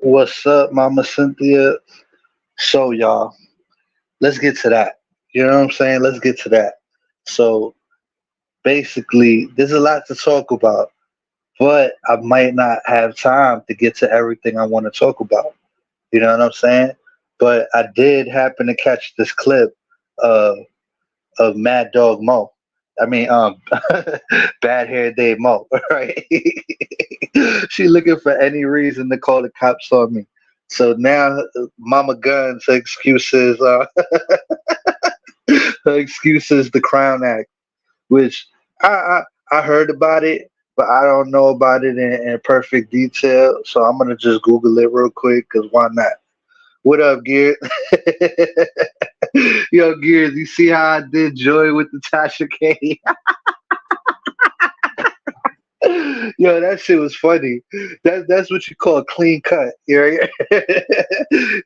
What's up, Mama Cynthia? So, y'all, let's get to that. You know what I'm saying? Let's get to that. So, basically, there's a lot to talk about, but I might not have time to get to everything I want to talk about. You know what I'm saying? But I did happen to catch this clip of Mad Dog Mo. I mean, Bad Hair Day Mo, right? She looking for any reason to call the cops on me. So now, Mama Guns, her excuse is the Crown Act, which I, I I heard about it, but I don't know about it in perfect detail. So I'm gonna just Google it real quick, cause why not? What up, Gear? Yo, Gears, you see how I did Joy with the Tasha K? Yo, that shit was funny. That's what you call a clean cut. Right?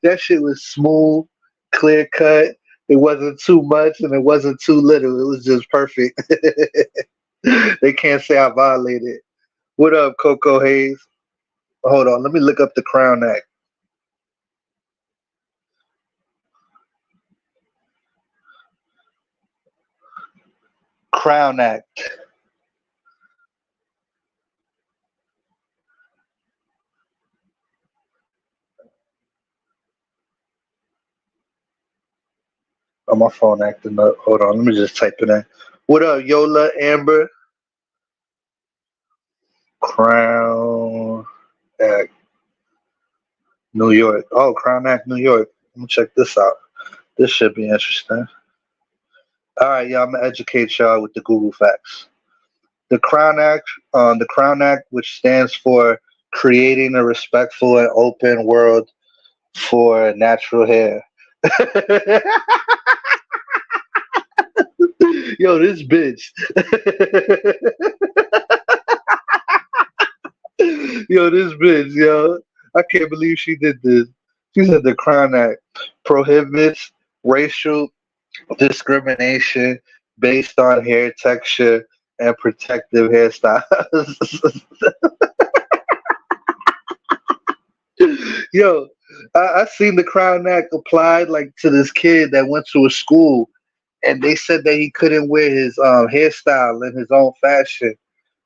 That shit was smooth, clear cut. It wasn't too much and it wasn't too little. It was just perfect. They can't say I violated. What up, Coco Hayes? Hold on, let me look up the Crown Act. Crown Act. Oh, my phone acting up. Hold on, let me just type it in. What up, Yola Amber? Crown Act, New York. Oh, Crown Act, New York. Let me check this out. This should be interesting. All right, y'all. I'm gonna educate y'all with the Google facts. The Crown Act, which stands for creating a respectful and open world for natural hair. Yo, this bitch. Yo, this bitch, yo. I can't believe she did this. She said the Crown Act prohibits racial discrimination based on hair texture and protective hairstyles. Yo, I seen the Crown Act applied like to this kid that went to a school, and they said that he couldn't wear his hairstyle in his own fashion,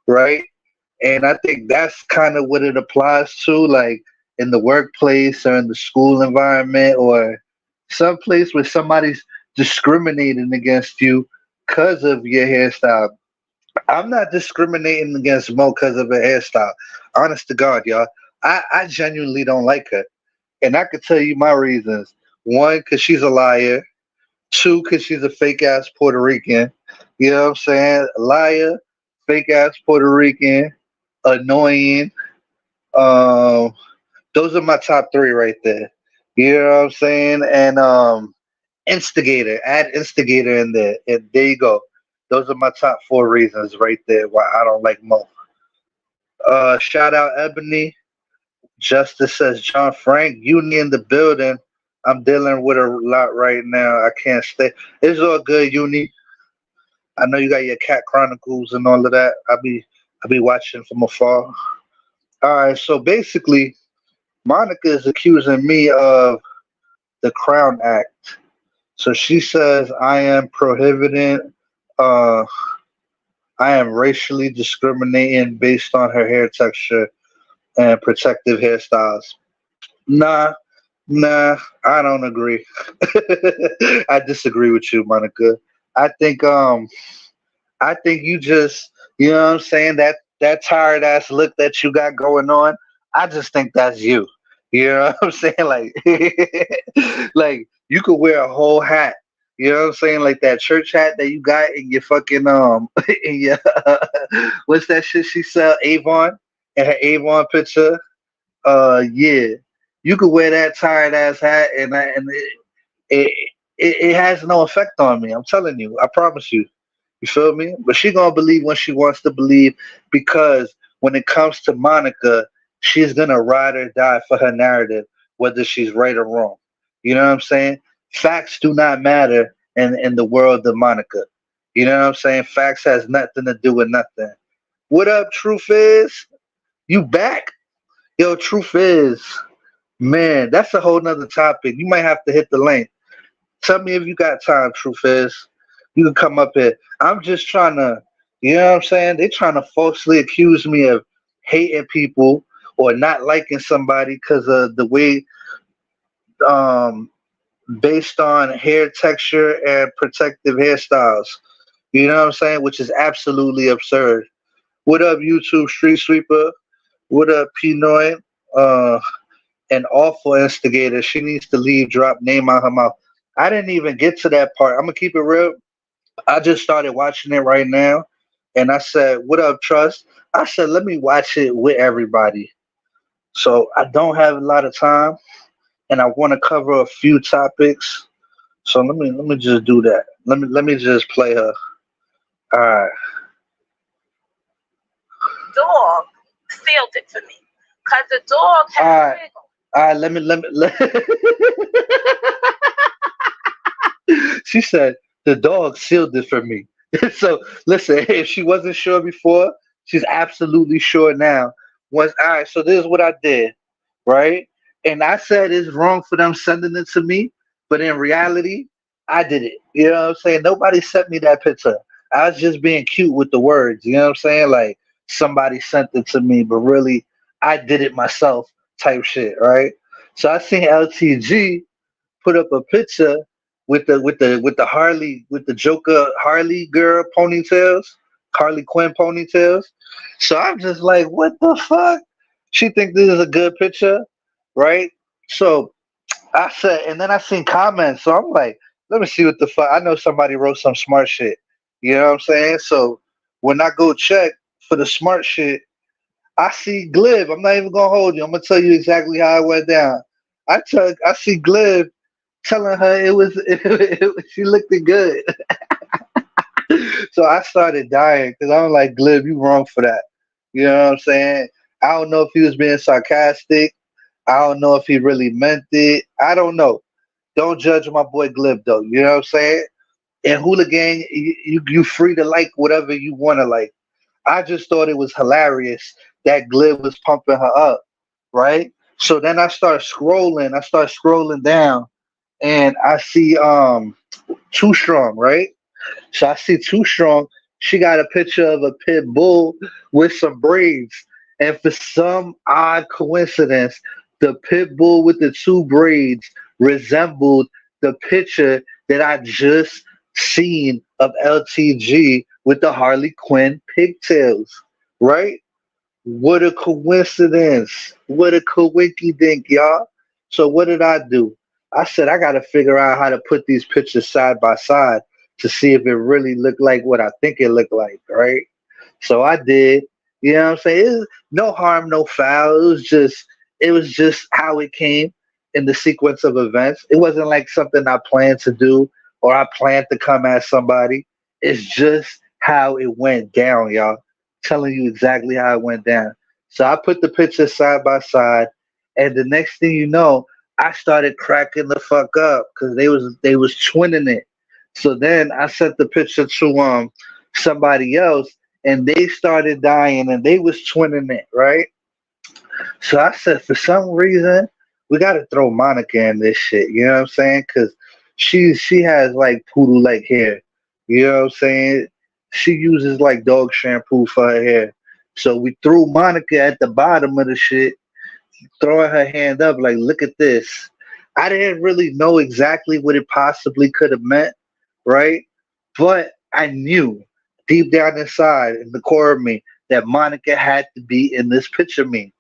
right? And I think that's kind of what it applies to, like in the workplace or in the school environment or some place where somebody's discriminating against you because of your hairstyle. I'm not discriminating against Mo because of her hairstyle. Honest to God, y'all. I genuinely don't like her. And I could tell you my reasons. One, because she's a liar. Two, because she's a fake ass Puerto Rican. You know what I'm saying? A liar, fake ass Puerto Rican, annoying. Um, those are my top three right there. You know what I'm saying? And instigator, add instigator in there, and there you go. Those are my top four reasons right there why I don't like Mo. Shout out Ebony. Justice says John Frank. Uni in the building. I'm dealing with a lot right now. I can't stay. It's all good, Uni. I know you got your Cat Chronicles and all of that. I be watching from afar. All right, so basically, Monica is accusing me of the Crown Act. So she says I am prohibiting, uh, I am racially discriminating based on her hair texture and protective hairstyles. Nah, nah, I don't agree. I disagree with you, Monica. I think um I think you just, you know what I'm saying, that tired ass look that you got going on, I just think that's you. You know what I'm saying? Like like you could wear a whole hat. You know what I'm saying? Like that church hat that you got in your fucking in your what's that shit she sell? Avon and her Avon picture. Yeah. You could wear that tired ass hat and it, it has no effect on me. I'm telling you. I promise you. You feel me? But she gonna believe when she wants to believe because when it comes to Monica, she's gonna ride or die for her narrative, whether she's right or wrong. You know what I'm saying? Facts do not matter in the world of Monica. You know what I'm saying? Facts has nothing to do with nothing. What up, Truth is? You back? Yo, Truth is. Man, that's a whole nother topic. You might have to hit the link. Tell me if you got time, Truth is. You can come up here. I'm just trying to, you know what I'm saying? They trying to falsely accuse me of hating people or not liking somebody because of the way, um, based on hair texture and protective hairstyles. You know what I'm saying? Which is absolutely absurd. What up, YouTube Street Sweeper? What up, Pinoy? Uh, an awful instigator. She needs to leave. Drop name out her mouth. I didn't even get to that part. I'm gonna keep it real. I just started watching it right now, and I said, "What up, Trust?" I said, "Let me watch it with everybody." So I don't have a lot of time, and I want to cover a few topics. So let me just do that. Let me just play her. All right, all right, all right. She said the dog sealed it for me. So listen, if she wasn't sure before, she's absolutely sure now. Once, all right, so this is what I did, right? And I said it's wrong for them sending it to me, but in reality, I did it. You know what I'm saying? Nobody sent me that picture. I was just being cute with the words. You know what I'm saying? Like somebody sent it to me, but really, I did it myself, type shit, right? So I seen LTG put up a picture with the Harley with the Joker Harley girl ponytails, Harley Quinn ponytails. So I'm just like, what the fuck? She think this is a good picture, right? So I said, and then I seen comments. So I'm like, let me see what the fuck. I know somebody wrote some smart shit. You know what I'm saying? So when I go check for the smart shit, I see Glib. I'm not even gonna hold you. I'm gonna tell you exactly how it went down. I see Glib telling her she looked good. So I started dying because I'm like, Glib, you wrong for that. You know what I'm saying? I don't know if he was being sarcastic. I don't know if he really meant it. I don't know. Don't judge my boy Glib though. You know what I'm saying? And hooligan, you free to like whatever you want to like. I just thought it was hilarious that Glib was pumping her up, right? So then I start scrolling. I start scrolling down, and I see Too Strong, right? So I see Too Strong. She got a picture of a pit bull with some braids, and for some odd coincidence, the pit bull with the two braids resembled the picture that I just seen of LTG with the Harley Quinn pigtails, right? What a coincidence. What a coinky dink, y'all. So what did I do? I said I gotta figure out how to put these pictures side by side to see if it really looked like what I think it looked like, right? So I did. You know what I'm saying? No harm, no foul. It was just how it came in the sequence of events. It wasn't like something I planned to do or I planned to come at somebody. It's just how it went down, y'all. Telling you exactly how it went down. So I put the pictures side by side, and the next thing you know, I started cracking the fuck up because they was twinning it. So then I sent the picture to somebody else, and they started dying, and they was twinning it, right? So I said, for some reason, we got to throw Monica in this shit. You know what I'm saying? Because she has like poodle like hair. You know what I'm saying? She uses like dog shampoo for her hair. So we threw Monica at the bottom of the shit, throwing her hand up like, look at this. I didn't really know exactly what it possibly could have meant, right? But I knew deep down inside, in the core of me, that Monica had to be in this picture me.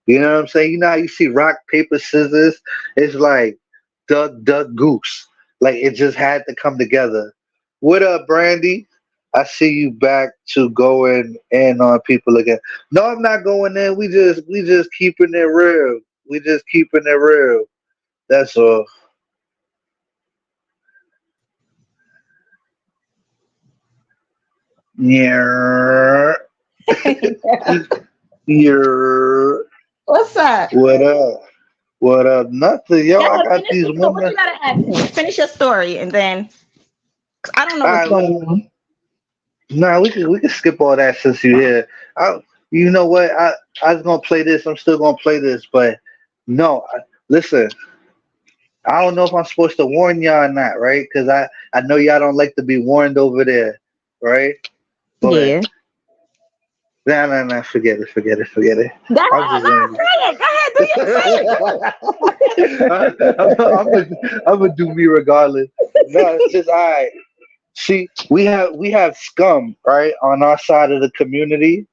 You know what I'm saying? You know how you see rock, paper, scissors? It's like duck, duck, goose. Like it just had to come together. What up, Brandy? I see you back to going in on people again. No, I'm not going in. We just keeping it real. We just keeping it real. That's all. Yeah. Yeah. What's up? What up? What up? Nothing, yo. I Yeah, got finish. these So what women. you gotta ask me? Finish your story, and then 'cause I don't know All what's right, going look. on. Nah, we can skip all that since you're here. You know what? I was gonna play this. I'm still gonna play this, but no. listen, I don't know if I'm supposed to warn y'all or not, right? Because I know y'all don't like to be warned over there, right? But Yeah. nah, nah, nah, forget it. Go I'm ahead, just no, gonna. say it. Go ahead, do you say it? I'm gonna do me regardless. No, it's just all right. See, we have scum right on our side of the community,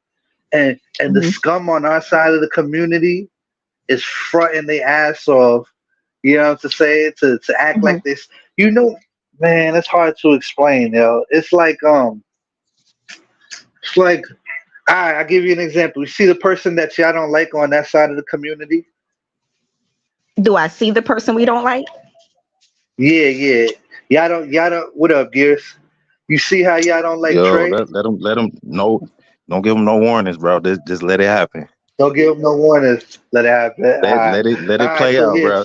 and the Mhm, scum on our side of the community is fronting their ass off. You know what to say to act mhm. like this. You know, man, it's hard to explain. It's like I give you an example. You see the person that y'all don't like on that side of the community. Do I see the person we don't like? Yeah, yeah. Y'all don't. What up, Gears? You see how y'all don't like Yo, Trey? let them no, don't give them no warnings, bro. Just let it happen. Don't give him no warnings. Let it happen. Let All it right. play So out, yeah, bro.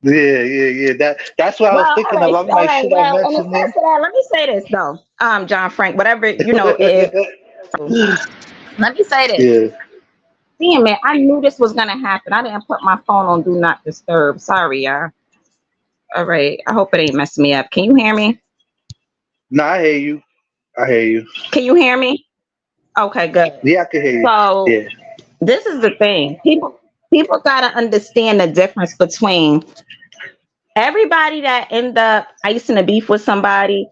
yeah. That's what I Well, was all thinking right, of. I'm all like, right. should I Well, in the mention sense of that, let me say this though, John Frank, whatever if it? let me say this. Yeah. Damn it, I knew this was gonna happen. I didn't put my phone on do not disturb. Sorry, y'all. All right, I hope it ain't messing me up. Can you hear me? No, I hear you. I hear you. Can you hear me? Okay, good. Yeah, I can hear you. So Yeah. this is the thing. People gotta understand the difference between everybody that end up icing a beef with somebody,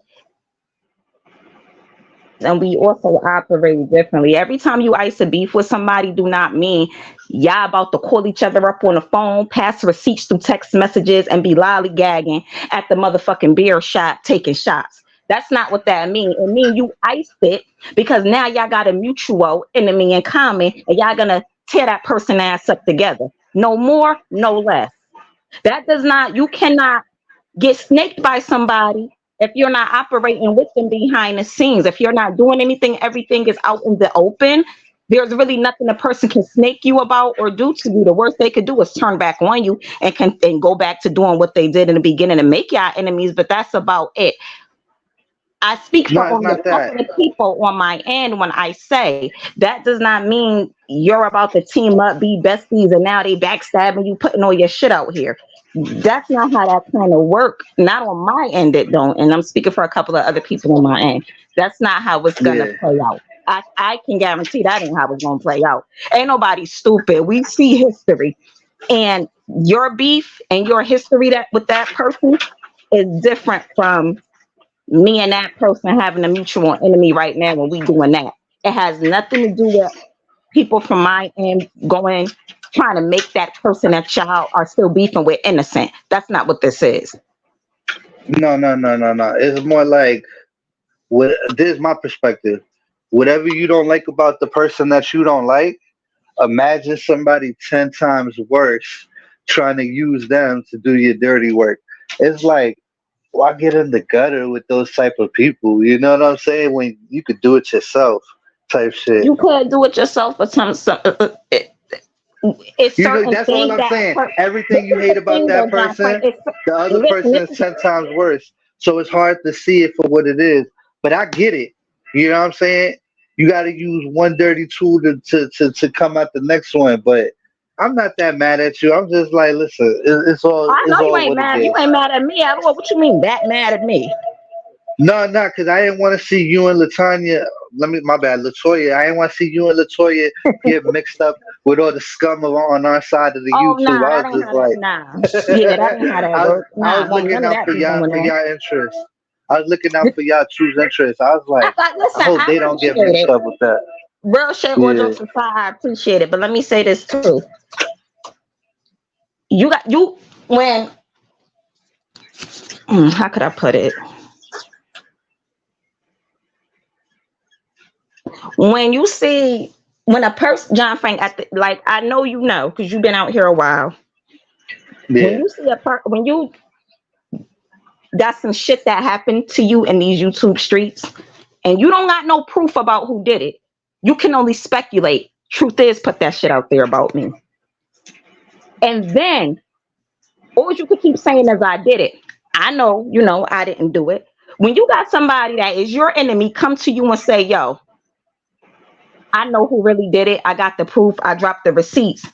and we also operate differently. Every time you ice a beef with somebody, do not mean y'all about to call each other up on the phone, pass receipts through text messages, and be lollygagging at the motherfucking beer shop taking shots. That's not what that means. It means you iced it because now y'all got a mutual enemy in common, and y'all gonna tear that person ass up together. No more, no less. That does not. You cannot get snaked by somebody if you're not operating with them behind the scenes. If you're not doing anything, everything is out in the open. There's really nothing a person can snake you about or do to you. The worst they could do is turn back on you and go back to doing what they did in the beginning and make y'all enemies, but that's about it. I speak No, for it's only not a that. couple of people on my end when I say that does not mean you're about to team up, be besties, and now they backstabbing you, putting all your shit out here. That's not how that kind of work. Not on my end, it don't. And I'm speaking for a couple of other people on my end. That's not how it's gonna Yeah. play out. I can guarantee that ain't how it's gonna play out. Ain't nobody stupid. We see history, and your beef and your history that with that person is different from me and that person having a mutual enemy right now when we doing that. It has nothing to do with people from my end going trying to make that person that y'all are still beefing with innocent. That's not what this is. No, no, no, no, no. It's more like what. This is my perspective. Whatever you don't like about the person that you don't like, imagine somebody 10 times worse trying to use them to do your dirty work. It's like, why get in the gutter with those type of people? You know what I'm saying? When you could do it yourself, type shit. You could do it yourself, but it's You know, certain that's all things I'm that saying. this Everything you is the hate about thing that though, John Frank. person, the other Listen, person this is is 10 times worse. So it's hard to see it for what it is. But I get it. You know what I'm saying? You got to use one dirty tool to come out the next one. But I'm not that mad at you. I'm just like, listen, I know it's you all ain't what it mad. You is. ain't mad at me. I don't know what you mean that mad at me. No, no, because I didn't want to see you and Latanya. My bad, Latoya. I didn't want to see you and Latoya get mixed up with all the scum on our side of the Oh YouTube. nah, I that was ain't just how that like, nah. Yeah, that ain't how that works. I Nah, was wasn't looking none of out that for be y'all going for on. y'all interests. I was looking out for y'all true interests. I was like, I Listen, hope I they don't get appreciate mixed it. up with that. Real shit, all Yeah. jokes aside, I appreciate it. But let me say this too. You when how could I put it? When you see when a person John Frank at the, like I know you know because you've been out here a while. When Yeah. you see when you got some shit that happened to you in these YouTube streets, and you don't got no proof about who did it, you can only speculate. Truth is, put that shit out there about me, and then or you could keep saying as I did it. I know, I didn't do it. When you got somebody that is your enemy come to you and say, yo, I know who really did it. I got the proof. I dropped the receipts.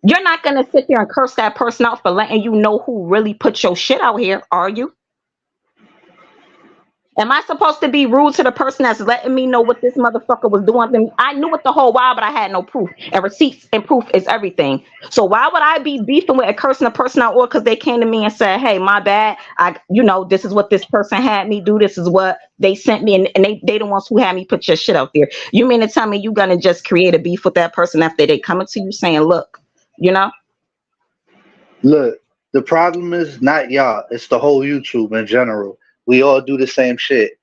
You're not gonna sit there and curse that person out for letting you know who really put your shit out here, are you? Am I supposed to be rude to the person that's letting me know what this motherfucker was doing to me? I knew it the whole while, but I had no proof. And receipts and proof is everything. So why would I be beefing with a cursing a person out or because they came to me and said, hey, my bad. This is what this person had me do. This is what they sent me. And they the ones who had me put your shit out there. You mean to tell me you gonna just create a beef with that person after they coming to you saying, look, you know? Look, the problem is not y'all. It's the whole YouTube in general. We all do the same shit.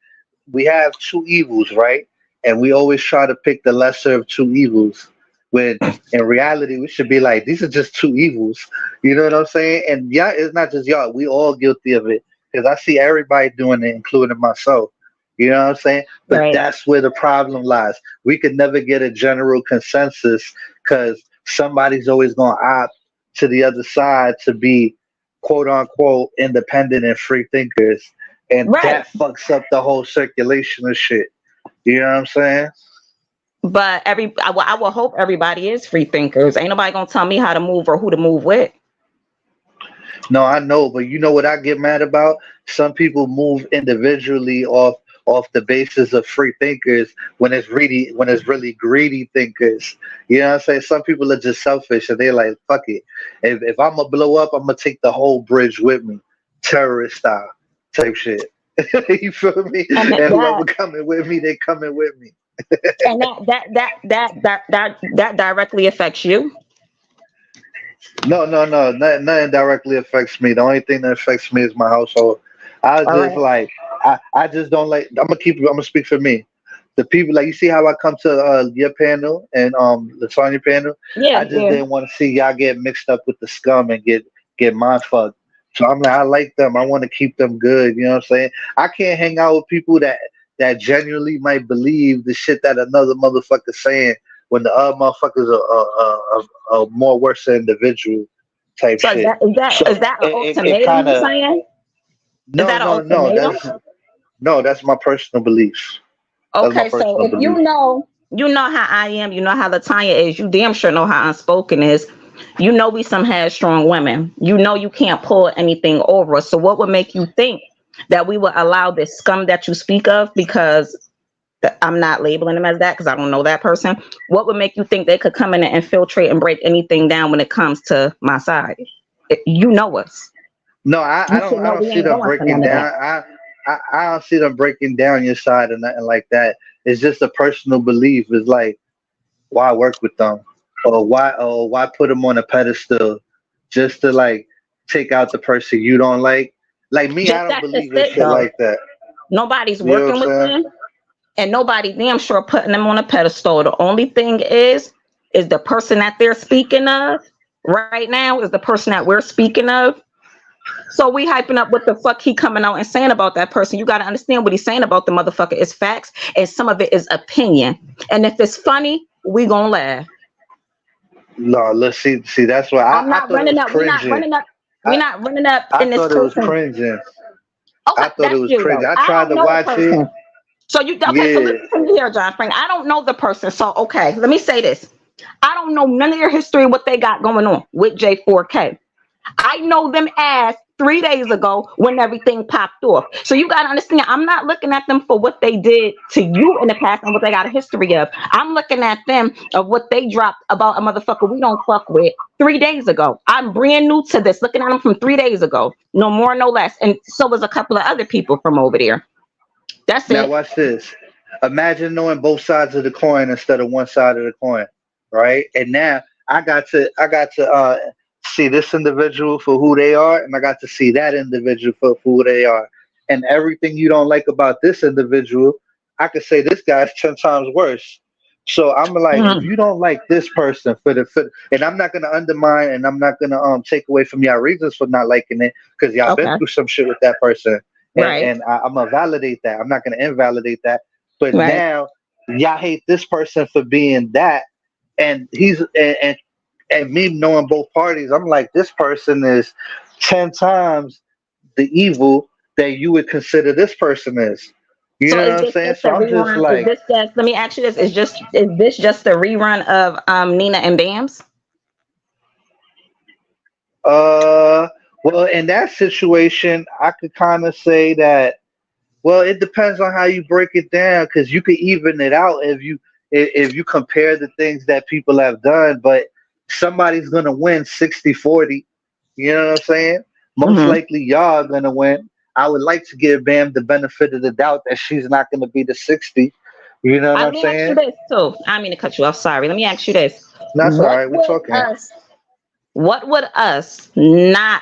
We have two evils, right? And we always try to pick the lesser of two evils. When in reality, we should be like, these are just two evils. You know what I'm saying? And yeah, it's not just y'all. We all guilty of it because I see everybody doing it, including myself. You know what I'm saying? But Right. that's where the problem lies. We could never get a general consensus because somebody's always going to opt to the other side to be quote unquote independent and free thinkers. And Right. that fucks up the whole circulation of shit. You know what I'm saying? But I will hope everybody is free thinkers. Ain't nobody gonna tell me how to move or who to move with. No, I know, but you know what I get mad about? Some people move individually off the basis of free thinkers when it's really greedy thinkers. You know what I'm saying? Some people are just selfish and they're like, fuck it. If I'm gonna blow up, I'm gonna take the whole bridge with me, terrorist style type shit. You feel me? And And that whoever coming with me, they coming with me. and that directly affects you. No, no, no. Nothing directly affects me. The only thing that affects me is my household. I All just right. like I just don't like. I'm gonna speak for me. The people like you see how I come to your panel and the Tanya panel. Yeah, I just yeah. didn't want to see y'all get mixed up with the scum and get mind fucked. So I'm like I like them. I want to keep them good. You know what I'm saying? I can't hang out with people that genuinely might believe the shit that another motherfucker saying when the other motherfuckers are more worse individual type So is shit. that is that So is that an it ultimatum kind you of saying? Is no that an no no ultimatum? that's no that's my personal beliefs. That's my Okay, so personal if belief. you know how I am, you know how Latanya is, you damn sure know how Unspoken is. You know we some headstrong women. You know you can't pull anything over us. So what would make you think that we would allow this scum that you speak of? Because I'm not labeling them as that because I don't know that person. What would make you think they could come in and infiltrate and break anything down when it comes to my side? You know us. No, You should I know don't we see ain't them going for breaking none of down. that. I don't see them breaking down your side or nothing like that. It's just a personal belief. It's like why work with them or why put them on a pedestal just to like take out the person you don't like. Like me, I Just don't that's just believe in it shit though. like that. Nobody's You know what I'm working with saying? them and nobody damn sure putting them on a pedestal. The only thing is the person that they're speaking of right now is the person that we're speaking of. So we hyping up what the fuck he coming out and saying about that person. You got to understand what he's saying about the motherfucker is facts and some of it is opinion. And if it's funny, we gonna laugh. No, let's see. That's why I'm I not thought it running was up. We're not cringing. running up. We're I not running up I in this thought it was person. cringing. Okay, I thought it that's was you cringing. though. I I tried don't to know the watch it. person. So you okay? So Yeah. listen to me here, John Frank. I don't know the person. So okay, let me say this. I don't know none of their history, what they got going on with J4K. I know them as 3 days ago when everything popped off. So you got to understand, I'm not looking at them for what they did to you in the past and what they got a history of. I'm looking at them of what they dropped about a motherfucker we don't fuck with 3 days ago. I'm brand new to this, looking at them from 3 days ago. No more, no less. And so was a couple of other people from over there. That's Now it. watch this. Imagine knowing both sides of the coin instead of one side of the coin, right? And now I got to see this individual for who they are, and I got to see that individual for who they are. And everything you don't like about this individual, I could say this guy's 10 times worse. So I'm like, if Mhm. you don't like this person and I'm not gonna undermine and I'm not gonna take away from y'all reasons for not liking it because y'all been Okay. through some shit with that person Right. and I'm gonna validate that. I'm not gonna invalidate that. But Right. now y'all hate this person for being that, and and me knowing both parties, I'm like this person is 10 times the evil that you would consider this person is. You So know is what I'm this saying? just So a I'm just rerun? Is like, this just? Let me ask you this: is this just a rerun of Nina and Bam's? Uh, well, in that situation, I could kind of say that. Well, it depends on how you break it down, because you could even it out if you compare the things that people have done, but somebody's gonna win 60-40. You know what I'm saying? Most Hmm. likely y'all are gonna win. I would like to give Bam the benefit of the doubt that she's not gonna be the 60. You know what Let I'm me ask you saying? this too. I didn't mean to cut you off. Sorry. Let me ask you this. That's all What right. We're would talking. us what would us not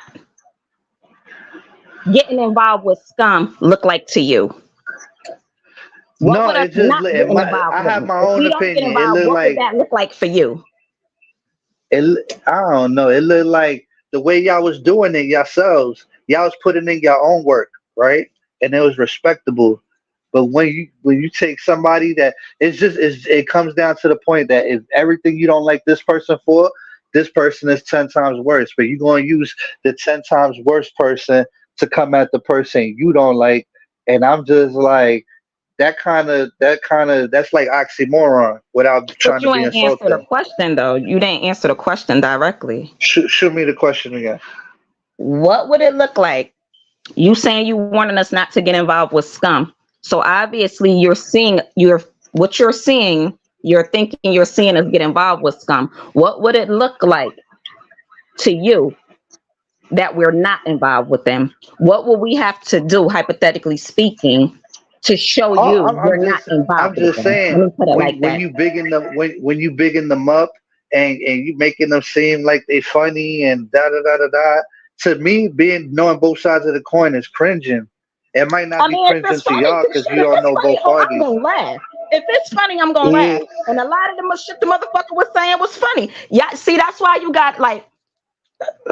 getting involved with scum look like to you? What No, would us it just not getting I involved have with? my If own we don't get opinion. It involved, look what would like that look like for you? I don't know. It looked like the way y'all was doing it yourselves. Y'all was putting in your own work, right? And it was respectable. But when you take somebody that it comes down to the point that if everything you don't like this person for, this person is 10 times worse. But you're gonna use the 10 times worse person to come at the person you don't like, and I'm just like that's like oxymoron without But trying to you be ain't answer the insulting. question though. You didn't answer the question directly. Shoot me the question again. What would it look like? You saying you wanting us not to get involved with scum. So obviously you're what you're seeing, you're thinking you're seeing us get involved with scum. What would it look like to you that we're not involved with them? What will we have to do, hypothetically speaking, to show Oh, you I'm we're not just I'm involved with just them? saying Let me put it like when that. you bigging them when you bigging them up and you making them seem like they funny and da da da da da. To me, being knowing both sides of the coin is cringing. It might not I be mean, if cringing it's to funny, y'all because shit, you if don't it's know funny, both oh, I'm parties. gonna laugh. If it's funny, I'm gonna Yeah. laugh. And a lot of the shit the motherfucker was saying was funny. Yeah, see, that's why you got like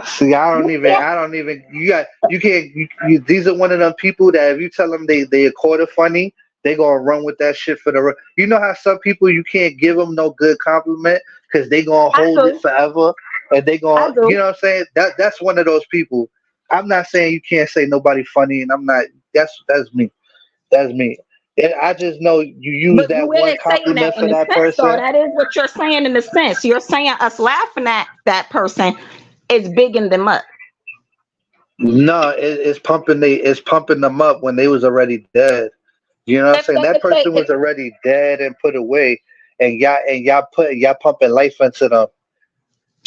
See, you can't. I don't even, you can't, these are one of them people that if you tell them they a quarter funny, they gonna run with that shit for you know how some people you can't give them no good compliment because they gonna I hold it do, forever and they I gonna, you do. know what I'm saying? That's one of those people. I'm not saying you can't say nobody funny, and I'm not. That's me. That's me. And I just know you use But that you one is saying that compliment for in a that sense, though. person. That is what you're saying in a sense. You're saying us laughing at that person is bigging them up. No, it's pumping them up when they was already dead. You know what I'm If saying? they That if they person if was already dead and put away, and y'all pumping life into them,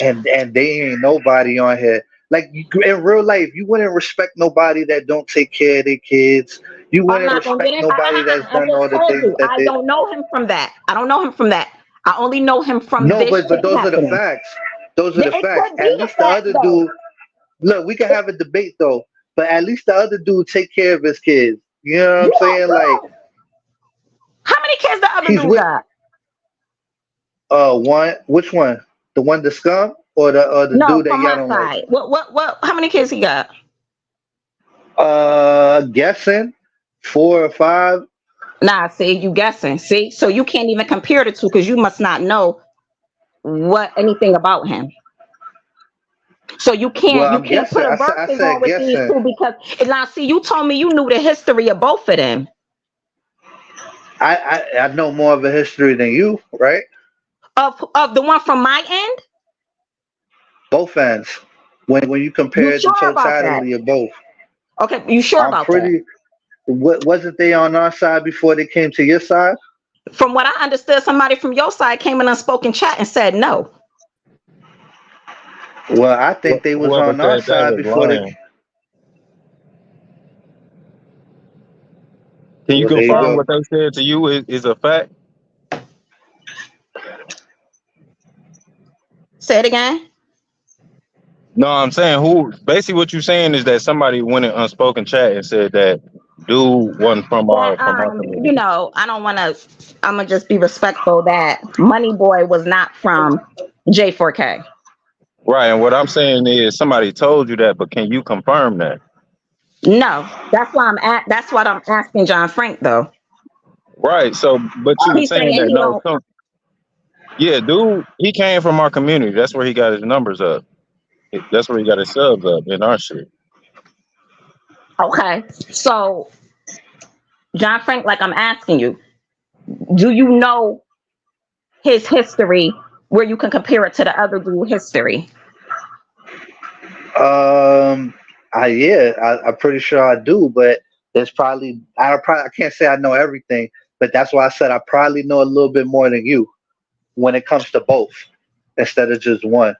and they ain't nobody on here. Like in real life, you wouldn't respect nobody that don't take care of their kids. You I'm wouldn't not gonna respect get in. nobody that's I done just all the told things you that I they. don't know him from that. I don't know him from that. I only know him from No, this but shit those are the happening. facts. Those are the It facts. could be At the least the fact other though. dude. Look, we can have a debate though, but at least the other dude take care of his kids. You know what I'm saying? You Like don't. How many kids the other he's dude with got? one. Which one? The one the scum or the No, dude that from y'all my don't like? side. What? How many kids he got? Guessing 4 or 5. Nah, see, you guessing. See, so you can't even compare the two because you must not know what anything about him. So you Well, can't you I'm can't put guessing. a I versus on said with these guessing. two because and now see you told me you knew the history of both of them I know more of a history than you, right? of the one from my end. Both ends. When you You compare the sure about that? totality of both, Okay, you sure I'm about that? pretty. Wasn't they on our side before they came to your side? From what I understood, somebody from your side came in unspoken chat and said no. Well, I think they was Whoever on our said that side is before they. lying. Can you Well, there you confirm So go. what they said to you is a fact? say it again. No, I'm saying who basically what you're saying is that somebody went in unspoken chat and said that dude wasn't That from our community. I don't want to. I'm gonna just be respectful that Money Boy was not from J4K. Right, and what I'm saying is somebody told you that, but can you confirm that? No, that's why I'm at. That's what I'm asking John Frank though. Right, so but you were He's saying saying that he no, don't. yeah, dude, he came from our community. That's where he got his numbers up. That's where he got his subs up in our shit. Okay, so John Frank, like I'm asking you, do you know his history where you can compare it to the other dude history? I'm pretty sure I do, but there's probably I can't say I know everything, but that's why I said I probably know a little bit more than you when it comes to both instead of just one.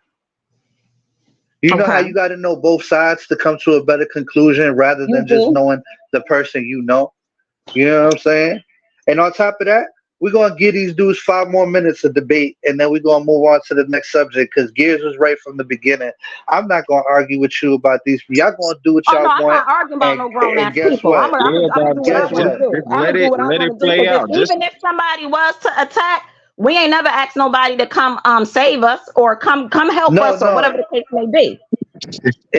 You know how Okay. you got to know both sides to come to a better conclusion rather You than just do? knowing the person you know. You know what I'm saying? And on top of that, we're gonna give these dudes 5 more minutes of debate, and then we're gonna move on to the next subject because Gears was right from the beginning. I'm not gonna argue with you about these. Y'all gonna do what Oh no, y'all I'm want, not arguing about and no grown ass guess people. what? Yeah, I'm gonna do what I Guess Dante, want to what? do. just I'm gonna do what I let want it to do play because out. Just even if somebody was to attack, we ain't never asked nobody to come save us or come help No, us or no, whatever the case may be.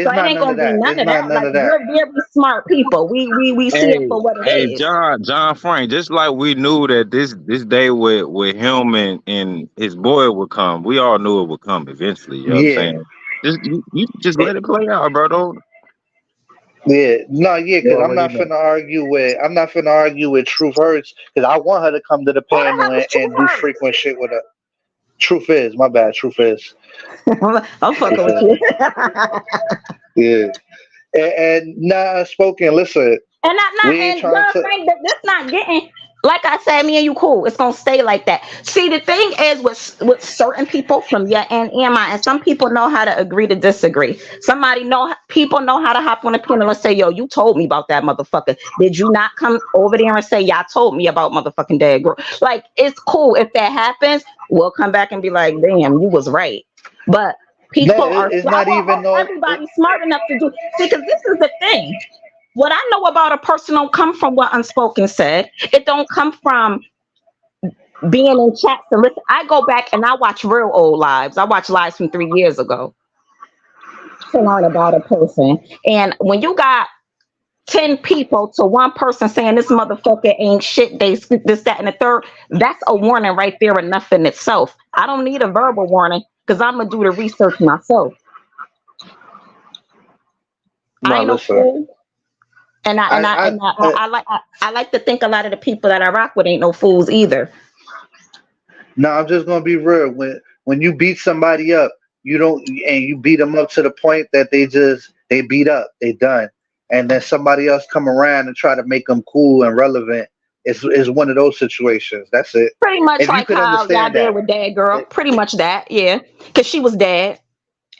So it's it not ain't none gonna of be that. none It's of not that. none Like of that. we're very smart people. We see it hey, for what it hey, is. John Frank. Just like we knew that this day with him and his boy would come, we all knew it would come eventually. You know what I'm Yeah. saying? You just let it play out, bro. Don't Yeah, no, yeah, you because already know. I'm not finna argue with Truth Hurts because I want her to come to the Who the panel hell is and do frequent shit with her. Truth is, my bad. Truth is, Truth? I'm fucking truth with is, you. yeah. And nah, spoken. Listen, And not we ain't and trying John to. Frank, that this not getting like I said, me and you cool. It's gonna stay like that. See, the thing is with certain people from your and mine, and some people know how to agree to disagree. People know how to hop on a panel and say, "Yo, you told me about that motherfucker. Did you not come over there and say y'all told me about motherfucking Dad Girl?" Like it's cool if that happens. We'll come back and be like, "Damn, you was right." But No, people are. it's I not even want no. everybody smart enough to do. See, because this is the thing. What I know about a person don't come from what Unspoken said. It don't come from being in chats and listen. I go back and I watch real old lives. I watch lives from 3 years ago to learn about a person. And when you got 10 people to one person saying this motherfucker ain't shit, they this, that, and the third, that's a warning right there enough in itself. I don't need a verbal warning because I'm gonna do the research myself. I No, ain't no listen. fool. And I and I I, and I, I I like I like to think a lot of the people that I rock with ain't no fools either. no, I'm just gonna be real. When you beat somebody up, you don't, and you beat them up to the point that they beat up, they done, and then somebody else come around and try to make them cool and relevant. It's one of those situations. That's it. Pretty much If you like could how y'all understand did that, with Dad Girl. it, Pretty much that, yeah. Because she was dead.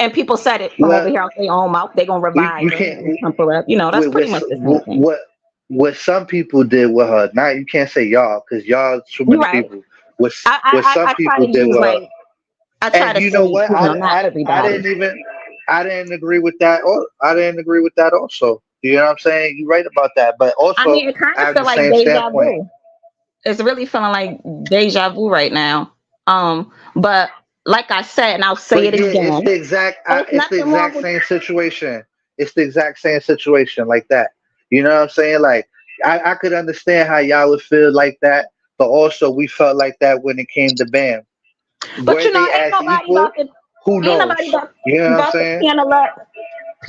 And people said it from over well, here out their own mouth. They gonna revive you her can't. and pump her up. That's With, pretty with much the same thing. what some people did with her. Now you can't say y'all because y'all too You're many right. people. What some I try people to did use with her. like I try And to you say, know what? not I everybody. didn't even I didn't agree with that. Or I didn't agree with that also. You know what I'm saying? You're right about that. But I also, mean, it kind I of have feel the like same deja standpoint. vu. It's really feeling like deja vu right now. But like I said, and I'll say But it yeah, again, it's it's the nothing wrong exact with. same situation. It's the exact same situation like that. You know what I'm saying? Like I could understand how y'all would feel like that, but also we felt like that when it came to Bam. But Were they as equal? Who ain't knows? nobody about You know what I'm about to saying?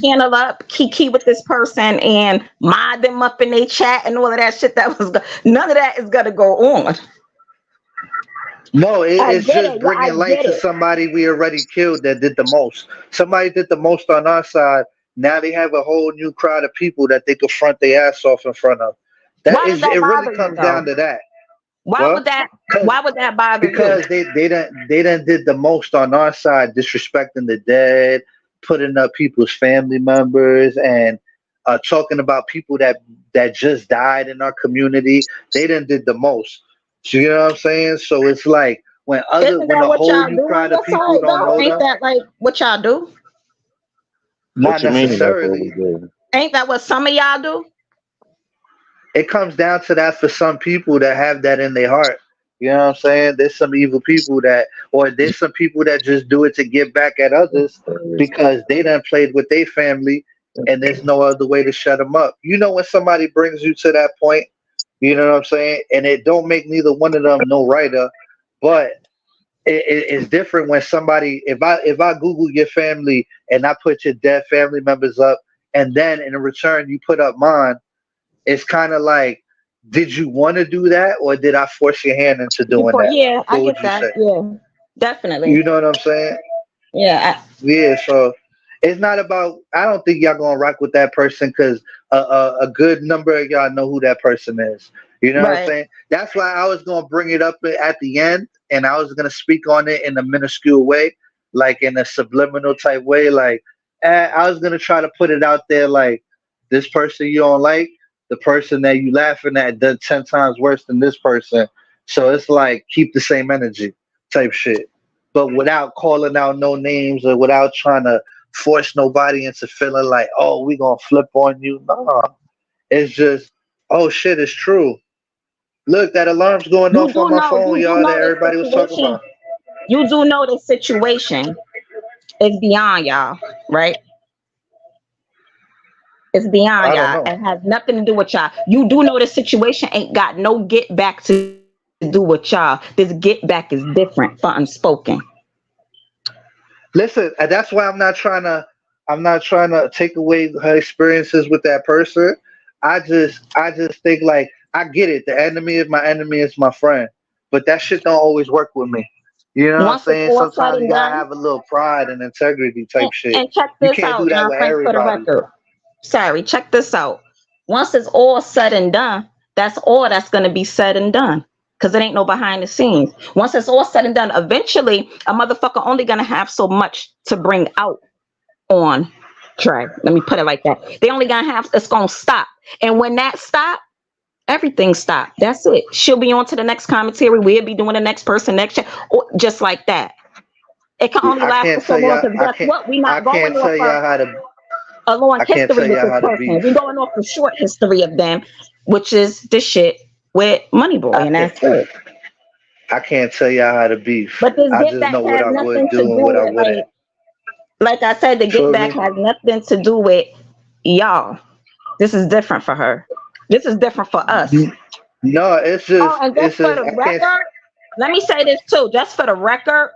panel up, kiki with this person and mod them up in their chat and all of that shit. None of that is gonna go on. No, I it's get just it. Yeah, I bringing light get to it. somebody we already killed that did the most. Somebody did the most on our side. Now they have a whole new crowd of people that they could front their ass off in front of. That Why does is, that it really bother you comes down though? to that. Why Well, would that? because Why would that bother you? because they done did the most on our side, disrespecting the dead, putting up people's family members, and talking about people that just died in our community. They done did the most. So, you know what I'm saying? So it's like Isn't when that a what whole y'all new do on crowd of your people side don't though? know Ain't them, that like what y'all do? What not you mean? That's what we necessarily. do. Ain't that what some of y'all do? It comes down to that for some people that have that in their heart. You know what I'm saying? There's some evil people or there's some people that just do it to get back at others because they done played with their family and there's no other way to shut them up. You know when somebody brings you to that point, you know what I'm saying? And it don't make neither one of them no writer, but it's different when somebody if I Google your family and I put your dead family members up and then in return you put up mine, it's kind of like, did you want to do that or did I force your hand into doing Before, that? yeah, I What get would you that. say? Yeah, definitely. You know what I'm saying? Yeah, Yeah. So It's not about. I don't think y'all gonna rock with that person because a good number of y'all know who that person is. You know what I'm Right. saying? That's why I was gonna bring it up at the end, and I was gonna speak on it in a minuscule way, like in a subliminal type way. Like I was gonna try to put it out there, like this person you don't like, the person that you laughing at done 10 times worse than this person. So it's like keep the same energy type shit, but without calling out no names or without trying to force nobody into feeling like, oh, we gonna flip on you. No, it's just, oh shit, it's true. Look, that alarm's going off on my phone, You do y'all. That know this everybody was talking situation. about. You do know this situation is beyond y'all, right? It's beyond I don't y'all. know. It has nothing to do with y'all. You do know the situation ain't got no get back to do with y'all. This get back is different for unspoken. Listen, and that's why I'm not trying to take away her experiences with that person. I just think like I get it. The enemy is my enemy is my friend, but that shit don't always work with me. You know what I'm Once it's saying? all said Sometimes you and gotta done, have a little pride and integrity type shit. and check You this can't do out, that John with Frank, for the everybody. record. Sorry, check this out. Once it's all said and done, that's all that's going to be said and done. Because it ain't no behind the scenes. Once it's all said and done, eventually a motherfucker only going to have so much to bring out on Trey. Let me put it like that. They only going to have, it's going to stop. And when that stop, everything stop. That's it. She'll be on to the next commentary. We'll be doing the next person next year. Or just like that. It can only I last can't for so tell long y'all. because guess what? We're I not going can't off tell of y'all how to. a long I can't history tell with y'all this how to person. beef. We're going off the short history of them, which is the shit with Moneyboy, I and can't. that's it. I can't tell y'all how to beef. But this I get just back know what has I would nothing to do and do what I with wouldn't. like I said, the get Feel back me? has nothing to do with y'all. This is different for her. This is different for us. No, it's Oh, just and just it's for just the I can't. record, let me say this too. Just for the record,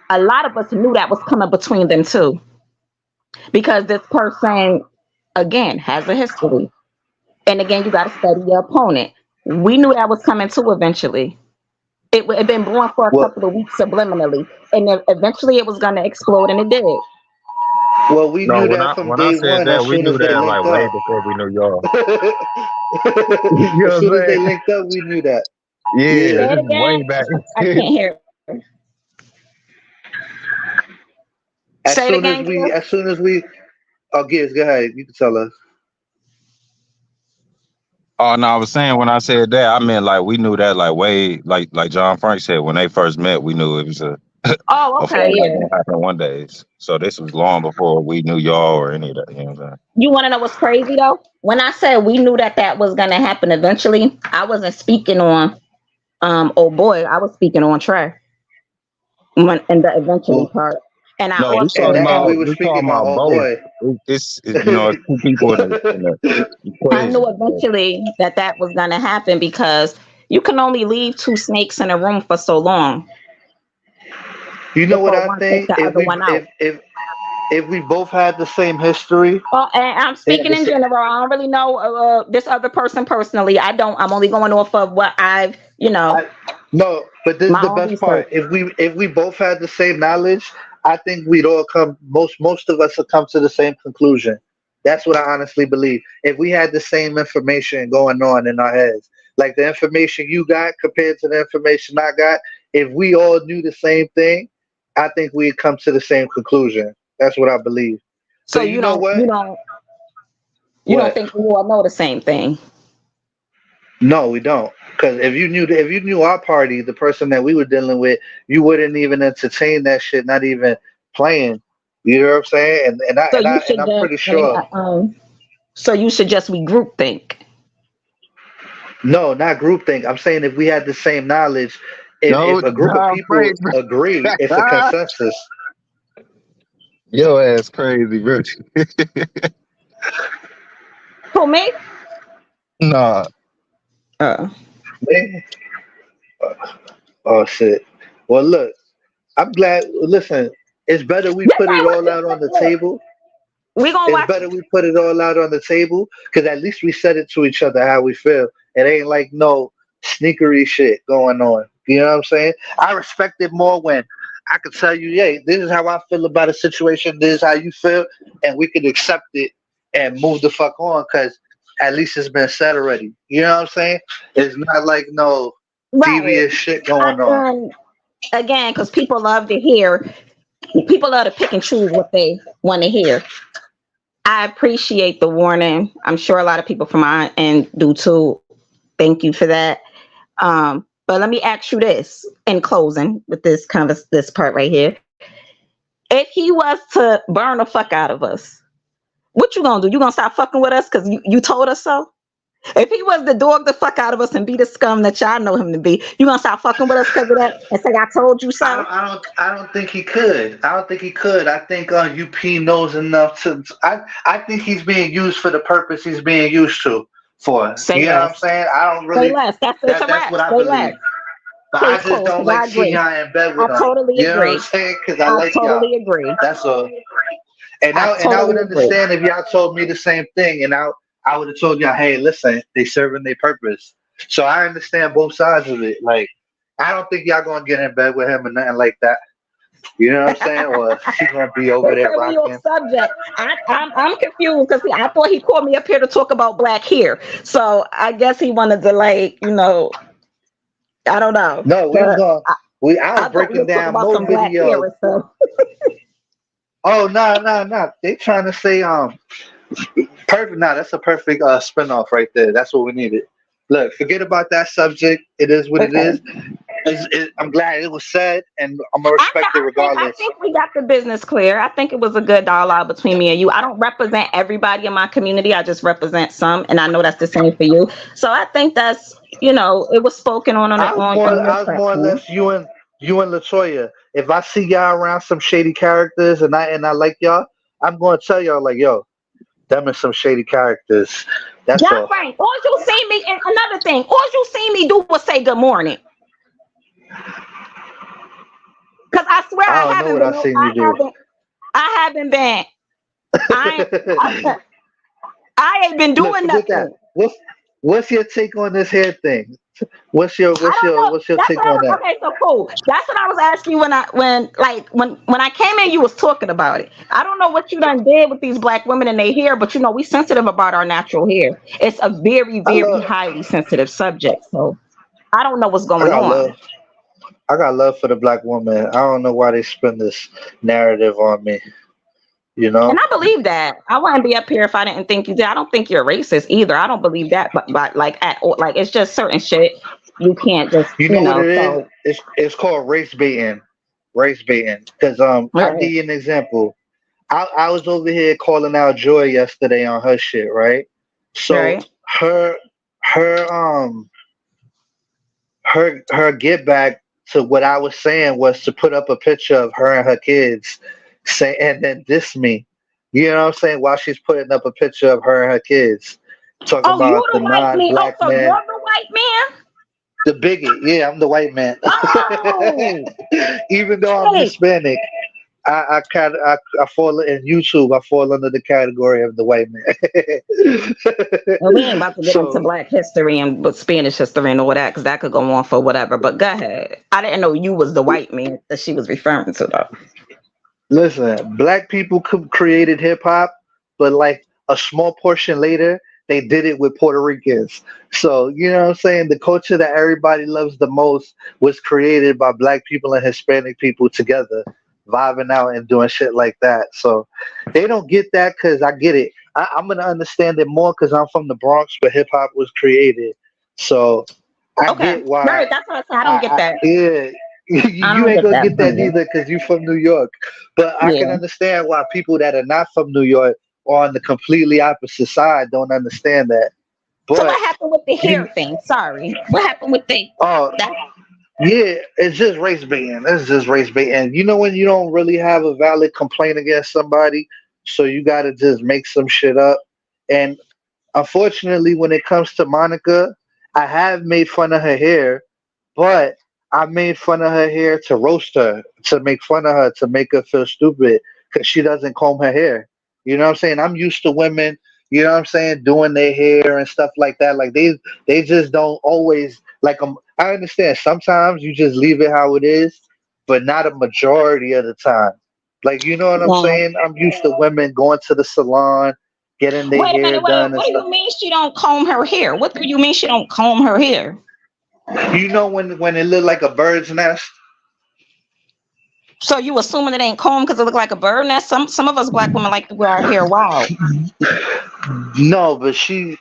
a lot of us knew that was coming between them too, because this person again has a history. And again, you got to study your opponent. We knew that was coming too eventually. It had been brewing for a Well, couple of weeks subliminally, and then eventually it was going to explode, and it did. well, we No, knew when that I from when I day said one. that, As we soon knew as they that like linked way up, before we knew y'all. as You know what soon I'm as they saying? linked up, we knew that. Yeah, Yeah. Say this it is way again. back. I can't hear. As Say it soon as again, we, Gibbs. as soon as we, oh, Giz, go ahead. You can tell us. Oh no, I was saying when I said that, I meant like we knew that like way like John Frank said when they first met, we knew it was Oh, okay, before like yeah. gonna happen one day. So this was long before we knew y'all or any of that. You know what I'm saying? You want to know what's crazy though? When I said we knew that that was going to happen eventually, I wasn't speaking on oh boy, I was speaking on Trey when in the eventually Well, part. And I No, also said we were we talking speaking on about old both. boy. You know it's two people in the I knew equation. So, eventually that that was going to happen because you can only leave two snakes in a room for so long You know what before I one takes think? the other one out. If we both had the same history, Well, and I'm they had speaking the in same. general. I don't really know this other person personally. I don't. I'm only going off of what I've, I no, but this is my the own best research. part. If we both had the same knowledge, I think we'd all come. Most of us would come to the same conclusion. That's what I honestly believe. If we had the same information going on in our heads, like the information you got compared to the information I got, if we all knew the same thing, I think we'd come to the same conclusion. That's what I believe. So But you know what? you don't What? think we all know the same thing. No, we don't. Because if you knew our party, the person that we were dealing with, you wouldn't even entertain that shit, not even playing. You know what I'm saying? So you should I'm just pretty sure. so you suggest we group think. No, not groupthink. I'm saying if we had the same knowledge, no, if a group of John people Frank, bro. agree, it's a consensus. Yo ass crazy, bro. Who me? Nah, Uh, Man, oh shit. Well, look, I'm glad. Listen, it's better we this put it ain't what all this out on the look. table. We gonna It's watch. better we put it all out on the table because at least we said it to each other how we feel. It ain't like no sneakery shit going on. You know what I'm saying? I respect it more when I could tell you, yeah, this is how I feel about a situation. This is how you feel, and we could accept it and move the fuck on because at least it's been said already. You know what I'm saying? It's not like no Right. devious shit going on. And again, because people love to pick and choose what they want to hear. I appreciate the warning. I'm sure a lot of people from my end do too. Thank you for that. But let me ask you this in closing with this part right here. If he was to burn the fuck out of us, what you gonna do? You gonna stop fucking with us because you told us so? If he was to dog the fuck out of us and be the scum that y'all know him to be, you gonna stop fucking with us because of that and say I told you so? I don't think he could. I don't think he could. I think UP knows enough to. I think he's being used for the purpose he's being used to for. Say You know what I'm less. saying? I don't Say really. less. That's a That's wrap. what I Say less. believe. But I Case just closed. don't Because like I seeing agree. y'all in bed I with him. totally You know what I'm agree. saying? Because I I like y'all. totally agree. That's all. I And I would totally agree. understand if y'all told me the same thing, and I would have told y'all, hey, listen, they serving their purpose. So I understand both sides of it. Like, I don't think y'all gonna get in bed with him or nothing like that. You know what I'm saying? Or she's gonna be They over there say we off rocking. subject. I'm confused because I thought he called me up here to talk about black hair. So I guess he wanted to I don't know. No, we was But going. I was I thought we breaking were talking down about more some black hair videos. and stuff. Oh no, no, no! They trying to say perfect. No, that's a perfect spinoff right there. That's what we needed. Look, forget about that subject. It is what it Okay. is. I'm glad it was said, and I'm gonna respect it I regardless. think we got the business clear. I think it was a good dialogue between me and you. I don't represent everybody in my community. I just represent some, and I know that's the same for you. So I think that's it was spoken on on your I was more or platform. less you and Latoya. If I see y'all around some shady characters and I like y'all, I'm gonna tell y'all like, yo, them is some shady characters. That's Yeah, all. right. All you see me, and another thing, all you see me do was say good morning. Cause I swear I don't know what I seen you do. I haven't been, I, I, I ain't been Look, doing forget that. nothing. What's your take on this hair thing? I don't know. What's your That's take what I on was. that? Okay, so cool. That's what I was asking you when I came in. You was talking about it. I don't know what you done did with these black women and their hair, but we sensitive about our natural hair. It's a very, I very love highly sensitive subject. So I don't know what's I going got on. love I got love for the black woman. I don't know why they spin this narrative on me, you And know? I believe that. I wouldn't be up here if I didn't think you did. I don't think you're racist either. I don't believe that, but like at all, like it's just certain shit you can't just, You know what it is? So It's called race baiting. Race baiting. Cause I'll give right, you an example. I was over here calling out Joy yesterday on her shit, right? So right. her her her get back to what I was saying was to put up a picture of her and her kids, say and then diss me. You know what I'm saying? While she's putting up a picture of her and her kids, talking Oh, you about the the white man. Oh, non-black so you're man, the white man. the bigot. Yeah, I'm the white man. Oh, Even though I'm hey. Hispanic, I fall in YouTube. I fall under the category of the white man. Well, we ain't about to get into So Black history and but Spanish history and all that because that could go on for whatever. But go ahead. I didn't know you was the white man that she was referring to though. listen, black people created hip hop, but like a small portion later, they did it with Puerto Ricans. So, you know what I'm saying? The culture that everybody loves the most was created by black people and Hispanic people together, vibing out and doing shit like that. So they don't get that because I get it. I'm going to understand it more because I'm from the Bronx where hip hop was created. So I Okay, get why right. That's what I said. I don't get that. yeah, I you don't ain't get gonna that get that from you. neither because you from New York. But I can Yeah. understand why people that are not from New York or on the completely opposite side don't understand that. So But what happened with the hair you, thing? Sorry. What happened with oh that? yeah, it's just race baiting. It's just race baiting. You know when you don't really have a valid complaint against somebody, so you gotta just make some shit up. And unfortunately, when it comes to Monica, I have made fun of her hair, but I made fun of her hair to roast her, to make fun of her, to make her feel stupid because she doesn't comb her hair. You know what I'm saying? I'm used to women, you know what I'm saying, doing their hair and stuff like that. Like they just don't always like I understand sometimes you just leave it how it is, but not a majority of the time. Like you know what I'm No. saying? I'm used to women going to the salon, getting their Wait a hair minute. done and What do stuff. you mean she don't comb her hair? What do you mean she don't comb her hair? You know when it look like a bird's nest? So you assuming it ain't combed because it look like a bird nest? Some of us black women like to wear our hair wild. No, but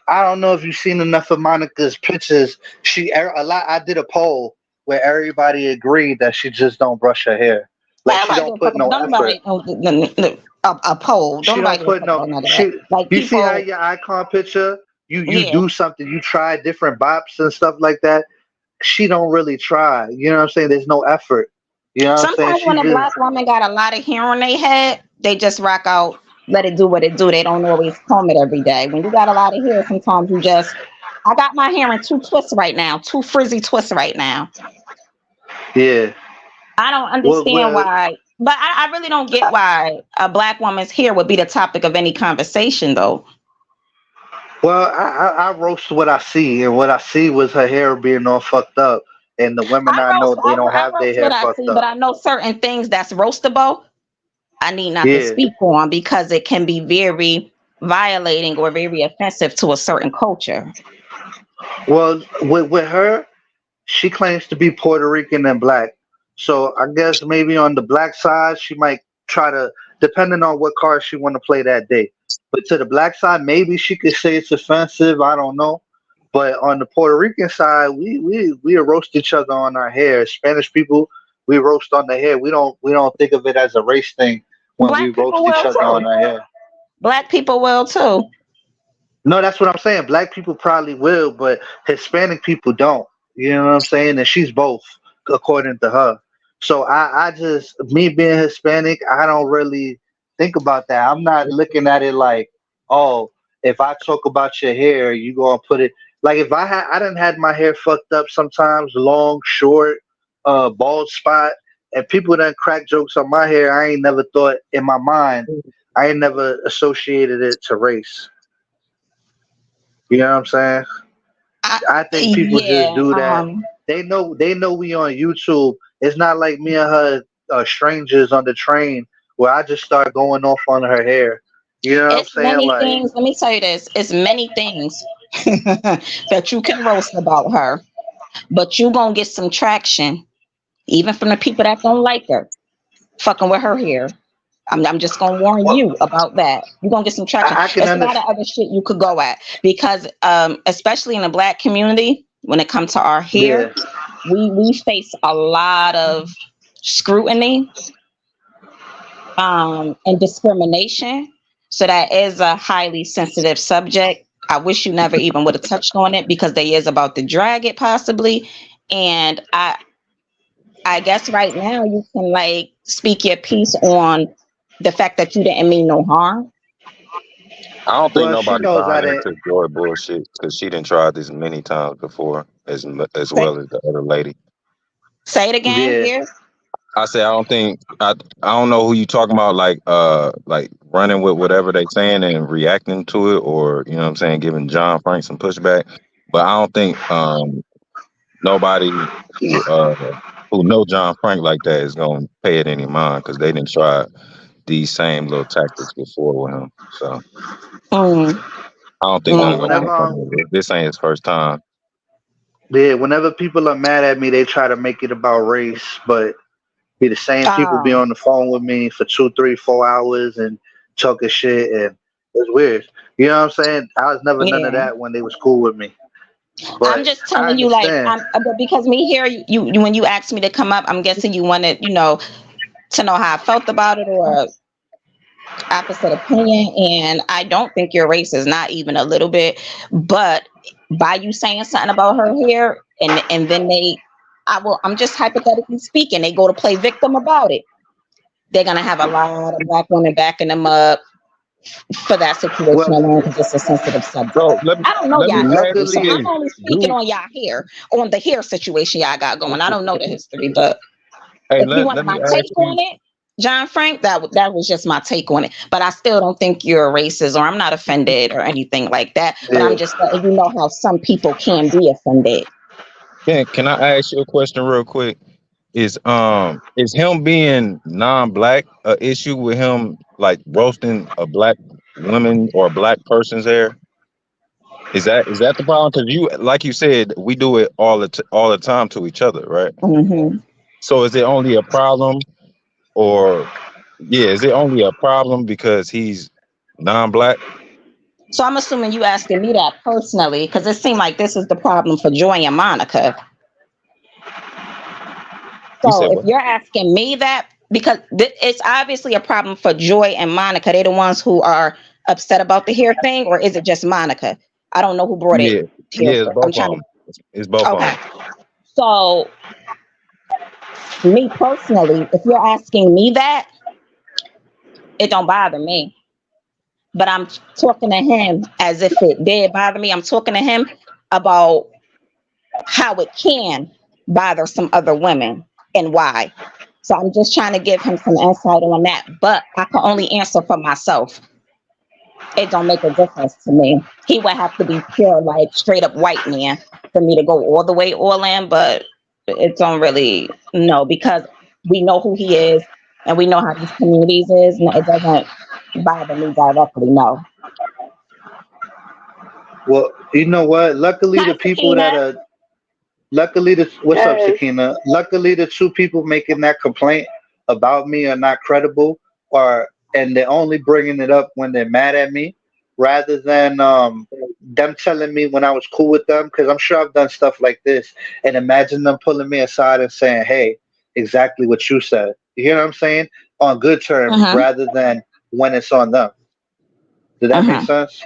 I don't know if you've seen enough of Monica's pictures. A lot. I did a poll where everybody agreed that she just don't brush her hair. Like Man, she nobody don't give a fuck put about no effort. nobody. A poll. Don't She nobody don't give a put fuck no. about none of that. Like You see how people, your icon picture, you yeah. do something, you try different bops and stuff like that. She don't really try. You know what I'm saying? There's no effort. You know what I'm saying? Sometimes She when a just black woman got a lot of hair on their head, they just rock out, let it do what it do. They don't always comb it every day. When you got a lot of hair, sometimes you just. I got my hair in two twists right now, two frizzy twists right now. yeah. I don't Well, understand well, why, but I really don't get why a black woman's hair would be the topic of any conversation, though. I roast what I see, and what I see was her hair being all fucked up, and the women I know they don't I have their roast hair what I fucked see, but up. I know certain things that's roastable. I need not to Yeah. speak on because it can be very violating or very offensive to a certain culture. Well, with her, she claims to be Puerto Rican and black. So I guess maybe on the black side, she might try to, depending on what card she want to play that day. But to the black side, maybe she could say it's offensive. I don't know. But on the Puerto Rican side, we roast each other on our hair. Spanish people, we roast on the hair. We don't think of it as a race thing when we Black people roast each will other on too. our hair. Black people will too. No, that's what I'm saying. Black people probably will, but Hispanic people don't. You know what I'm saying? And she's both, according to her. So I just, me being Hispanic, I don't really think about that. I'm not looking at it like, oh, if I talk about your hair, you gonna put it like if I done had my hair fucked up sometimes, long, short, bald spot, and people done crack jokes on my hair. I ain't never thought in my mind, I ain't never associated it to race. You know what I'm saying? I, I think people just yeah. do that. They know we on YouTube. It's not like me and her strangers on the train where I just start going off on her hair. You know what I'm It's saying? many Like, things. Let me tell you this. It's many things that you can roast about her, but you gonna get some traction, even from the people that don't like her, fucking with her hair. I'm just gonna warn what you about that. You're gonna get some traction. I can There's a lot of understand. other shit you could go at because, especially in the black community, when it comes to our hair, Yeah. we face a lot of scrutiny and discrimination. So that is a highly sensitive subject. I wish you never even would have touched on it because they is about to drag it possibly. And I guess right now you can like speak your piece on the fact that you didn't mean no harm. I don't think Well, she nobody knows I buying didn't. into Joy bullshit because she didn't try this many times before, as Say, well as the other lady. say it again Yeah. here. I say I don't know who you talking about like running with whatever they saying and reacting to it or you know what I'm saying giving John Frank some pushback. But I don't think nobody who know John Frank like that is gonna pay it any mind because they didn't try these same little tactics before with him. So Mm, I don't think Well, nothing gonna okay. be funny. This ain't his first time. yeah, whenever people are mad at me, they try to make it about race, but be the same people be Um, on the phone with me for 2, 3, 4 hours and talking shit, and it's weird. You know what I'm saying? I was never none of yeah. that when they was cool with me, I'm but just I telling you, like, understand. but because me here, when you asked me to come up, I'm guessing you wanted, to know how I felt about it or opposite opinion. And I don't think your race is not even a little bit, but by you saying something about her here, and then I'm just hypothetically speaking, they go to play victim about it. They're gonna have a lot of black women backing them up for that situation Well, alone because it's a sensitive subject. So let me I don't know let y'all me ask history, you so luckily, I'm this: only speaking Do on y'all hair, on the hair situation y'all got going. I don't know the history, but hey if you let wanted me my ask take on you. it, John Frank, that was just my take on it. But I still don't think you're a racist, or I'm not offended or anything like that. But I'm yeah. just letting you know how some people can be offended. Can I ask you a question real quick? Is him being non-black a issue with him like roasting a black woman or a black person's hair? Is that the problem? Because you, like you said, we do it all the time to each other, right? Hmm. So is it only a problem, or yeah, is it only a problem because he's non-black? So I'm assuming you asking me that personally, because it seemed like this is the problem for Joy and Monica. You So said if what? you're asking me that, because it's obviously a problem for Joy and Monica, they're the ones who are upset about the hair thing, or is it just Monica? I don't know who brought it Yeah, here. yeah, it's I'm both trying of to. them. It's both of Okay. them. So me personally, if you're asking me that, it don't bother me. But I'm talking to him as if it did bother me. I'm talking to him about how it can bother some other women and why. So I'm just trying to give him some insight on that. But I can only answer for myself. It don't make a difference to me. He would have to be pure, like straight up white man for me to go all the way all in, but it don't really no, because we know who he is and we know how these communities is, and it doesn't bother me directly, no. Well, you know what? Luckily, Hi, the people that Sakina. are luckily the what's up, Hey, Sakina? Luckily, the two people making that complaint about me are not credible, or and they're only bringing it up when they're mad at me, rather than them telling me when I was cool with them. Because I'm sure I've done stuff like this, and imagine them pulling me aside and saying, "Hey, exactly what you said." You hear what I'm saying? On good terms, Uh-huh. rather than when it's on them. Did that make Uh-huh. sense?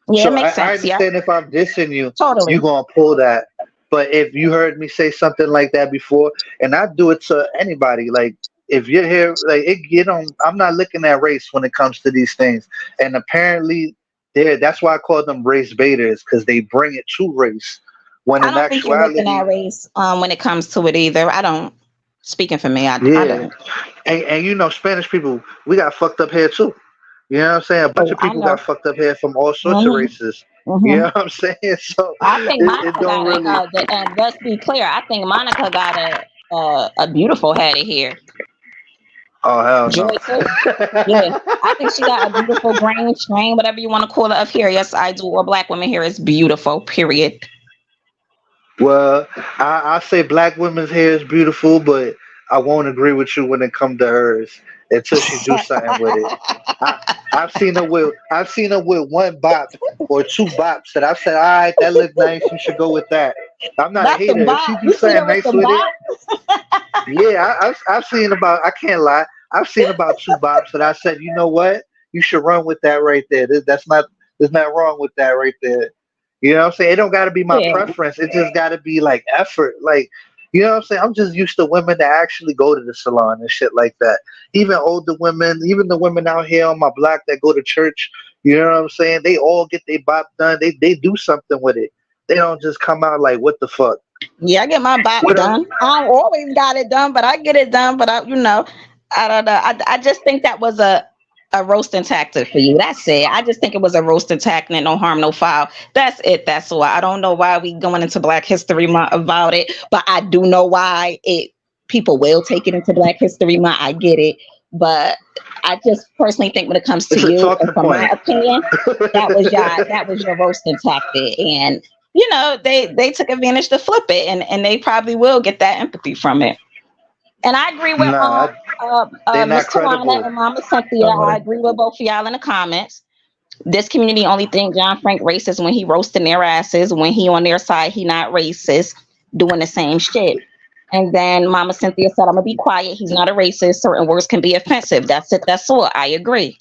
Yeah, it So makes I sense. Yeah, understand if I'm dissing you, you totally. gonna pull that. But if you heard me say something like that before, and I do it to anybody, like if you're here, like it, you know, I'm not looking at race when it comes to these things. And apparently, that's why I call them race baiters because they bring it to race. When I in don't think you're looking at actuality, race when it comes to it either. I don't. Speaking for me, I yeah. don't. And you know, Spanish people, we got fucked up here too. You know what I'm saying? A bunch Oh, of I people got know. fucked up here from all sorts of Hmm. races. You know Hmm. what I'm saying? So I think it Monica don't got really. and let's be clear. I think Monica got a beautiful head of hair. Oh hell Joy too. Yeah, no. I think she got a beautiful grain, strain, whatever you want to call it, of hair. Yes, I do. Or black women hair is beautiful. Period. Well, I say black women's hair is beautiful, but I won't agree with you when it comes to hers until she do something with it. I I've seen her with one bop or two bops that I've said, all right, that look nice. You should go with that. I'm not a Not the hater. If she bop. do You see her something with nice the with it, bop. yeah, I've seen about. I can't lie. I've seen about two bops that I said, you know what? You should run with that right there. That's not. There's nothing wrong with that right there. You know what I'm saying? It don't got to be my Yeah, preference. It just got to be like effort. Like, you know what I'm saying? I'm just used to women that actually go to the salon and shit like that. Even older women, even the women out here on my block that go to church. You know what I'm saying? They all get their bop done. They do something with it. They don't just come out like, what the fuck? yeah. I get my bop What up? done. I don't always got it done, but I get it done. But I don't know. I just think that was a roasting tactic for you. That's it. I just think it was a roasting tactic. No harm, no foul. That's it. That's why. I don't know why we going into Black History Month about it, but I do know why it. People will take it into Black History Month. I get it, but I just personally think when it comes to It's a you, and talking from my point. opinion, that was your roasting tactic, and they took advantage to flip it, and they probably will get that empathy from it. And I agree with Nah, they're not Miss Tawana credible. and Mama Cynthia. I agree with both of y'all in the comments. This community only think John Frank racist when he roasting their asses. When he on their side, he not racist, doing the same shit. And then Mama Cynthia said, "I'm gonna be quiet. He's not a racist. Certain words can be offensive. That's it. That's all. I agree."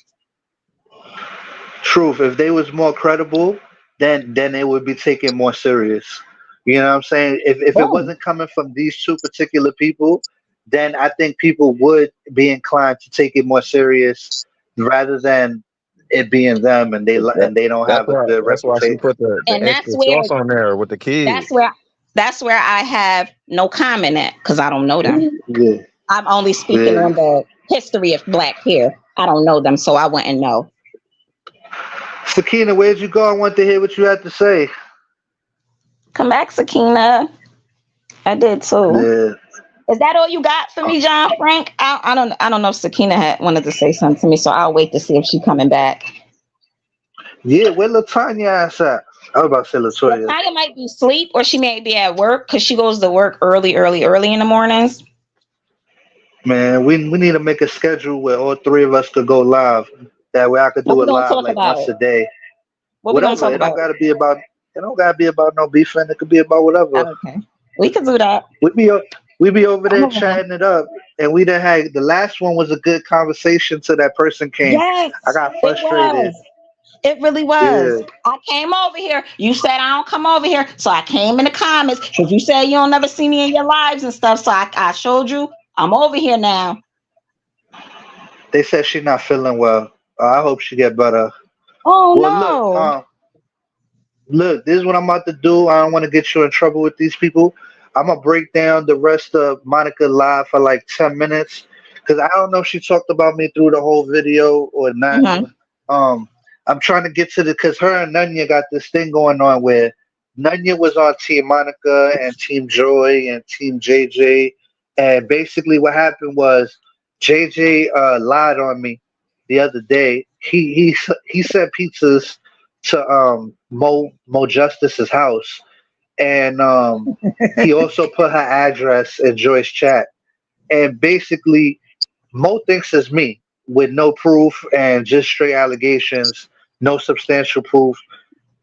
Truth. If they was more credible, then they would be taken more serious. You know what I'm saying? If it Boom. wasn't coming from these two particular people, then I think people would be inclined to take it more serious rather than it being them and That, they don't that's have a why good that's why she reputation. put the And extra sauce on there with the kids. that's where that's where I have no comment at because I don't know them. Yeah, I'm only speaking yeah. on the history of black hair. I don't know them, so I wouldn't know. Sakina, where'd you go? I want to hear what you had to say. Come back, Sakina. I did too. Yeah, Is that all you got for me, John Frank? I don't know if Sakina had wanted to say something to me, so I'll wait to see if she's coming back. yeah. Where Latanya ass at? I was about to say Latoya. Latanya might be asleep or she may be at work because she goes to work early in the mornings. Man, we need to make a schedule where all three of us could go live. That way I could What do we it gonna live talk like once about? a day. What we gonna Whatever. talk It don't about? gotta be about. It don't gotta be about no beefing. It could be about whatever. Okay, we could do that. We be we be over I'm there around. chatting it up, and we done had the last one was a good conversation till that person came. I Yes, got it frustrated. was. It really was. Yeah, I came over here. You said I don't come over here, so I came in the comments because you said you don't never see me in your lives and stuff. So I showed you I'm over here now. they said she not feeling well. I hope she get better. Oh Well, look, no. look, this is what I'm about to do. I don't want to get you in trouble with these people. I'm gonna break down the rest of Monica live for like 10 minutes because I don't know if she talked about me through the whole video or not. Hmm. Um, I'm trying to get to the because her and Nunya got this thing going on where Nunya was on Team Monica and Team Joy and Team JJ, and basically what happened was JJ lied on me the other day. He sent pizzas to Mo Justice's house, and he also put her address in Joy's chat, and basically Mo thinks it's me with no proof and just straight allegations, no substantial proof.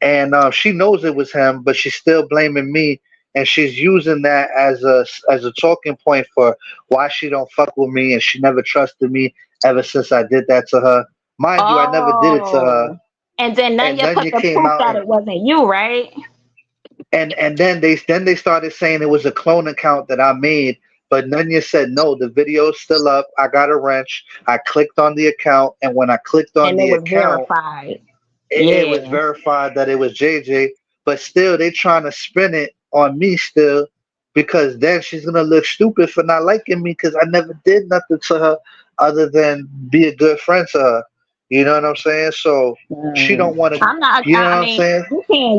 And she knows it was him, but she's still blaming me, and she's using that as a talking point for why she don't fuck with me, and she never trusted me ever since I did that to her. Mind you, I never did it to her. Oh. And then And Nunya put Nunya the came proof out that it wasn't you, right? and then they started saying it was a clone account that I made. But Nunya said no, the video's still up. I got a wrench. I clicked on the account, and when I clicked on And it the was account, verified. it was Yeah. verified that it was JJ. But still, they trying to spin it on me still because then she's gonna look stupid for not liking me because I never did nothing to her other than be a good friend to her. You know what I'm saying? So she Mm. don't want to. I'm not. You know I what I'm mean, saying?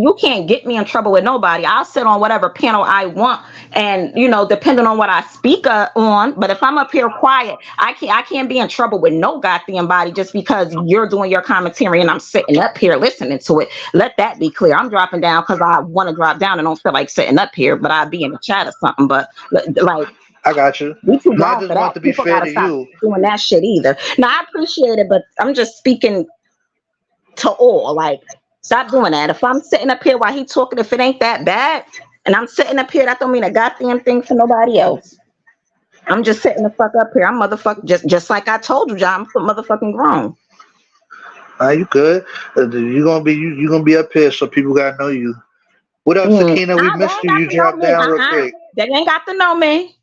you can't get me in trouble with nobody. I'll sit on whatever panel I want, and depending on what I speak on. But if I'm up here quiet, I can't be in trouble with no goddamn body just because you're doing your commentary and I'm sitting up here listening to it. Let that be clear. I'm dropping down because I want to drop down and don't feel like sitting up here, but I'll be in the chat or something. But like. I got you. We too No, I grown just for that. want to be People fair gotta to stop you. doing that shit either. Now I appreciate it, but I'm just speaking to all. Like, stop doing that. If I'm sitting up here while he talking, if it ain't that bad, and I'm sitting up here, that don't mean a goddamn thing for nobody else. I'm just sitting the fuck up here. I'm motherfucking just like I told you, John. I'm motherfucking grown. Are you good? You gonna be up here, so people gotta know you. What up, Sakina? We They missed ain't you. got You to know dropped me. down real quick. They ain't got to know me.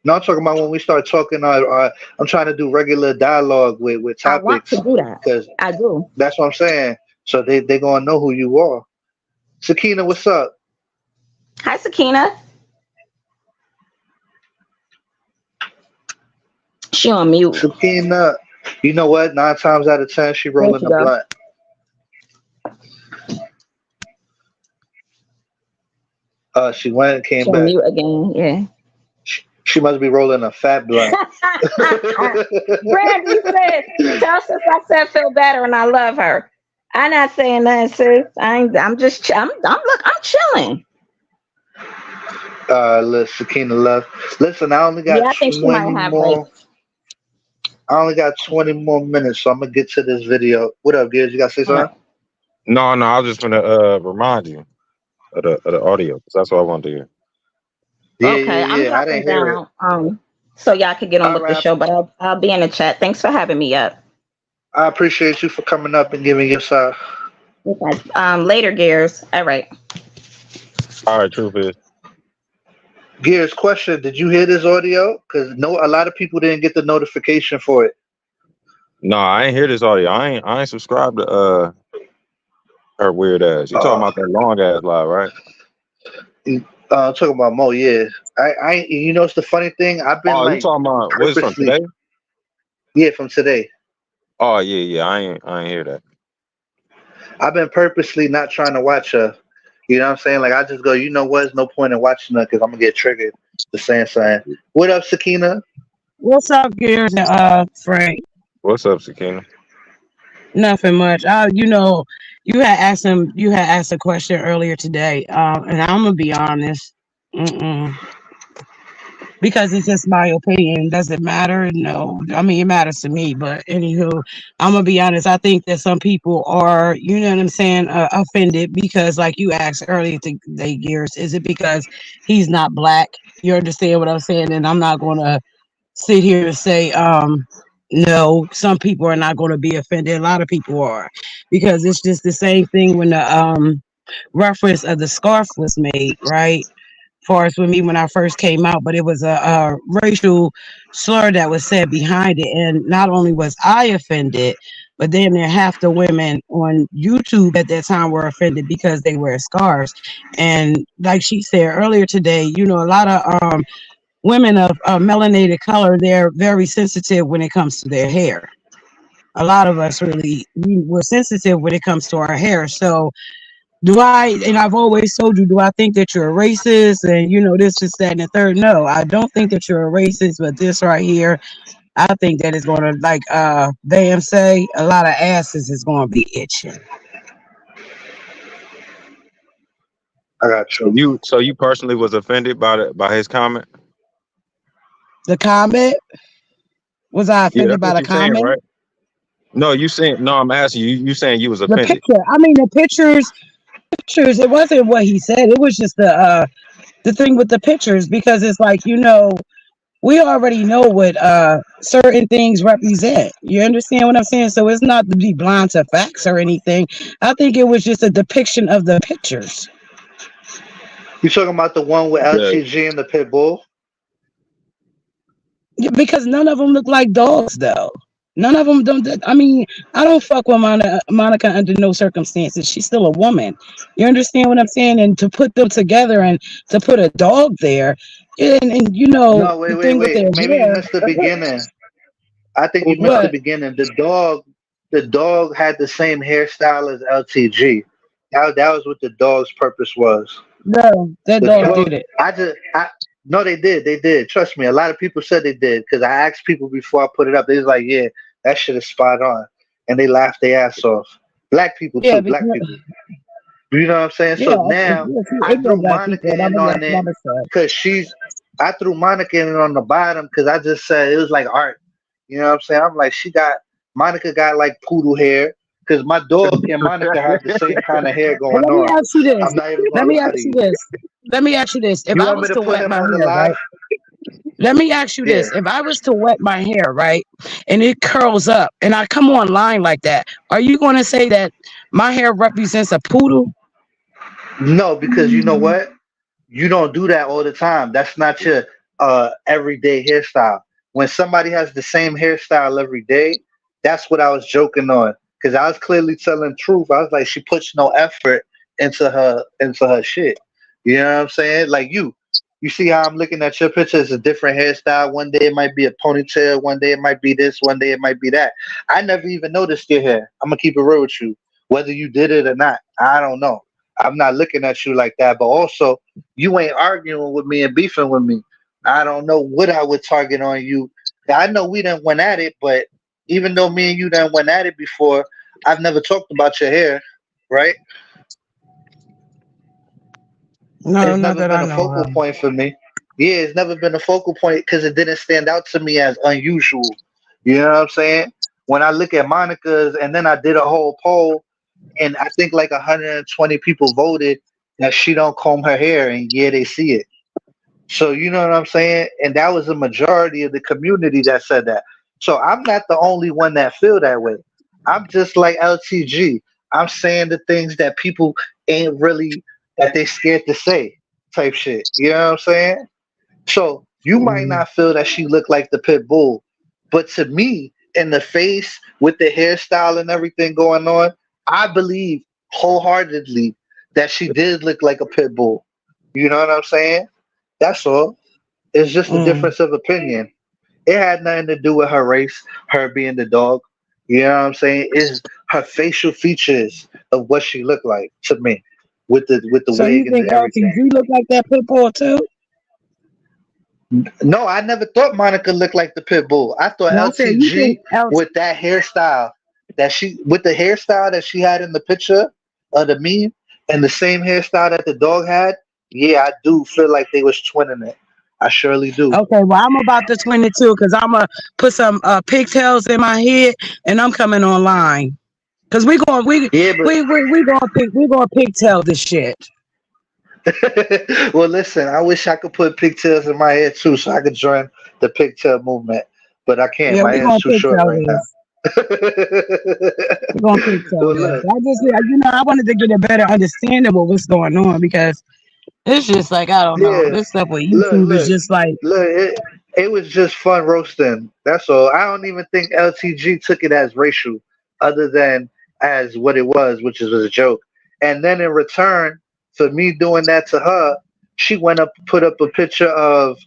No, I'm talking about when we start talking. I'm trying to do regular dialogue with I want to topics do that. because I do. that's what I'm saying. So they gonna know who you are. Sakina, what's up? Hi, Sakina. She on mute. Sakina, you know what? 9 times out of 10, she There rolling she a go. blunt. She went and came She on back. mute again. Yeah. She must be rolling a fat blunt. Brandy said, "Tell sis I said feel better and I love her." I'm not saying nothing, sis. I'm just. I'm chilling. Sakina left. Listen, I only got Yeah, I think she might 20 have like. more. I only got 20 more minutes, so I'm gonna get to this video. What up, Gibbs? You gotta say All right. something? No, no, I was just gonna remind you of the audio because that's what I wanted to hear. Yeah, Okay, yeah, I'm yeah. I dropping didn't hear it. down. So y'all could get on All with the right. show, but I'll be in the chat. Thanks for having me up. I appreciate you for coming up and giving your side. Okay. Later, gears. All right. All right, truth is, Gears, question: did you hear this audio? Because no, a lot of people didn't get the notification for it. no, I ain't hear this audio. I ain't subscribed to her weird ass. You talking Uh, about that long ass live, right? talking about Mo, yeah. You know, it's the funny thing. I've been Oh, you like talking about what's from purposely, today? yeah, from today. Oh yeah, yeah. I ain't hear that. I've been purposely not trying to watch her You know what I'm saying? Like I just go, you know what? There's no point in watching that because I'm gonna get triggered to saying something. What up, Sakina? What's up, Gears and Frank? What's up, Sakina? Nothing much. You had asked a question earlier today, and I'm gonna be honest, mm-mm. Because it's just my opinion. Does it matter? No. I mean, it matters to me, but anywho, I'm gonna be honest. I think that some people are, you know what I'm saying, offended because, like you asked earlier today, Gears, is it because he's not black? You understand what I'm saying? And I'm not gonna sit here and say, no, some people are not going to be offended. A lot of people are, because it's just the same thing when the reference of the scarf was made, right? Far as with me when I first came out, but it was a racial slur that was said behind it, and not only was I offended, but then there half the women on YouTube at that time were offended because they wear scarves. And like she said earlier today, you know, a lot of women of melanated color, they're very sensitive when it comes to their hair. A lot of us we're sensitive when it comes to our hair. So and I've always told you, do I think that you're a racist and you know this, that, and the third? No, I don't think that you're a racist, but this right here, I think that it's gonna, like Bam say, a lot of asses is gonna be itching. I got So you. you personally was offended by his comment? The comment, was I Yeah, offended that's by what the you saying, comment? right? No, you saying no. I'm asking you. You saying you was The offended? picture. I mean, the pictures. It wasn't what he said. It was just the thing with the pictures, because it's like, you know, we already know what certain things represent. You understand what I'm saying? So it's not to be blind to facts or anything. I think it was just a depiction of the pictures. You talking about the one with Yeah. LTG and the pit bull? Yeah, because none of them look like dogs, though. None of them don't. I mean, I don't fuck with Monica under no circumstances. She's still a woman. You understand what I'm saying? And to put them together and to put a dog there, and you know No, wait, the wait, thing with their wait. Maybe you hair. missed the beginning. I think you missed the What? beginning. The dog had the same hairstyle as LTG. That was what the dog's purpose was. No, that The dog dog, did it. I no, they did. Trust me, a lot of people said they did because I asked people before I put it up. They was like, "Yeah, that shit is spot on," and they laughed their ass off. Black people Yeah, too, black because people. You know what I'm saying? yeah, So now yeah, see, I threw ignorant black Monica people, and I'm in gonna on let it Mama say. because I threw Monica in on the bottom because I just said it was like art. You know what I'm saying? I'm like, Monica got like poodle hair because my dog and Monica have the same kind of hair But going let me on. ask you this. I'm not even Let gonna me lie ask to you you. this. Let me ask you this. If You I want me was to to put wet him my on the hair, live? right? Let me ask you Yeah. this. If I was to wet my hair, right, and it curls up and I come online like that, are you going to say that my hair represents a poodle? No, because you know what? You don't do that all the time. That's not your everyday hairstyle. When somebody has the same hairstyle every day, that's what I was joking on. Because I was clearly telling the truth. I was like, she puts no effort into her shit. You know what I'm saying? Like you see how I'm looking at your picture? It's a different hairstyle. One day it might be a ponytail. One day it might be this. One day it might be that. I never even noticed your hair. I'm gonna keep it real with you. Whether you did it or not, I don't know. I'm not looking at you like that. But also, you ain't arguing with me and beefing with me. I don't know what I would target on you. I know we didn't went at it, but even though me and you done went at it before, I've never talked about your hair, right? No, It's not never that I been a know focal of. point for me. Yeah, it's never been a focal point because it didn't stand out to me as unusual. You know what I'm saying? When I look at Monica's, and then I did a whole poll, and I think like 120 people voted that she don't comb her hair, and yeah, they see it. So you know what I'm saying? And that was a majority of the community that said that. So I'm not the only one that feel that way. I'm just like LTG. I'm saying the things that people ain't really that they scared to say type shit. You know what I'm saying? So you might Mm, not feel that she looked like the pit bull, but to me, in the face with the hairstyle and everything going on, I believe wholeheartedly that she did look like a pit bull. You know what I'm saying? That's all. It's just a mm. difference of opinion. It had nothing to do with her race, her being the dog. You know what I'm saying? It's her facial features of what she looked like to me. with the So you wig and think the everything. LTG look like that pit bull too? No, I never thought Monica looked like the pit bull. I thought No, I said you think LTG with that hairstyle with the hairstyle that she had in the picture of the meme and the same hairstyle that the dog had. Yeah, I do feel like they was twinning it. I surely do. Okay, well, I'm about to twin it too because I'm gonna put some pigtails in my head and I'm coming online because Yeah, but we gonna pigtail this shit. well, listen, I wish I could put pigtails in my hair too, so I could join the pigtail movement, but I can't. Yeah, My we hair's gonna too short pigtail right now. this. We gonna pigtail Well, this. look, I just I wanted to get a better understanding of what's going on because it's just like I don't know. yeah, This stuff with look, YouTube is look, just like look. It was just fun roasting. That's all. I don't even think LTG took it as racial, other than as what it was, which is a joke. And then in return for me doing that to her, she went up, put up a picture of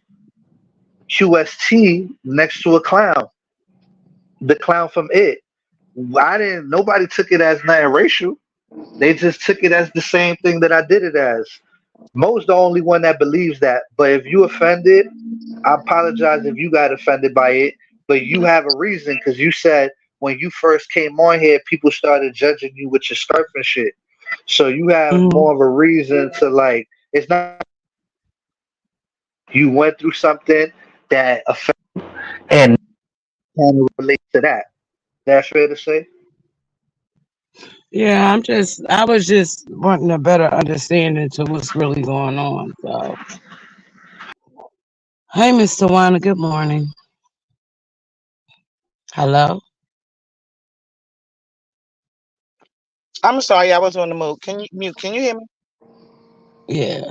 QST next to a clown, the clown from It. I didn't. Nobody took it as nothing racial. They just took it as the same thing that I did it as. Mo's the only one that believes that. But if you offended, I apologize if you got offended by it. But you have a reason because you said when you first came on here, people started judging you with your scarf and shit. So you have mhm. more of a reason to like. It's not you went through something that affected and kind of relate to that. That's fair to say. Yeah, I was just wanting a better understanding to what's really going on. So, hey, Mr. Wana, good morning. Hello. I'm sorry, I was on the move. Can you mute? Can you hear me? Yeah.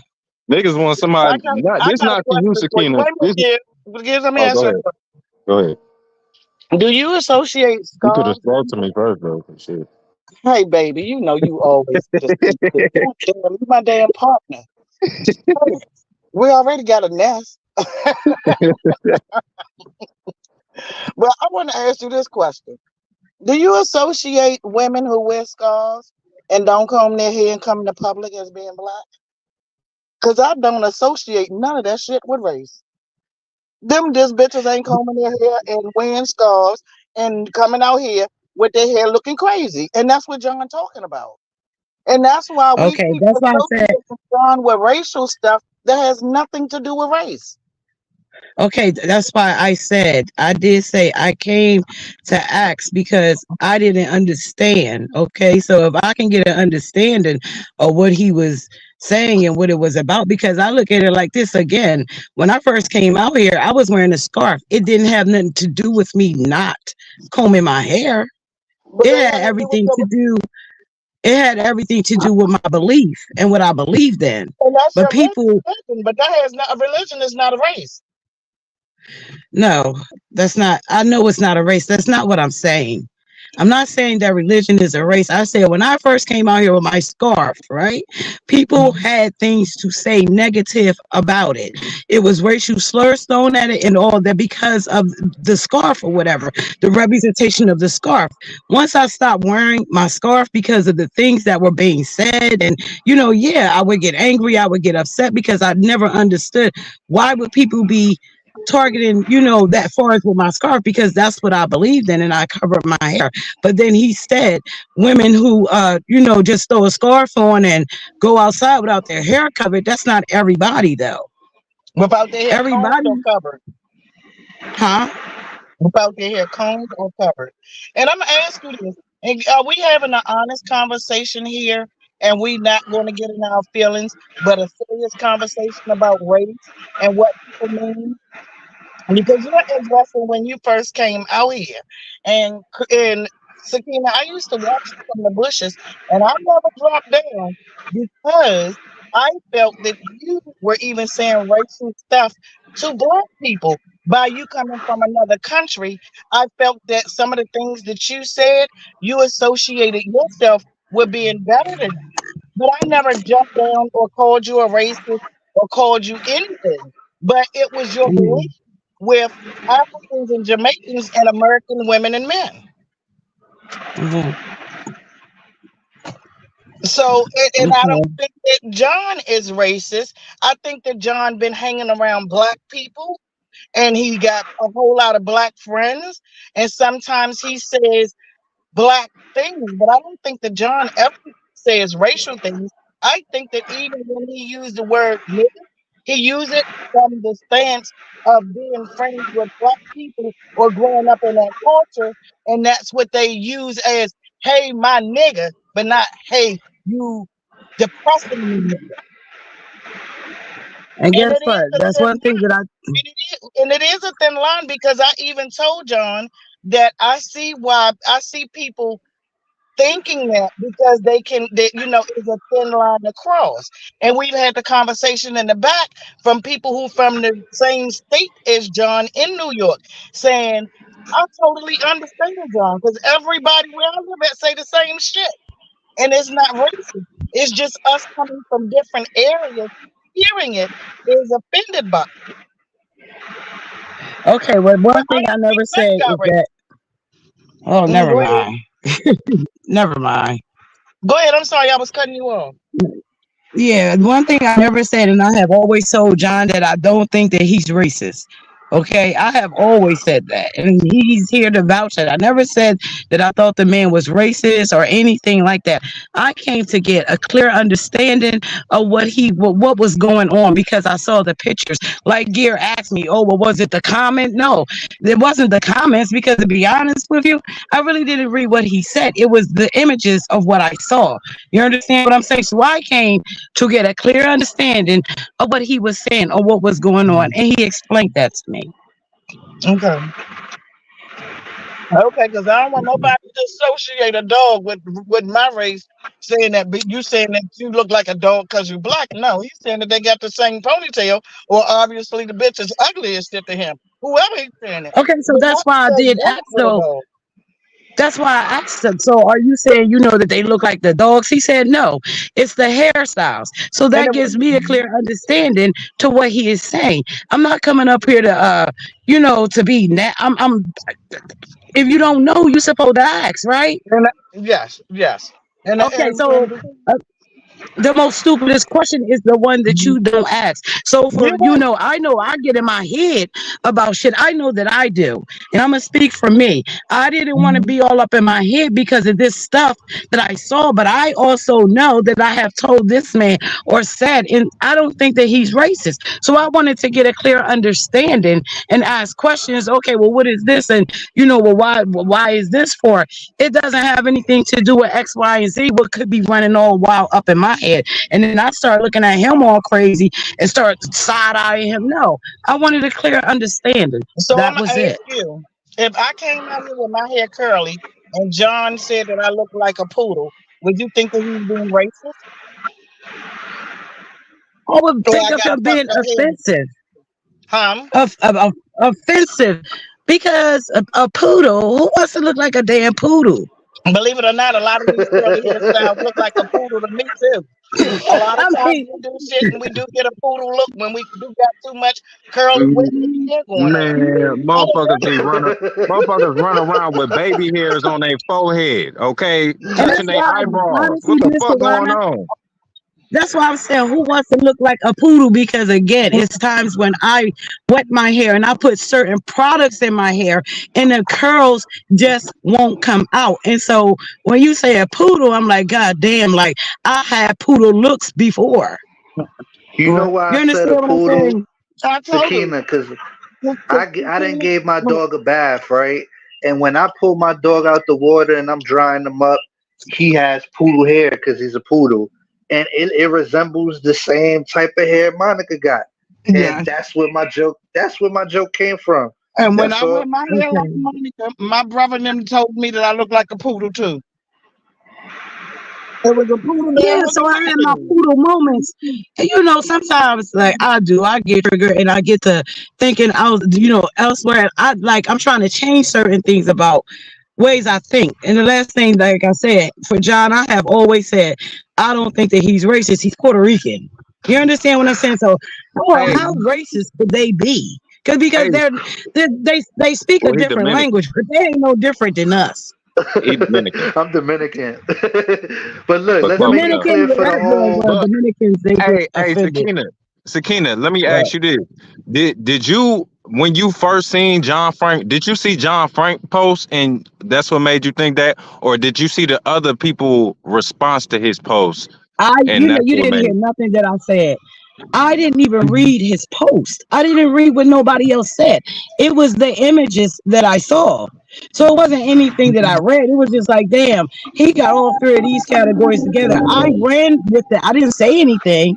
Niggas want So somebody. Not I this. got a Not to you, question for you. Sakina. Wait a This. minute, Gibbs, let me Oh, go answer ahead. it. Go ahead. Do you associate You could have scarves? spoke to me first, bro. Shit. Hey, baby, you know you always just God damn, you my damn partner. Hey, we already got a nest. But I want to ask you this question. Do you associate women who wear scarves and don't comb their hair and come to public as being black? Because I don't associate none of that shit with race. Them just bitches ain't combing their hair and wearing scarves and coming out here with their hair looking crazy. And that's what John talking about. And that's why we Okay, keep that's why I said. associating John with racial stuff that has nothing to do with race. Okay, that's why I said I did say I came to ask because I didn't understand. Okay, so if I can get an understanding of what he was saying and what it was about, because I look at it like this again. When I first came out here, I was wearing a scarf. It didn't have nothing to do with me not combing my hair. But It that had had nothing to do with everything your to do. It had everything to do with my belief and what I believed in. and that's But your people, religion, but that has not a religion is not a race. no, that's not. I know it's not a race. That's not what I'm saying. I'm not saying that religion is a race. I said when I first came out here with my scarf, right? People had things to say negative about it. It was racial slurs thrown at it and all that because of the scarf or whatever, the representation of the scarf. Once I stopped wearing my scarf because of the things that were being said, and yeah, I would get angry, I would get upset because I never understood why would people be targeting, that far as with my scarf because that's what I believed in and I covered my hair. But then he said women who just throw a scarf on and go outside without their hair covered, that's not everybody though. Without their hair combed or Everybody, covered. huh? Without their hair combed or covered. And I'm gonna ask you this. Are we having an honest conversation here? And we not going to get in our feelings, but a serious conversation about race and what people mean? Because you're addressing when you first came out here. And Sakina, I used to watch you from the bushes and I never dropped down because I felt that you were even saying racial stuff to black people by you coming from another country. I felt that some of the things that you said, you associated yourself with being better than them. But I never jumped down or called you a racist or called you anything. But it was your belief Mhm. with Africans and Jamaicans and American women and men. Mhm. So, and I don't Okay. think that John is racist. I think that John been hanging around black people, and he got a whole lot of black friends. And sometimes he says black things, but I don't think that John ever says racial things. I think that even when he used the word nigger, he used it from the stance of being friends with black people or growing up in that culture, and that's what they use as "Hey, my nigga," but not "Hey, you depressing me." Nigga. And And guess it is what? a That's thin one thing that I. and it is a thin line because I even told John that I see why I see people thinking that because they can that is a thin line to cross. And we've had the conversation in the back from people who from the same state as John in New York saying I totally understand John because everybody where I live at say the same shit, and it's not racist. It's just us coming from different areas hearing it is offended by it. Okay, well, But one I thing I don't think never that said got is that. racist. Oh, never Go ahead. mind. Never mind. Go ahead. I'm sorry I was cutting you off. Yeah, one thing I never said, and I have always told John that I don't think that he's racist. Okay, I have always said that, and he's here to vouch that. I never said that I thought the man was racist or anything like that. I came to get a clear understanding of what was going on because I saw the pictures. Like Gear asked me, "Oh, well, was it the comment?" No, it wasn't the comments because to be honest with you, I really didn't read what he said. It was the images of what I saw. You understand what I'm saying? So I came to get a clear understanding of what he was saying or what was going on. And he explained that to me. Okay. Okay, because I don't want nobody to associate a dog with my race, saying that but you saying that you look like a dog because you're black. No, he's saying that they got the same ponytail, or obviously the bitch is ugly as shit to him. Whoever he's saying it, Okay, so but that's not why I because did black ask with a though. dog. That's why I asked him. So are you saying you know that they look like the dogs? He said no. It's the hairstyles. So And that it gives was, me a clear understanding to what he is saying. I'm not coming up here to to be I'm if you don't know, you supposed to ask, right? yes, yes, and Okay, and, so and uh, the most stupidest question is the one that you don't ask. So you for I know I get in my head about shit. I know that I do. And I'm gonna speak for me. I didn't want to know. be all up in my head because of this stuff that I saw, but I also know that I have told this man or said, and I don't think that he's racist. So I wanted to get a clear understanding and ask questions. Okay, well, what is this? And well, why is this for? It doesn't have anything to do with X, Y, and Z. What could be running all wild up in my head? And then I start looking at him all crazy and start side eyeing him. No, I wanted a clear understanding. So I'm That gonna was ask it. you: if I came out here with my hair curly and John said that I look like a poodle, would you think that he's being racist? I would Or think I of got a him being fucked up head? offensive, Huh? offensive, because a poodle. Who wants to look like a damn poodle? Believe it or not, a lot of these curly hairstyles look like a poodle to me too. A lot of I times mean, we do shit and we do get a poodle look when we do got too much curly wavy hair going on. Man, I don't motherfuckers know. be running. Motherfuckers run around with baby hairs on their forehead. Okay, and touching that's their why, eyebrows. honestly, What the Mister fuck going Rod, on? that's why I'm saying who wants to look like a poodle because again, it's times when I wet my hair and I put certain products in my hair and the curls just won't come out. And so when you say a poodle, I'm like, God damn, like I had poodle looks before. You know why You I said a understand what I'm poodle, saying? I told her. Sakina? Because I didn't gave my dog a bath, right? And when I pull my dog out the water and I'm drying him up, he has poodle hair because he's a poodle, and it resembles the same type of hair Monica got, and Yeah. That's where my joke came from. And when That's I wear all. my hair like Okay. Monica, my brother and them told me that I look like a poodle too. It was a poodle that Yeah, so I had my originated poodle moments. And sometimes like I get triggered and I get to thinking elsewhere. I'm trying to change certain things about ways I think. And the last thing, like I said, for John, I have always said, I don't think that he's racist. He's Puerto Rican. You understand what I'm saying? So Hey, how racist could they be? Because hey, they speak a well, he different Dominican. language, but they ain't no different than us. He Dominican I'm Dominican. But look, for let's make it culture. clear Dominican, for the whatever, whole. but But Dominicans they get hey, offended. Sakina, let me But ask you this: did you when you first seen John Frank? Did you see John Frank post, and that's what made you think that, or did you see the other people response to his post, and that's you what didn't made? hear nothing that I said. I didn't even read his post. I didn't read what nobody else said. It was the images that I saw. So it wasn't anything that I read. It was just like, damn, he got all three of these categories together. I ran with it. I didn't say anything,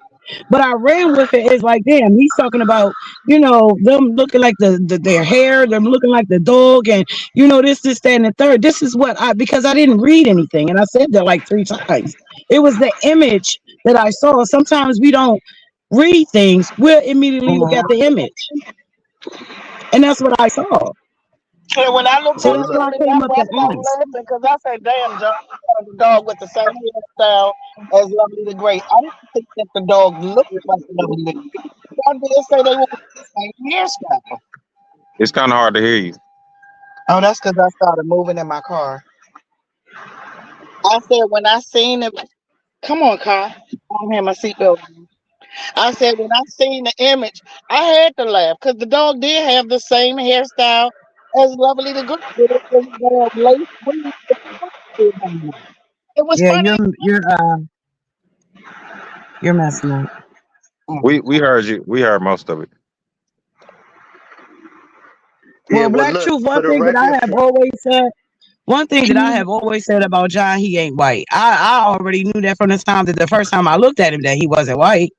but I ran with it. It's like, damn, he's talking about, them looking like their hair, them looking like the dog, and this, that, and the third. This is because I didn't read anything, and I said that like three times. It was the image that I saw. Sometimes we don't read things, we'll immediately look at the image. And that's what I saw. And when I looked So at Well, it, that's why look, I lovely, came that's up why I to started ask. laughing because I said, "Damn, John, you have a dog with the same hairstyle as Lovely the Great." I didn't think that the dog looked like Lovely the Great. I did say they were with the same hairstyle. It's kind of hard to hear you. Oh, that's because I started moving in my car. I said when I seen it, come on, car. I don't have my seatbelt on. I said when I seen the image, I had to laugh because the dog did have the same hairstyle as Lovely the Great. It was lace wings with the ponytail hanging out. It was Yeah, funny. you're messing up. We heard you. We heard most of it. yeah. Well, Well, Black look Truth, for the record. one thing that I have always said about John, he ain't white. I already knew that from the time that the first time I looked at him that he wasn't white.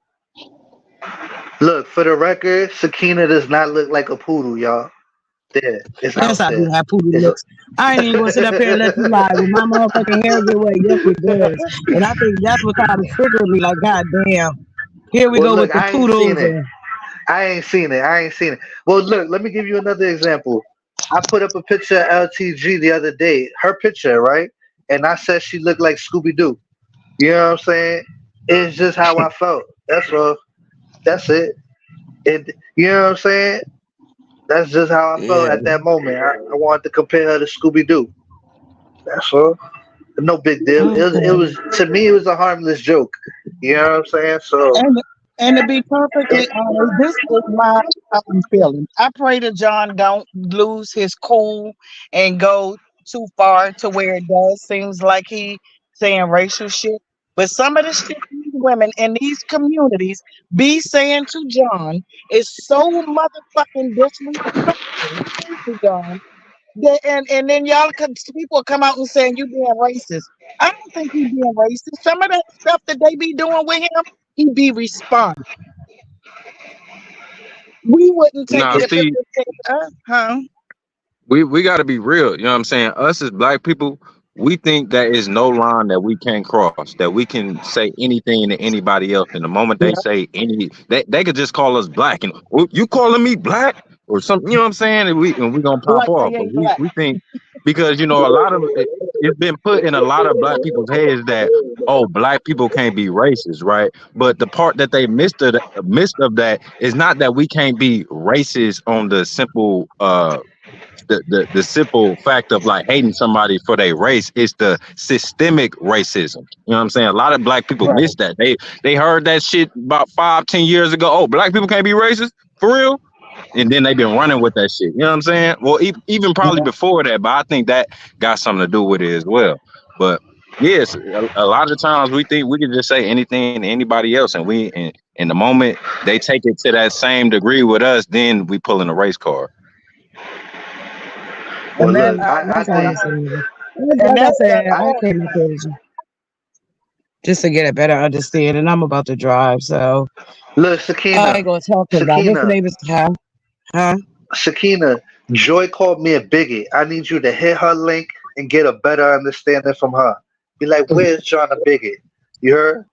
Look for the record. Sakina does not look like a poodle, y'all. There, it's Yes, out I do there. have poodle It's. looks. I ain't even gonna sit up here and let you lie. When my motherfucking hair get wet, yes, it does. And I think that's what kind of triggered me. Like, God damn, here we Well, go with look, the I ain't seen poodles it. and I ain't seen it. I ain't seen it. Well, look, let me give you another example. I put up a picture of LTG the other day, her picture, right? And I said she looked like Scooby Doo. You know what I'm saying? It's just how I felt. That's all. That's it. You know what I'm saying? That's just how I felt yeah. at that moment. I wanted to compare her to Scooby Doo. That's all. No big deal. It Okay. was to me. It was a harmless joke. You know what I'm saying? So, And and to be it, perfectly honest, this is my feeling. I pray that John don't lose his cool and go too far to where it does seems like he saying racial shit. But some of the shit these women in these communities be saying to John is so motherfucking disrespectful to John. And then people come out and saying you being racist. I don't think he being racist. Some of that stuff that they be doing with him, he be responding. We wouldn't take Nah, it if it see, was said to us, huh? we got to be real. You know what I'm saying? Us as black people, we think that is no line that we can't cross. That we can say anything to anybody else, and the moment they Yeah, say they could just call us black, and "Oh, you calling me black or something. You know what I'm saying? And we gonna pop like off. they But ain't we black. we think because a lot of it's been put in a lot of black people's heads that black people can't be racist, right? But the part that they missed of that is not that we can't be racist on the simple the simple fact of like hating somebody for their race is the systemic racism. You know what I'm saying? A lot of black people Right. miss that. They heard that shit about 5-10 years ago. Oh, black people can't be racist for real. And then they've been running with that shit. You know what I'm saying? Well, even probably before that, but I think that got something to do with it as well. But yes, a lot of times we think we can just say anything to anybody else, and the moment they take it to that same degree with us, then we pull in a race card. well, And look, then I that's think understandable. And Like I that's said, I I came up here just to get a better understanding. I'm about to drive, so look, I ain't gonna talk about what's the Sakina, name is huh? Sakina. Joy called me a bigot. I need you to hit her link and get a better understanding from her. Be like, where's John a bigot? You heard?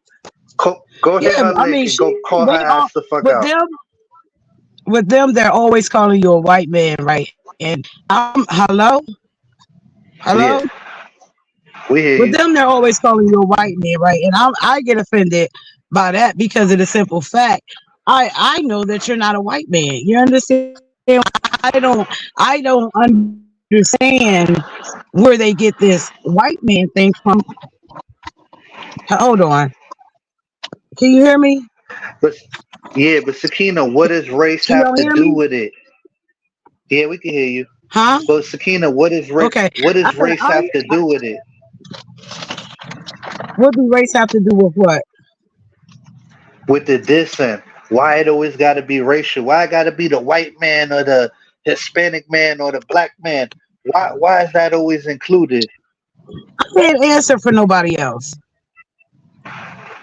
Go hit Yeah, her I link mean, and go call her they all ass the fuck with out. them. With them, they're always calling you a white man, right? And I'm hello. Yeah, we hear With you. them, they're always calling you a white man, right? And I get offended by that because of the simple fact I know that you're not a white man. You understand? I don't understand saying where they get this white man thing from. Hold on. Can you hear me? But yeah, but Sakina, what does race Can have y'all to hear do me? with it? Yeah, we can hear you. Huh? But Sakina, Okay. what I does said, race have to do with it? what do race have to do with what? With the dissing? Why it always got to be racial? Why it got to be the white man or the Hispanic man or the black man? Why is that always included? I can't answer for nobody else.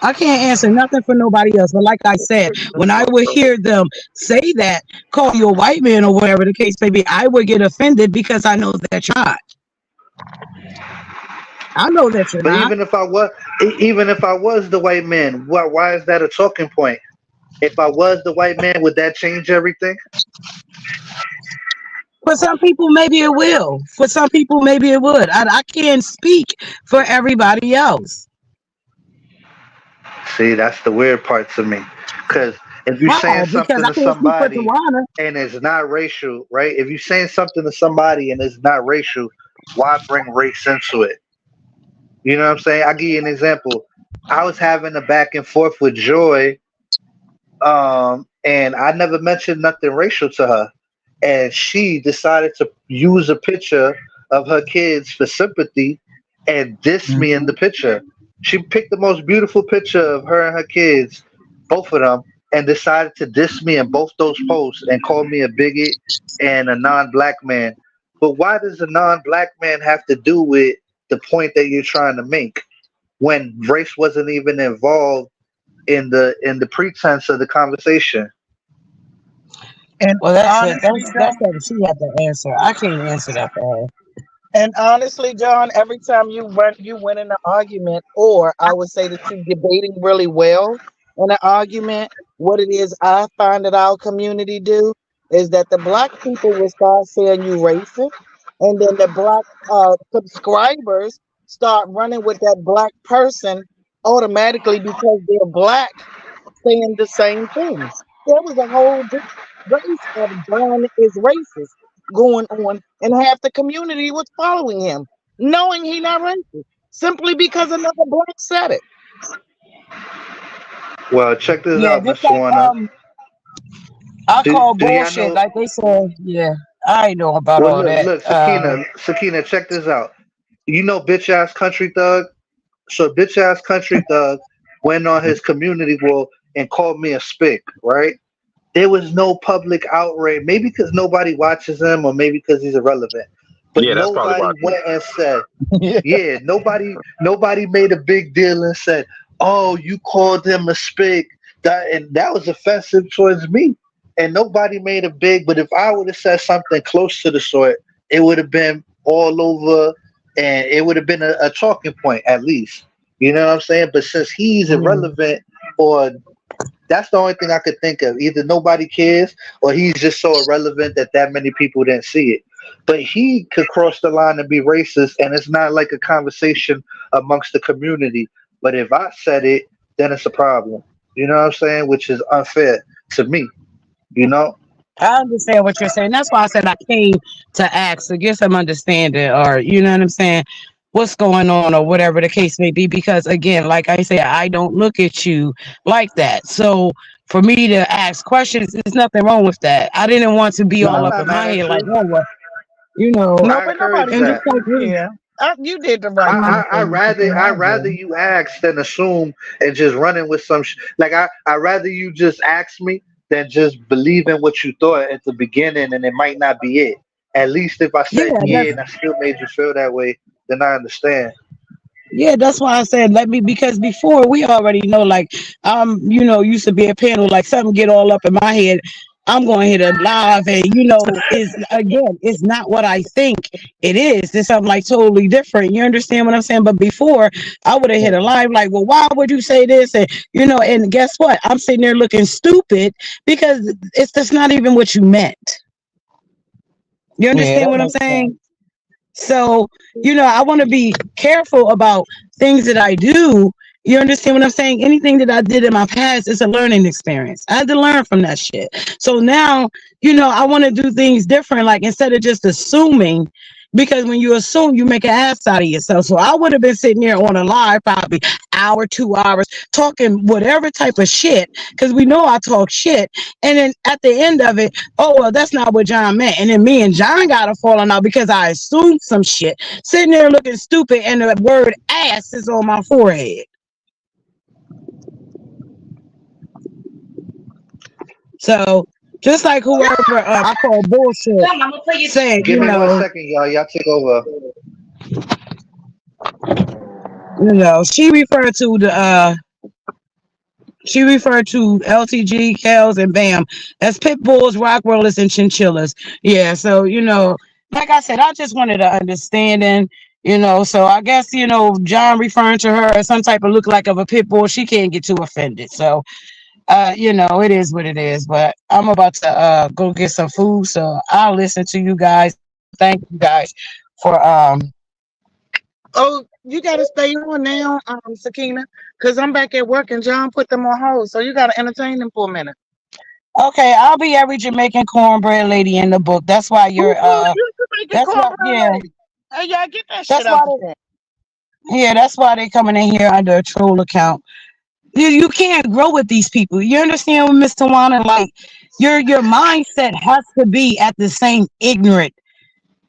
I can't answer nothing for nobody else. But like I said, when I would hear them say that, call you a white man or whatever the case may be, I would get offended because I know that you're not. I know that you're But not. even if I was the white man, why is that a talking point? If I was the white man, would that change everything? For some people, maybe it will. For some people, maybe it would. I can't speak for everybody else. See, that's the weird part to me. Because if you're saying How? Because something I to can't speak for somebody Tawana. and it's not racial, right? If you're saying something to somebody and it's not racial, why bring race into it? You know what I'm saying? I'll give you an example. I was having a back and forth with Joy, and I never mentioned nothing racial to her. And she decided to use a picture of her kids for sympathy and diss me in the picture. She picked the most beautiful picture of her and her kids, both of them, and decided to diss me in both those posts and call me a bigot and a non-black man. But why does a non-black man have to do with the point that you're trying to make when race wasn't even involved in the pretense of the conversation? And Well, that's it. honestly, That's John, something she had to answer. I can't answer that for her. and honestly, John, every time you win in an argument, or I would say that you're debating really well in an argument, what it is I find that our community do is that the black people will start saying you racist, and then the black subscribers start running with that black person automatically because they're black saying the same thing. There was a whole big race of John is racist going on, and half the community was following him, knowing he not racist, simply because another black said it. Well, check this Yeah, out, just Miss like Swana. I call Do y'all bullshit. know? Like they said, yeah, I know about Well, all that. look, Sakina, check this out. You know, bitch ass country thug. So, bitch ass country thug went on his community wall and called me a spick, right? There was no public outrage. Maybe because nobody watches him, or maybe because he's irrelevant. But Yeah, that's probably why nobody too. went and said, Yeah. yeah, nobody made a big deal and said, "Oh, you called him a spick." That was offensive towards me. And nobody made a big. But if I would have said something close to the sort, it would have been all over, and it would have been a talking point at least. You know what I'm saying? But since he's Yeah. irrelevant, or that's the only thing I could think of. Either nobody cares, or he's just so irrelevant that many people didn't see it. But he could cross the line and be racist, and it's not like a conversation amongst the community. But if I said it, then it's a problem. You know what I'm saying? Which is unfair to me. You know? I understand what you're saying. That's why I said I came to ask to get some understanding, or you know what I'm saying, what's going on, or whatever the case may be. Because again, like I said, I don't look at you like that. So for me to ask questions, there's nothing wrong with that. I didn't want to be No, all I'm up not in my mad head at like, you. oh, well, you know, No, I but encourage nobody and should just that. like you. care. You did the right I, thing I for I you to rather come I on rather here. you ask than assume and just running with some like I rather you just ask me than just believe in what you thought at the beginning and it might not be it. At least if I Yeah, said yeah that's and I still made you feel that way, then I understand. Yeah, that's why I said let me, because before we already know, like used to be a panel, like something get all up in my head, I'm going to hit a live, and is again, it's not what I think it is. It's something like totally different. You understand what I'm saying? But before, I would have hit a live like, well, why would you say this? And and guess what? I'm sitting there looking stupid because it's just not even what you meant. You Yeah, understand that what I'm makes saying? sense. So, I want to be careful about things that I do You understand what I'm saying? Anything that I did in my past is a learning experience. I had to learn from that shit. So now, I want to do things different. Like instead of just assuming, because when you assume, you make an ass out of yourself. So I would have been sitting there on a live probably hour, 2 hours, talking whatever type of shit, because we know I talk shit. And then at the end of it, oh well, that's not what John meant. And then me and John got a falling out because I assumed some shit, sitting there looking stupid, and the word ass is on my forehead. So just like whoever I call bullshit said, Give me 1 second, y'all. Y'all take over. she referred to LTG, Kels, and Bam as pit bulls, rockrollers, and chinchillas. Yeah, so like I said, I just wanted an understanding. So I guess John referring to her as some type of look like of a pit bull, she can't get too offended. So it is what it is. But I'm about to go get some food, so I'll listen to you guys. Thank you guys for Oh, you gotta stay on now, Sakina, because I'm back at work and John put them on hold. So you gotta entertain them for a minute. Okay, I'll be every Jamaican cornbread lady in the book. That's why you're You making that's why cornbread lady. Hey, y'all get that shit that's out why the phone. that's why they coming in here under a troll account. You can't grow with these people. You understand what Mr. Wanna, like your mindset has to be at the same ignorant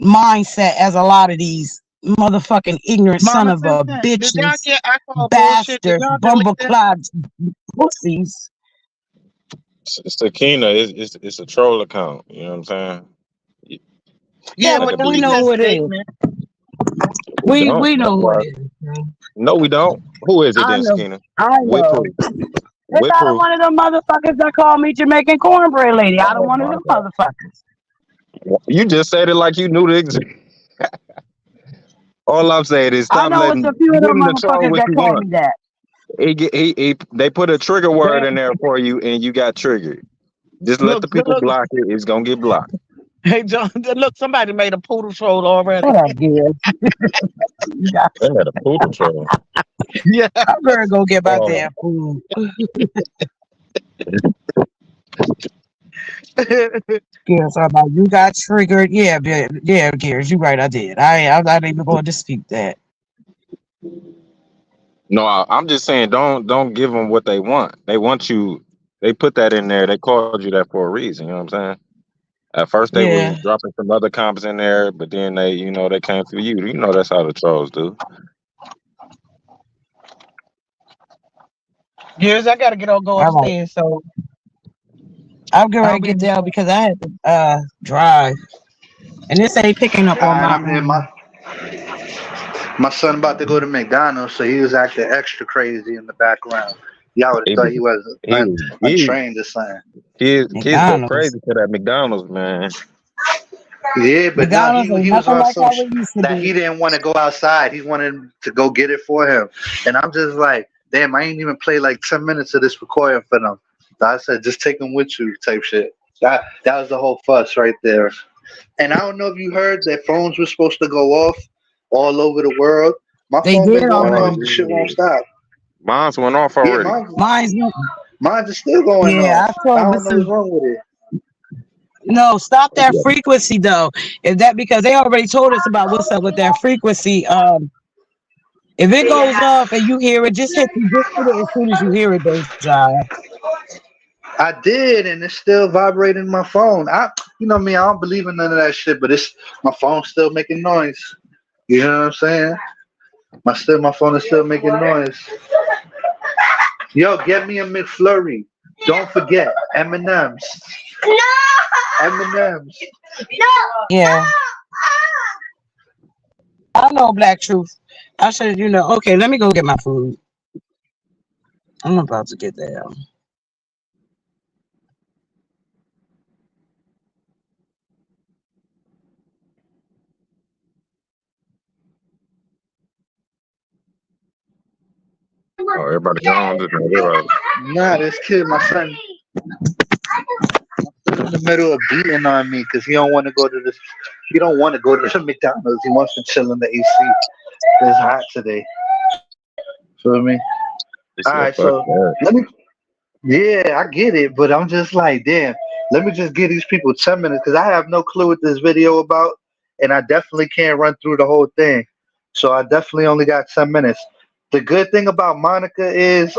mindset as a lot of these motherfucking ignorant son Mama of a Simpson, did y'all bitches, get I call bullshit? Did bastards, y'all delete that? bumbleclads, pussies. Sakina, it's a troll account. You know what I'm saying? You Yeah, Yeah, had but to but we delete be. know that who it is. statement. We don't. We That's know who it why. is. Man. No, we don't. Who is it I then, know. Sakina? I With know. proof. It's With out of proof. one of them motherfuckers that call me Jamaican cornbread lady. Out of Oh one of my them God. motherfuckers. You just said it like you knew the exact. All I'm saying is I stop know it's letting a few of give them him the troll motherfuckers what that you call want. me that. They put a trigger word That, in there for you and you got triggered. Just let look, the people look, block it. It's gonna get blocked. hey John, look, somebody made a poodle troll already. What up, dear? Yeah, They had a poodle troll. Yeah. I'm gonna go get my Oh, damn food. Yeah, so about you got triggered. Yeah, yeah, Gears. You right. I did. I'm not even going to dispute that. no, I'm just saying don't give them what they want. They want you. They put that in there. They called you that for a reason. You know what I'm saying? At first they was Yeah. dropping some other comments in there, but then they came for you. You know that's how the trolls do. Yes, I gotta go All right. upstairs. So I'm going I'll to be get down because I had to drive, and this ain't picking up on And my. I'm in my son about to go to McDonald's, so he was acting extra crazy in the background. Y'all would have He thought was he was he was he untrained or something. kids go McDonald's. crazy for that McDonald's, man. Yeah, but no, McDonald's ain't he was nothing on like some how it used to that be. he didn't want to go outside. He wanted to go get it for him, and I'm just like, damn, I ain't even played like 10 minutes of this recording for them. So I said, just take them with you, type shit. That was the whole fuss right there. And I don't know if you heard that phones were supposed to go off all over the world. My They phone did been going Oh off. already. The shit won't yeah. stop. Mine's went off Yeah, already. Mine's mine's is still going yeah. off. I I told don't know what's listen. wrong with it. No, stop Oh, that yeah. frequency though. If that because they already told us about what's up with that frequency. If it goes off and you hear it, just hit it as soon as you hear it, though, Jai. I did, and it's still vibrating my phone. You know me, I don't believe in none of that shit, but it's my phone's still making noise. You know what I'm saying? My phone is still making noise. Yo, get me a McFlurry. Don't forget M&M's. M&M's. Yeah, I know Black Truth. I should, okay, let me go get my food. I'm about to get there. Oh, everybody gone. Just know they're right. Nah, this kid, my son, in the middle of beating on me because he don't want to go to this. He don't want to go to the McDonald's. He wants to chill in the AC. It's hot today. Feel me? She All said, right, "Fuck so that." let me. Yeah, I get it, but I'm just like, damn. Let me just give these people 10 minutes because I have no clue what this video about, and I definitely can't run through the whole thing. So I definitely only got 10 minutes. The good thing about Monica is,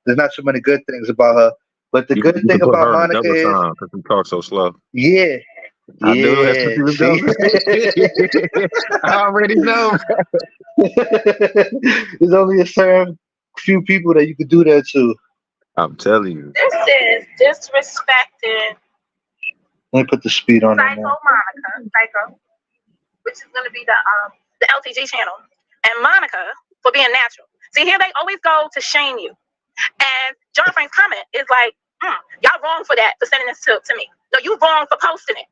there's not so many good things about her, but the good You thing can put about her in a Monica double is, time because she talks so slow. yeah, I do. That's what yeah. she was See, doing. I already know. there's only a certain few people that you could do that to. I'm telling you. This is disrespecting Let me put the speed on it Psycho now. Monica, Psycho, which is going to be the LTG channel, and Monica for being natural. See, here they always go to shame you. And John Frank's comment is like, y'all wrong for that, for sending this to me. No, you wrong for posting it.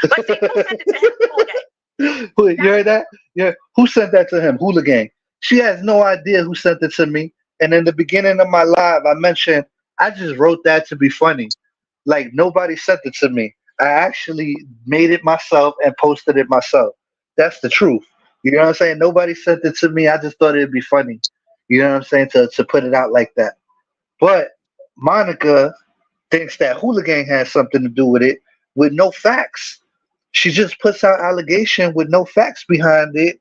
But see, who sent it to him? You heard that? Yeah. Who sent that to him? Hooligan. She has no idea who sent it to me. And in the beginning of my live, I mentioned I just wrote that to be funny. Like nobody sent it to me. I actually made it myself and posted it myself. That's the truth. You know what I'm saying? Nobody sent it to me. I just thought it'd be funny. You know what I'm saying? To put it out like that. But Monica thinks that Hooligan has something to do with it with no facts. She just puts out allegation with no facts behind it,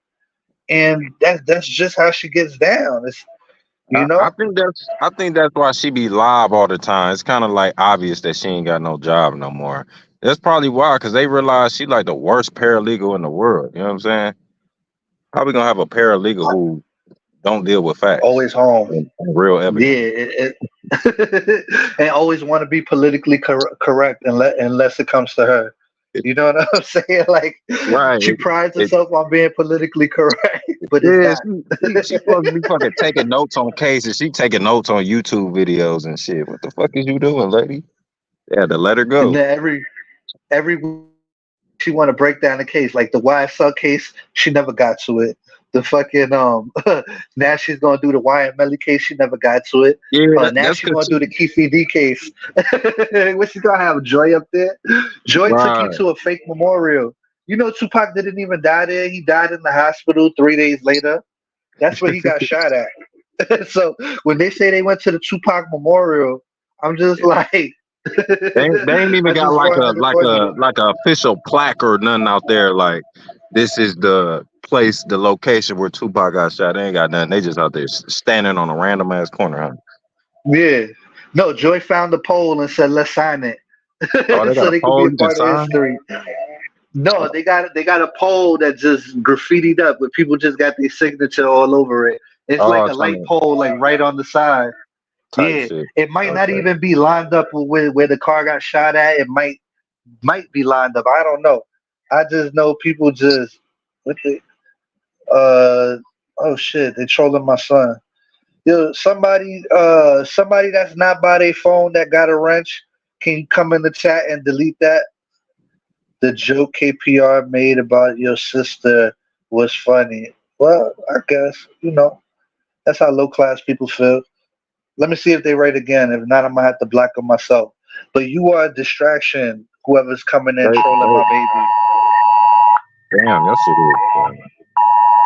and that's just how she gets down. It's you I know. think that's why she be live all the time. It's kind of like obvious that she ain't got no job no more. That's probably why, because they realize she like the worst paralegal in the world. You know what I'm saying? How we gonna have a paralegal who don't deal with facts Always home. and real Yeah, evidence? and always want to be politically correct unless it comes to her. You know what I'm saying? Like Right. she prides It, herself on being politically correct, but it's yeah, not. she supposed to be fucking taking notes on cases. She taking notes on YouTube videos and shit. What the fuck is you doing, lady? They had to let her And go. then every she want to break down the case. Like the YSL case, she never got to it. The fucking now she's gonna do the Wyatt Melly case. She never got to it. Yeah, Now that's she's because gonna she do the Keefe D case. What she gonna have Joy up there? Joy took you right. to a fake memorial. You know Tupac didn't even die there. He died in the hospital 3 days later. That's where he got shot at. So when they say they went to the Tupac memorial, I'm just like, They ain't even I got just find it funny. like a official plaque or nothing out there. Like this is the place, the location where Tupac got shot. They ain't got nothing. They just out there standing on a random ass corner. Huh? Yeah. No, Joy found the poll and said, "Let's sign Oh, they it," got so a they could be poll a you can part of sign. history. No, they got a poll that just graffitied up, but people just got their signature all over it. It's like Oh, a light some pole, like right on the side. type Yeah, shit. it might not Okay. even be lined up with where the car got shot at. It might be lined up. I don't know. I just know people just what the oh shit, they trolling my son. Yo, somebody that's not by their phone that got a wrench, can you come in the chat and delete that? The joke KPR made about your sister was funny. Well, I guess, that's how low class people feel. Let me see if they write again. If not, I'm gonna have to block them myself. But you are a distraction, whoever's coming in trolling Hey, my baby. damn, your shit is.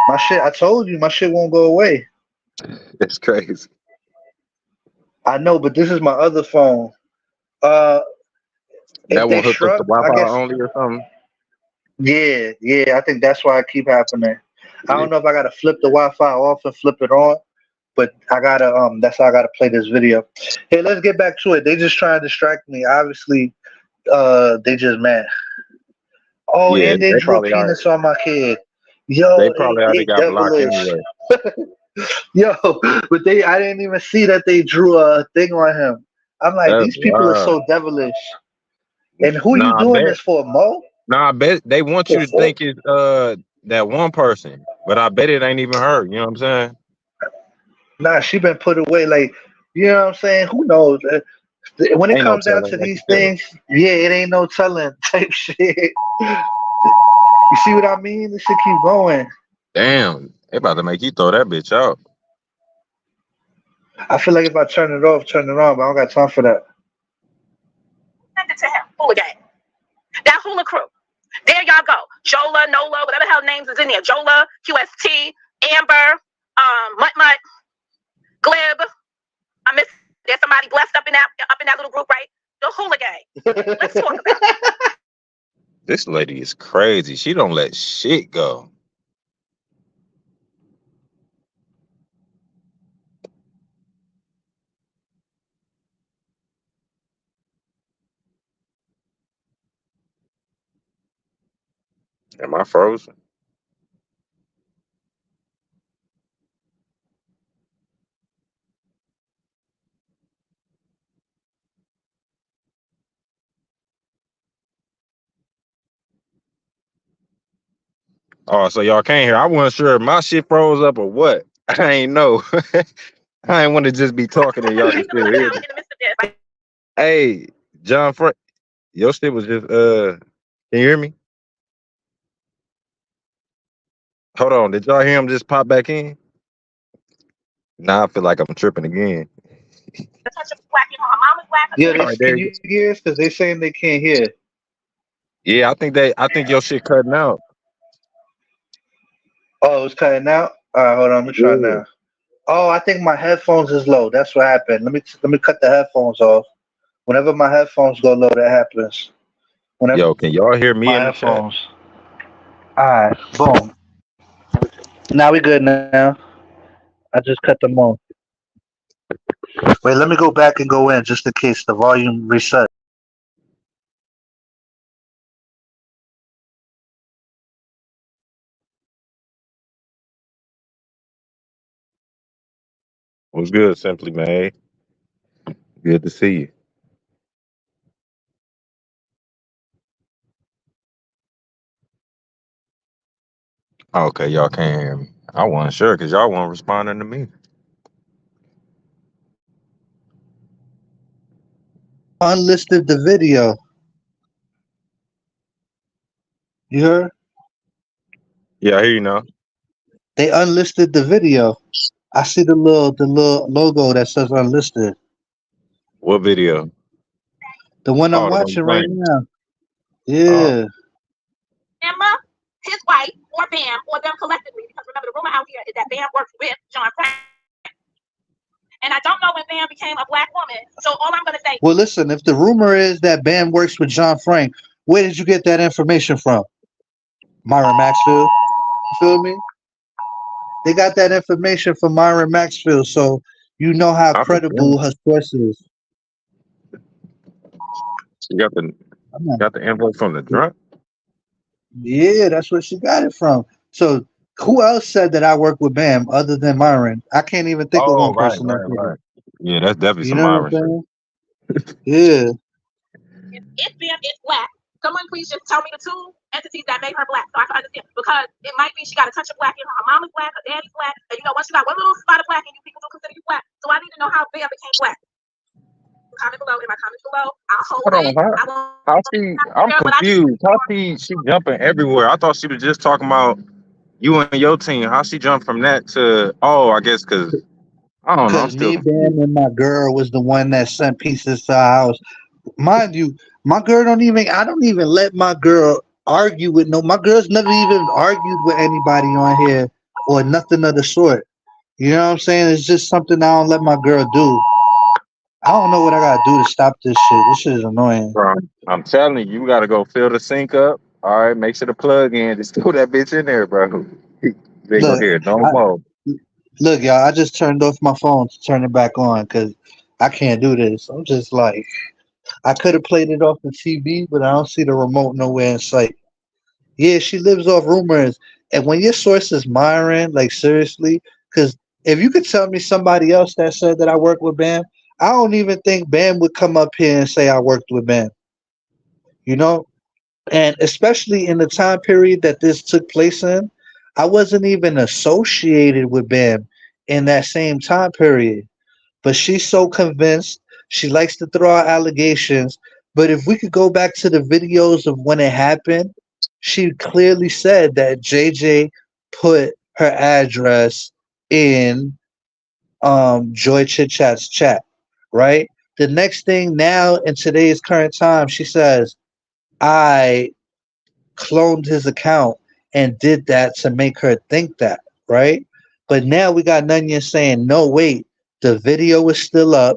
My shit, I told you, my shit won't go away. It's crazy. I know, but this is my other phone. Uh, if That they one hooked up to struck, I Wi-Fi guess, only or something. yeah, I think that's why it keep happening. I Yeah. don't know if I gotta flip the Wi-Fi off and flip it on, but I gotta that's how I gotta play this video. Hey, let's get back to it. They just trying to distract me. Obviously, they just mad. Oh, Yeah, and they drew a penis on my kid. they Yo, probably already they got blocked devilish. anyway. Yo, but I didn't even see that they drew a thing on him. I'm like, That's these people are wild. so devilish. And who you Nah, I doing bet. this for, Mo? Nah, I bet they want The you to fuck? think it's that one person, but I bet it ain't even her. You know what I'm saying? Nah, she been put away. Like, you know what I'm saying? Who knows? When it Ain't no comes down telling, to like you these said. things, yeah, it ain't no telling type shit. You see what I mean? This shit keep going. Damn, they about to make you throw that bitch out. I feel like if I turn it off, turn it on, but I don't got time for that. Send it to him. Hooligan. That hula crew. There y'all go. Jola, Nola, whatever the hell names is in there. Jola, QST, Amber, Mutt Mutt. Glib. I miss there's somebody blessed up in that little group, right? The hula gang. Let's talk about it. This lady is crazy. She don't let shit go. Am I frozen? Oh, so y'all can't hear. I wasn't sure if my shit froze up or what. I ain't know. I ain't want to just be talking and y'all can still hear me. In the midst of this. Hey, John Frank, your shit was just can you hear me? Hold on. Did y'all hear him just pop back in? Now I feel like I'm tripping again. The touch of black, her mom is black. Yeah, All right, there can you go. you hear us? Because they saying they can't hear. Yeah, I think your shit cutting out. Oh, it's cutting out. All right, hold on. Let me try Yeah. now. Oh, I think my headphones is low. That's what happened. Let me cut the headphones off. Whenever my headphones go low, that happens. Whenever Yo, can y'all hear me my in the chat? headphones. All right, boom. Now we good now. I just cut them off. Wait, let me go back and go in just in case the volume reset. What's good, Simply man? Good to see you. Okay, y'all can't hear me. I wasn't sure because y'all weren't responding to me. Unlisted the video. You heard? Yeah, I hear you now. They unlisted the video. I see the little logo that says unlisted. What video? The one I'm Oh, the one you watching right playing. now. Oh, Yeah. Emma, his wife, or Bam, or them collectively, because remember the rumor out here is that Bam works with John Frank. And I don't know when Bam became a black woman. So all I'm gonna say. Well, listen. If the rumor is that Bam works with John Frank, where did you get that information from? Myron Maxfield. You feel me? They got that information from Myron Maxfield, so you know how I presume credible her source is. she got the info from the drunk. Yeah, that's where she got it from. So who else said that I work with Bam other than Myron? I can't even think of Oh, one right, person that right, said it. right. Yeah, that's definitely You some know Myron what shit. I'm saying? Yeah. If Bam is black, someone please just tell me the two entities that made her black so I can understand. Because it might be she got a touch of black in her. Her mom is black, her daddy's black, and you know, once you got one little spot of black in you, people do consider you black. So I need to know how Bam became black. Comment below. In my comments below, I'll hold Hold it. on, I won't how she? I'm but I need confused. How she jumping everywhere? I thought she was just talking about you and your team. How she jumped from that to I guess because I don't know. I'm Cause still me, Bam, confused. and my girl was the one that sent pieces to our house. Mind you, my girl don't even. I don't even let my girl argue with no. My girl's never even argued with anybody on here or nothing of the sort. You know what I'm saying? It's just something I don't let my girl do. I don't know what I gotta do to stop this shit. This shit is annoying. Bro, I'm telling you, you got to go fill the sink up. All right, make sure the plug in. Just throw that bitch in there, bro. You ain't gonna Look, hear it no I, more. look, y'all. I just turned off my phone to turn it back on because I can't do this. I'm just like, I could have played it off the TV, but I don't see the remote nowhere in sight. Yeah, she lives off rumors. And when your source is Myron, like seriously, because if you could tell me somebody else that said that I work with Bam, I don't even think Bam would come up here and say I worked with Bam. You know, and especially in the time period that this took place in, I wasn't even associated with Bam in that same time period. But she's so convinced. She likes to throw out allegations. But if we could go back to the videos of when it happened, she clearly said that JJ put her address in Joy Chit Chat's chat, right? The next thing now in today's current time, she says, I cloned his account and did that to make her think that, right? But now we got Nunya saying, no, wait, The video is still up.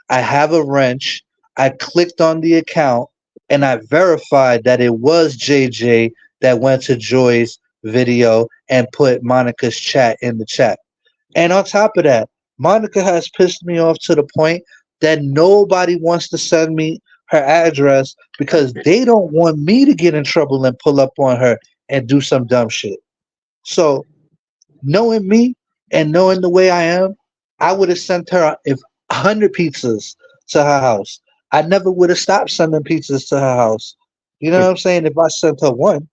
I have a wrench. I clicked on the account and I verified that it was JJ that went to Joy's video and put Monica's chat in the chat. And on top of that, Monica has pissed me off to the point that nobody wants to send me her address because they don't want me to get in trouble and pull up on her and do some dumb shit. So, knowing me and knowing the way I am, I would have sent her if 100 pizzas to her house. I never would have stopped sending pizzas to her house. You know what I'm saying? If I sent her one,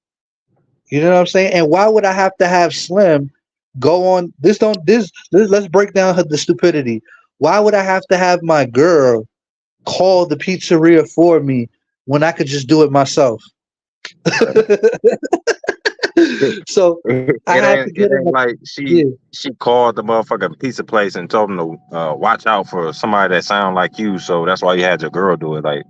you know what I'm saying? And why would I have to have Slim go on this? Don't this let's break down the stupidity. Why would I have to have my girl call the pizzeria for me when I could just do it myself? Right. So I It had ain't to it get in ain't the like yeah. she called the motherfucking pizza place and told them to watch out for somebody that sound like you. So that's why you had your girl do it. Like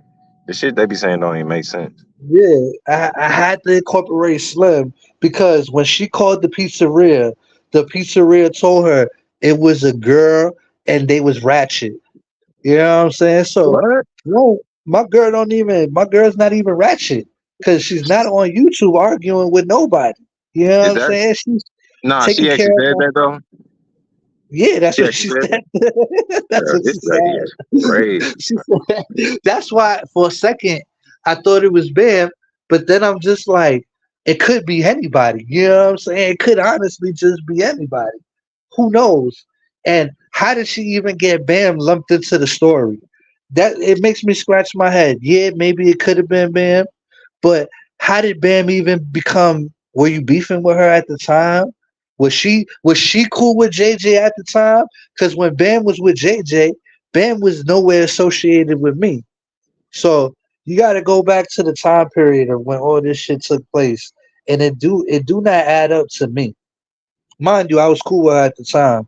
the shit they be saying don't even make sense. Yeah, I had to incorporate Slim because when she called the pizzeria told her it was a girl and they was ratchet. You know what I'm saying? So, What? no, my girl's not even ratchet because she's not on YouTube arguing with nobody. You know what Is I'm that saying? She's nah? taking She care actually of said my that though. yeah, that's She what actually she said said. that. That's Bro, what this she lady is said. crazy. She said that's why for a second I thought it was Bam, but then I'm just like, it could be anybody. You know what I'm saying? It could honestly just be anybody. Who knows? And how did she even get Bam lumped into the story? That it makes me scratch my head. Yeah, maybe it could have been Bam, but how did Bam even become? Were you beefing with her at the time? Was she cool with JJ at the time? Because when Bam was with JJ, Bam was nowhere associated with me. So you got to go back to the time period of when all this shit took place, and it do not add up to me. Mind you, I was cool with her at the time.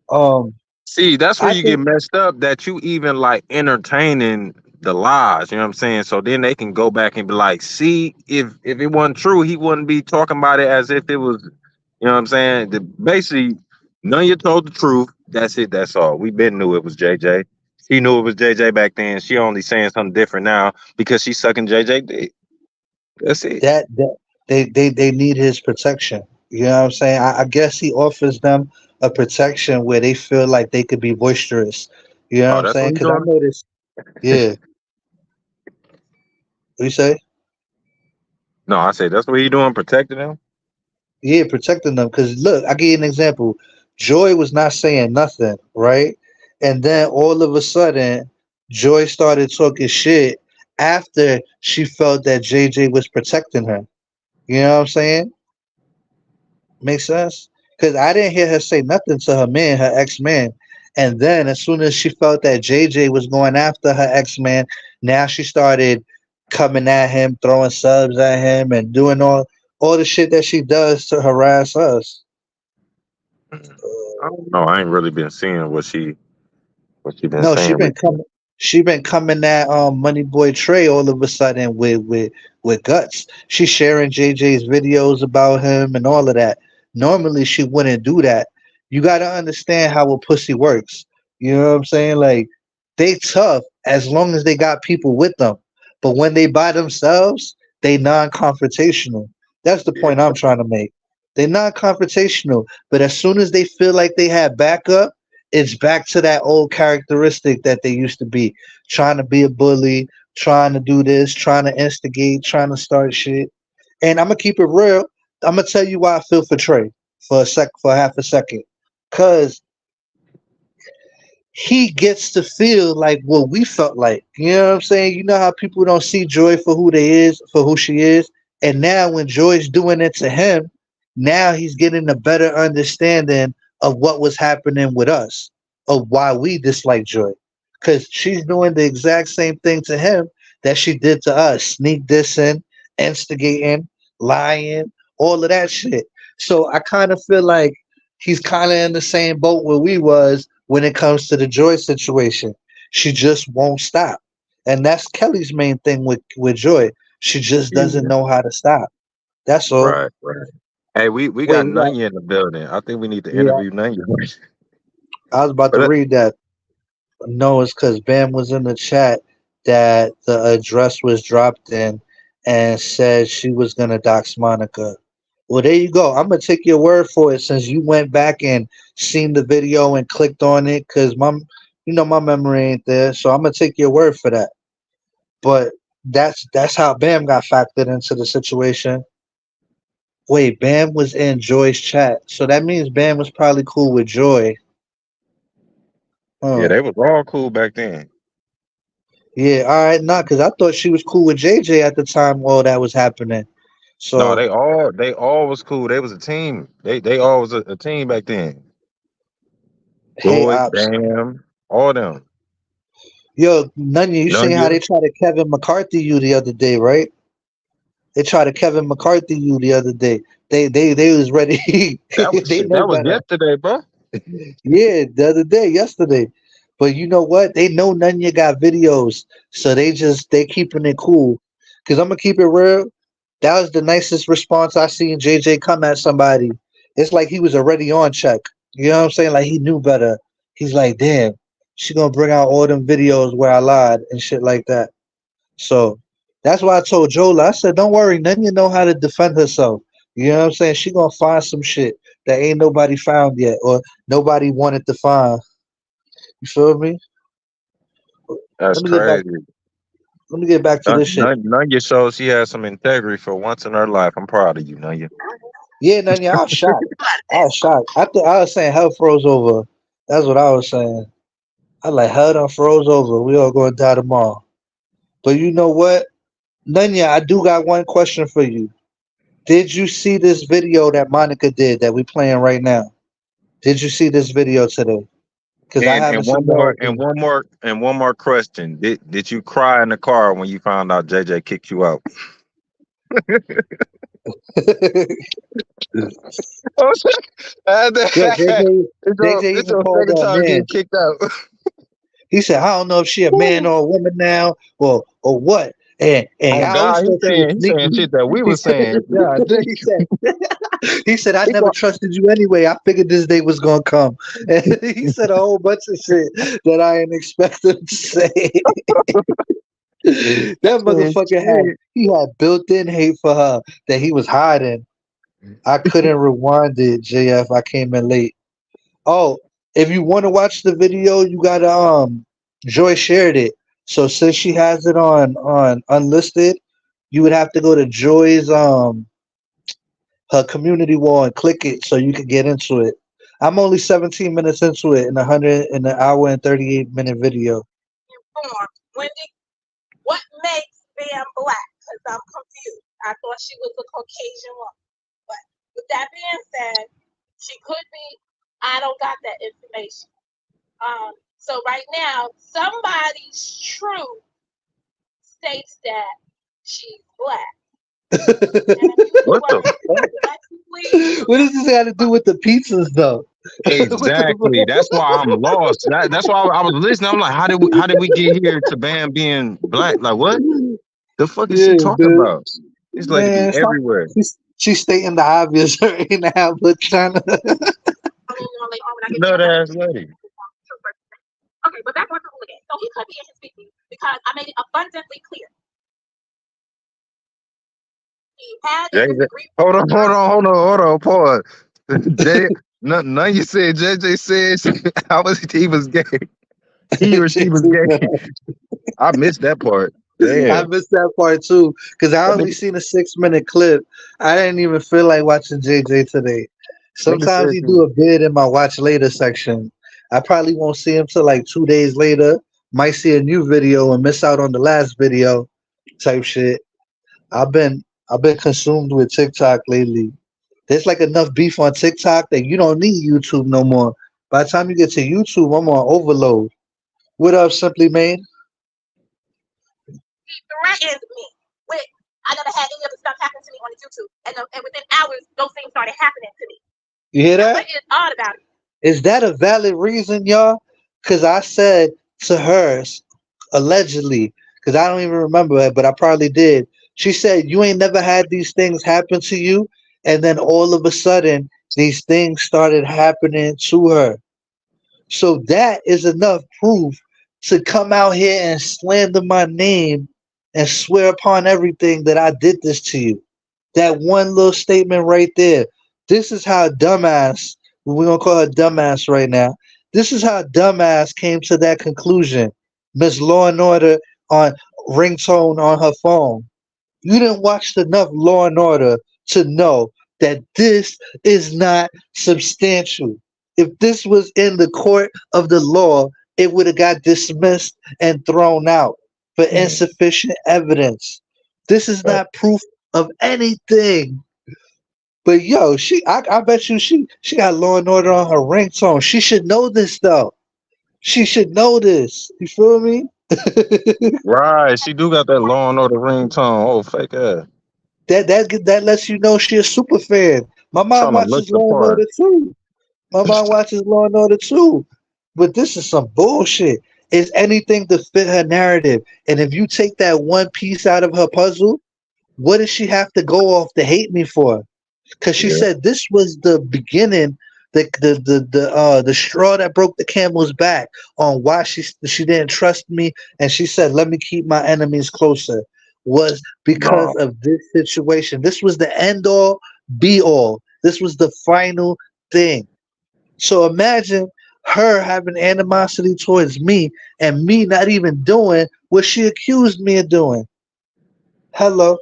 Um, See, that's where I you get think messed up that you even like entertaining the lies, you know what I'm saying? So then they can go back and be like, see, if it wasn't true, he wouldn't be talking about it as if it was, you know what I'm saying? Basically, none of you told the truth. That's it, that's all. We been knew it was JJ. She knew it was JJ back then. She only saying something different now because she's sucking JJ dick. That's it. that they need his protection. You know what I'm saying? I guess he offers them a protection where they feel like they could be boisterous. You know what Oh, I'm that's saying? what he's Because I doing? noticed, yeah. What you say? No, I said that's what he doing, protecting him. Yeah, protecting them. Because look, I give you an example. Joy was not saying nothing, right? And then all of a sudden, Joy started talking shit after she felt that JJ was protecting her. You know what I'm saying? Makes sense? Because I didn't hear her say nothing to her man, her ex man. And then as soon as she felt that JJ was going after her ex man, now she started coming at him, throwing subs at him, and doing all the shit that she does to harass us. I don't know. I ain't really been seeing what she been No, she saying been recently. coming. She been coming at Money Boy Trey all of a sudden with guts. She's sharing JJ's videos about him and all of that. Normally she wouldn't do that. You got to understand how a pussy works. You know what I'm saying? Like they tough as long as they got people with them, but when they by themselves, they non-confrontational. That's the Yeah. point I'm trying to make. They non-confrontational, but as soon as they feel like they have backup, it's back to that old characteristic that they used to be, trying to be a bully, trying to do this, trying to instigate, trying to start shit. And I'm gonna keep it real. I'm gonna tell you why I feel for Trey for half a second, cause he gets to feel like what we felt like. You know what I'm saying? You know how people don't see Joy for who she is, and now when Joy's doing it to him, now he's getting a better understanding of what was happening with us, of why we dislike Joy, because she's doing the exact same thing to him that she did to us, sneak dissing, instigating, lying, all of that shit. So I kind of feel like he's kind of in the same boat where we was when it comes to the Joy situation. She just won't stop. And that's Kelly's main thing with Joy. She just doesn't Yeah. know how to stop. That's all. Right, right. Hey, we Wait, got we got Nunya in the building. I think we need to yeah. interview Nunya. I was about to But read that. No, it's because Bam was in the chat that the address was dropped in and said she was gonna dox Monica. Well, there you go. I'm gonna take your word for it since you went back and seen the video and clicked on it. Cause my memory ain't there. So I'm gonna take your word for that. But that's how Bam got factored into the situation. Wait, Bam was in Joy's chat, so that means Bam was probably cool with Joy. yeah, Huh. they was all cool back then. Yeah, all right, nah, because I thought she was cool with JJ at the time all that was happening. No, So, they all was cool. They was a team. They all was a team back then. hey, Joy, Ops. Bam, all them. Yo, Nunya, you seen how Nunya. they tried to Kevin McCarthy you the other day, right? They tried to Kevin McCarthy you the other day. They was ready. That was They shit. know That was better. yesterday, bro. Yeah, the other day, yesterday. But you know what? They know Nunya got videos, so they keeping it cool. Cause I'm gonna keep it real. That was the nicest response I seen JJ come at somebody. It's like he was already on check. You know what I'm saying? Like he knew better. He's like, damn, she gonna bring out all them videos where I lied and shit like that. So that's why I told Jola, I said, don't worry, Nunya know how to defend herself. You know what I'm saying? She gonna find some shit that ain't nobody found yet or nobody wanted to find. You feel me? That's Let me get back. crazy. Let me get back to this shit. Nunya shows she has some integrity for once in her life. I'm proud of you, Nunya. Yeah, Nunya, I was shocked. I was shocked. I was saying hell froze over. That's what I was saying. I like hell done froze over. We all gonna die tomorrow. But you know what, Nunya, I do got one question for you. Did you see this video that Monica did that we playing right now? Did you see this video today? Because I And haven't seen the whole thing. one more question. Did you cry in the car when you found out JJ kicked you out? Oh, Yo, JJ, JJ it's even your called second her a time getting man. kicked out. He said, I don't know if she a man or a woman now or what. And Oh I always God, thought she was he's saying sneaky. shit that we He were said, saying. Yeah, he said, he said, I he never trusted you anyway. I figured this day was gonna come. And he said a whole bunch of shit that I didn't expect him to say. That motherfucker shit. he had built in hate for her that he was hiding. I couldn't rewind it, JF. I came in late. Oh, if you want to watch the video, you gotta Joy shared it. So since she has it on unlisted, you would have to go to Joy's her community wall and click it so you can get into it. I'm only 17 minutes into it in an hour and 38-minute video. Wendy, what makes Bam black? Because I'm confused. I thought she was a Caucasian woman. But with that being said, she could be. I don't got that information. So right now, somebody's truth states that she's black. And if you What the fuck? What does this have to do with the pizzas though? With Exactly. That's why I'm lost. That's why I was listening. I'm like, how did we get here to Bam being black? Like what? The fuck is yeah, she talking dude. about? This lady be Man, stop. everywhere. She's stating the obvious right now, but trying to. Nut ass lady. Okay, but back on to again. So he could be in his 50s because I made it abundantly clear. He had a JJ. disagreement. Hold on, pause. J none you said JJ says how was he was gay. He or she was gay. I missed that part. I Damn. missed that part too because I That only nigga, seen a 6-minute clip. I didn't even feel like watching JJ today. nigga Sometimes said he you do a bid in my watch later section. I probably won't see him till like 2 days later. Might see a new video and miss out on the last video, type shit. I've been I've been consumed with TikTok lately. There's like enough beef on TikTok that you don't need YouTube no more. By the time you get to YouTube, I'm on overload. What up, Simply Made? He threatened me with I never had any of the stuff happen to me on the YouTube, and within hours those things started happening to me. You hear Now, that? what is odd about it? Is that a valid reason, y'all? Because I said to her, allegedly, because I don't even remember it, but I probably did. She said, you ain't never had these things happen to you. And then all of a sudden, these things started happening to her. So that is enough proof to come out here and slander my name and swear upon everything that I did this to you. That one little statement right there. This is how dumbass, we're gonna call her dumbass right now. This is how dumbass came to that conclusion. Miss Law and Order on ringtone on her phone. You didn't watch enough Law and Order to know that this is not substantial. If this was in the court of the law, it would have got dismissed and thrown out for Mhm. insufficient evidence. This is not proof of anything. But yo, I bet you she got Law and Order on her ringtone. She should know this though. She should know this. You feel me? Right. She do got that Law and Order ringtone. Oh, fake ass. That lets you know she a super fan. My mom Trying to look watches the Law and part. Order too. My mom watches Law and Order too. But this is some bullshit. It's anything to fit her narrative. And if you take that one piece out of her puzzle, what does she have to go off to hate me for? Because she Yeah. said this was the beginning, the straw that broke the camel's back on why she didn't trust me, and she said, "Let me keep my enemies closer." Was because No. of this situation. This was the end all, be all. This was the final thing. So imagine her having animosity towards me and me not even doing what she accused me of doing. Hello.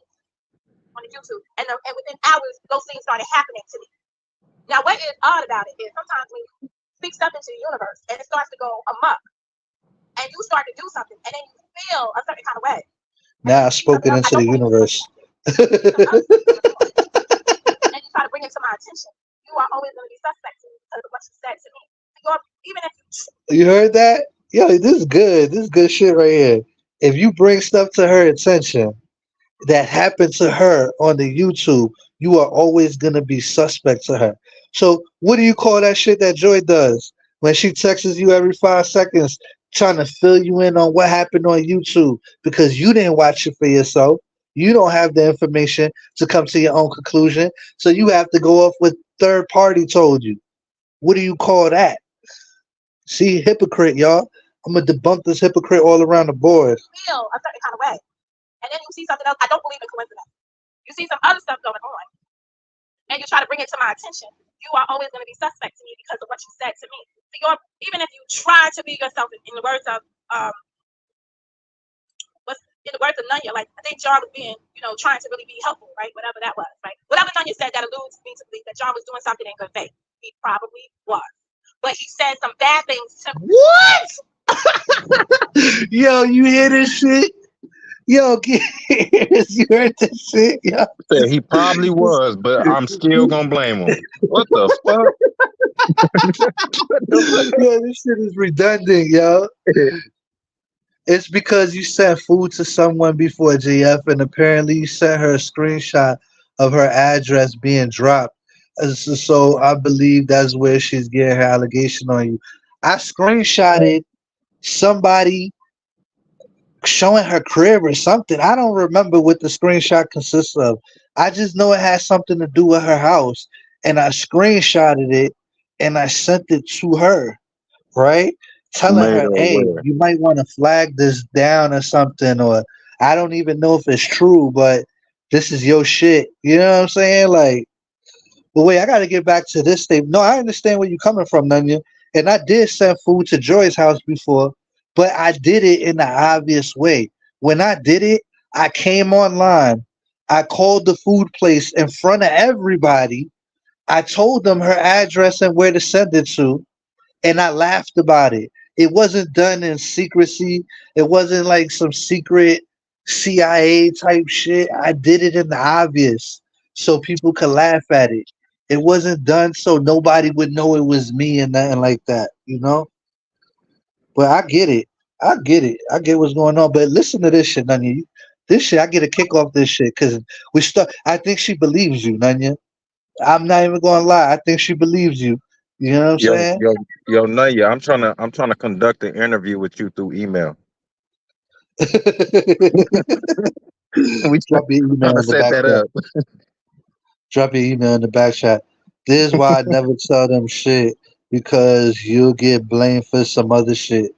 on YouTube, and within hours, those things started happening to me. Now, what is odd about it is sometimes when you speak stuff into the universe and it starts to go amok, and you start to do something, and then you feel a certain kind of way, and then Now you I see something spoken else. I into the don't believe it's universe. coincidence. You see some other stuff going on, and you try to bring it to my attention. You are always going to be suspect to me because of what you said to me. Even if you You heard that? Yo, this is good. This is good shit right here. If you bring stuff to her attention that happened to her on the YouTube, you are always gonna be suspect to her. So what do you call that shit that Joy does when she texts you every 5 seconds, trying to fill you in on what happened on YouTube because you didn't watch it for yourself. You don't have the information to come to your own conclusion, so you have to go off what third party told you. What do you call that? See, hypocrite, y'all. I'm gonna debunk this hypocrite all around the board. feel a certain kind of way, and then you see something else. I don't believe in coincidence. You see some other stuff going on, and you try to bring it to my attention. You are always going to be suspect to me because of what you said to me. So even if you try to be yourself, in the words of what's in the words of Nunya, like I think John was being, trying to really be helpful, right? Whatever that was, right? Whatever Nunya said that alludes me to believe that John was doing something in good faith. He probably was, but he said some bad things to me. What? Yo, you hear this shit? Yo, you heard this shit? Yo, Said he probably was, but I'm still gonna blame him. What the fuck? What the yo, this shit is redundant, yo. fuck? It's because you sent food to someone before, JF, and apparently you sent her a screenshot of her address being dropped. So I believe that's where she's getting her allegation on you. I screenshotted somebody showing her crib or something. I don't remember what the screenshot consists of. I just know it has something to do with her house, and I screenshotted it and I sent it to her, right? Telling Made her, her hey, aware. you might want to flag this down or something, or I don't even know if it's true, but this is your shit. You know what I'm saying? Like, but wait, I got to get back to this statement. No, I understand where you're coming from, Nunya. And I did send food to Joy's house before, but I did it in the obvious way. When I did it, I came online. I called the food place in front of everybody. I told them her address and where to send it to, and I laughed about it. It wasn't done in secrecy. It wasn't like some secret CIA type shit. I did it in the obvious so people could laugh at it. It wasn't done so nobody would know it was me and nothing like that, you know? But I get it. I get it. I get what's going on. But listen to this shit, Nanya. This shit, I get a kick off this shit because we start. I think she believes you, Nanya. I'm not even gonna lie. I think she believes you. You know what I'm Yo, saying? yo, yo, Naya, I'm trying to conduct an interview with you through email. We Drop your trying email to in the set back that chat. up. Drop your email in the back chat. This is why I never tell them shit because you'll get blamed for some other shit.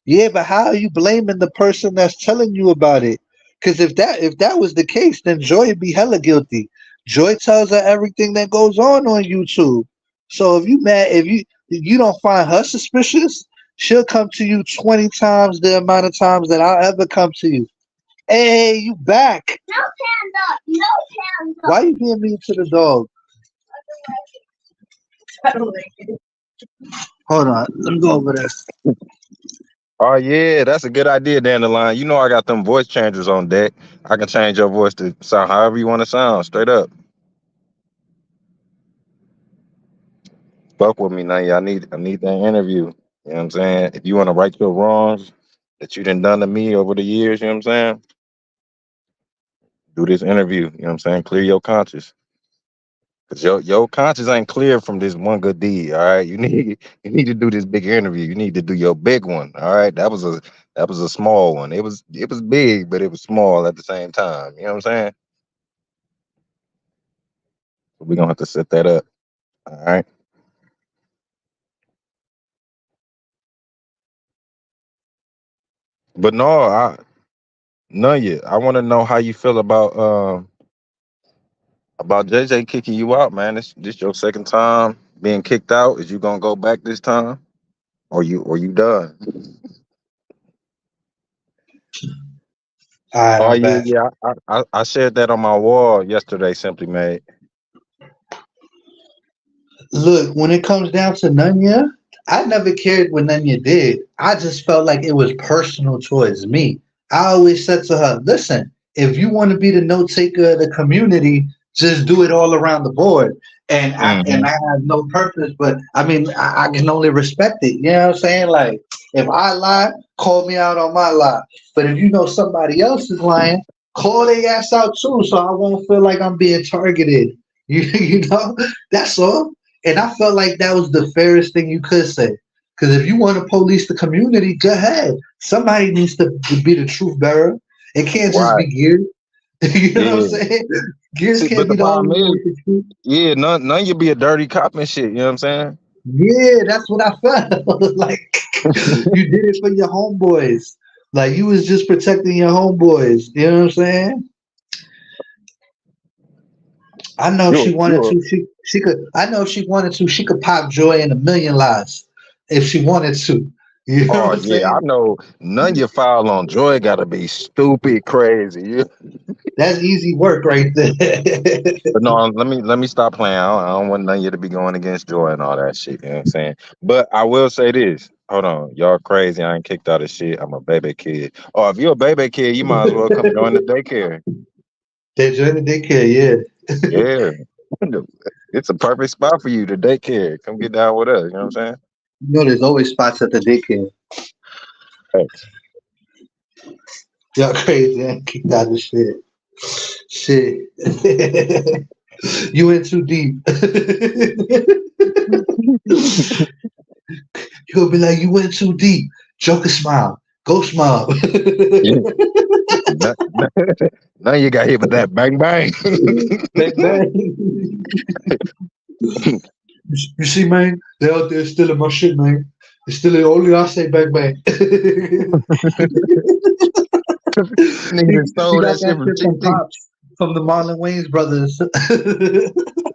Yeah, but how are you blaming the person that's telling you about it? Because if that was the case, then Joy would be hella guilty. Joy tells her everything that goes on YouTube. So if you mad, if you don't find her suspicious, she'll come to you 20 times the amount of times that I'll ever come to you. Hey, you back? No panda, no panda. Why you being mean to the dog? I don't like it. Hold on, let me go over this. Oh yeah, that's a good idea, Dandelion. You know I got them voice changers on deck. I can change your voice to sound however you want to sound, straight up. Fuck with me now. I need that interview. You know what I'm saying? If you want to right your wrongs that you done to me over the years, you know what I'm saying? Do this interview. You know what I'm saying? Clear your conscience. Cause your conscience ain't clear from this one good deed. All right. You need to do this big interview. You need to do your big one. All right. That was a small one. It was big, but it was small at the same time. You know what I'm saying? We're gonna have to set that up. All right. But no, none yet. I want to know how you feel about JJ kicking you out, man. This your second time being kicked out. Is you gonna go back this time? Or you done? All right, Oh I'm yeah, back. yeah. I shared that on my wall yesterday, simply made. Look, when it comes down to Nunya, I never cared what Nunya did. I just felt like it was personal towards me. I always said to her, listen, if you want to be the note taker of the community, just do it all around the board. And Mm-hmm. I have no purpose, but I mean I can only respect it. You know what I'm saying? Like if I lie, call me out on my lie. But if you know somebody else is lying, call their ass out too, so I won't feel like I'm being targeted. You know, that's all. And I felt like that was the fairest thing you could say. Because if you want to police the community, go ahead. Somebody needs to be the truth bearer. It can't just Right. be Gears. You know what I'm Yeah. saying? Gears See, can't but the be the only problem one is, with the truth. yeah, none you be a dirty cop and shit. You know what I'm saying? Yeah, that's what I felt. Like you did it for your homeboys. Like you was just protecting your homeboys. You know what I'm saying? I know if she You wanted you to, she could. I know if she wanted to, she could pop Joy in a million lies if she wanted to. You know what Oh I'm yeah, I saying? know none you file on Joy gotta be stupid crazy. That's easy work right there. But no, let me stop playing. I don't want none of you to be going against Joy and all that shit. You know what I'm saying? But I will say this. Hold on, y'all crazy. I ain't kicked out of shit. I'm a baby kid. Oh, if you're a baby kid, you might as well come join the daycare. They join the daycare, yeah. Yeah, it's a perfect spot for you. The daycare. Come get down with us. You know what I'm You know, there's always spots at the daycare. saying? Y'all crazy, I kicked out of shit. Shit. You in too deep. He'll be like, you went too deep. Joker smile. Go smile. Yeah. Now, now you got hit with that bang bang. Bang, bang. You see, man, they out there stealing my shit, man. They're stealing only I say bang bang. Nigga done He stole got that shit that from shit Chief from Keef. Pops, from the Marlon Wayans brothers.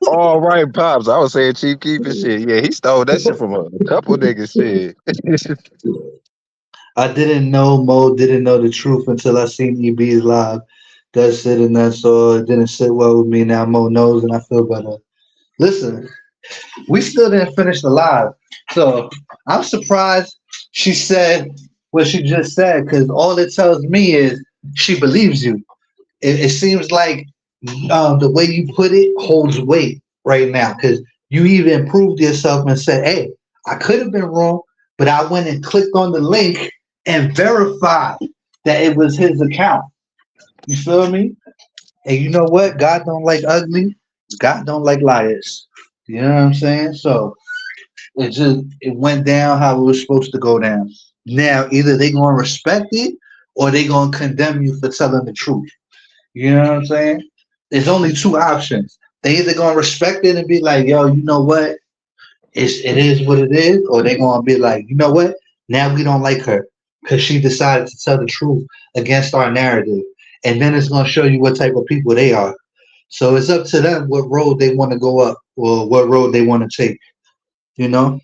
All right, pops. I was saying Chief Keef and shit. Yeah, he stole that shit from a couple niggas. Shit. I didn't know Mo didn't know the truth until I seen EB's live. That's it, and that's all. It didn't sit well with me. Now Mo knows, and I feel better. Listen, we still didn't finish the live, so I'm surprised she said what she just said because all it tells me is she believes you. It seems like the way you put it holds weight right now because you even proved yourself and said, "Hey, I could have been wrong, but I went and clicked on the link and verified that it was his account." You feel me? And you know what? God don't like ugly. God don't like liars. You know what I'm saying? So it went down how it was supposed to go down. Now either they gonna respect it or they gonna condemn you for telling the truth. You know what I'm saying? There's only two options. They either gonna respect it and be like, yo, you know what? it is what it is, or they gonna be like, you know what? Now we don't like her because she decided to tell the truth against our narrative, and then it's gonna show you what type of people they are. So it's up to them what road they want to go up or what road they want to take. You know,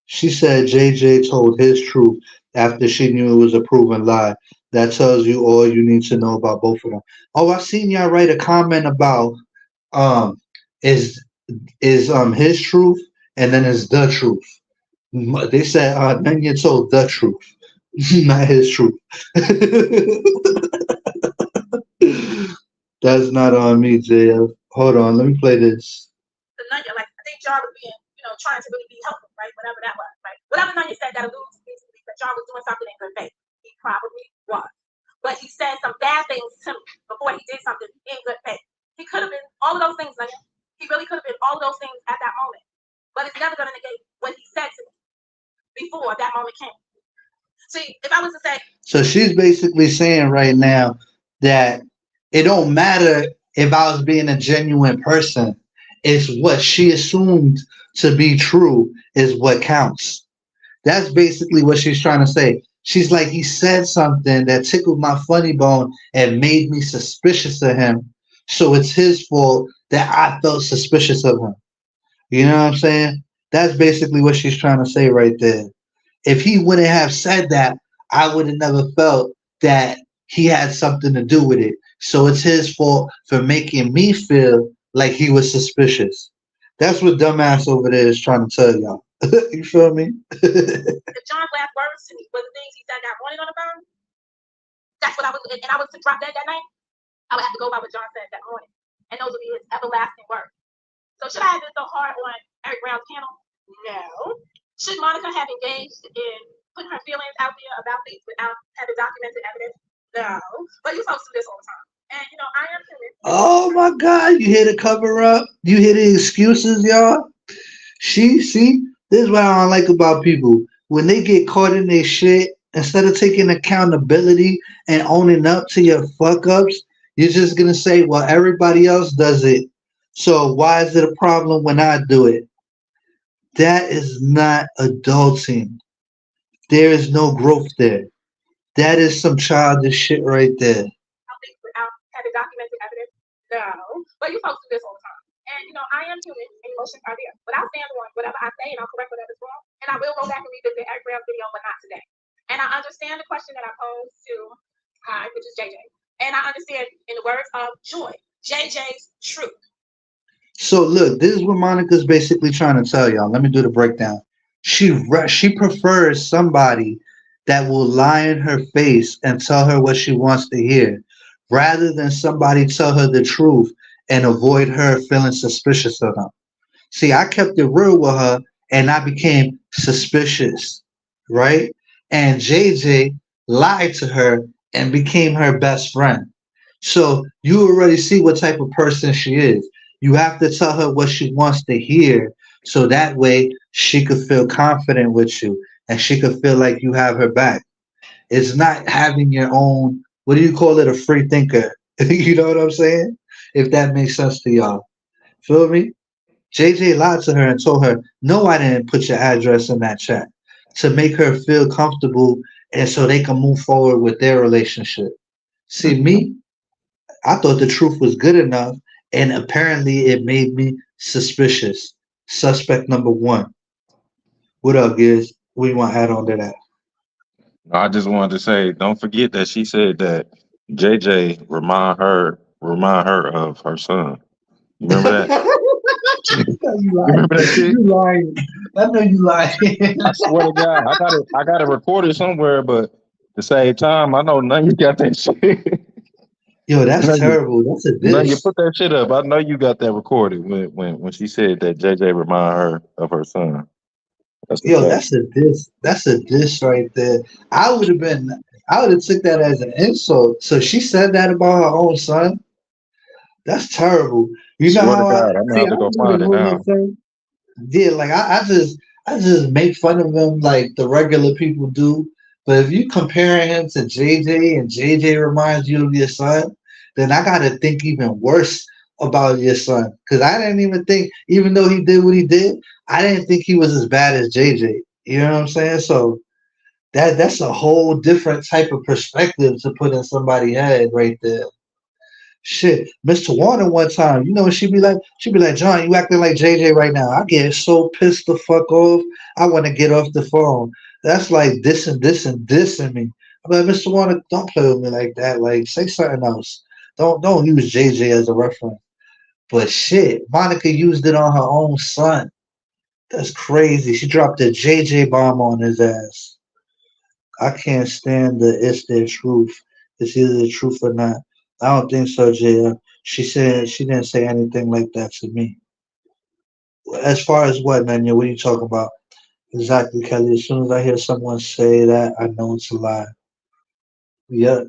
she said JJ told his truth after she knew it was a proven lie. That tells you all you need to know about both of them. Oh, I seen y'all write a comment about um is his truth and then is the truth. They said Nanya told the truth, not his truth. That's not on me, JF. Hold on, let me play this. The Nunya, like I think y'all was being, trying to really be helpful, right? Whatever that was, right? Whatever Nunya said that alludes to basically that y'all was doing something in good faith. He probably was. But he said some bad things to me before he did something in good faith. He could have been all of those things, Nunya. He really could have been all of those things at that moment. But it's never gonna negate what he said to me before that moment came. See, if I was to say, so she's basically saying right now that it don't matter if I was being a genuine person. It's what she assumed to be true is what counts. That's basically what she's trying to say. She's like, he said something that tickled my funny bone and made me suspicious of him. So it's his fault that I felt suspicious of him. You know what I'm saying? That's basically what she's trying to say right there. If he wouldn't have said that, I would have never felt that he had something to do with it. So it's his fault for making me feel like he was suspicious. That's what dumbass over there is trying to tell y'all. You feel me? if John's last words to me were the things he said got wanted on the phone, that's what I was, and I was to drop dead that night, I would have to go by what John said that morning. And those would be his everlasting words. So should I have been so hard on Eric Brown's panel? No. Should Monica have engaged in putting her feelings out there about things without having documented evidence? No. But you folks do this all the time. And I am human. Oh my God, you hear the cover up? You hear the excuses, y'all? See, this is what I don't like about people. When they get caught in their shit, instead of taking accountability and owning up to your fuck ups, you're just gonna say, well, everybody else does it. So why is it a problem when I do it? That is not adulting. There is no growth there. That is some childish shit right there. Without having documented evidence? No. But you folks do this all the time. And I am human and emotions are there. But I'll stand on whatever I say and I'll correct whatever's wrong. And I will go back and revisit Eric Brown's video, but not today. And I understand the question that I posed to which is JJ. And I understand in the words of Joy, JJ's truth. So look, this is what Monica's basically trying to tell y'all. Let me do the breakdown. She prefers somebody that will lie in her face and tell her what she wants to hear, rather than somebody tell her the truth and avoid her feeling suspicious of them. See, I kept it real with her and I became suspicious, right? And JJ lied to her and became her best friend. So you already see what type of person she is. You have to tell her what she wants to hear so that way she could feel confident with you and she could feel like you have her back. It's not having your own, what do you call it, a free thinker. You know what I'm saying? If that makes sense to y'all. Feel me? JJ lied to her and told her, no, I didn't put your address in that chat to make her feel comfortable and so they can move forward with their relationship. See, me, I thought the truth was good enough and apparently it made me suspicious. Suspect number one. What up, Giz? What do you want to add on to that? I just wanted to say, don't forget that she said that JJ remind her of her son. You remember that? You You lying. remember that shit? You lying. I know you lying. I swear to God, I got it recorded somewhere, but at the same time, I know none of you got that shit. Yo, that's none, you, terrible. That's a none you diss. put that shit up. I know you got that recorded when she said that JJ remind her of her son. That's the Yo, fact. that's a diss. That's a diss right there. I would have been. I would have took that as an insult. So she said that about her own son. That's terrible. You know Swear to how I God, I'm gonna see? have I to go don't find even it know your now. son. Yeah, like I just make fun of him like the regular people do. But if you comparing him to JJ and JJ reminds you of your son, then I gotta think even worse about your son. Cause I didn't even think, even though he did what he did, I didn't think he was as bad as JJ. You know what I'm saying? So that's a whole different type of perspective to put in somebody's head right there. Shit, Mr. Warner one time, you know what she'd be like? She'd be like, John, you acting like JJ right now. I get so pissed the fuck off. I want to get off the phone. That's like this and this and this and me. I'm like, Mr. Warner, don't play with me like that. Like, say something else. Don't use JJ as a reference. But shit, Monica used it on her own son. That's crazy. She dropped a JJ bomb on his ass. I can't stand the it's their truth. It's either the truth or not. I don't think so, Jaya. She said she didn't say anything like that to me. As far as what, man? What are you talking about? Exactly, Kelly. As soon as I hear someone say that, I know it's a lie. Yeah.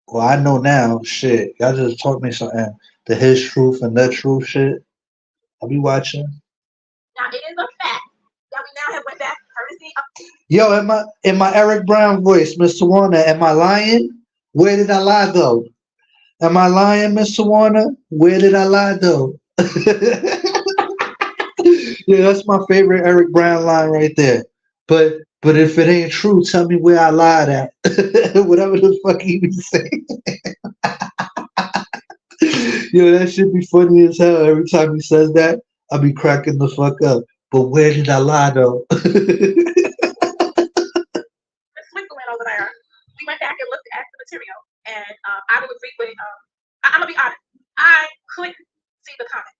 Well, I know now. Shit, y'all just taught me something. The his truth and the truth shit. I'll be watching. Now it is a fact that we now have went back courtesy of Yo, in my Eric Brown voice, Mr. Warner, am I lying? Where did I lie though? Am I lying, Mr. Warner? Where did I lie though? Yeah, that's my favorite Eric Brown line right there. But if it ain't true, tell me where I lied at. Whatever the fuck he be saying. Yo, that should be funny as hell. Every time he says that, I'll be cracking the fuck up. But where did I lie though? Switzerland over there. We went back and looked at the material, and I will agree with. I'm gonna be honest. I couldn't see the comment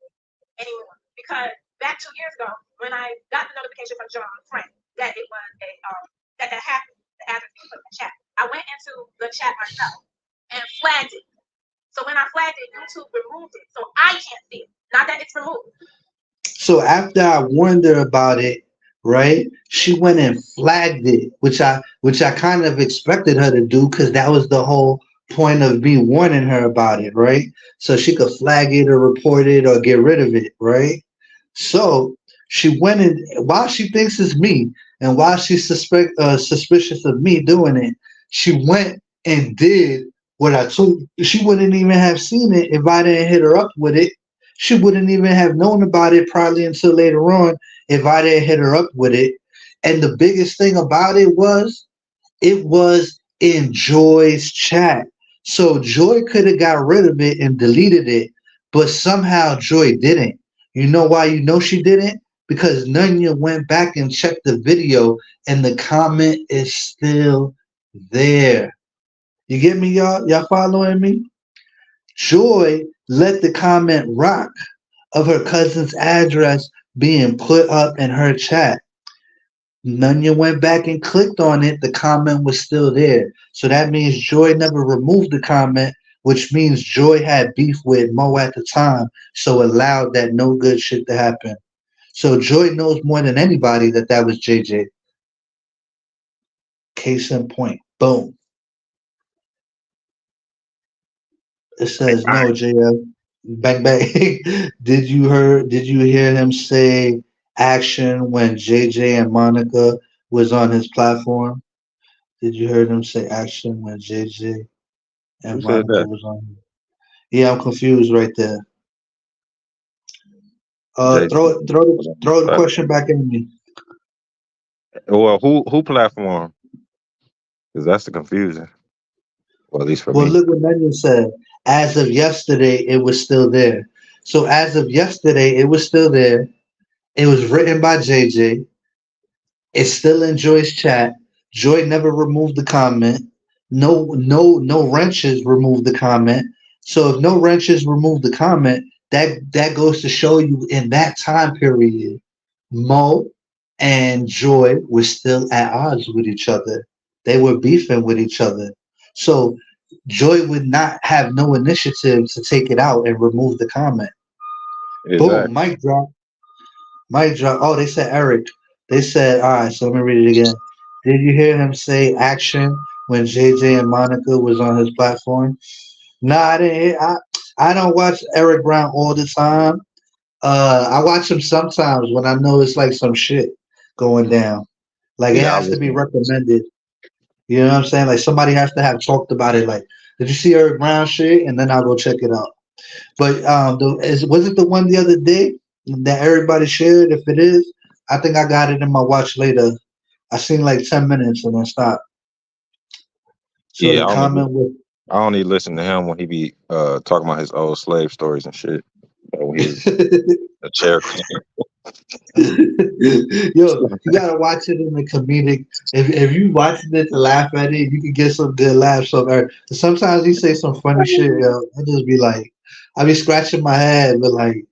anymore because back 2 years ago, when I got the notification from John Frank that it was a that happened, the address was put in the chat. I went into the chat myself and flagged it. So when I flagged it, YouTube removed it, so I can't see it. Not that it's removed. So after I warned her about it, right, she went and flagged it, which I kind of expected her to do because that was the whole point of me warning her about it, right? So she could flag it or report it or get rid of it, right? So she went and while she thinks it's me and while she's suspicious of me doing it, she went and did what I told. She wouldn't even have seen it if I didn't hit her up with it. She wouldn't even have known about it probably until later on if I didn't hit her up with it. And the biggest thing about it was in Joy's chat. So Joy could have got rid of it and deleted it, but somehow Joy didn't. You know why you know she didn't? Because Nunya went back and checked the video and the comment is still there. You get me, y'all? Y'all following me? Joy let the comment rock of her cousin's address being put up in her chat. Nunya went back and clicked on it. The comment was still there. So that means Joy never removed the comment, which means Joy had beef with Mo at the time, so allowed that no good shit to happen. So Joy knows more than anybody that that was JJ. Case in point. Boom. It says no, JF. Bang bang. Did you hear him say action when JJ and Monica was on his platform? Did you hear him say action when JJ Who and said Monica that? was on? Yeah, I'm confused right there. JJ was on his Throw the question platform. back at me. Well, who platform? Because that's the confusion. Well, at least for Well, me. look what Megan said. As of yesterday, it was still there. So as of yesterday, it was still there. It was written by JJ. It's still in Joy's chat. Joy never removed the comment. No wrenches removed the comment. So if no wrenches removed the comment, that goes to show you in that time period, Mo and Joy were still at odds with each other. They were beefing with each other. So Joy would not have no initiative to take it out and remove the comment. Boom, Exactly. mic drop. Mic drop. Oh, they said Eric. They said, all right, so let me read it again. Did you hear him say action when JJ and Monica was on his platform? Nah, I didn't hear, I don't watch Eric Brown all the time. I watch him sometimes when I know it's like some shit going down. Like it Yeah, I has to be listen. recommended. You know what I'm saying? Like somebody has to have talked about it. Like, did you see Eric Brown shit? And then I'll go check it out. But was it the one the other day that everybody should. If it is, I think I got it in my watch later. I seen like 10 minutes and then stop. So Yeah, the comment was I only listen to him when he be talking about his old slave stories and shit. When he was a chair. yo, you gotta watch it in the comedic. If you watching it to laugh at it, you can get some good laughs from her. Sometimes he say some funny shit, yo. I just be like, I be scratching my head, but like,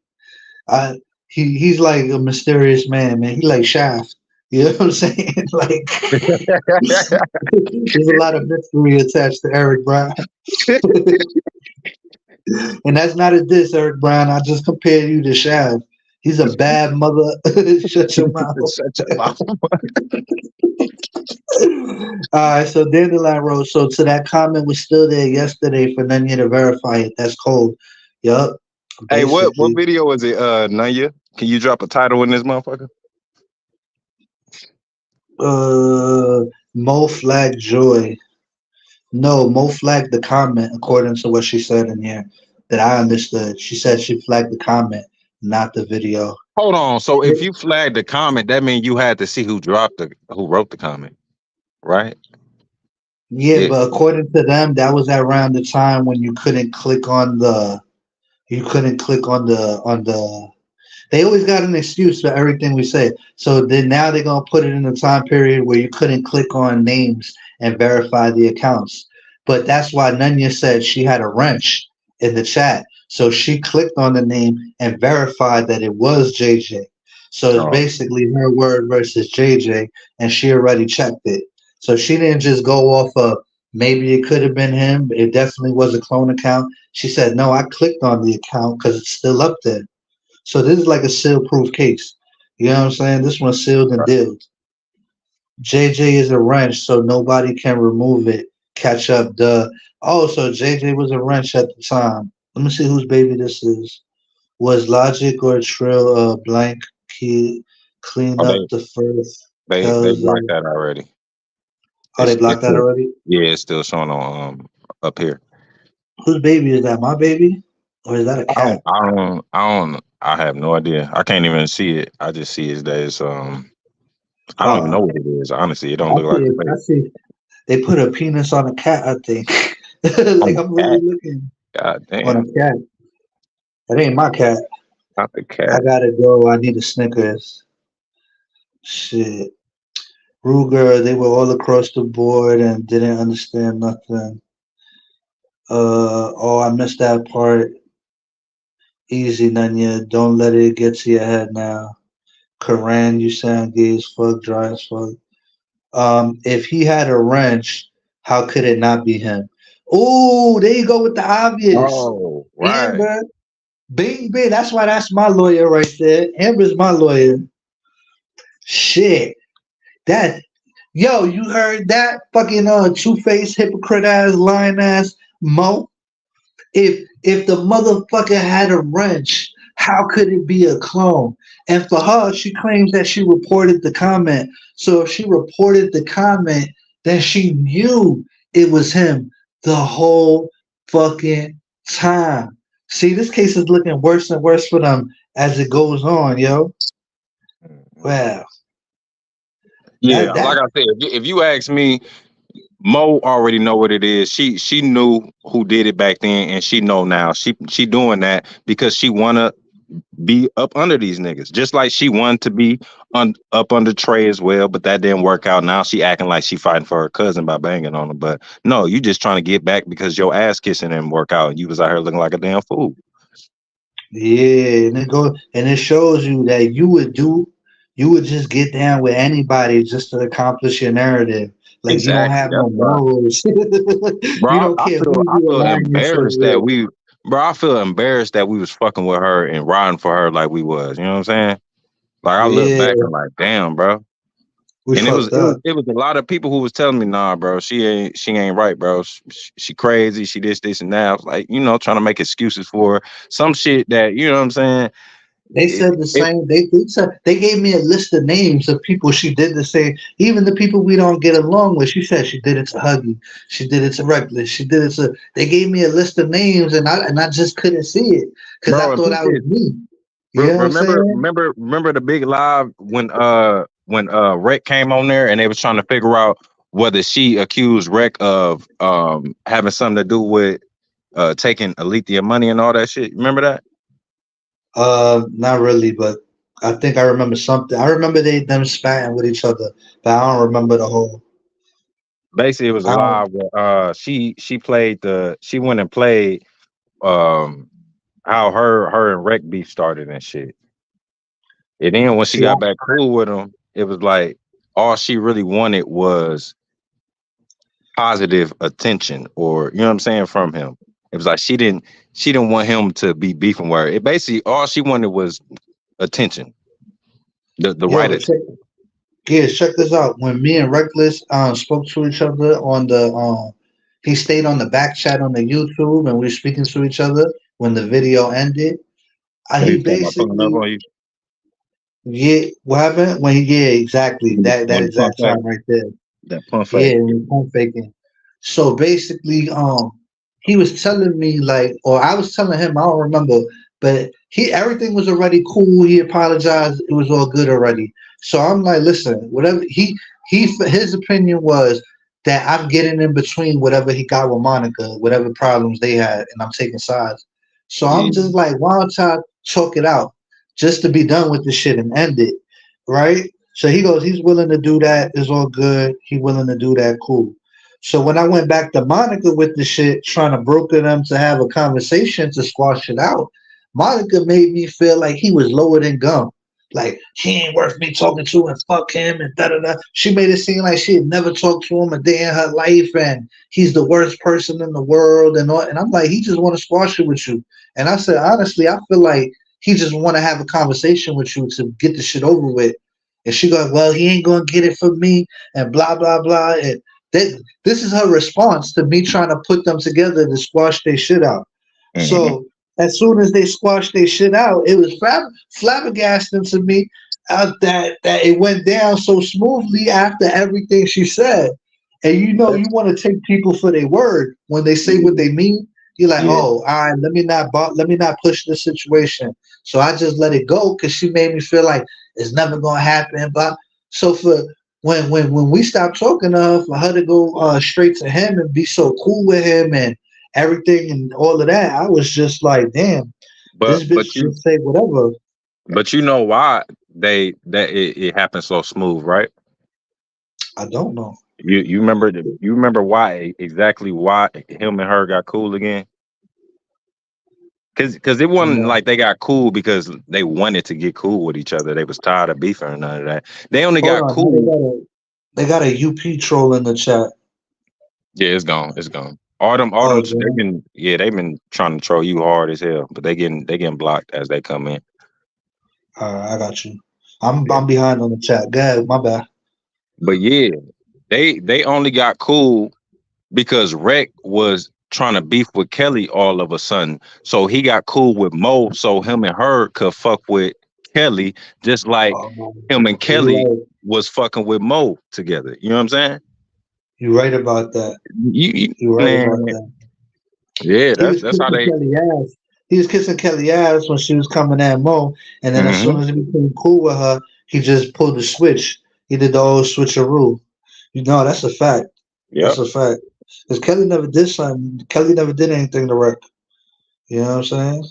I he's like a mysterious man, man. He like Shaft. You know what I'm saying? Like, there's a lot of mystery attached to Eric Brown, and that's not a diss, Eric Brown. I just compared you to Shaft. He's a bad mother. Shut your mouth. Such a mouth. All right, so Dandelion Rose. So to that comment was still there yesterday for Nanya to verify it. That's cold. Yup. Hey, what Basically. video was it, Nanya? Can you drop a title in this motherfucker? Mo flagged Joy. No, Mo flagged the comment according to what she said in here that I understood. She said she flagged the comment, not the video. Hold on. So if you flagged the comment, that means you had to see who wrote the comment, right? Yeah, Yeah. but according to them, that was around the time when you couldn't click on the they always got an excuse for everything we say. So then now they're gonna put it in a time period where you couldn't click on names and verify the accounts. But that's why Nunya said she had a wrench in the chat. So she clicked on the name and verified that it was JJ. So it's Oh, basically her word versus JJ, and she already checked it. So she didn't just go off of maybe it could have been him. It definitely was a clone account. She said, no, I clicked on the account because it's still up there. So this is like a seal proof case. You know what I'm saying? This one's sealed and right. dealed. JJ is a wrench, so nobody can remove it. Catch up, duh. Oh, so JJ was a wrench at the time. Let me see whose baby this is. Was Logic or Trill blank key clean Oh, up the first they tells blocked that already. oh they It's blocked that still, already? yeah, it's still showing on up here. Whose baby is that? My baby? Or is that a cat? I have no idea. I can't even see it. I just see it that it's. I don't even know Uh what it is. Honestly, it don't I look see like a it. I face. see they put a penis on a cat, I think. On Like the I'm cat. really looking God on a damn, cat. That ain't my cat. not the I cat. gotta go. I need a Snickers. Shit. Ruger, they were all across the board and didn't understand nothing. Oh, I missed that part. Easy, Nanya. Don't let it get to your head now. Karan, you sound gay as fuck, dry as fuck. If he had a wrench, how could it not be him? Oh, there you go with the obvious. Oh, right. Amber, baby, that's why that's my lawyer right there. Amber's my lawyer. Shit. That yo, you heard that fucking two-faced hypocrite ass lying ass Mo? If the motherfucker had a wrench, how could it be a clone? And for her, she claims that she reported the comment. So if she reported the comment, then she knew it was him the whole fucking time. See, this case is looking worse and worse for them as it goes on, yo. Well, Yeah, that like that I said, if you ask me, Mo already know what it is. She knew who did it back then, and she know now. She doing that because she wanna be up under these niggas, just like she wanted to be up under Trey as well, but that didn't work out. Now she acting like she fighting for her cousin by banging on him, but no, you just trying to get back because your ass kissing didn't work out, and you was out here looking like a damn fool. Yeah, and it shows you that you would just get down with anybody just to accomplish your narrative. Like you don't Exactly. have That's no why, morals. You bro. don't care who I you feel align yourself embarrassed that with. we, bro. I feel embarrassed that we was fucking with her and riding for her like we was. You know what I'm saying? Like I look back Yeah, and like, damn, bro. we And it was fucked it was up. it was a lot of people who was telling me, nah, bro, she ain't right, bro. She crazy. She this and that. I was like, trying to make excuses for her. Some shit that what I'm saying. They It, said the it, same. They said they gave me a list of names of people she did the same. Even the people we don't get along with. She said she did it to Huggy. She did it to Reckless. She did it to. They gave me a list of names, and I just couldn't see it because I bro, and thought peep I was this. me. You know what I'm Remember, saying? remember the big live when Rec came on there and they was trying to figure out whether she accused Rec of having something to do with taking Alethea money and all that shit. Remember that? Not really, but I think I remember something. I remember them spatting with each other, but I don't remember the whole. Basically, it was a I don't. live where she went and played um how her and Rec beef started and shit. And then when she See, got back cool with him, it was like all she really wanted was positive attention, or you know what I'm saying, from him. It was like she didn't want him to be beefing with her. It basically all she wanted was attention, the yo, right but check, attention. yeah, check this out. When me and Reckless spoke to each other on the he stayed on the back chat on the YouTube, and we were speaking to each other when the video ended. When He he's talking about pulling up basically on you, yeah, what happened when he yeah exactly that when he pump exact fake, time right there. that pump Yeah, fake. and we pump faking. So basically, he was telling me like, or I was telling him, I don't remember, but he everything was already cool. He apologized. It was all good already. So I'm like, listen, whatever his opinion was that I'm getting in between whatever he got with Monica, whatever problems they had, and I'm taking sides. So I'm Yeah, just like, why don't I talk it out just to be done with the shit and end it, right? So he goes, he's willing to do that. It's all good. He willing to do that. Cool. So when I went back to Monica with the shit, trying to broker them to have a conversation to squash it out, Monica made me feel like he was lower than gum. Like he ain't worth me talking to and fuck him and da da da. She made it seem like she had never talked to him a day in her life and he's the worst person in the world and all. And I'm like, he just want to squash it with you. And I said, honestly, I feel like he just want to have a conversation with you to get the shit over with. And she goes, well, he ain't gonna get it from me, and blah blah blah. And this is her response to me trying to put them together to squash their shit out. hmm So as soon as they squashed their shit out, it was flabbergasting to me that it went down so smoothly after everything she said. And you know, you that's want to take people for their word when they say what yeah, they mean. You're like, yeah. oh, all right, let me not push this situation. So I just let it go because she made me feel like it's never gonna happen. But so for when we stopped talking to her, for her to go straight to him and be so cool with him and everything and all of that, I was just like, damn, But this but bitch you just say whatever. but you know why it happened so smooth, right? I don't know. You remember why exactly why him and her got cool again? Cause it wasn't No. like they got cool because they wanted to get cool with each other. They was tired of beefing or none of that. They only Hold got on, now cool. they got a UP troll in the chat. Yeah, it's gone. It's gone. All Oh, them damn. they've been trying to troll you hard as hell, but they getting blocked as they come in. All right, I got you. I'm Yeah. behind on the chat. Go ahead, my bad. But yeah, they only got cool because Rec was trying to beef with Kelly all of a sudden. So he got cool with Mo so him and her could fuck with Kelly, just like Oh, him and you Kelly right. was fucking with Mo together. You know what I'm saying? You right about that. You right Man, about that. yeah, He was that's how kissing they. Kelly ass. He was kissing Kelly ass when she was coming at Mo, and then as soon hmm as he became cool with her, he just pulled the switch. He did the old switcheroo. You know, that's a fact. That's Yep. a fact. Because Kelly never did something. Kelly never did anything to wreck. You know what I'm saying?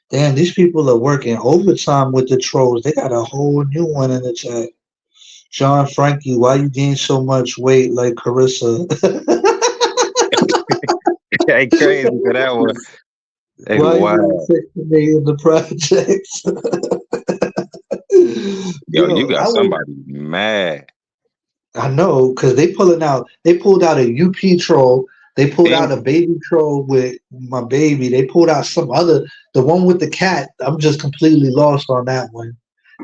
Damn, these people are working overtime with the trolls. They got a whole new one in the chat. John Frankie, why you gain so much weight like Carissa? Ain't crazy for that one. Hey, Why you not wow. texting me in the projects? Yo, you Yo, got somebody mad. I know, because they pulled out a UP troll, they pulled out a Then baby troll with my baby, they pulled out some other, the one with the cat. I'm just completely lost on that one.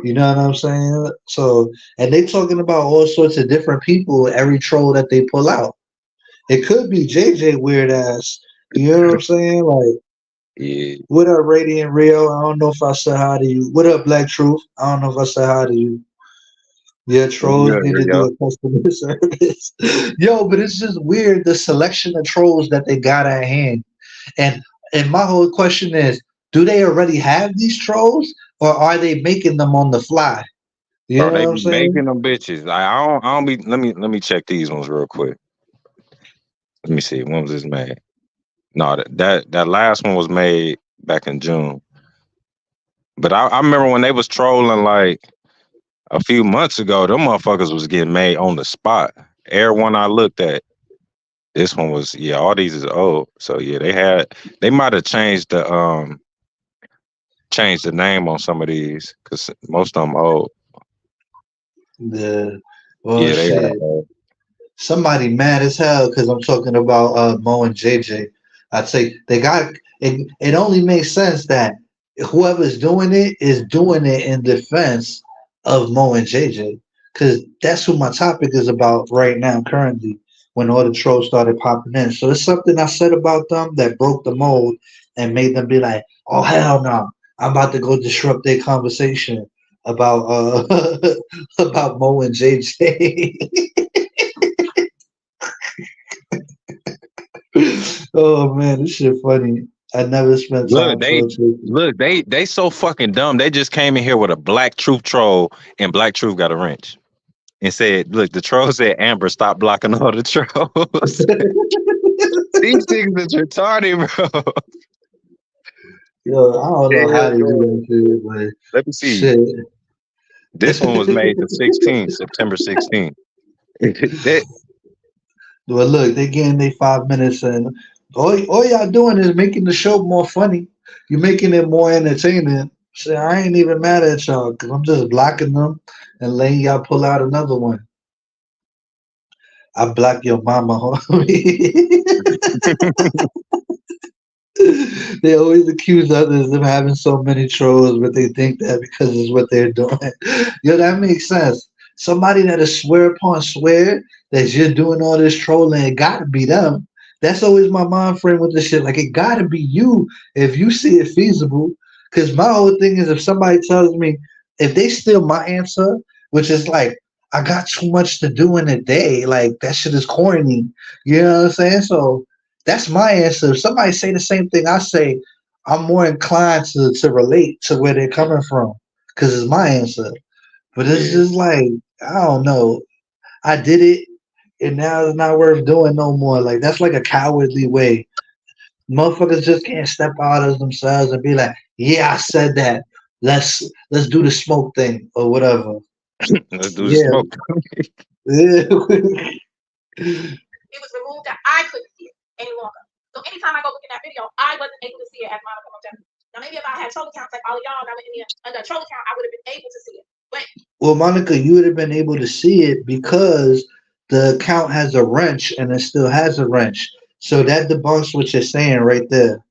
You know what I'm saying? So, and they talking about all sorts of different people, every troll that they pull out. It could be JJ weird ass. You know what I'm saying? Like, yeah, what up, Radiant Rio? I don't know if I said hi to you. What up, Black Truth? I don't know if I said hi to you. Yeah, what's trolls good, need to do Rio? a customer service. Yo, but it's just weird the selection of trolls that they got at hand. And my whole question is, do they already have these trolls, or are they making them on the fly? You Bro, know they what I'm be saying? making them bitches. I don't be. Let me check these ones real quick. Let me see. When was this made? No, that last one was made back in June. But I remember when they was trolling like a few months ago, them motherfuckers was getting made on the spot. Every one I looked at, this one was all these is old. So yeah, they might have changed the name on some of these because most of them old. The well, Yeah, they are shit. old. Somebody mad as hell because I'm talking about Mo and JJ. I'd say they got it. It only makes sense that whoever's doing it is doing it in defense of Mo and JJ, because that's who my topic is about right now, currently. When all the trolls started popping in, so it's something I said about them that broke the mold and made them be like, "Oh hell no, I'm about to go disrupt their conversation about about Mo and JJ." Oh man, this shit funny. I never spent Look, time they torturing. look they so fucking dumb. They just came in here with a Black Truth troll, and Black Truth got a wrench and said, "Look, the troll said Amber, stop blocking all the trolls." These niggas are retarded, bro. Yo, I don't know Yeah, how they do bro. that shit, but Let me see. shit. This one was made the 16th, September 16th. That Well, look, they getting their 5 minutes, and all y'all doing is making the show more funny. You're making it more entertaining. So I ain't even mad at y'all because I'm just blocking them and letting y'all pull out another one. I block your mama, homie. They always accuse others of having so many trolls, but they think that because it's what they're doing. Yo, that makes sense. Somebody that'll swear upon swear that you're doing all this trolling, it gotta be them. That's always my mind frame with this shit. Like, it gotta be you if you see it feasible. Because my whole thing is, if somebody tells me, if they steal my answer, which is like, I got too much to do in a day, like, that shit is corny. You know what I'm saying? So, that's my answer. If somebody say the same thing I say, I'm more inclined to relate to where they're coming from because it's my answer. But it's yeah. just like, I don't know. I did it, and now it's not worth doing no more. Like, that's like a cowardly way. Motherfuckers just can't step out of themselves and be like, yeah, I said that. Let's do the smoke thing or whatever. Let's do the Yeah. smoke. Yeah. It was removed that I couldn't see it any longer. So anytime I go look at that video, I wasn't able to see it as Monica Montana. Now maybe if I had troll accounts like all of y'all that were in there under a troll account, I would have been able to see it. But Well, Monica, you would have been able to see it because the account has a wrench and it still has a wrench. So that debunks what you're saying right there.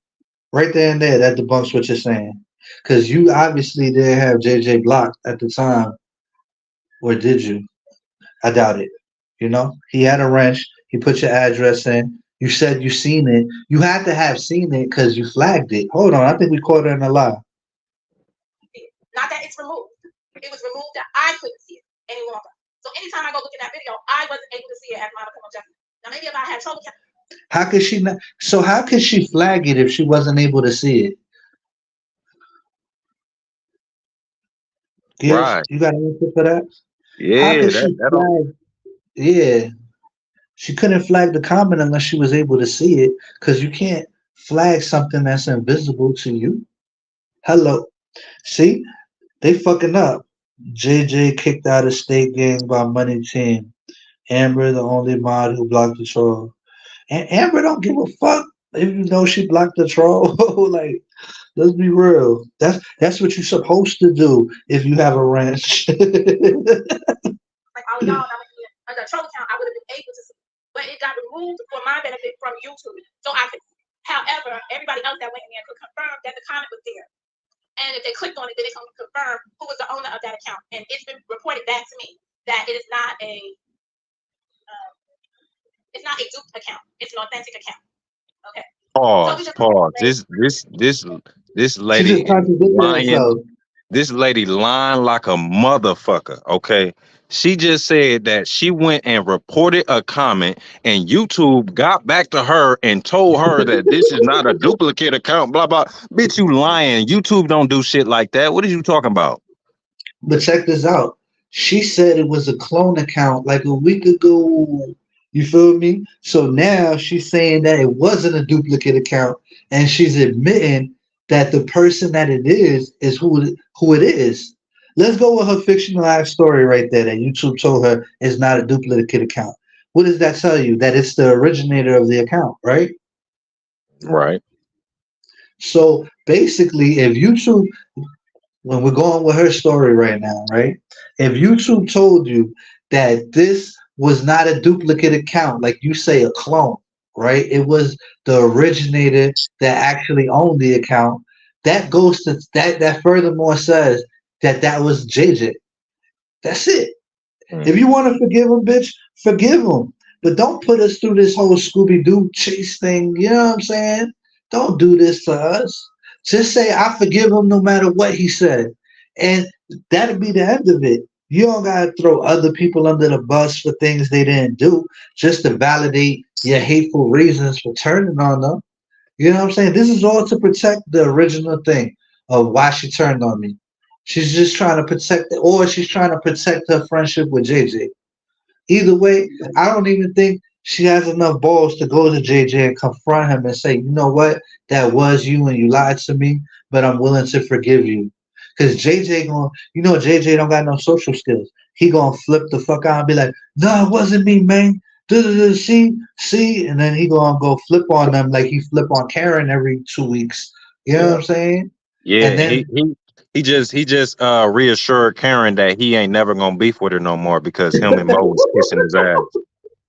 Right there and there, that debunks what you're saying. Because you obviously didn't have JJ blocked at the time, or did you? I doubt it. You know, he had a wrench. He put your address in. You said you seen it. You had to have seen it because you flagged it. Hold on, I think we caught her in a lie. not that it's removed. It was removed that I couldn't see it any longer. So anytime I go look at that video, I wasn't able to see it as Monica Montana. Now maybe if I had troll accounts. How could she not? So how could she flag it if she wasn't able to see it? Yes, Right. you got an answer for that? How Yeah, could that she that don't flag? Yeah, she couldn't flag the comment unless she was able to see it, because you can't flag something that's invisible to you. Hello, see, they fucking up. JJ kicked out of State Gang by Money Team. Amber, the only mod who blocked the troll. And Amber don't give a fuck if you know she blocked the troll. Like, let's be real. That's what you're supposed to do if you have a ranch. Like all of y'all that were in there under a troll account, I would have been able to see it. But it got removed for my benefit from YouTube. So I could see it. However, everybody else that went in there could confirm that the comment was there. And if they clicked on it, then it's going to confirm who was the owner of that account. And it's been reported back to me that it is not a it's not a duped account. It's an authentic account. Okay. So we pause. just Pause. like This She lady just is contradicted lying. herself. This lady lying like a motherfucker. Okay. She just said that she went and reported a comment, and YouTube got back to her and told her that this is not a duplicate account. Blah blah. Bitch, you lying. YouTube don't do shit like that. What are you talking about? But check this out. She said it was a clone account like a week ago. You feel me? So now she's saying that it wasn't a duplicate account, and she's admitting that the person that it is who it is. Let's go with her fictionalized story right there that YouTube told her is not a duplicate account. What does that tell you? That it's the originator of the account, right? Right. So basically, if YouTube when we're going with her story right now, right? If YouTube told you that this was not a duplicate account, like you say, a clone, right? It was the originator that actually owned the account. That goes to that. That furthermore says that that was JJ. That's it. If Mm. you want to forgive him, bitch, forgive him. But don't put us through this whole Scooby Doo chase thing. You know what I'm saying? Don't do this to us. Just say, I forgive him no matter what he said. And that'll be the end of it. You don't got to throw other people under the bus for things they didn't do just to validate your hateful reasons for turning on them. You know what I'm saying? This is all to protect the original thing of why she turned on me. She's just trying to protect it, or she's trying to protect her friendship with JJ. Either way, I don't even think she has enough balls to go to JJ and confront him and say, you know what, that was you and you lied to me, but I'm willing to forgive you. Because JJ going, JJ don't got no social skills. He gonna flip the fuck out and be like, no, it wasn't me, man. Duh, see, and then he gonna go flip on them like he flip on Karen every 2 weeks. You know what Yeah. I'm saying? Yeah. And He then he he just reassured Karen that he ain't never gonna beef with her no more because him and Mo was kissing his ass.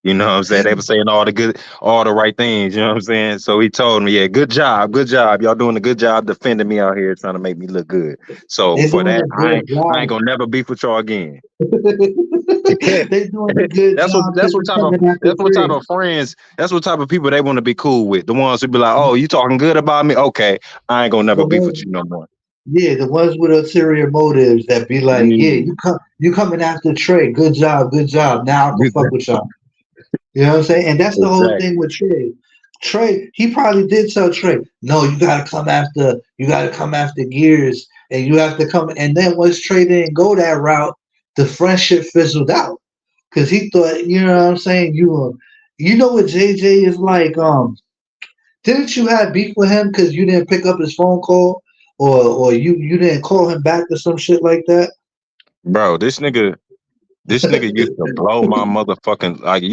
You know what I'm saying? They were saying all the right things. You know what I'm saying? So he told me, yeah, good job, good job. Y'all doing a good job defending me out here, trying to make me look good. So they for doing that, a I good ain't, I ain't job. gonna never beef with y'all again. They doing a good that's what job that's because what they're type of coming after that's what type Trey. of friends. That's what type of people they want to be cool with. The ones who be like, oh, you talking good about me? Okay, I ain't gonna never The beef ones, with you no more. yeah, the ones with ulterior motives that be like, yeah, Yeah, you coming after Trey. Good job, good job. Now I can good fuck with y'all. You know what I'm saying? And that's the whole thing exactly. with Trey. Trey, he probably did tell Trey, no, you gotta come after Gears, and you have to come. And then once Trey didn't go that route, the friendship fizzled out because he thought, you know what I'm saying? You know what JJ is like. Didn't you have beef with him because you didn't pick up his phone call, or you didn't call him back or some shit like that? Bro, this nigga used to blow my motherfucking like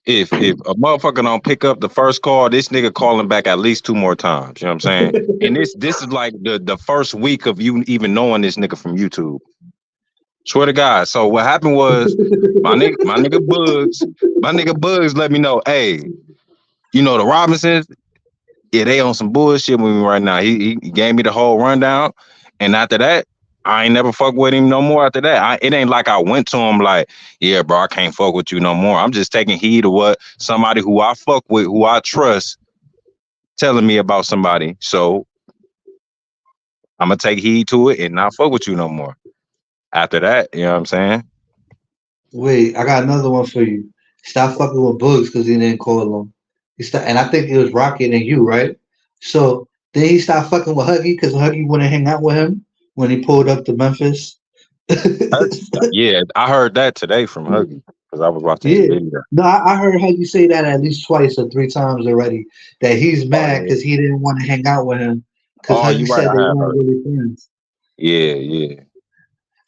if a motherfucker don't pick up the first call, this nigga calling back at least two more times. You know what I'm saying? And this is like the first week of you even knowing this nigga from YouTube. Swear to God. So what happened was my nigga Bugs let me know, hey, the Robinsons, yeah, they on some bullshit with me right now. He gave me the whole rundown, and after that, I ain't never fuck with him no more. After that, it ain't like I went to him like, yeah, bro, I can't fuck with you no more. I'm just taking heed of what somebody who I fuck with, who I trust, telling me about somebody. So I'm gonna take heed to it and not fuck with you no more. After that, you know what I'm saying? Wait, I got another one for you. Stop fucking with Bugs because he didn't call him. And I think it was Rocket and you, right? So then he stopped fucking with Huggy because Huggy wouldn't hang out with him when he pulled up to Memphis. Yeah, I heard that today from Huggy because I was watching his Yeah. video. No, I heard Huggy say that at least twice or three times already. That he's Oh mad yeah. because he didn't want to hang out with him because Oh, Huggy you right. said they I have weren't heard it. really friends. Yeah, yeah.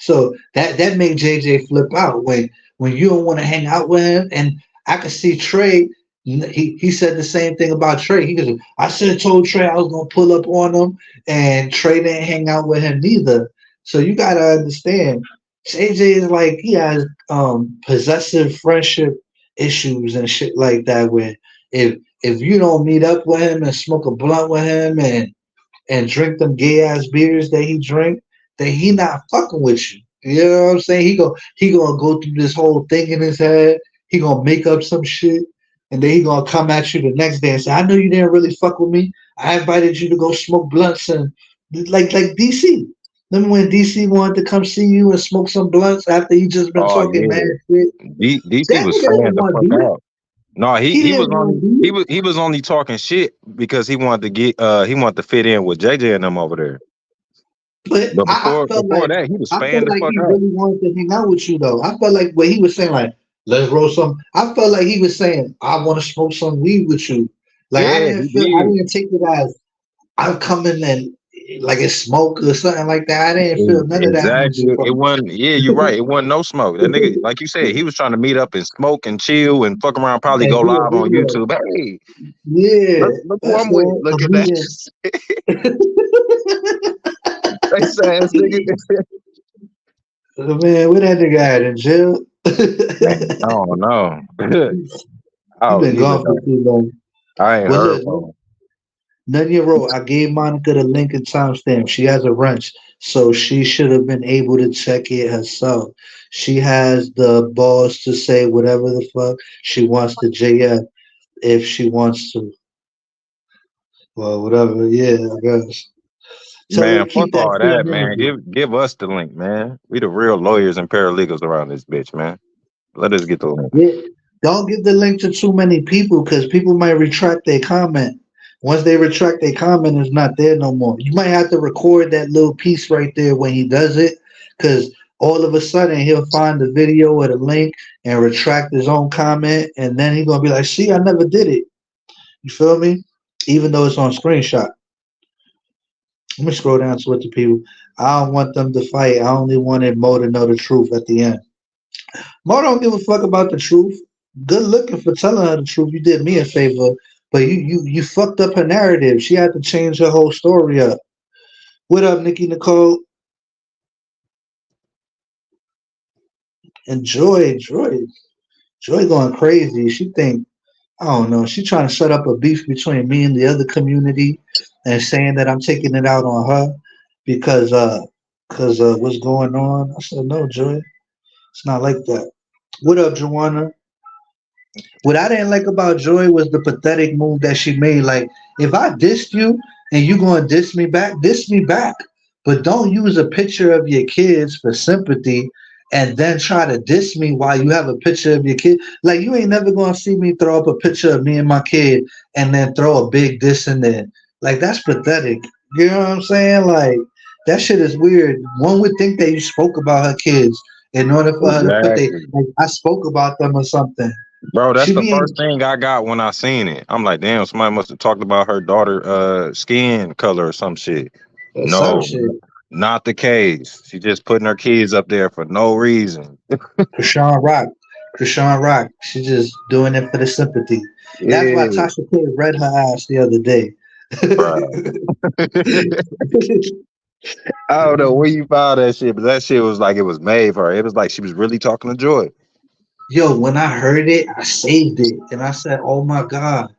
So that made JJ flip out when you don't want to hang out with him. And I could see Trey. He said the same thing about Trey. He goes, I should have told Trey I was gonna pull up on him, and Trey didn't hang out with him neither. So you gotta understand, JJ is like he has possessive friendship issues and shit like that. Where if you don't meet up with him and smoke a blunt with him and drink them gay ass beers that he drink, then he not fucking with you. You know what I'm saying? He gonna go through this whole thing in his head. He gonna make up some shit, and then he gonna come at you the next day and say, "I know you didn't really fuck with me. I invited you to go smoke blunts and like DC." Remember when DC wanted to come see you and smoke some blunts after you just been Oh talking mad yeah, shit? DC That was nigga didn't fanned the want fuck beef. out. No, He he was didn't want only beef. he was only talking shit because he wanted to fit in with JJ and them over there. But But I felt before like that, he was I felt fanned the like fuck he out. really wanted to hang out with you though. I felt like what he was saying, like, let's roll some. I felt like he was saying, I want to smoke some weed with you. Like Yeah, he I did. didn't take it as I'm coming and like it's smoke or something like that. I didn't feel none of that energy Exactly. from It him. wasn't. Yeah, you're right. It wasn't no smoke. That nigga, like you said, he was trying to meet up and smoke and chill and fuck around. Probably And go do a live on video. YouTube. Hey, Yeah, look who that's I'm with. all. A Look at that meeting. face ass nigga. Man, where that nigga at in jail? Man, I don't know. I He don't been even gone for know. too long. I ain't Well, heard look, from him. Nunya wrote, I gave Monica the link and timestamp. She has a wrench, so she should have been able to check it herself. She has the balls to say whatever the fuck she wants to JF if she wants to. Well, whatever. Yeah, I guess. Tell her Man, to fuck keep that all same that, man. energy. Give us the link, man. We the real lawyers and paralegals around this bitch, man. Let us get the link. Yeah. Don't give the link to too many people because people might retract their comment. Once they retract their comment, it's not there no more. You might have to record that little piece right there when he does it because all of a sudden he'll find the video or the link and retract his own comment. And then he's going to be like, see, I never did it. You feel me? Even though it's on screenshot. Let me scroll down to what the people. I don't want them to fight. I only wanted Mo to know the truth at the end. Mo don't give a fuck about the truth. Good looking for telling her the truth. You did me a favor, but you fucked up her narrative. She had to change her whole story up. What up, Nikki Nicole? And Joy going crazy. She think I don't know. She trying to set up a beef between me and the other community, and saying that I'm taking it out on her because what's going on. I said no, Joy. It's not like that. What up, Joanna? What I didn't like about Joy was the pathetic move that she made. Like, if I dissed you and you gonna diss me back, diss me back. But don't use a picture of your kids for sympathy and then try to diss me while you have a picture of your kid. Like, you ain't never gonna see me throw up a picture of me and my kid and then throw a big diss in there. Like, that's pathetic. You know what I'm saying? Like, that shit is weird. One would think that you spoke about her kids in order for her to put Exactly. like I spoke about them or something. Bro, that's She the being first thing I got when I seen it. I'm like, damn, somebody must have talked about her daughter skin color or some shit. some No, shit. not the case. She just putting her kids up there for no reason. Krishan Rock. Krishan Rock. She just doing it for the sympathy. That's why Yeah, Tasha K read her ass the other day. bro. I don't know where you found that shit, but that shit was like it was made for her. It was like she was really talking to Joy. Yo, when I heard it, I saved it. And I said, oh my God.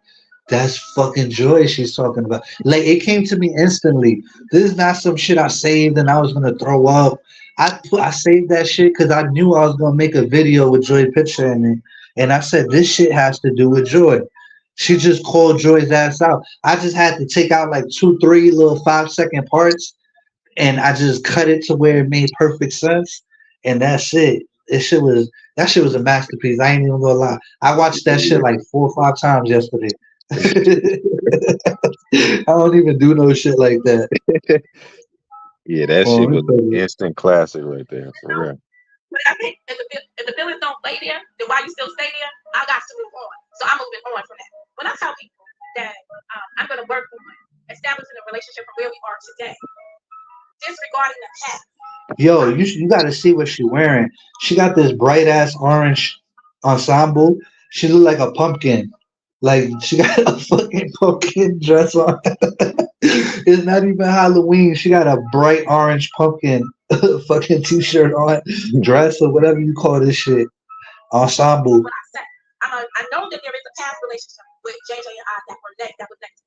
That's fucking Joy she's talking about. Like it came to me instantly. This is not some shit I saved and I was gonna throw up. I saved that shit because I knew I was gonna make a video with Joy picture in it. And I said this shit has to do with Joy. She just called Joy's ass out. I just had to take out like 2, 3 little 5 second parts and I just cut it to where it made perfect sense. And that's it. That shit was a masterpiece. I ain't even gonna lie. I watched that shit like 4 or 5 times yesterday. I don't even do no shit like that. Yeah, that Oh, shit let me was tell an you. instant classic right there, for No, real. but I think if the feelings don't play there, then why you still stay there? I got to move on. So I'm moving on from that. When I tell people that I'm going to work on establishing a relationship from where we are today, disregarding the past. Yo, you got to see what she wearing. She got this bright ass orange ensemble. She look like a pumpkin. Like she got a fucking pumpkin dress on. It's not even Halloween. She got a bright orange pumpkin fucking t-shirt on, dress or whatever you call this shit. Ensemble. What I said, I know that there is a past relationship with JJ and I that was next.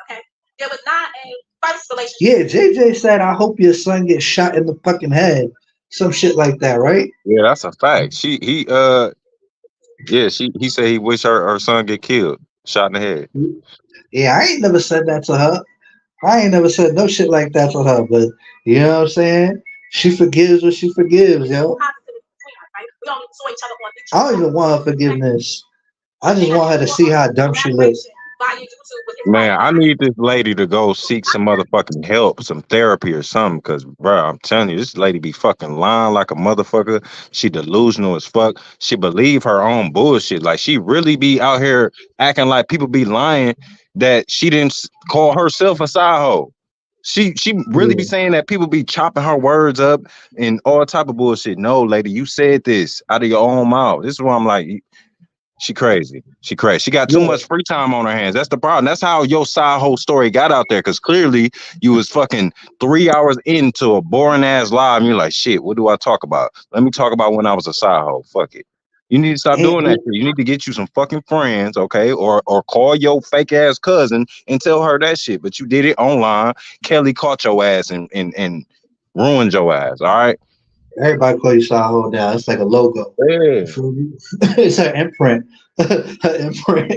Okay, there was not a first relationship. Yeah, JJ said, I hope your son gets shot in the fucking head. Some shit like that, right? Yeah, that's a fact. Yeah, he said he wish her son get killed, shot in the head. Yeah, I ain't never said that to her. I ain't never said no shit like that for her, but you know what I'm saying? She forgives what she forgives, yo. We only saw each other on I don't even want her forgiveness. I just want her to see how dumb she looks. Man, I need this lady to go seek some motherfucking help, some therapy or something. Cause, bro, I'm telling you, this lady be fucking lying like a motherfucker. She delusional as fuck. She believe her own bullshit. Like she really be out here acting like people be lying that she didn't call herself a side hoe. She really be Yeah. saying that people be chopping her words up and all type of bullshit. No, lady, you said this out of your own mouth. This is why I'm like, she crazy. She crazy. She got too Yeah. much free time on her hands. That's the problem. That's how your side whole story got out there. Cause clearly you was fucking 3 hours into a boring ass live and you're like, shit, what do I talk about? Let me talk about when I was a side hoe. Fuck it. You need to stop And, doing that shit. You need to get you some fucking friends, okay? Or call your fake ass cousin and tell her that shit. But you did it online. Kelly caught your ass and ruined your ass. All right. everybody call you Saho now. It's like a logo. Yeah. You feel me? It's her imprint. Her imprint.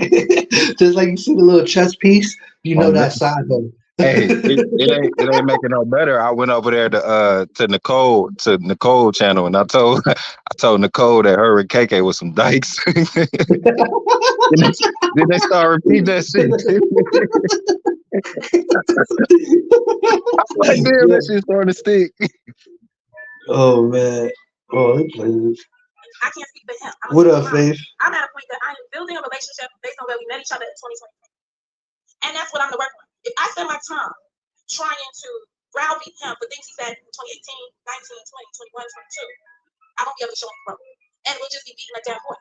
Just like you see the little chess piece, you know that Saho. Hey, it ain't making no better. I went over there to Nicole channel and I told I told Nicole that her and KK was some dykes. then they start repeating that shit. I'm like, damn, Yeah. that shit's starting to stick. Oh man. Oh, he plays. I can't speak for him. What up, Faith? I'm at a point that I am building a relationship based on where we met each other in 2020. And that's what I'm going to work on. If I spend my time trying to browbeat him for things he said in 2018, 19, 20, 21, 22, I won't be able to show him growth. And we'll just be beating a dead horse.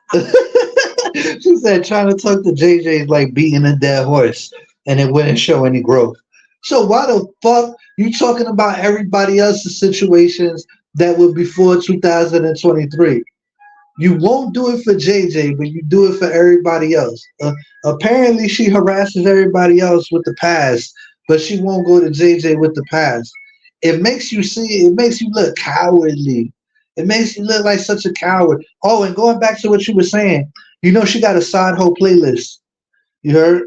She said trying to talk to JJ is like beating a dead horse and it wouldn't show any growth. So why the fuck you talking about everybody else's situations that were before 2023? You won't do it for JJ, but you do it for everybody else. Apparently, she harasses everybody else with the past, but she won't go to JJ with the past. It makes you see. It makes you look cowardly. It makes you look like such a coward. Oh, and going back to what you were saying, you know she got a side hoe playlist. You heard?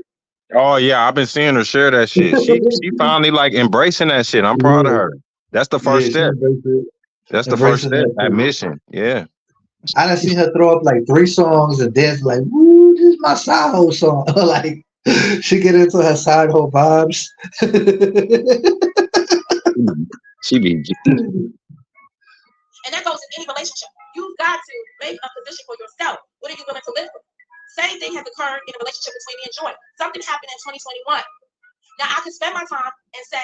Oh yeah, I've been seeing her share that shit. She finally like embracing that shit. I'm proud of Yeah, her. That's the first yeah, she step. That's the first embracing step. that shit. Admission. Yeah. I done seen her throw up like 3 songs and dance like, "Woo, this is my side hoe song." Like she get into her side hoe vibes. She be And that goes in any relationship. You've got to make a position for yourself. What are you willing to live with? Same thing has occurred in a relationship between me and Joy. Something happened in 2021. Now I can spend my time and say,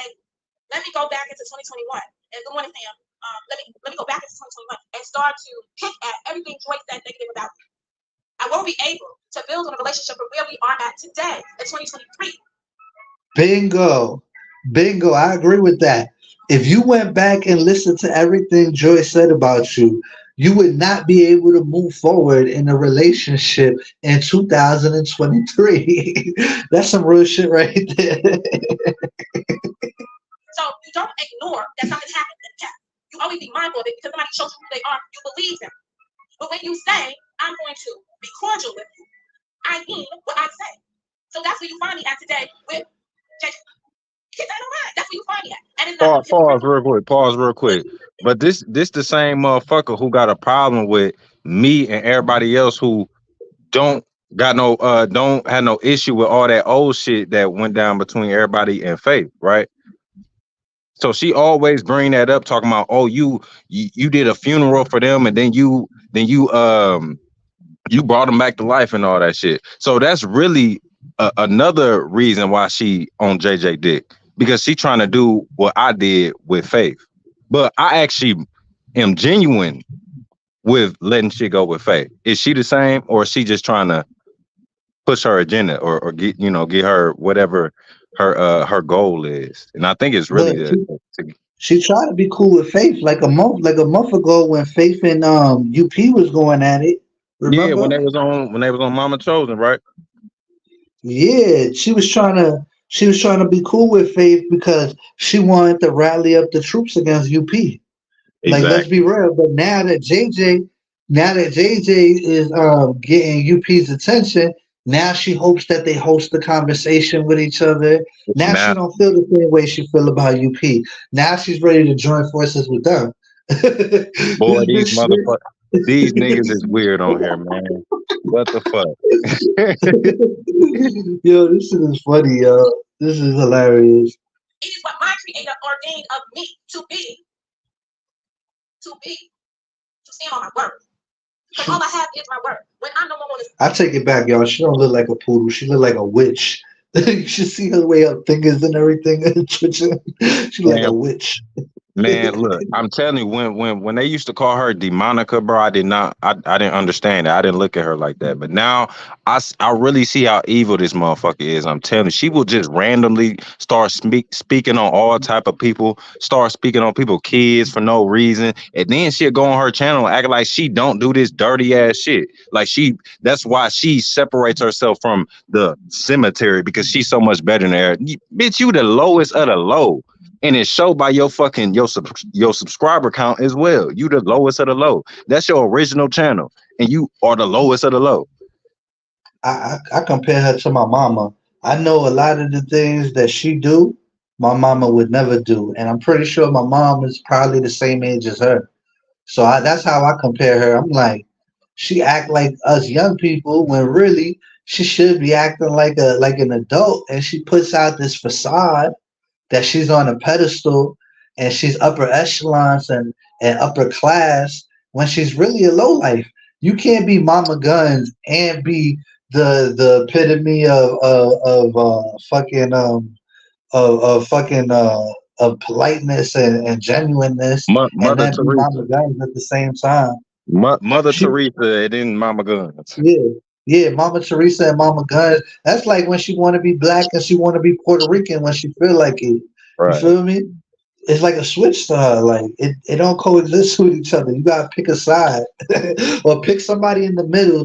let me go back into 2021. And good morning, Sam. Let me go back into 2021 and start to pick at everything Joy said negative about me. I won't be able to build on a relationship from where we are at today in 2023. Bingo. Bingo. I agree with that. If you went back and listened to everything Joy said about you, you would not be able to move forward in a relationship in 2023. That's some real shit right there. So you don't ignore that something happened in the past. You always be mindful of it because somebody shows you who they are, you believe them. But when you say, I'm going to be cordial with you, I mean what I say. So that's where you find me at today with JJ. Keep that in mind. That's where you find me at. And it's not pause real quick. Pause real quick. But this the same motherfucker who got a problem with me and everybody else who don't got no don't have no issue with all that old shit that went down between everybody and Faith, right? So she always bring that up, talking about, oh, you did a funeral for them, and then you brought them back to life and all that shit. So that's really another reason why she on JJ dick, because she trying to do what I did with Faith. But I actually am genuine with letting shit go with Faith. Is she the same, or is she just trying to push her agenda or get her whatever her goal is? And I think it's really But she tried to be cool with Faith like a month ago when Faith and UP was going at it. yeah, when Remember? they was on Mama Chosen, right? Yeah, she was trying to be cool with Faith because she wanted to rally up the troops against UP. Like, let's Exactly. be real. But now that JJ is getting UP's attention, Now she hopes that they host the conversation with each other. Now she Now, don't feel the same way she feel about UP. Now she's ready to join forces with them. boy, This these bitch motherfuckers, these niggas is weird on here, man. What the fuck? Yo, this shit is funny, yo. This is hilarious. It is what my creator ordained of me to stand on my word. Because all I have is my word. When I no longer want to I take it back, y'all. She don't look like a poodle. She look like a witch. You should see her way up fingers and everything. She like a Man, witch. man, look, I'm telling you, when they used to call her Demonica, bro, I didn't understand it. I didn't look at her like that. But now I really see how evil this motherfucker is. I'm telling you, she will just randomly start speaking on all type of people, start speaking on people, kids for no reason, and then she'll go on her channel and act like she don't do this dirty ass shit. Like that's why she separates herself from the cemetery because she's so much better than her. Bitch, you the lowest of the low. And it show by your fucking your subscriber count as well. You the lowest of the low. That's your original channel, and you are the lowest of the low. I compare her to my mama. I know a lot of the things that she do, my mama would never do, and I'm pretty sure my mom is probably the same age as her. So that's how I compare her. I'm like, she act like us young people when really she should be acting like an adult, and she puts out this facade that she's on a pedestal and she's upper echelons and upper class when she's really a low life. You can't be Mama Guns and be the epitome of fucking of fucking of politeness and genuineness and Mother then be Teresa, Mama Guns at the same time. Mother She Teresa, and then Mama Guns. yeah. Yeah, Mama Teresa and Mama Guns. That's like when she want to be black and she want to be Puerto Rican when she feel like it. You Right. feel me? It's like a switch to her. Like it don't coexist with each other. You gotta pick a side, or pick somebody in the middle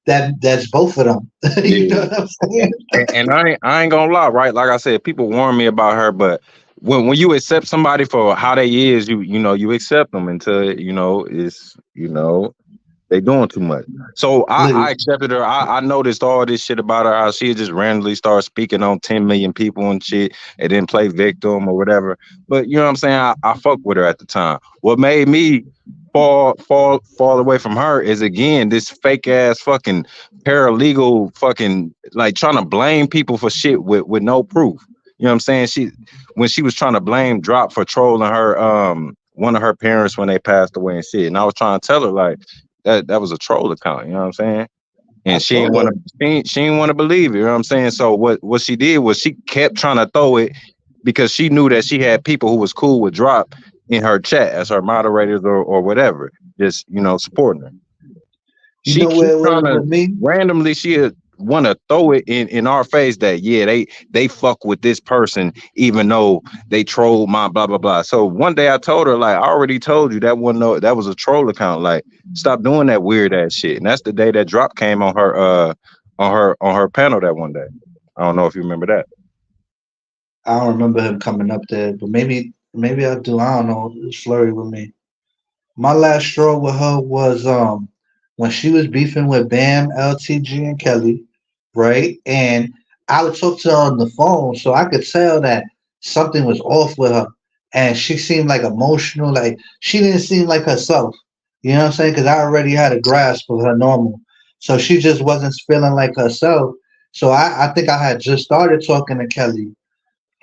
that's both of them. You know Yeah. what I'm saying? And I ain't gonna lie, right? Like I said, people warn me about her, but when you accept somebody for how they is, you accept them until it's they doing too much. So I Literally, accepted her. I noticed all this shit about her, how she just randomly started speaking on 10 million people and shit and then play victim or whatever. But you know what I'm saying? I fucked with her at the time. What made me fall away from her is again this fake ass fucking paralegal fucking like trying to blame people for shit with no proof. You know what I'm saying? When she was trying to blame Drop for trolling her one of her parents when they passed away and shit. And I was trying to tell her like that was a troll account, you know what I'm saying? I And told her. she didn't want to believe it, you know what I'm saying? So what she did was she kept trying to throw it because she knew that she had people who was cool with Drop in her chat as her moderators or whatever, just supporting her. You She know keep where it was trying to with me? randomly she want to throw it in our face that yeah they fuck with this person even though they trolled my blah blah blah. So one day I told her like I already told you that was a troll account. Like stop doing that weird ass shit. And that's the day that Drop came on her on her panel that one day. I don't know if you remember that. I don't remember him coming up there, but maybe I do. I don't know. It's flurry with me. My last straw with her was when she was beefing with Bam, LTG, and Kelly, right? And I would talk to her on the phone, so I could tell that something was off with her, and she seemed like emotional, like she didn't seem like herself. You know what I'm saying? Because I already had a grasp of her normal, so she just wasn't feeling like herself. So I think I had just started talking to Kelly,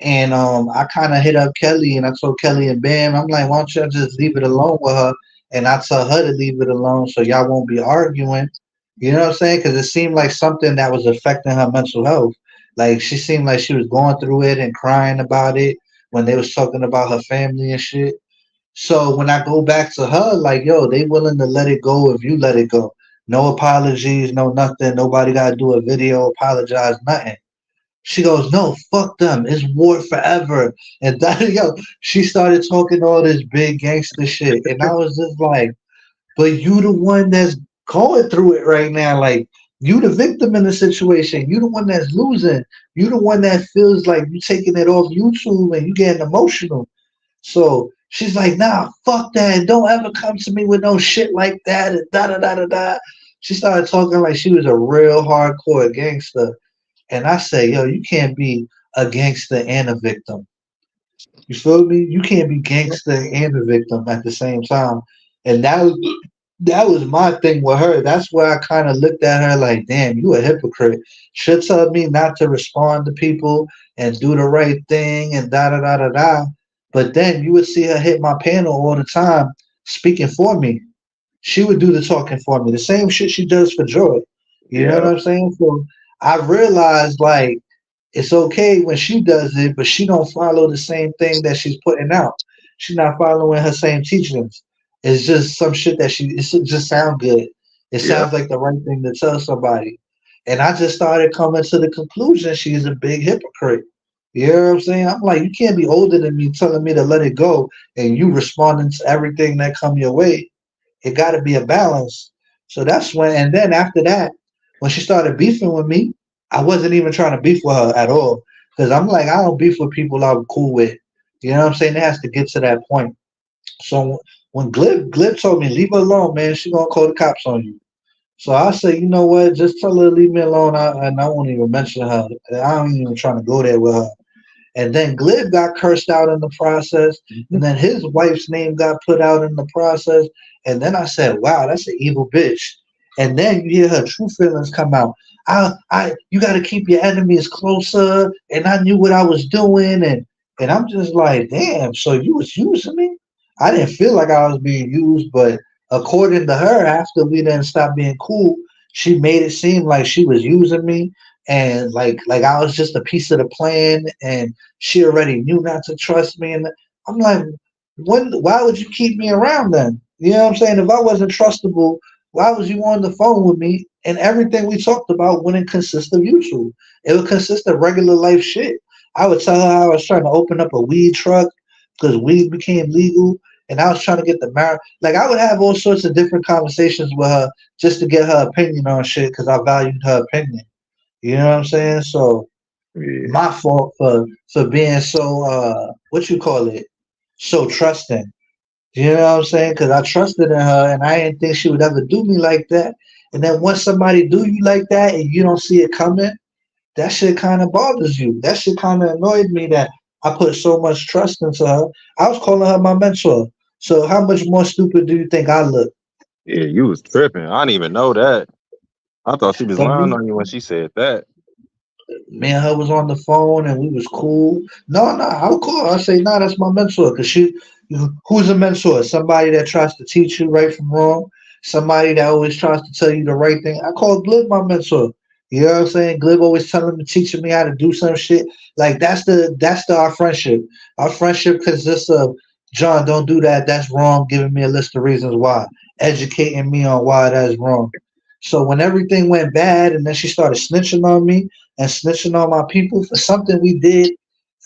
and I kind of hit up Kelly and I told Kelly and Bam, I'm like, why don't y'all just leave it alone with her? And I tell her to leave it alone so y'all won't be arguing. You know what I'm saying? Because it seemed like something that was affecting her mental health. Like she seemed like she was going through it and crying about it when they was talking about her family and shit. So when I go back to her, like, yo, they willing to let it go if you let it go. No apologies, no nothing. Nobody got to do a video, apologize, nothing. She goes, no, fuck them. It's war forever. And that, yo, she started talking all this big gangster shit. And I was just like, but you the one that's going through it right now. Like, you the victim in the situation. You the one that's losing. You the one that feels like you taking it off YouTube and you getting emotional. So she's like, nah, fuck that. Don't ever come to me with no shit like that. And da da da da da. She started talking like she was a real hardcore gangster. And I say, yo, you can't be a gangster and a victim. You feel me? You can't be gangster and a victim at the same time. And that was my thing with her. That's where I kind of looked at her like, damn, you a hypocrite. Should tell me not to respond to people and do the right thing and da da da da da. But then you would see her hit my panel all the time, speaking for me. She would do the talking for me. The same shit she does for Joy. You know what Yeah. I'm saying? So I realized like it's okay when she does it, but she don't follow the same thing that she's putting out. She's not following her same teachings. It's just some shit that it just sound good. It Yeah. sounds like the right thing to tell somebody. And I just started coming to the conclusion she's a big hypocrite. You know what I'm saying? I'm like, you can't be older than me telling me to let it go and you responding to everything that come your way. It got to be a balance. So that's when, and then after that, when she started beefing with me, I wasn't even trying to beef with her at all. Because I'm like, I don't beef with people I'm cool with. You know what I'm saying? It has to get to that point. So when Glib told me, leave her alone, man, she gonna call the cops on you. So I say, you know what? Just tell her to leave me alone. And I won't even mention her. I ain't even trying to go there with her. And then Glib got cursed out in the process. And then his wife's name got put out in the process. And then I said, wow, that's an evil bitch. And then you hear her true feelings come out. You got to keep your enemies closer. And I knew what I was doing. And I'm just like, damn, so you was using me? I didn't feel like I was being used, but according to her, after we didn't stop being cool, she made it seem like she was using me and like I was just a piece of the plan and she already knew not to trust me. And I'm like, why would you keep me around then? You know what I'm saying? If I wasn't trustable, why was you on the phone with me? And everything we talked about wouldn't consist of YouTube. It would consist of regular life shit. I would tell her I was trying to open up a weed truck because weed became legal. And I was trying to get the marriage. Like I would have all sorts of different conversations with her just to get her opinion on shit because I valued her opinion. You know what I'm saying? So Yeah. my fault for being so what you call it, so trusting. You know what I'm saying? Because I trusted in her, and I didn't think she would ever do me like that. And then once somebody do you like that, and you don't see it coming, that shit kind of bothers you. That shit kind of annoyed me that I put so much trust into her. I was calling her my mentor. So how much more stupid do you think I look? Yeah, you was tripping. I didn't even know that. I thought she was But lying me, on you when she said that. me and her was on the phone and we was cool. No, no, I'll call her. I say, nah, that's my mentor. Cause who's a mentor? Somebody that tries to teach you right from wrong. Somebody that always tries to tell you the right thing. I call Glib my mentor. You know what I'm saying? Glib always telling me, teaching me how to do some shit. Like that's our friendship. Our friendship consists of John, don't do that. That's wrong. Giving me a list of reasons why. Educating me on why that's wrong. So when everything went bad and then she started snitching on me and snitching on my people for something we did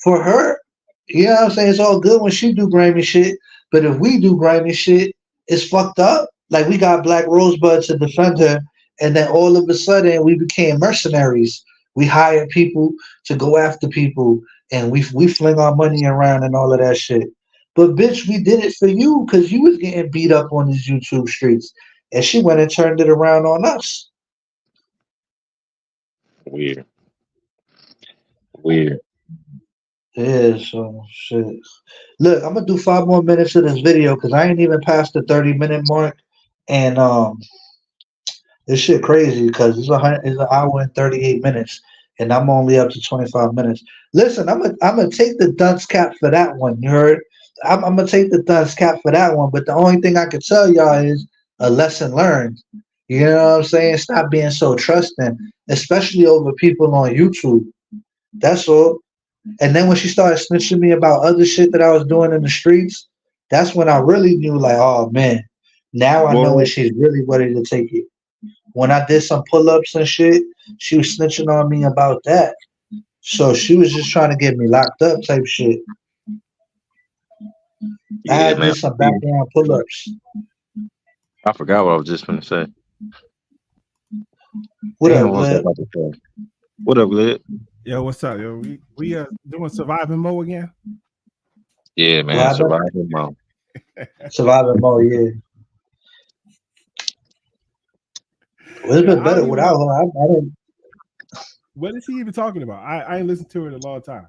for her, you know what I'm saying? It's all good when she do grimy shit, but if we do grimy shit, it's fucked up. Like we got Black Rosebud to defend her, and then all of a sudden we became mercenaries. We hired people to go after people, and we fling our money around and all of that shit. But bitch, we did it for you because you was getting beat up on these YouTube streets, and she went and turned it around on us. Weird. Weird. Yeah, so shit. Look, I'm gonna do 5 more minutes of this video because I ain't even past the 30-minute mark, and this shit crazy because it's an hour and 38 minutes, and I'm only up to 25 minutes. Listen, I'm gonna take the dunce cap for that one. You heard? I'm gonna take the dunce cap for that one. But the only thing I can tell y'all is a lesson learned. You know what I'm saying? Stop being so trusting, especially over people on YouTube. That's all. And then when she started snitching me about other shit that I was doing in the streets, that's when I really knew, like, oh man, now I know when Well, she's really ready to take it. When I did some pull ups and shit, she was snitching on me about that. So she was just trying to get me locked up type shit. I yeah, had man. did some background pull ups. I forgot what I was just gonna say. What Damn, up, what was I Glad? about to say? What up, Lid? Yo, what's up, yo? We doing surviving mode again. Yeah, man. What happened? Surviving mode. Surviving mode, yeah. It would have Yeah, been I don't better even without know. her. I didn't. What is he even talking about? I ain't listened to it in a long time.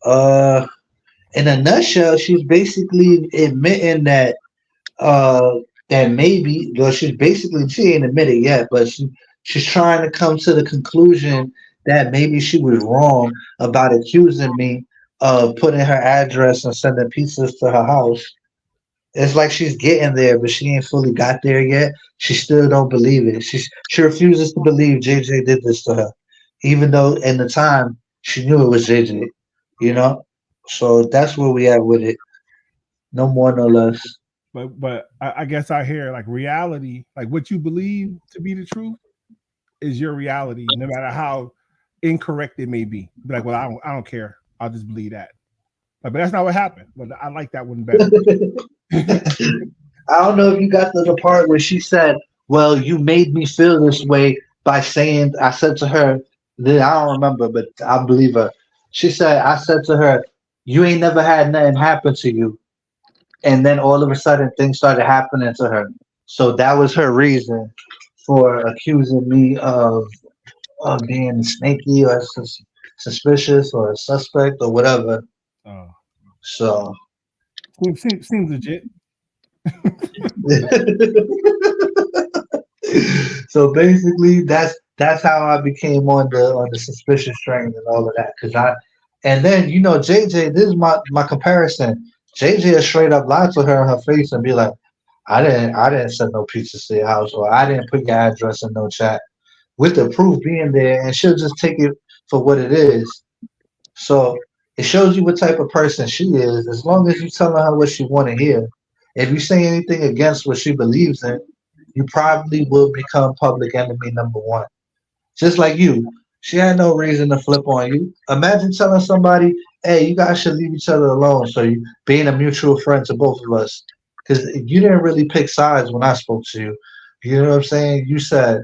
Uh, in a nutshell, she's basically admitting that uh that maybe, well, she ain't admitted yet, but she's trying to come to the conclusion that maybe she was wrong about accusing me of putting her address and sending pizzas to her house. It's like she's getting there, but she ain't fully got there yet. She still don't believe it. She refuses to believe JJ did this to her, even though in the time she knew it was JJ. You know, so that's where we at with it. No more, no less. But I guess I hear like reality, like what you believe to be the truth is your reality, no matter how incorrect it may be. Be like, well, I don't care. I'll just believe that. But that's not what happened. But I like that one better. I don't know if you got to the part where she said, "Well, you made me feel this way by saying." I said to her, I don't remember, but I believe her. She said, "I said to her, you ain't never had nothing happen to you," and then all of a sudden things started happening to her. So that was her reason for accusing me of being sneaky or suspicious or a suspect or whatever. Oh, So. seems legit. So basically, that's how I became on the suspicious train and all of that. And then JJ, this is my comparison. JJ straight up lied to her in her face and be like, I didn't send no pizzas to your house, or I didn't put your address in no chat, with the proof being there, and she'll just take it for what it is. So it shows you what type of person she is. As long as you telling her what she want to hear, if you say anything against what she believes in, you probably will become public enemy number one. Just like you, she had no reason to flip on you. Imagine telling somebody, "Hey, you guys should leave each other alone." So you being a mutual friend to both of us, because you didn't really pick sides when I spoke to you. You know what I'm saying? You said,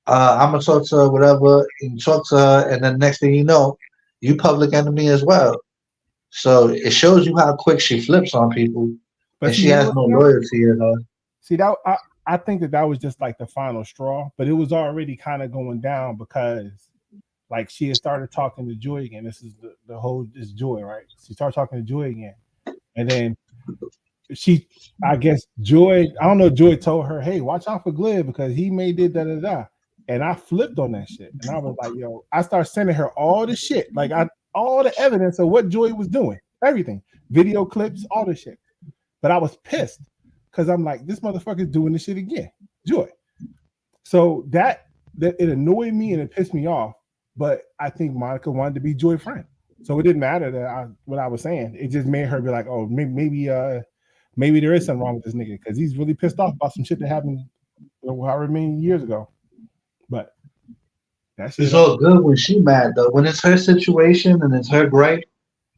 I'm gonna talk to her, whatever, and you talk to her, and then next thing you know, you public enemy as well. So it shows you how quick she flips on people, But and see, she has no loyalty in her. see that I think that was just like the final straw, but it was already kind of going down because like she had started talking to Joy again. This is the whole this Joy, right? She started talking to Joy again, and then she, I guess Joy, I don't know, Joy told her, "Hey, watch out for Glib because he may did da da da," and I flipped on that shit, and I was like, "Yo," I started sending her all the shit, like all the evidence of what Joy was doing, everything, video clips, all the shit. But I was pissed because I'm like, this motherfucker's doing this shit again, Joy. So that it annoyed me and it pissed me off. But I think Monica wanted to be Joy friend, so it didn't matter that what I was saying. It just made her be like, oh, maybe there is something wrong with this nigga because he's really pissed off about some shit that happened however many years ago. But that shit It's all good when she mad though. When it's her situation and it's her gripe,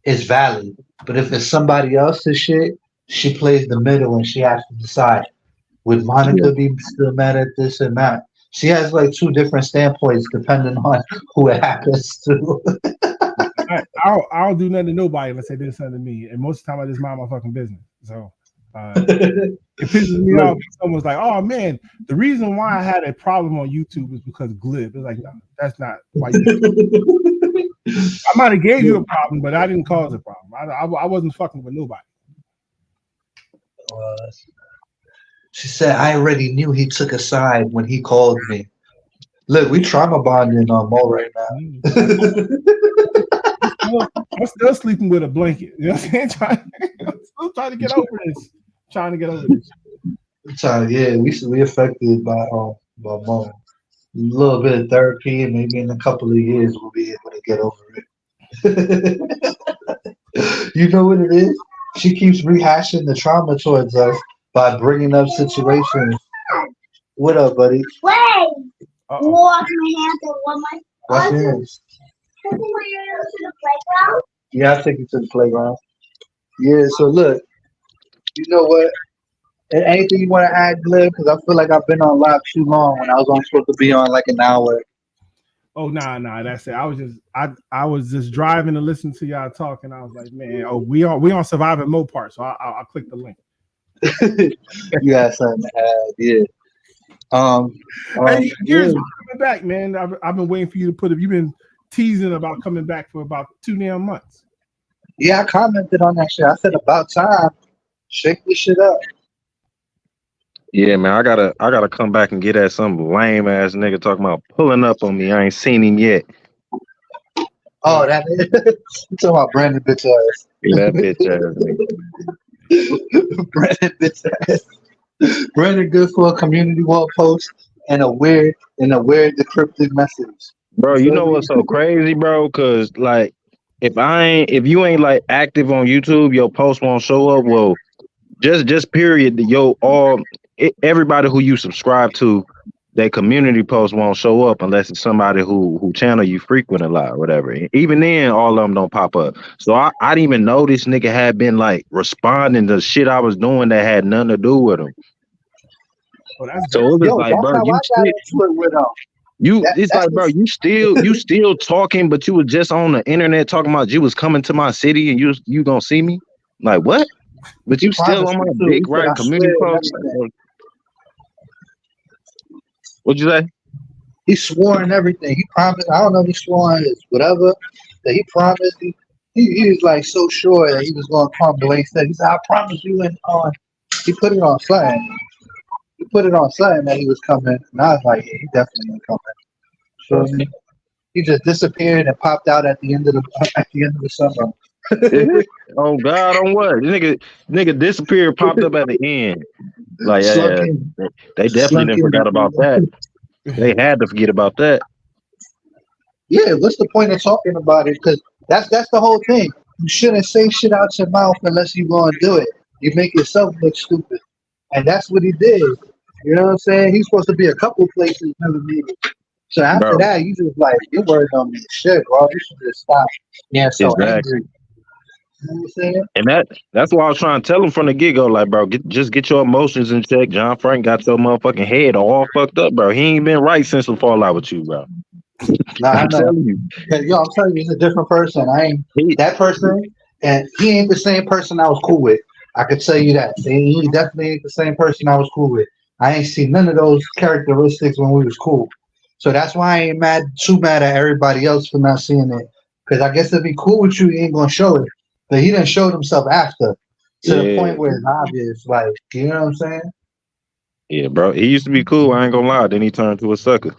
it's valid. But if it's somebody else's shit, she plays the middle and she has to decide. Would Yeah. Monica be still mad at this and that? She has like two different standpoints depending on who it happens to. I'll do nothing to nobody unless they did something to me, and most of the time I just mind my fucking business. So it pisses me Look, off. Someone's like, "Oh man, the reason why I had a problem on YouTube is because Glib." It's like, no, that's not why. I might have gave you a problem, but I didn't cause a problem. I wasn't fucking with nobody. uh, she said, I already knew he took a side when he called me. Look, we trauma bonding on Mo right now. I'm still sleeping with a blanket. You know what I'm saying? Still trying to get over this. Trying to get over this. Yeah, we affected by Mo. A little bit of therapy, and maybe in a couple of years we'll be able to get over it. You know what it is? She keeps rehashing the trauma towards us by bringing up situations. What up, buddy? Wait. Wash my hands and wash your hands. Yeah, I'll take you to the playground. Yeah, so look, you know what? Anything you want to add, Glenn? Because I feel like I've been on live too long when I was only supposed to be on like an hour. Oh nah, that's it. I was just driving to listen to y'all talk, and I was like, man, oh we on surviving Mo part, so I'll click the link. You got something to add, yeah. Um, Hey, yeah, Gears, coming back, man. I've been waiting for you to put it. You've been teasing about coming back for about 2 damn months. yeah, I commented on that shit. I said about time. Shake this shit up. Yeah, man, I gotta come back and get at some lame ass nigga talking about pulling up on me. I ain't seen him yet. Oh, that is. You talking about Brandon bitch ass. Yeah, that bitch ass nigga. Brandon bitch ass. Brandon good for a community wall post and a weird decrypted message. Bro, You you feel know me? what's so crazy, bro? Cause like if you ain't like active on YouTube, your post won't show up. Well, just period. Everybody who you subscribe to, their community post won't show up unless it's somebody who channel you frequent a lot or whatever. And even then, all of them don't pop up. So I didn't even know this nigga had been like responding to shit I was doing that had nothing to do with him. Oh, that's So good. it was Yo, like, that's bro, how I got into it with it's that's like, bro, you still talking, but you was just on the internet talking about you was coming to my city and you gonna see me? Like what? But he you still promised on me my too. He big said right I swear community and post? everything. Like, what'd you say? He swore and everything. He promised. I don't know if he swore on his whatever that he promised. He was like so sure that he was gonna come the way he said. He said, "I promise you." And on, he put it on something. He put it on something that he was coming. And I was like, yeah, he definitely ain't coming. Feel me? He just disappeared and popped out at the end of the summer. Oh God, on what? Nigga disappeared, popped up at the end. Like, Slunk yeah, in, they definitely slunk didn't in. forget about that. They had to forget about that. Yeah, what's the point of talking about it? Because that's the whole thing. You shouldn't say shit out your mouth unless you gonna do it. You make yourself look stupid, and that's what he did. You know what I'm saying? He's supposed to be a couple places, never made it. So after Bro, that, you just like your word don't mean shit, bro. You should just stop being so exactly. angry. You know what I'm saying? And that's why I was trying to tell him from the get-go, like, bro, just get your emotions in check. John Frank got your motherfucking head all fucked up, bro. He ain't been right since the fallout with you, bro. Nah, I I'm know. telling you. Yo, I'm telling you, he's a different person. I ain't He that person, and he ain't the same person I was cool with. I could tell you that. He definitely ain't the same person I was cool with. I ain't seen none of those characteristics when we was cool. So that's why I ain't too mad at everybody else for not seeing it. Because I guess if he cool with you, he ain't gonna show it. But he didn't show himself after to the yeah, point where it's obvious. Like, you know what I'm saying? yeah, bro. He used to be cool, I ain't gonna lie. Then he turned to a sucker.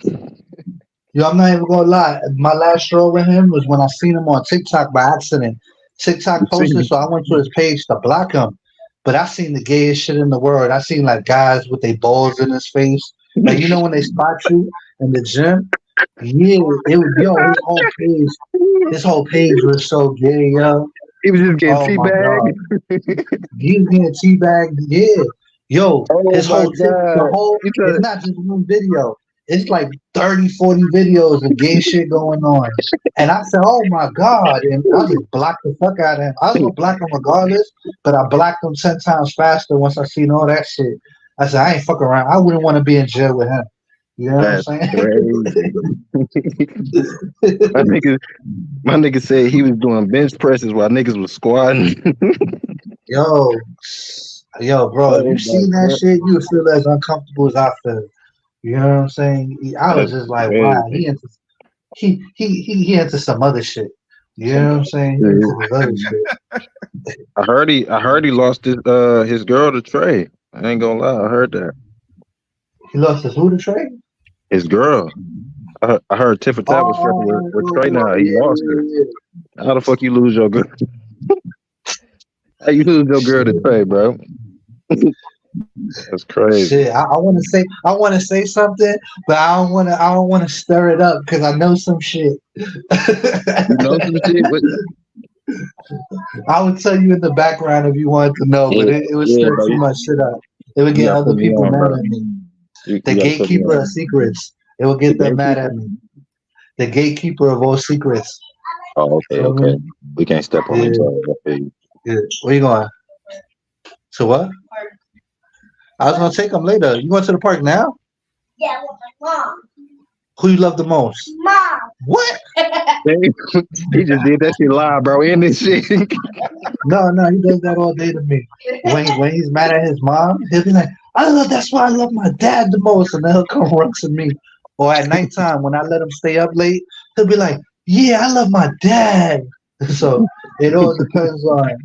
Yo, I'm not even gonna lie. My last straw with him was when I seen him on TikTok by accident. TikTok posted, so I went to his page to block him. But I seen the gayest shit in the world. I seen like guys with their balls in his face. Like you know when they spot you in the gym? Yeah, it was yo, his whole page was so gay, yo. He was just getting Oh my god. teabagged. He's getting teabagged. Yeah. Yo, Oh his my whole the God. whole You it's trying not just one video. It's like 30, 40 videos of gay shit going on. And I said, oh my God. And I just blocked the fuck out of him. I was gonna block him regardless, but I blocked him 10 times faster once I seen all that shit. I said, I ain't fucking around. I wouldn't want to be in jail with him. You know what I'm That's saying? crazy. my nigga, my nigga said he was doing bench presses while niggas was squatting. Yo, bro, if Oh you my seen that God. shit, you would feel as uncomfortable as I feel. You know what I'm saying? I was That's just like, wow, crazy. he into some other shit. You know what I'm saying? He into this other shit. I heard he lost his girl to Trey. I ain't gonna lie, I heard that. He lost his who to Trey? His girl. I heard Tiff and Tat was fucking with Trey now. He lost her. Yeah. How the fuck you lose your girl? How you lose your girl to Shit. Trey, bro? That's crazy. Shit. I want to say something, but I don't want to stir it up because I know some shit. You know some shit? What? I would tell you in the background if you wanted to know, but Yeah, it would yeah, stir bro. too much shit up. It would You get gotta put other me people on, mad bro. at me. The You gotta put me gatekeeper of on. secrets. It will The get them mad at gatekeeper? me. The gatekeeper of all secrets. Oh, okay, Feel me? okay. We can't step on each Yeah, other. I feel you. yeah. Where you going? To what? I was gonna take them later. You going to the park now? Yeah, with my mom. Who you love the most? Mom. What? He just did that shit live, bro. In this shit. No, he does that all day to me. When he's mad at his mom, he'll be like, That's why I love my dad the most. And then he'll come run to me. Or at nighttime when I let him stay up late, he'll be like, yeah, I love my dad. So it all depends on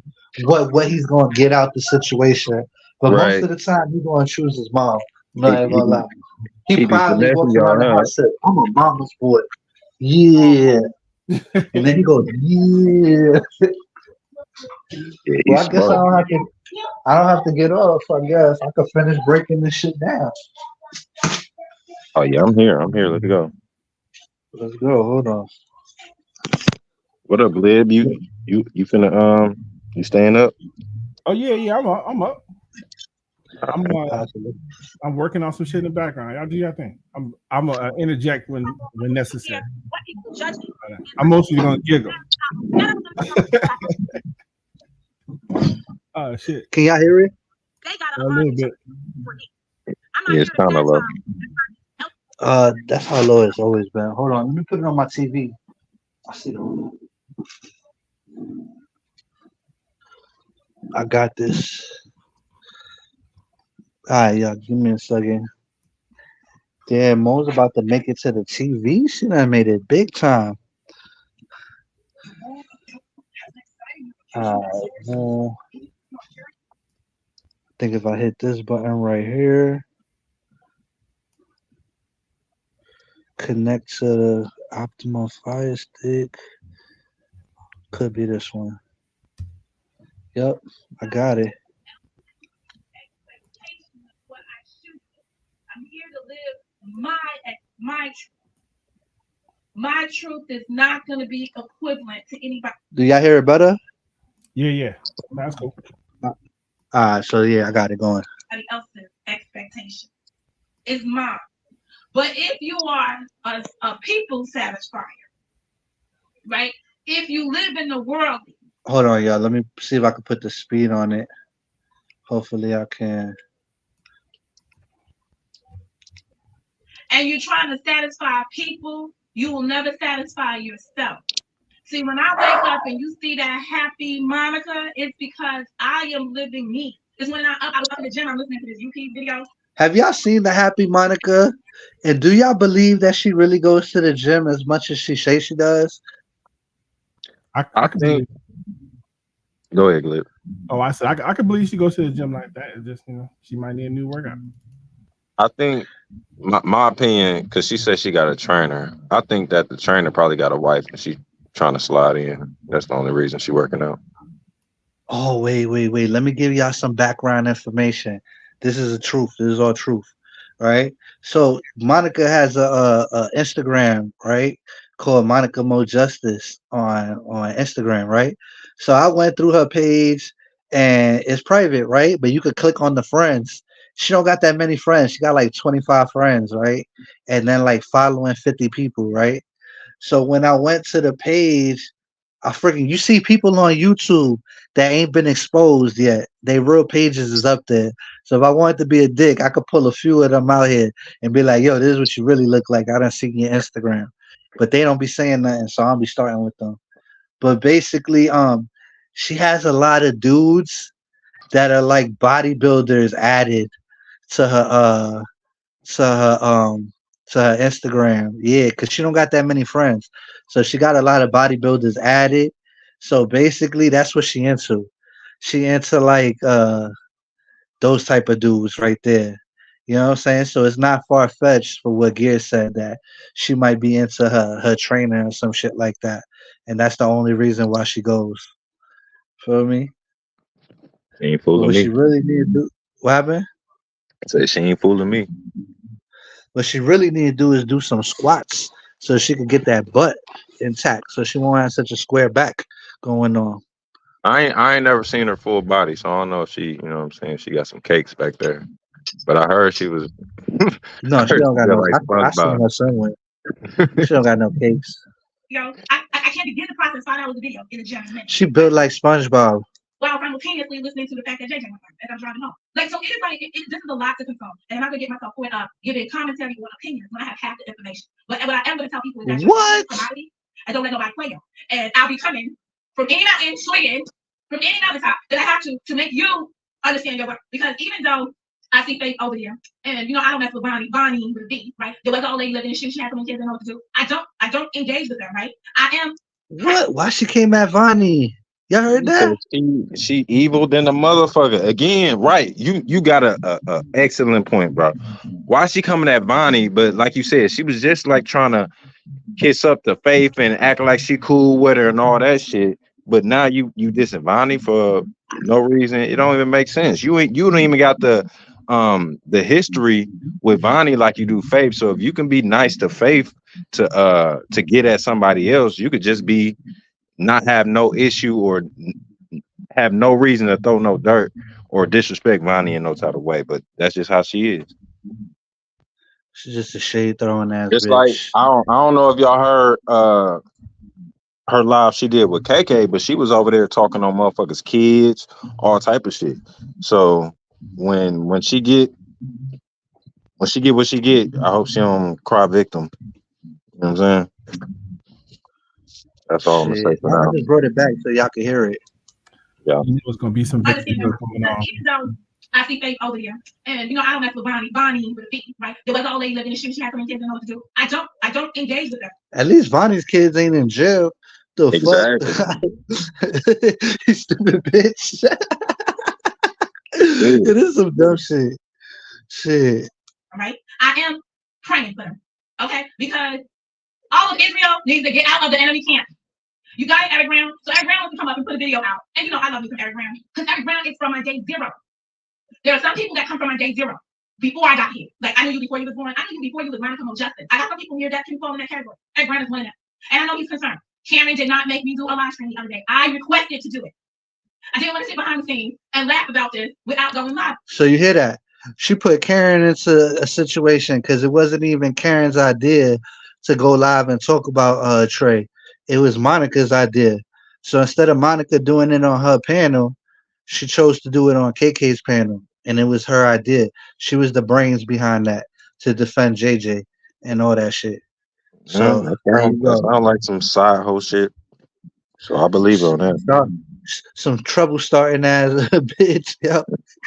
what he's gonna get out the situation. But most Right. of the time he's gonna choose his mom. I'm He not even he gonna be, lie. He he be proudly finessing walks around y'all, the huh? house saying, I'm a mama's boy. Yeah. And then he goes, yeah. Yeah, Well, he's I guess smart. I don't have to get off. I guess I could finish breaking this shit down. Oh yeah, I'm here. I'm here. Let's go. Let's go. Hold on. What up, Lib? You finna you staying up? Oh yeah, I'm up. All I'm right. I'm working on some shit in the background. Y'all do your thing. I'm gonna interject when necessary. I'm mostly gonna giggle. Oh shit, Can y'all hear it? a little bit. Yeah, it's kind of low. That's how low it's always been. Hold on. Let me put it on my TV. I see. I got this. All right, y'all. Give me a second. Damn, Mo's about to make it to the TV. She done made it big time. All right, Mo. I think if I hit this button right here, connect to the optimal fire stick. Could be this one. Yep, I got it. I'm here to live my my truth is not going to be equivalent to anybody Do y'all hear it better? Yeah. That's cool. Alright, so yeah, I got it going. else's expectation. It's mine. But if you are a people satisfier, right? If you live in the world Hold on, y'all. Let me see if I can put the speed on it. Hopefully, I can. and you're trying to satisfy people, you will never satisfy yourself. See, when I wake up and you see that happy Monica, it's because I am living me. It's when I was up in the gym, I'm listening to this UP video. Have y'all seen the Happy Monica? And do y'all believe that she really goes to the gym as much as she says she does? I I could think. believe. Go ahead, Glib. Oh, I said I could believe she goes to the gym like that. It's just she might need a new workout. I think my opinion, because she said she got a trainer. I think that the trainer probably got a wife and she trying to slide in. That's the only reason she working out. Oh, wait. Let me give y'all some background information. This is the truth. This is all truth, right? So Monica has a Instagram, right, called Monica Mo Justice on Instagram, right? So I went through her page, and it's private, right? But you could click on the friends. She don't got that many friends. She got like 25 friends, right? And then like following 50 people, right? So when I went to the page, I freaking you see people on YouTube that ain't been exposed yet. They real pages is up there. So if I wanted to be a dick, I could pull a few of them out here and be like, "Yo, this is what you really look like." I done seen your Instagram, but they don't be saying nothing, so I'll be starting with them. But basically, she has a lot of dudes that are like bodybuilders added to her to her Instagram. Yeah, because she don't got that many friends. So she got a lot of bodybuilders added. So basically that's what she into. She into like those type of dudes right there. You know what I'm saying? So it's not far fetched for what Gear said that she might be into her trainer or some shit like that. And that's the only reason why she goes. Feel me? She ain't But fooling what she me. really need to do what happened? I said she ain't fooling me. What she really need to do is do some squats so she can get that butt intact, so she won't have such a square back going on. I ain't never seen her full body, so I don't know if she, you know what I'm saying, she got some cakes back there. But I heard she was I No, she heard don't she got built no. like I seen SpongeBob. her somewhere. She don't got no cakes. I can't begin to process 5 hours of video in a gym. She built like SpongeBob. While simultaneously listening to the fact that JJ went as I'm driving home. Like, so it is like, this is a lot to consume. And I'm not going to get myself caught up giving commentary or opinions when I have half the information. But what I am going to tell people is that What? commodity and don't let nobody play you. And I'll be coming from any mountain, swinging from any mountaintop that I have to make you understand your work. Because even though I see Faith over there, and I don't mess with Bonnie. Bonnie with a B, right? There was an old lady living in the shoe. She had so many kids and know what to do. I don't engage with them, right? I am. What? Why she came at Vonnie? Y'all heard that? Because she evil than a motherfucker. Again, right? You got a excellent point, bro. Why she coming at Bonnie? But like you said, she was just like trying to kiss up to Faith and act like she cool with her and all that shit. But now you dissing Bonnie for no reason. It don't even make sense. You don't even got the history with Bonnie like you do Faith. So if you can be nice to Faith to get at somebody else, you could just be not have no issue or have no reason to throw no dirt or disrespect Vonnie in no type of way. But that's just how she is. She's just a shade throwing ass Just like bitch. I don't know if y'all heard her live she did with KK, but she was over there talking on motherfuckers' kids, all type of shit. So when she get what she get, I hope she don't cry victim. You know what I'm saying? That's all I'm gonna say Shit. for I now. just brought it back so y'all can hear it. Yeah. You know it's gonna be some big Understand video that. going on. Even though I see Faith over there, and I don't mess with Bonnie. Bonnie with a B, right? There was an old lady living in the shoe. She had so many kids and know what to do. I don't engage with them. At least Vonnie's kids ain't in jail. The fuck? Exactly. You stupid bitch. Yeah. It is some dumb shit. Shit. All right, I am praying for them, okay? Because all of Israel needs to get out of the enemy camp. You got it, Eric Brown. So Eric Brown wants to come up and put a video out. And I love me some Eric Brown. Because Eric Brown is from my day zero. There are some people that come from my day zero. Before I got here. Like, I knew you before you was born. I knew you before you was Monica Justin. I got some people here that can fall in that category. Eric Brown is one of them. And I know he's concerned. Karen did not make me do a live stream the other day. I requested to do it. I didn't want to sit behind the scenes and laugh about this without going live. So you hear that? She put Karen into a situation because it wasn't even Karen's idea to go live and talk about Trey. It was Monica's idea. So instead of Monica doing it on her panel, she chose to do it on KK's panel. And it was her idea. She was the brains behind that to defend JJ and all that shit. So there you That go. sounds like some side hoe shit. So I believe her on that. Some trouble starting as a bitch, yo.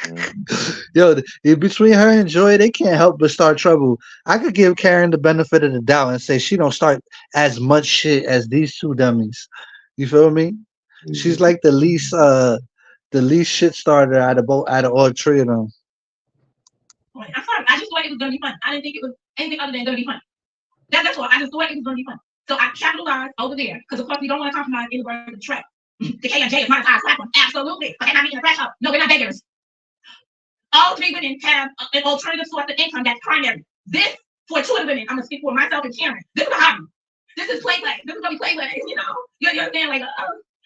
Mm. Yo, between her and Joy, they can't help but start trouble. I could give Karen the benefit of the doubt and say she don't start as much shit as these two dummies. You feel me? She's like the least shit starter out of all three of them. I'm sorry. I just thought it was gonna be fun. I didn't think it was anything other than gonna be fun. That's all. I just thought it was gonna be fun. So I capitalized over there because of course we don't want to compromise any word of the track. The K&J is monetized platform. Absolutely. But they're not meeting the threshold. No, we're not beggars. All three women have an alternative source of income that's primary. This, for two of the women, I'm gonna speak for myself and Karen. This is a hobby. This is play. This is what we play with. You understand? Like,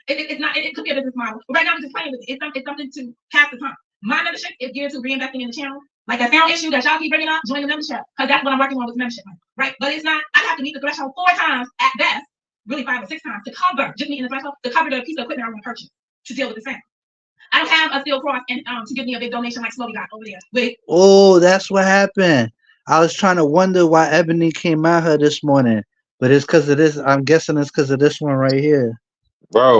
it's not. It could be a business model. But right now, we're just playing with it. It's something to pass the time. My membership is geared to reinvesting in the channel. Like that sound issue that y'all keep bringing up, join the membership because that's what I'm working on with membership, right? But it's not. I have to meet the threshold 4 times at best, really 5 or 6 times to cover just meeting the threshold to cover the piece of equipment I want to purchase to deal with the sound. I don't have a steel cross and to give me a big donation like Slowly got over there. Oh, that's what happened. I was trying to wonder why Ebony came at her this morning, but it's because of this. I'm guessing it's because of this one right here. Bro,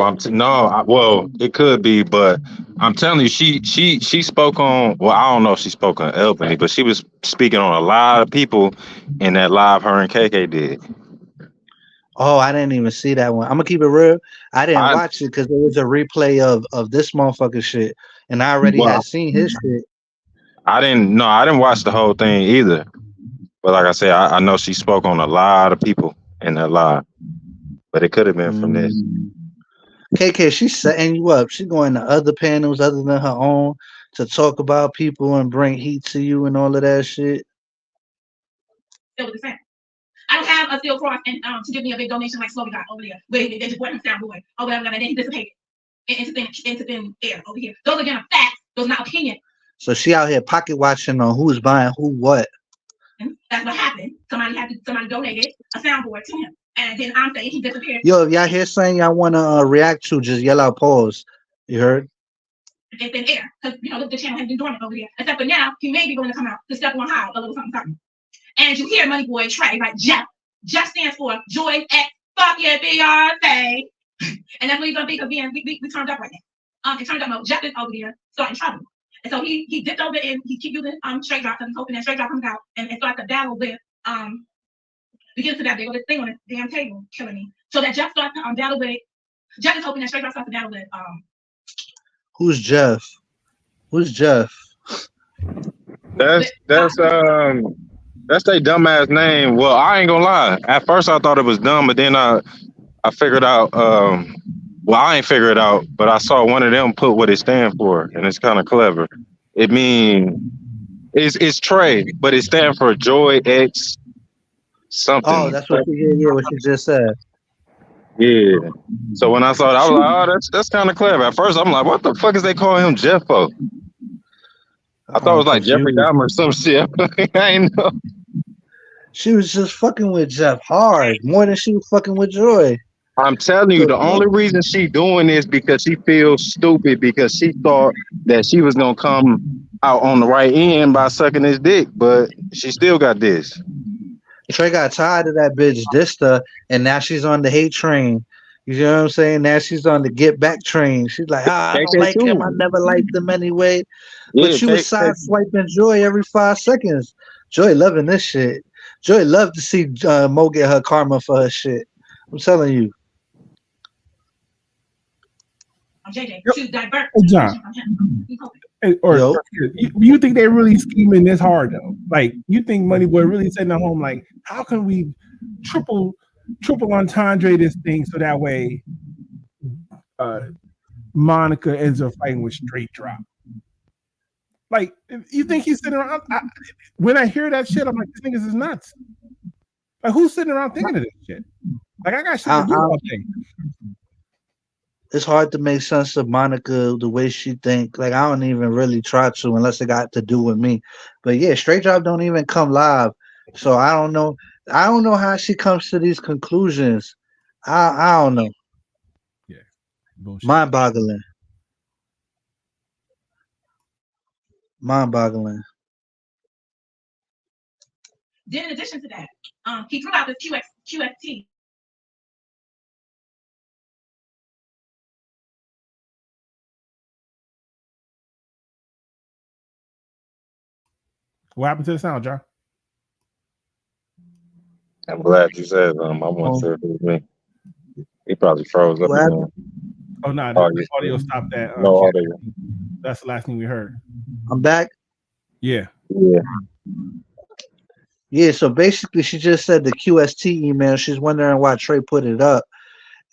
well, it could be, but I'm telling you, she spoke on. Well, I don't know if she spoke on Albany, but she was speaking on a lot of people in that live her and KK did. Oh, I didn't even see that one. I'm gonna keep it real. I didn't watch it because there was a replay of this motherfucker shit, and I already had seen his shit. I didn't watch the whole thing either. But like I said, I know she spoke on a lot of people in that live, but it could have been from this. KK, she's setting you up. She's going to other panels other than her own to talk about people and bring heat to you and all of that shit. Still with the same. I don't have a steel cross and to give me a big donation like Slowly got over there. Where they just brought him down boy or whatever, and then he dissipated into thin air over here. Those again are facts. Those are not opinions. So she out here pocket watching on who's buying who what. And that's what happened. Somebody donated a soundboard to him. And then I'm saying he disappeared. Yo, if y'all hear something y'all want to react to, just yell out pause. You heard? In thin air. Because, the channel has been dormant over there. Except for now, he may be going to come out to step on high a little something. And you hear Money Boy Trey, right? Jeff. Jeff stands for Joy X. Fuck yeah, Beyonce. And that's what he's going to be because we turned up right now. It turned up, Jeff is over there starting trouble. And so he dipped over and he keep using straight drops and hoping that straight drop comes out and start to battle with begins to that big this thing on this damn table killing me. So that Jeff starts to battle with Jeff is hoping that straight drop starts to battle with Who's Jeff? Who's Jeff? That's their dumbass name. Well, I ain't gonna lie. At first I thought it was dumb, but then I figured out well, I ain't figured it out, but I saw one of them put what it stands for, and it's kind of clever. It means it's Trey, but it stands for Joy X something. Oh, that's what what you just said. Yeah. So when I saw it, I was like, oh, that's kind of clever. At first, I'm like, what the fuck is they calling him Jeff for? I thought it was like Jeffrey Dahmer or some shit. I ain't know. She was just fucking with Jeff hard, more than she was fucking with Joy. I'm telling you, the only reason she doing this because she feels stupid because she thought that she was gonna come out on the right end by sucking his dick, but she still got this. Trey got tired of that bitch dissed her, and now she's on the hate train. You know what I'm saying? Now she's on the get back train. She's like, I don't like him. I never liked him anyway. But she was side swiping Joy every 5 seconds. Joy loving this shit. Joy loved to see Mo get her karma for her shit. I'm telling you. JJ to divert John. Or you think they're really scheming this hard though? Like you think Money Boy really sitting at home like, how can we triple entendre this thing so that way Monica ends up fighting with straight drop? Like you think he's sitting around? When I hear that shit, I'm like, this niggas is nuts. Like who's sitting around thinking of this shit? Like I got shit to do all day. It's hard to make sense of Monica the way she think. Like I don't even really try to unless it got to do with me. But yeah, straight drop don't even come live. So I don't know. I don't know how she comes to these conclusions. I don't know. Yeah. Bullshit. Mind boggling. Then in addition to that, he threw out this QST. What happened to the sound, John? I'm glad you said I wasn't sure if it was me. He probably froze up again. Oh no, the audio stopped that. No audio. That's the last thing we heard. I'm back. Yeah. Yeah, so basically she just said the QST email. She's wondering why Trey put it up.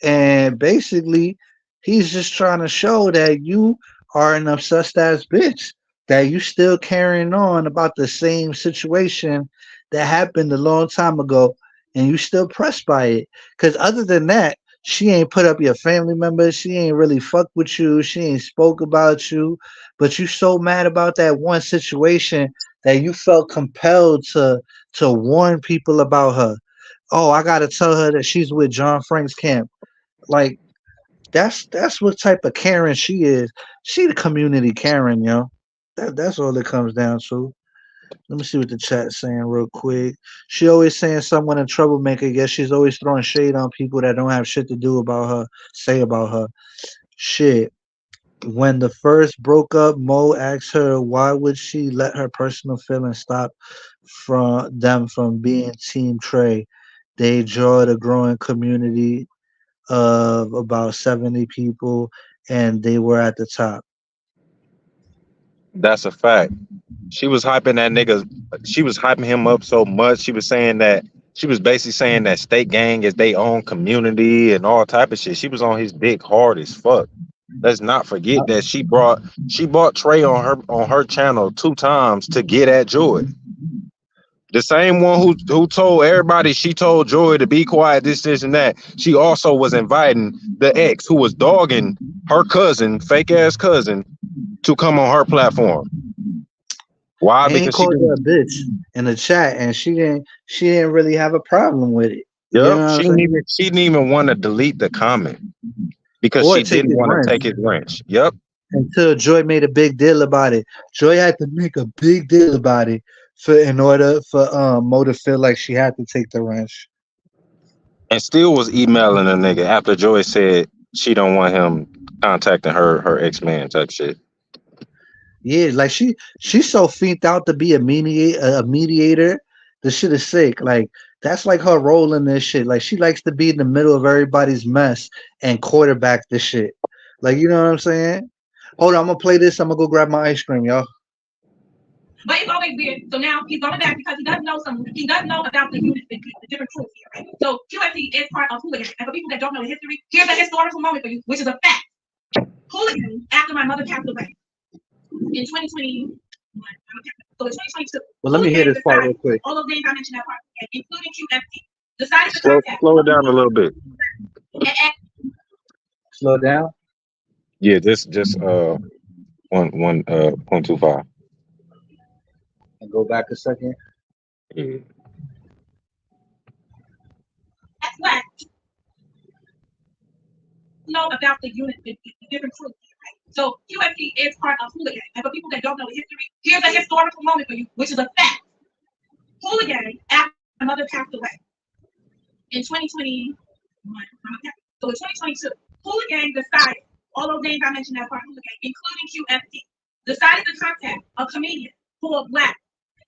And basically, he's just trying to show that you are an obsessed ass bitch. That you still carrying on about the same situation that happened a long time ago, and you still pressed by it. Because other than that, she ain't put up your family members. She ain't really fucked with you. She ain't spoke about you. But you so mad about that one situation that you felt compelled to warn people about her. Oh, I gotta tell her that she's with John Frank's camp. Like that's what type of Karen she is. She the community Karen, yo. That's all it comes down to. Let me see what the chat's saying real quick. She always saying someone a troublemaker. Yes, she's always throwing shade on people that don't have shit to do about her, say about her. Shit. When the first broke up, Mo asked her why would she let her personal feelings stop from being Team Trey. They joined a growing community of about 70 people, and they were at the top. That's a fact. She was hyping that nigga. She was hyping him up so much. She was saying that she was basically saying that State Gang is their own community and all type of shit. She was on his dick hard as fuck. Let's not forget that she brought Trey on her channel 2 times to get at Joy. The same one who told everybody she told Joy to be quiet, this and that. She also was inviting the ex who was dogging her cousin, fake ass cousin, to come on her platform. Why? He Because called her a bitch in the chat, and she didn't really have a problem with it. Yep, You know she didn't even want to delete the comment because she didn't want to take his wrench. Yep. Until Joy made a big deal about it. Joy had to make a big deal about it in order for Mo to feel like she had to take the wrench. And still was emailing a nigga after Joy said she don't want him contacting her ex-man type shit. Yeah, like she's so fiended out to be a mediator. The shit is sick. Like that's like her role in this shit. Like she likes to be in the middle of everybody's mess and quarterback the shit. Like you know what I'm saying? Hold on, I'm gonna play this. I'm gonna go grab my ice cream, y'all. But it's always weird. So now he's going back because he doesn't know he doesn't know about the units, the different troops here. Right? So QFT is part of hooligan. And for people that don't know the history, here's a historical moment for you, which is a fact. Hooligan, after my mother passed away in 2020. So in 2022, Well, let me hear this part real quick. all of the names I mentioned that part, including QFT, decided to contact. Slow it down a little bit. Slow down. Yeah, just 0.25. And go back a second. Yeah. That's what know about the unit, the different troops. So QFT is part of hooligan. And for people that don't know the history, here's a historical moment for you, which is a fact. Hooligan, after my mother passed away in 2021. So in 2022, hooligan decided, all those names I mentioned that part of hooligan, including QFT, decided to contact a comedian who was black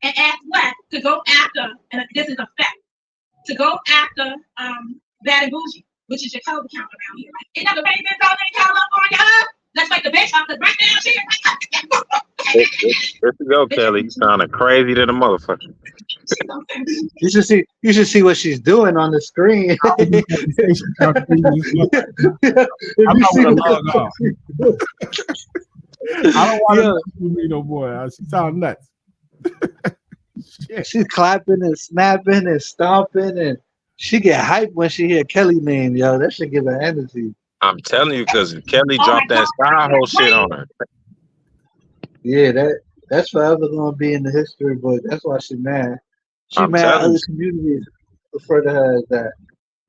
and asked black to go after, and this is a fact, to go after Bad and Bougie, which is your color count around here. Right? It never rains in Southern California. Let's make the bitch off the right now. There you go, Kelly. You sounding crazy to the motherfucker. You should see what she's doing on the screen. I'm not gonna log off. I don't want to listen to me no more. She sounds nuts. She's clapping and snapping and stomping, and she get hyped when she hear Kelly name, yo. That should give her energy. I'm telling you, because Kelly dropped that sky hole shit on her. Yeah, that's forever gonna be in the history book. That's why she mad. She I'm mad telling other you. communities refer to her as that.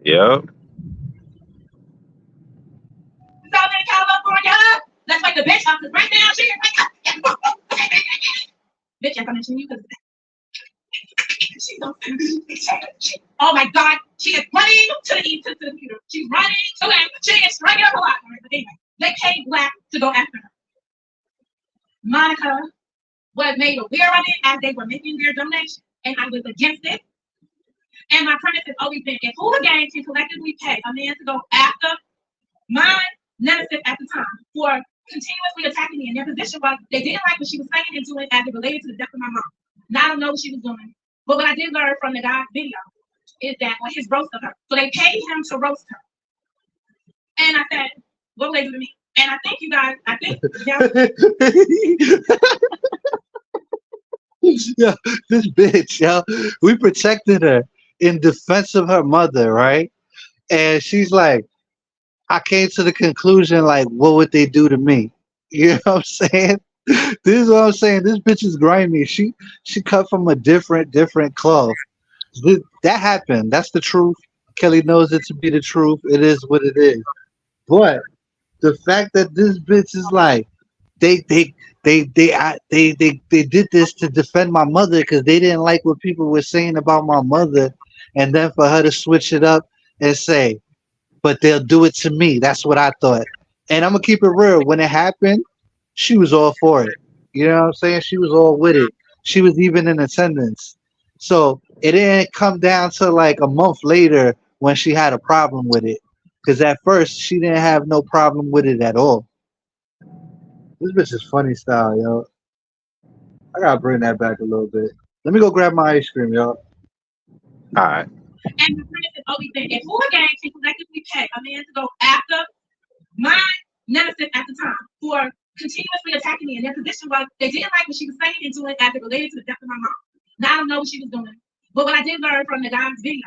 Yep. Southern California. Let's make the bitch off the right now. Bitch, I'm mentioning you because oh my God, she is running to the east to the computer. She's running to him. She is striking up a lot. But anyway, they paid black to go after her. Monica was made aware of it as they were making their donation, and I was against it. And my premise has always been, if hooligans can collectively pay a man to go after my nemesis at the time for continuously attacking me, and their position was they didn't like what she was saying and doing as it related to the death of my mom. Now I don't know what she was doing. But what I did learn from the guy's video is that, or his roast of her. So they paid him to roast her. And I said, what will they do to me? And I think you guys, yeah, this bitch, yo. We protected her in defense of her mother, right? And she's like, I came to the conclusion, like, what would they do to me? You know what I'm saying? This is what I'm saying. This bitch is grimy. She cut from a different cloth. That happened. That's the truth. Kelly knows it to be the truth. It is what it is. But the fact that this bitch is like, they did this to defend my mother because they didn't like what people were saying about my mother, and then for her to switch it up and say, but they'll do it to me. That's what I thought. And I'm gonna keep it real. When it happened, she was all for it. You know what I'm saying? She was all with it. She was even in attendance. So it didn't come down to like a month later when she had a problem with it. Because at first she didn't have no problem with it at all. This bitch is funny style, yo. I gotta bring that back a little bit. Let me go grab my ice cream, y'all. All right. And the premise has always been, if hooligans can collectively pay a man to go after my nemesis at the time for continuously attacking me, and their position was they didn't like what she was saying and doing as it related to the death of my mom. Now I don't know what she was doing. But what I did learn from the guy's video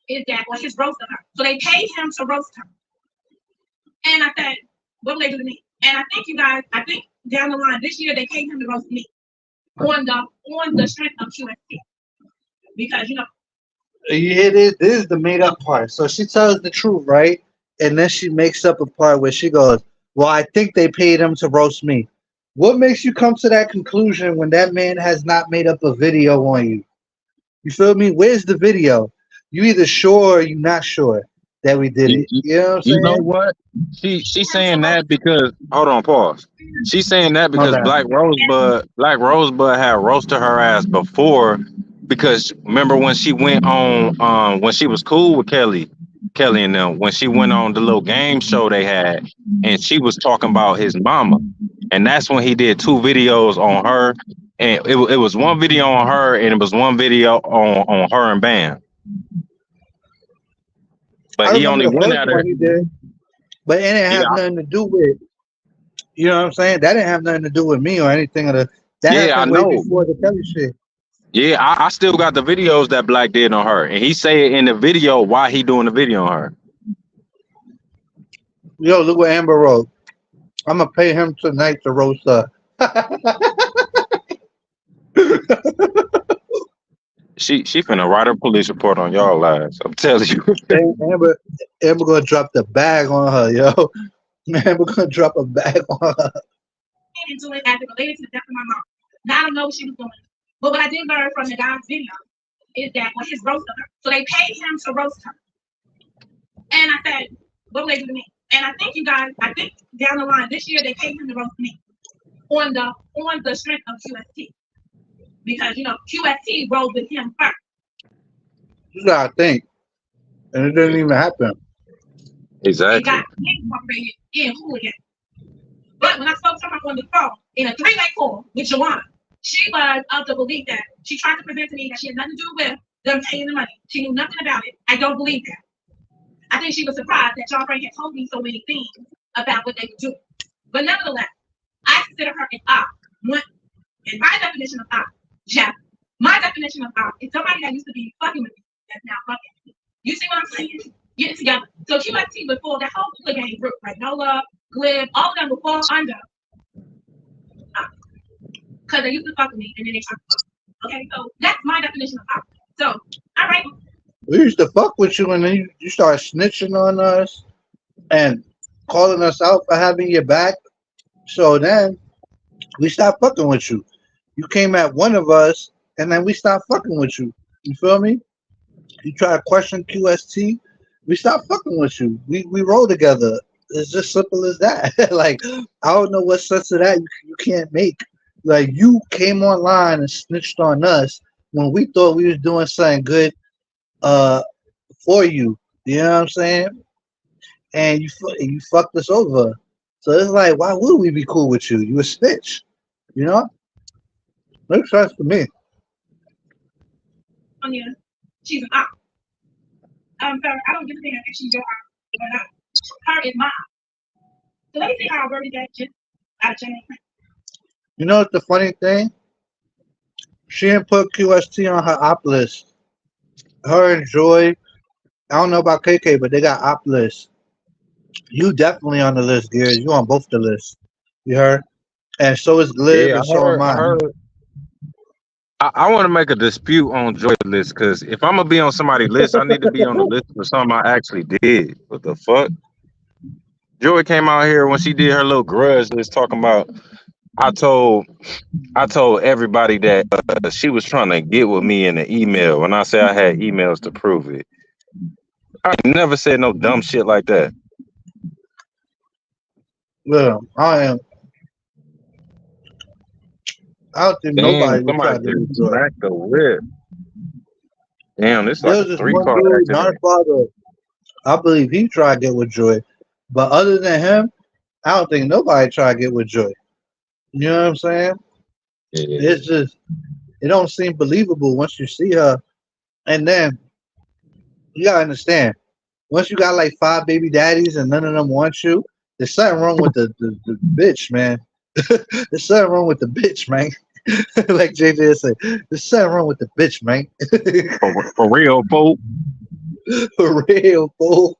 is that, or his roast of her. So they paid him to roast her. And I said, what will they do to me? And I think you guys, down the line this year they paid him to roast me on the strength of QST. Because you hear this? This is the made up part. So she tells the truth, right? And then she makes up a part where she goes, well, I think they paid him to roast me. What makes you come to that conclusion when that man has not made up a video on you? You feel me? Where's the video? You either sure or you not sure. that we did You, it. you, You know what I'm you know saying? what? She's saying that because hold on, pause. She's saying that My because bad. Black Rosebud had roasted her ass before. Because remember when she went on when she was cool with Kelly and them, when she went on the little game show they had, and she was talking about his mama. And that's when he did 2 videos on her. And it was one video on her and it was one video on her and Bam. But I he remember only the went first at her. one he did, but it didn't have Yeah, nothing to do with, you know what I'm saying? That didn't have nothing to do with me or anything of the. That yeah, I happened way know. before the Kelly shit. Yeah, I still got the videos that Black did on her, and he say in the video why he doing the video on her. Yo, look what Amber wrote. I'm gonna pay him tonight to roast her. She finna write a police report on y'all lives. I'm telling you. Amber, Amber gonna drop the bag on her, yo. Amber gonna drop a bag on her. Into it as it related to the death of my mom. Now I don't know what she was doing. But what I did learn from the guy's video is that when his roast of her, so they paid him to roast her. And I said, what will they do to me? And I think you guys, I think down the line this year they paid him to roast me on the strength of QST. Because QST rolled with him first. You gotta think. And it didn't even happen. Exactly. And got incorporated in hooligan. But when I spoke to her on the phone in a three-way call with Joanna, she was of the belief that she tried to present to me that she had nothing to do with them paying the money. She knew nothing about it. I don't believe that. I think she was surprised that John Frank had told me so many things about what they would do. But nevertheless, I consider her an op. In my definition of op, Jeff, my definition of op is somebody that used to be fucking with me that's now fucking with me. You see what I'm saying? Get it together. So QST would fall that whole hooligan group, right? Nola, Glib, all of them would fall under because they used to fuck with me and then they tried to fuck. Okay, so that's my definition of op. So, all right. We used to fuck with you, and then you start snitching on us and calling us out for having your back. So then we stopped fucking with you. You came at one of us, and then we stopped fucking with you. You feel me? You try to question QST, we stopped fucking with you. We roll together. It's just simple as that. Like, I don't know what sense of that you can't make. Like, you came online and snitched on us when we thought we was doing something good for you. You know what I'm saying? And you fucked us over. So it's like, why would we be cool with you? You a snitch. You know? Makes sense to me. Yeah, she's an op. I don't give a damn if she's your op or not. Her is my op. So let me see how I worded that just out of Jenny. You know what's the funny thing? She didn't put QST on her op list. Her and Joy, I don't know about KK, but they got op lists. You definitely on the list, Gears. You on both the lists. You heard? And so is Glib, Yeah, and so am I I. heard. I want to make a dispute on Joy list because if I'm gonna be on somebody's list, I need to be on the list for something I actually did. What the fuck? Joy came out here when she did her little grudge list talking about. I told everybody that she was trying to get with me in the email. When I say I had emails to prove it, I never said no dumb shit like that. Yeah, I don't think Damn, nobody would try somebody to get with just Joy. smacked the whip. Damn, this is There like was a this one 3-car dude, accident. Father. I believe he tried to get with Joy. But other than him, I don't think nobody tried to get with Joy. You know what I'm saying? Yeah. It's just, it don't seem believable once you see her. And then, you gotta understand, once you got like 5 baby daddies and none of them want you, there's something wrong with the bitch, man. There's something wrong with the bitch, man. Like JJ said, there's something wrong with the bitch, man. For real, folks. For real, fool.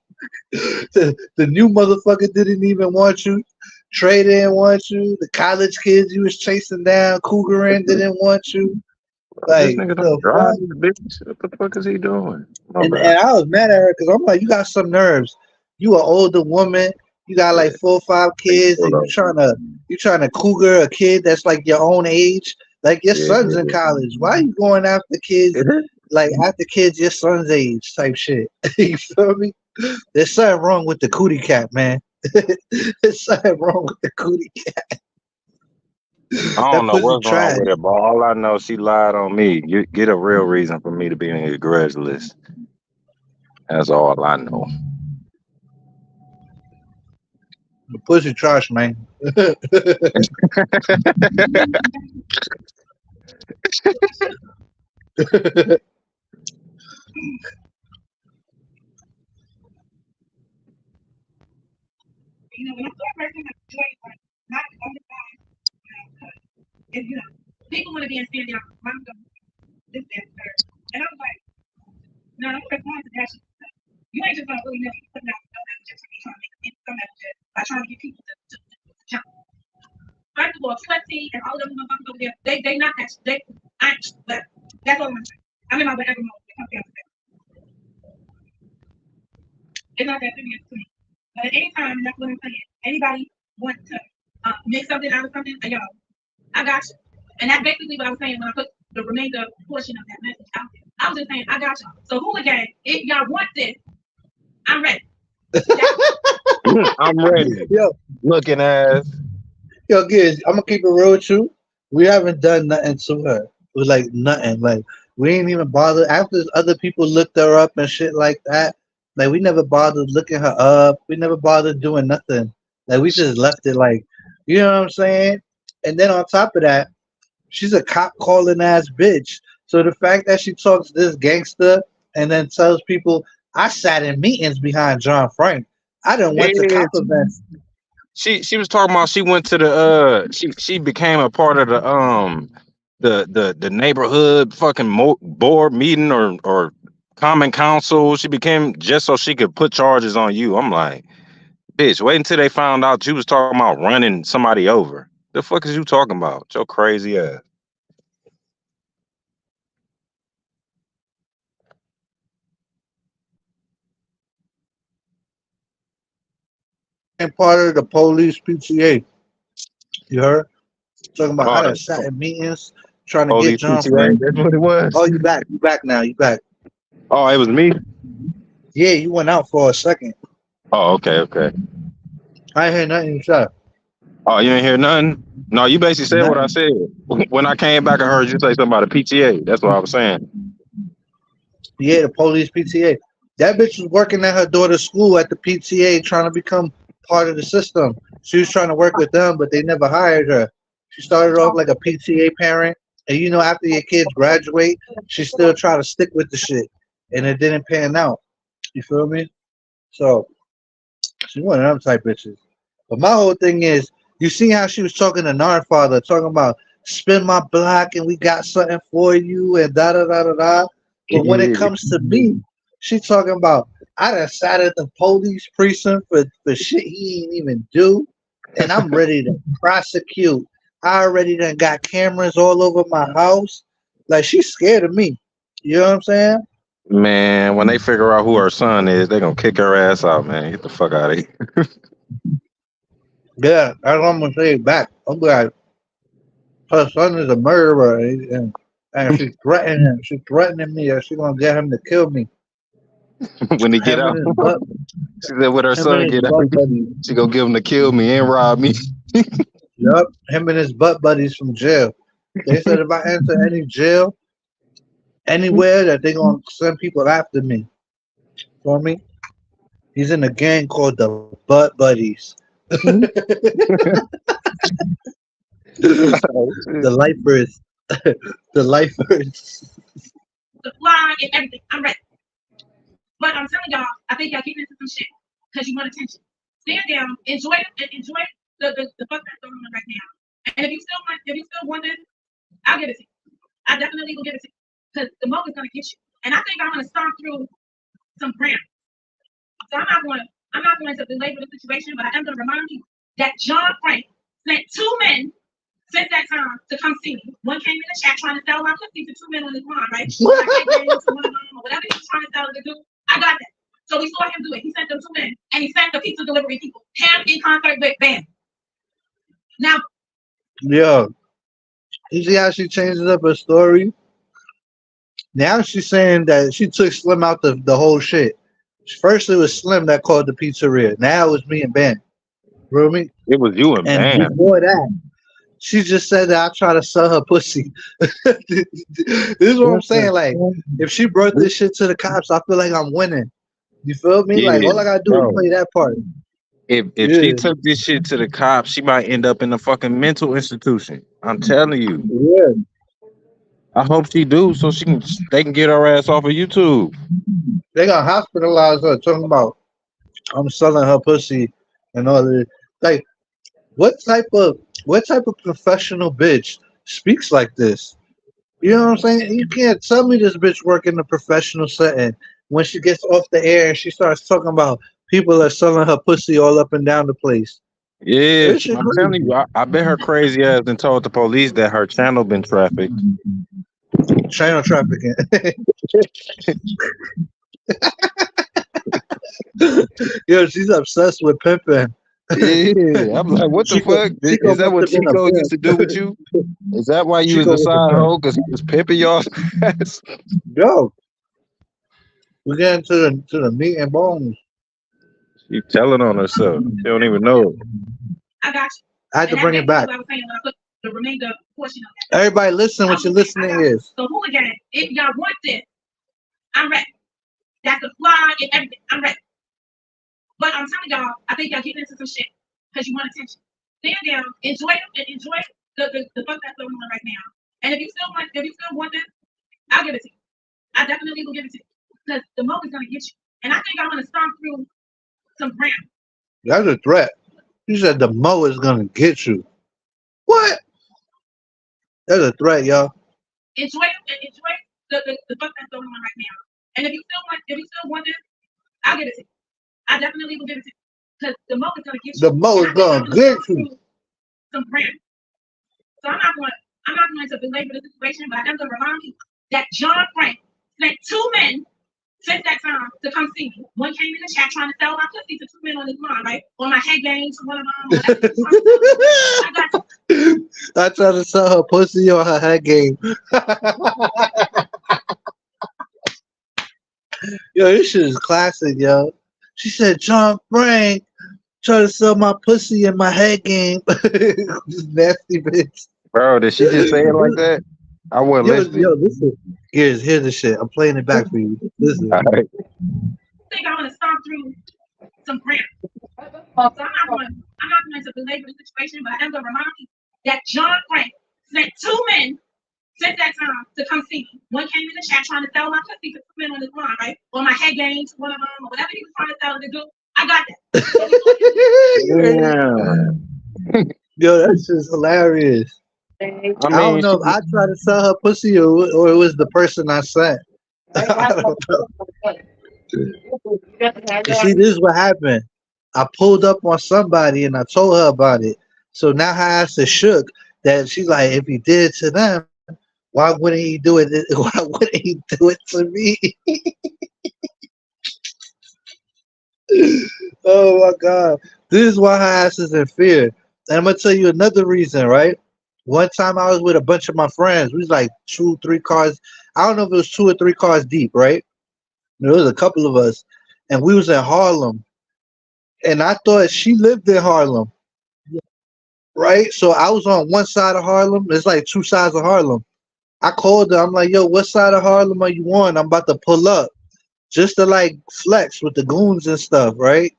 The new motherfucker didn't even want you. Trey didn't want you. The college kids you was chasing down, Cougarin didn't want you. This Like, nigga don't the drive fuck? this bitch. What the fuck is he doing? My And bad. I was mad at her because I'm like, you got some nerves. You an older woman. You got like 4 or 5 kids, and you trying to cougar a kid that's like your own age. Like your son's in college. Why are you going after kids Like after kids your son's age type shit. You feel me? There's something wrong with the cootie cat, man. There's something wrong with the cootie cat. I don't That know pussy what's wrong trash. with it, but all I know, she lied on me. You get a real reason for me to be in your grudge list. That's all I know. The pussy trash, man. You know, when I start working, I enjoy it, like, not on the side, and, you know, people want to be in standing out, mom, this, that, third. And I was like, no, don't respond to that shit. You ain't just gonna really know you putting out no messages for me trying to make some messages by trying to get people to jump. First of all, Sweaty and all of them motherfuckers over there, they not that but that's all I'm saying. I'm in my whatever mode when it comes down to that. It's not that serious to me. But at any time, and that's what I'm saying, anybody want to make something out of something, yo, I got you. And that's basically what I was saying when I put the remainder portion of that message out there. I was just saying, I got y'all. So who again, if y'all want this, I'm ready. I'm ready. Yo, Looking ass. yo, kids, I'm gonna keep it real with you. We haven't done nothing to her. It was like nothing. Like we ain't even bothered after other people looked her up and shit like that. Like we never bothered looking her up. We never bothered doing nothing. Like we just left it like, you know what I'm saying? And then on top of that, she's a cop calling ass bitch. So the fact that she talks this gangster and then tells people I sat in meetings behind John Frank. I done went to Yeah, cop events. she was talking about she went to the she became a part of the neighborhood fucking board meeting or common council. She became just so she could put charges on you. I'm like, bitch, wait until they found out you was talking about running somebody over. The fuck is you talking about? Your crazy ass. And part of the police PTA. You heard? Talking about I Oh, done the sat in meetings trying to get police John PTA. Frank. That's what it Oh, was. you back? You back now? You back? Oh, it was me. Yeah, you went out for a second. Oh, okay, okay. I ain't hear nothing you said. Oh, you didn't hear nothing? No, you basically said what I Nothing. said. When I came back, I heard you say something about a PTA. That's what I was saying. Yeah, the police PTA. That bitch was working at her daughter's school at the PTA trying to become part of the system. She was trying to work with them, but they never hired her. She started off like a PTA parent, and you know, after your kids graduate, she still try to stick with the shit, and it didn't pan out. You feel me? So she's one of them type bitches. But my whole thing is, you see how she was talking to Nard father, talking about spin my block and we got something for you and da da da da da. But when it Yeah. comes to me, she talking about I done sat at the police precinct for shit he ain't even do, and I'm ready to prosecute. I already done got cameras all over my house. Like she's scared of me. You know what I'm saying? Man, when they figure out who her son is, they gonna kick her ass out, man. Get the fuck out of here. Yeah, that's what I'm gonna say back. I'm like, her son is a murderer, and she's threatening me that she's gonna get him to kill me. When he get Him and out, his butt, she said when her him and son his get out, butt buddies. she gonna give him to kill me and rob me. Yup, him and his butt buddies from jail. They said if I enter any jail anywhere, that they gonna send people after me. For me, he's in a gang called the Butt Buddies. Oh, The shit. lifers, the lifers. The fly and everything. I'm ready. But I'm telling y'all, I think y'all getting into some shit because you want attention. Stand down, enjoy the fuck that's going on right now. And if you still want this, I'll give it to you. I definitely will give it to you because the moment's gonna get you. And I think I'm gonna start through some ground. So I'm not going to belabor the situation, but I am gonna remind you that John Frank sent two men since that time to come see me. One came in the chat trying to sell my pussy to two men on his lawn, right? One I can't get into one of them or whatever he was trying to sell it to do. I got that. So we saw him do it. He sent them two men and he sent the pizza delivery people. Him in concert with Bam. Now, Yo, you see how she changes up her story? Now she's saying that she took Slim out the whole shit. First it was Slim that called the pizzeria. Now it was me and Ben. You know me? It was you and And Bam. before that, she just said that I try to sell her pussy. This is what I'm What the saying. Like, if she brought this shit to the cops, I feel like I'm winning. You feel me? Like, Yeah, all I gotta do is bro. play that part. If she Yeah, took this shit to the cops, she might end up in a fucking mental institution. I'm telling you. yeah. I hope she do so they can get her ass off of YouTube. They got hospitalized her talking about I'm selling her pussy and all that. Like, what type of professional bitch speaks like this? You know what I'm saying? You can't tell me this bitch work in a professional setting when she gets off the air and she starts talking about people are selling her pussy all up and down the place. Yeah, This shit I'm telling crazy. you, I bet her crazy ass and told the police that her channel been trafficked. China trafficking. Yo, she's obsessed with pimping. Yeah, I'm like, what the fuck? Chico Is that must what have been a Chico used pimp. to do with you? Is that why you was Chico a was a side pimp. hoe? Because he was pimping y'all ass? Yo, we get into the meat and bones. She telling on herself. She don't even know it. I got you. I had to And bring that's it basically back. what I was saying when I put the remainder portion of that. Everybody listen what I your was saying, I listening got you. is. So hooligan, if y'all want this, I'm ready. That's the fly and everything. I'm ready. But I'm telling y'all, I think y'all getting into some shit because you want attention. Stand down, enjoy it, and enjoy the fuck that's going on right now. And if you still want this, I'll give it to you. I definitely will give it to you because the moment's gonna get you. And I think I'm gonna stomp through some ground. That's a threat. You said the Mo is gonna get you. What? That's a threat, y'all. Enjoy it and enjoy the fuck that's going on right now. And if you still want this, I'll give it to you. I definitely will give it to you because the moment's gonna get you. The Mo And is I think I'm gonna gonna get stomp you. through some ground. So I'm not going to belabor the situation, but I am going to remind you that John Frank sent two men since that time to come see me. One came in the chat trying to sell my pussy to two men on his line, right? On my head game to one of them, or whatever he was trying to sell. I got you. I tried to sell her pussy on her head game. Yo, this shit is classic, yo. She said John Frank tried to sell my pussy in my head game. This nasty bitch. Bro, did she just say it like that? I wasn't Yo, listening. listen. Here's the shit. I'm playing it back for you. Listen. All right. I think I'm gonna stomp through some ground. So I'm not going to belabor the situation, but I am gonna remind you that John Frank sent two men since that time to come see me. One came in the chat trying to sell my pussy to two men on his line, right? On my head game to one of them, or whatever he was trying to sell it to do. I got Damn. Yo, that's just hilarious. I I don't mean, know if I tried to sell her pussy or it was the person I sent. I don't know. You see, this is what happened. I pulled up on somebody and I told her about it. So now her ass is shook that she's like, if he did it to them, why wouldn't he do it? Why wouldn't he do it to me? Oh my god. This is why her ass is in fear. And I'm gonna tell you another reason, right? One time I was with a bunch of my friends. We was like 2, 3 cars. I don't know if it was 2 or 3 cars deep, right? There was a couple of us, and we was in Harlem. And I thought she lived in Harlem, right? So I was on one side of Harlem. There's like 2 sides of Harlem. I called her. I'm like, yo, what side of Harlem are you on? I'm about to pull up just to like flex with the goons and stuff, right?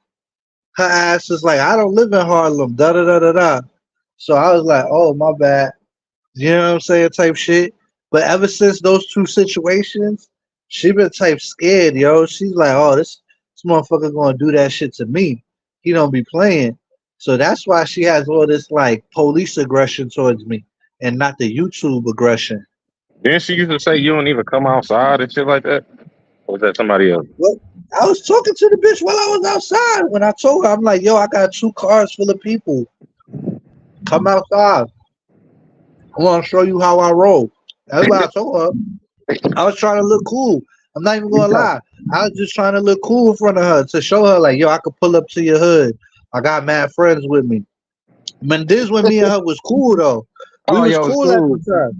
Her ass is like, I don't live in Harlem, da da da da da. So I was like, oh, my bad. You know what I'm saying? Type shit. But ever since those two situations, she been type scared, yo. She's like, oh, this motherfucker gonna do that shit to me. He don't be playing. So that's why she has all this like police aggression towards me and not the YouTube aggression. didn't she used to say you don't even come outside and shit like that? Or was that somebody else? Well, I was talking to the bitch while I was outside. When I told her, I'm like, yo, I got 2 cars full of people. Come outside. I want to show you how I roll. That's what I told her. I was trying to look cool. I'm not even gonna lie. I was just trying to look cool in front of her to show her, like, yo, I could pull up to your hood. I got mad friends with me. Man, this when me and her was cool though. We Oh, was yo, it's cool at the cool. time.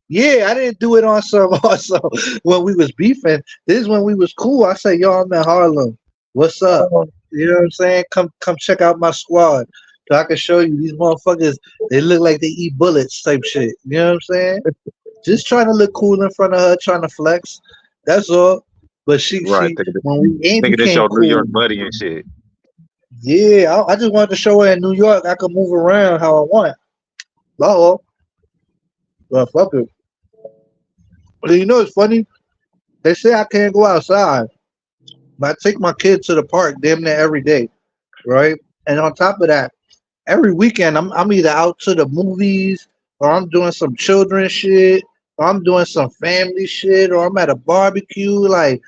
Yeah, I didn't do it on some also when we was beefing. This is when we was cool. I said, yo, I'm in Harlem. What's up? Oh, You know what I'm saying? Come check out my squad. So I can show you these motherfuckers, they look like they eat bullets type shit. You know what I'm saying? Just trying to look cool in front of her, trying to flex. That's all. But Right. she when we ain't Thinking this became your New cool, York buddy and shit. yeah, I just wanted to show her in New York I could move around how I want. Oh, well, fuck it. But you know it's funny? They say I can't go outside, but I take my kids to the park damn near every day, right? And on top of that, every weekend I'm either out to the movies or I'm doing some children shit or I'm doing some family shit or I'm at a barbecue. Like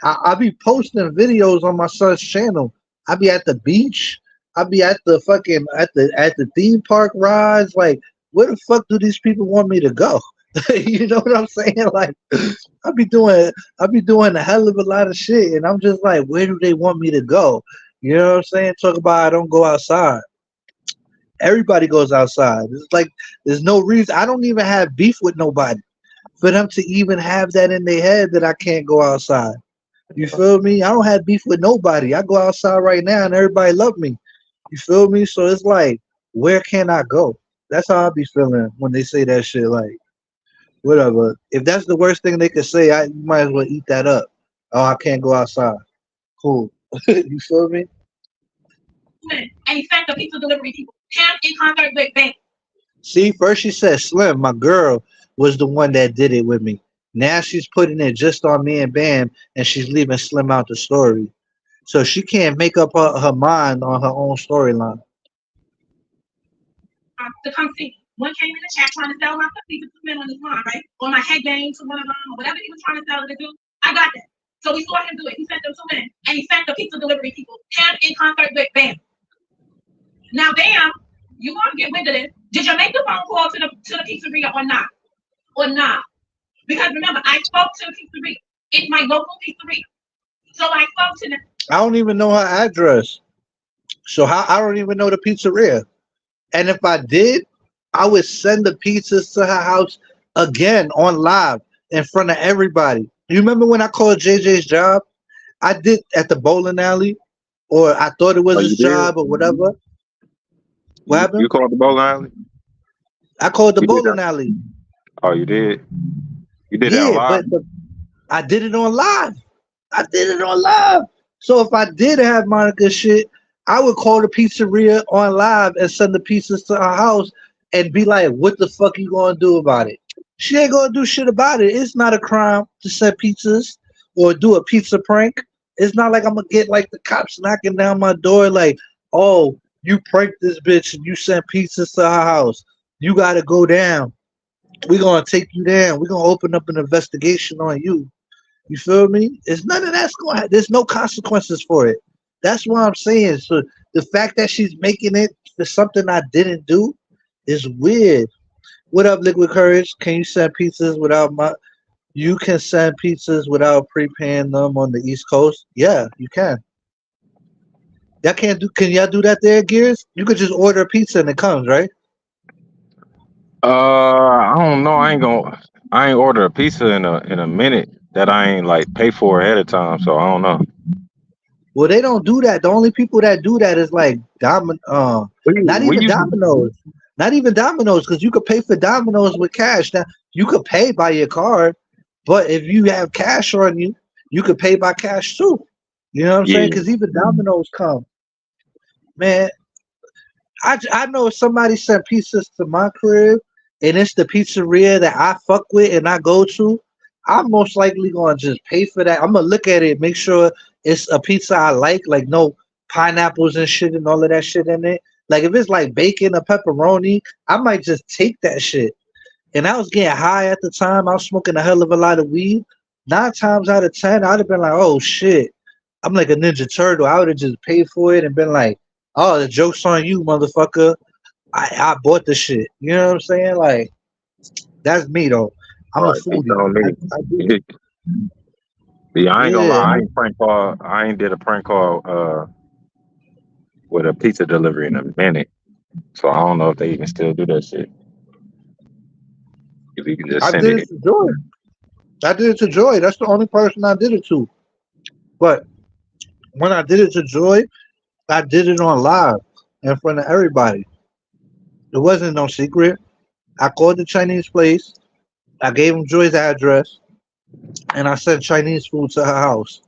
I be posting videos on my son's channel. I be at the beach. I be at the fucking at the theme park rides. Like where the fuck do these people want me to go? You know what I'm saying? Like I be doing I be doing a hell of a lot of shit and I'm just like, where do they want me to go? You know what I'm saying? Talk about I don't go outside. Everybody goes outside. It's like there's no reason. I don't even have beef with nobody for them to even have that in their head that I can't go outside. You feel me? I don't have beef with nobody. I go outside right now and everybody love me. You feel me? So it's like, where can I go? That's how I be feeling when they say that shit. Like, whatever. If that's the worst thing they could say, I you might as well eat that up. Oh, I can't go outside. Cool. You feel me? And he sent the pizza delivery people. Him in concert with Bang. See, first she said Slim, my girl, was the one that did it with me. Now she's putting it just on me and Bam, and she's leaving Slim out the story. So she can't make up her mind on her own storyline. To come see. One came in the chat trying to sell my pussy to two men on his line, right? Or my head game to one of them, or whatever he was trying to sell it to do. I got that. So we saw him do it. He sent them two men, and he sent the pizza delivery people. Him in concert with Bam. Now, Bam, you want to get rid of this? Did you make the phone call to the pizzeria or not? Or not? Because remember, I spoke to the pizzeria. It's my local pizzeria. So I spoke to them. I don't even know her address. So how I don't even know the pizzeria. And if I did, I would send the pizzas to her house again on live in front of everybody. You remember when I called JJ's job? I did at the bowling alley, or I thought it was Oh, you his did? job or whatever. What You happened? called the bowling alley? I called the You did bowling that? alley. Oh, you did? You did that on Yeah, live? but I did it on live. I did it on live. So if I did have Monica shit, I would call the pizzeria on live and send the pizzas to her house and be like, "What the fuck you gonna do about it?" She ain't gonna do shit about it. It's not a crime to send pizzas or do a pizza prank. It's not like I'm gonna get like the cops knocking down my door like, "Oh, you pranked this bitch and you sent pizzas to her house. You gotta go down. We're gonna take you down. We're gonna open up an investigation on you." You feel me? It's none of that's going. There's no consequences for it. That's what I'm saying. So the fact that she's making it for something I didn't do is weird. What up, Liquid Courage? Can you send pizzas without my? You can send pizzas without prepaying them on the East Coast. Yeah, you can. Y'all can't do. Can y'all do that there, Gears? You could just order a pizza and it comes, right? I don't know. I ain't order a pizza in a minute that I ain't like pay for ahead of time. So I don't know. Well, they don't do that. The only people that do that is like not We even used Domino's. Not even Domino's, because you could pay for Domino's with cash. Now you could pay by your card, but if you have cash on you, you could pay by cash too. You know what I'm saying? yeah. Because even Domino's come, man. I know if somebody sent pizzas to my crib and it's the pizzeria that I fuck with and I go to, I'm most likely gonna just pay for that. I'm gonna look at it, make sure it's a pizza I like no pineapples and shit and all of that shit in it. Like if it's like bacon or pepperoni, I might just take that shit. And I was getting high at the time. I was smoking a hell of a lot of weed. 9 times out of 10, I'd have been like, "Oh shit, I'm like a Ninja Turtle." I would have just paid for it and been like, "Oh, the joke's on you, motherfucker. I bought the shit." You know what I'm saying? Like that's me though. I'm a Right. He foodie. told I do it. me. Yeah, I ain't gonna Yeah. lie. I ain't prank call. I ain't did a prank call with a pizza delivery in a minute. So I don't know if they even still do that shit. because he can just I send did it it. to Joy. I did it to Joy. That's the only person I did it to. But when I did it to Joy, I did it on live in front of everybody. It wasn't no secret. I called the Chinese place. I gave him Joy's address, and I sent Chinese food to her house.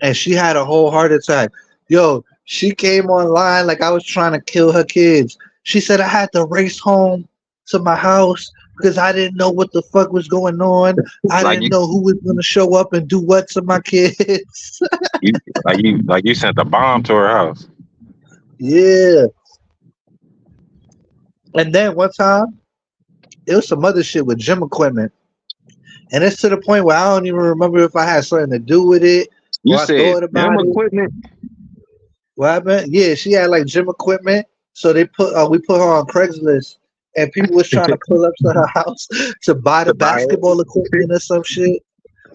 And she had a whole heart attack. Yo, she came online like I was trying to kill her kids. She said I had to race home to my house because I didn't know what the fuck was going on. I Like didn't know who was gonna show up and do what to my kids. you sent a bomb to her house. Yeah. And then one time, it was some other shit with gym equipment. And it's to the point where I don't even remember if I had something to do with it You or I said thought gym about it. equipment. What happened? Yeah, she had like gym equipment. So we put her on Craigslist, and people was trying to pull up to her house to buy the To buy basketball equipment or some shit.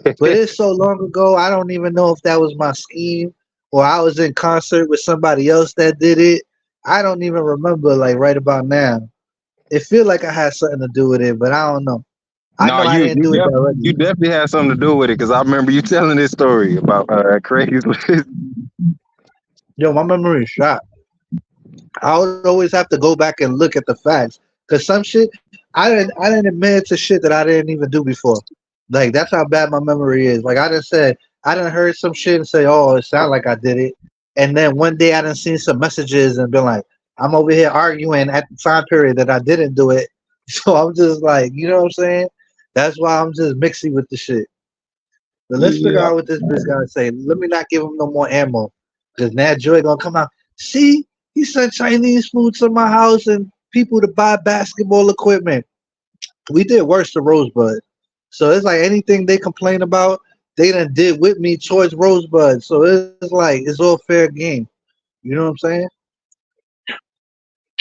But it. it's so long ago, I don't even know if that was my scheme or I was in concert with somebody else that did it. I don't even remember like right about now. It feel like I had something to do with it, but I don't know. I No, know I didn't do it you directly. definitely had something to do with it because I remember you telling this story about Craigslist. Yo, my memory is shot. I would always have to go back and look at the facts because some shit I didn't admit to shit that I didn't even do before. Like that's how bad my memory is. Like I didn't heard some shit and say, oh, it sounded like I did it, and then one day I didn't see some messages and been like, I'm over here arguing at the time period that I didn't do it. So I'm just like, you know what I'm saying? That's why I'm just mixy with the shit. But let's figure Yeah. out what this bitch gotta say. Let me not give him no more ammo. Because now Joy gonna come out. See, he sent Chinese food to my house and people to buy basketball equipment. We did worse to Rosebud. So it's like anything they complain about, they done did with me towards Rosebud. So it's like it's all fair game. You know what I'm saying?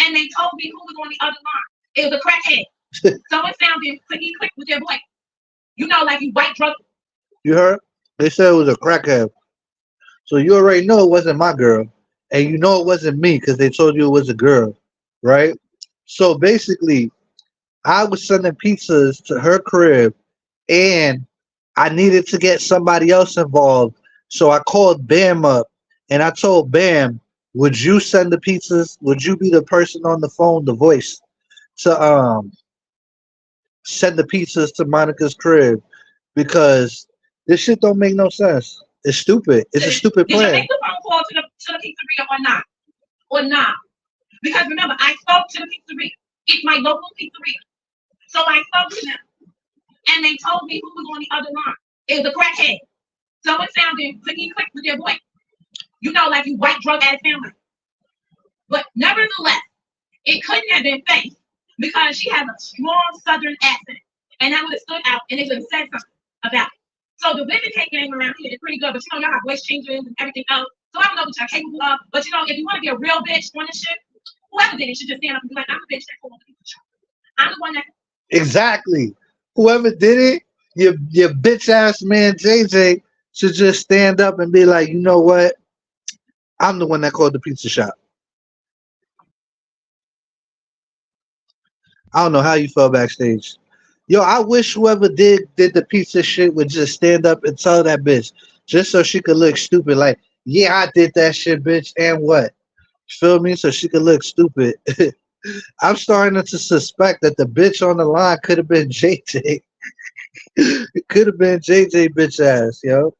And they told me who was on the other line. It was a crackhead. So it sounded clicky click with their voice. You know, like you white drug. You heard? They said it was a crackhead. So you already know it wasn't my girl. And you know it wasn't me because they told you it was a girl. Right? So basically, I was sending pizzas to her crib and I needed to get somebody else involved. So I called Bam up and I told Bam, would you send the pizzas? Would you be the person on the phone, the voice, to send the pizzas to Monica's crib? Because this shit don't make no sense. It's stupid. It's a stupid Did you plan. make the phone call to the pizzeria or not? Or not? Because remember, I spoke to the pizzeria. It's my local pizzeria. So I spoke to them. And they told me who was on the other line. It was a crackhead. So it sounded clicky click with their voice. You know, like you white drug addict family. But nevertheless, it couldn't have been fake because she has a strong southern accent. And that would have stood out and they would have said something about it. So the women cake game around here is pretty good, but you know, y'all have voice changes and everything else. So I don't know what y'all capable of. But you know, if you want to be a real bitch on this shit, whoever did it should just stand up and be like, I'm a bitch that called the people shop. I'm the one that Exactly. Whoever did it, your bitch ass man JJ should just stand up and be like, you know what? I'm the one that called the pizza shop. I don't know how you felt backstage. Yo, I wish whoever did the pizza shit would just stand up and tell that bitch, just so she could look stupid. Like, yeah, I did that shit, bitch, and what? Feel me? So she could look stupid. I'm starting to suspect that the bitch on the line could have been JJ. It could have been JJ bitch ass, yo.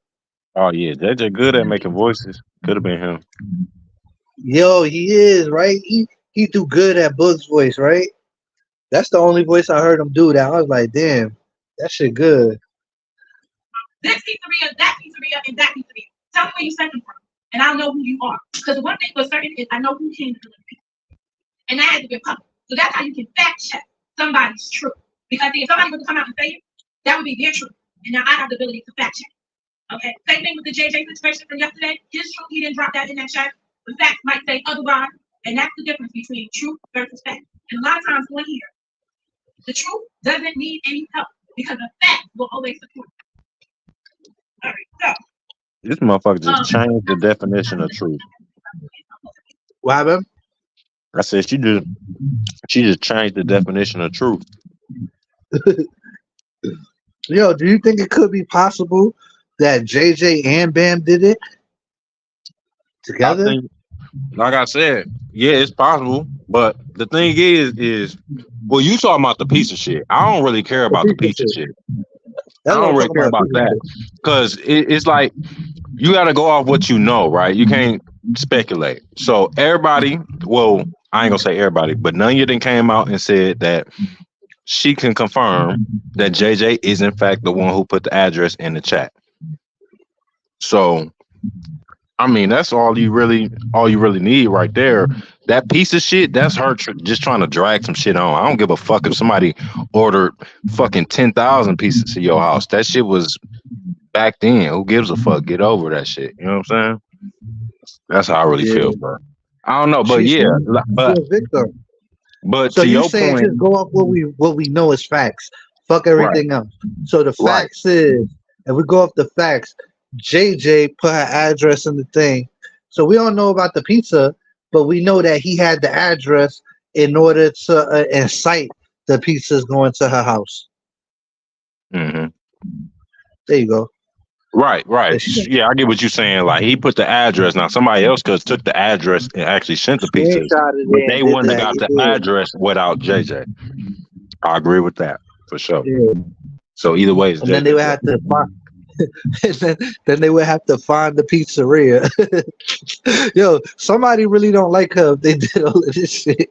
Oh yeah, they're just good at making voices. Could have been him. Yo, he is, right? He do good at Boog's voice, right? That's the only voice I heard him do that. I was like, damn, that shit good. this pizzeria, that pizzeria, and that pizzeria. Tell me where you sent them from. And I'll know who you are. Because one thing for certain is I know who came to deliver pizza. And that has to be public. So that's how you can fact check somebody's truth. Because if somebody were to come out and say it, that would be their truth. And now I have the ability to fact check. Okay. Same thing with the JJ situation from yesterday. His truth, he didn't drop that in that check. The facts might say otherwise. And that's the difference between truth versus fact. And a lot of times on here, the truth doesn't need any help because the facts will always support it. All right. This motherfucker So, just changed the definition of truth. What happened? I said she just changed the definition of truth. Yo, do you think it could be possible that JJ and Bam did it I together? think, like I said, yeah, it's possible. But the thing is, well, you talking about the piece of shit. I don't really care A about the piece of piece of shit. shit. I That's what don't I'm really talking care about. A about piece of that shit. because it's like you got to go off what you know, right? You can't speculate. So everybody, well, I ain't gonna say everybody, but none of them came out and said that she can confirm that JJ is in fact the one who put the address in the chat. So I mean, that's all you really need right there. That piece of shit, that's her just trying to drag some shit on. I don't give a fuck if somebody ordered fucking 10,000 pieces to your house. That shit was back then. Who gives a fuck? Get over that shit. You know what I'm saying? That's how I really Yeah. feel for her. I don't know, but She's yeah, she a victim. but So to you your saying point, just go off what we know is facts. Fuck right, everything else. So the right. facts is, if we go off the facts, JJ put her address in the thing. So we don't know about the pizza, but we know that he had the address in order to incite the pizzas going to her house. Hmm. There you go. Right, right. And she Yeah, I get what you're saying. Like he put the address. Now somebody else could have took the address and actually sent the pizzas, screenshotted but it and they did wouldn't have that. got the address without JJ. I agree with that for sure. Yeah. Yeah. So either way, it's And then they would JJ. have to find. And then they would have to find the pizzeria. Yo, somebody really don't like her if they did all of this shit.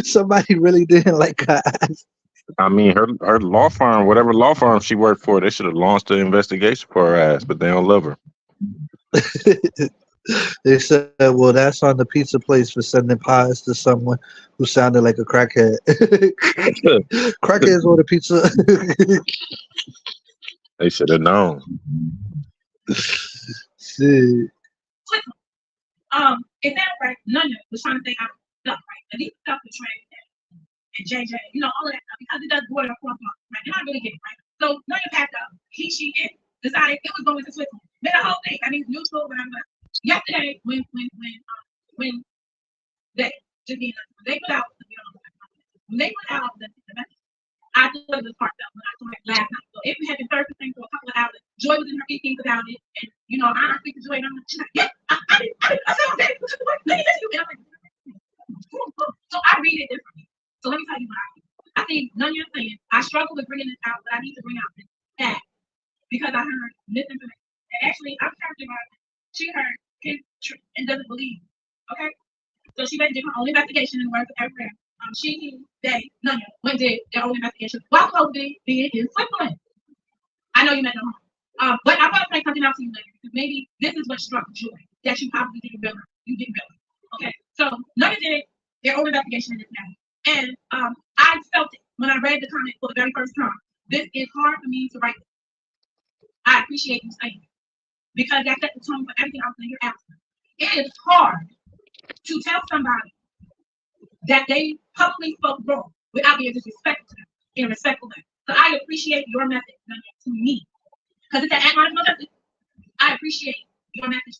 Somebody really didn't like her. I mean, her law firm, whatever law firm she worked for, they should have launched an investigation for her ass, but they don't love her. They said, well, that's on the pizza place for sending pies to someone who sounded like a crackhead. Crackheads order pizza. They should have known. Shit. Is that right? None of it was trying to think out stuff, right? And these stuff was trained and JJ, all of that stuff because it does border cross law, right? And I really get it, right? So Nanya packed up, she, and decided it was going to Switzerland. Made a whole thing. I mean, neutral, whatever. Yesterday, when they just being when they put out, when they put out the message, I thought it was heartfelt when I saw it last night. So it had been surfacing for a couple of hours. Joy was in her feelings about it, and I speak to Joy, and I'm like, she's like, yeah, I said, okay, let me listen to it. I'm like, so I read it differently. So let me tell you what I see. I think none of you saying I struggle with bringing this out, but I need to bring out this fact because I heard misinformation. And actually, I'm trying to figure out she heard and doesn't believe. Okay, so she went and did her own investigation in the words of everywhere. She, they, none of you went and did their own investigation while COVID being in Switzerland. I know you meant no harm. But I want to say something else to you later because maybe this is what struck Joy that you probably didn't realize. You didn't realize. Okay, so none of did their own investigation in this matter. And I felt it when I read the comment for the very first time. This is hard for me to write. I appreciate you saying it because that set the tone for everything else in your answer. It is hard to tell somebody that they publicly spoke wrong without being disrespectful to them in a respectful way. So I appreciate your message to me because it's an admirable message. I appreciate your message.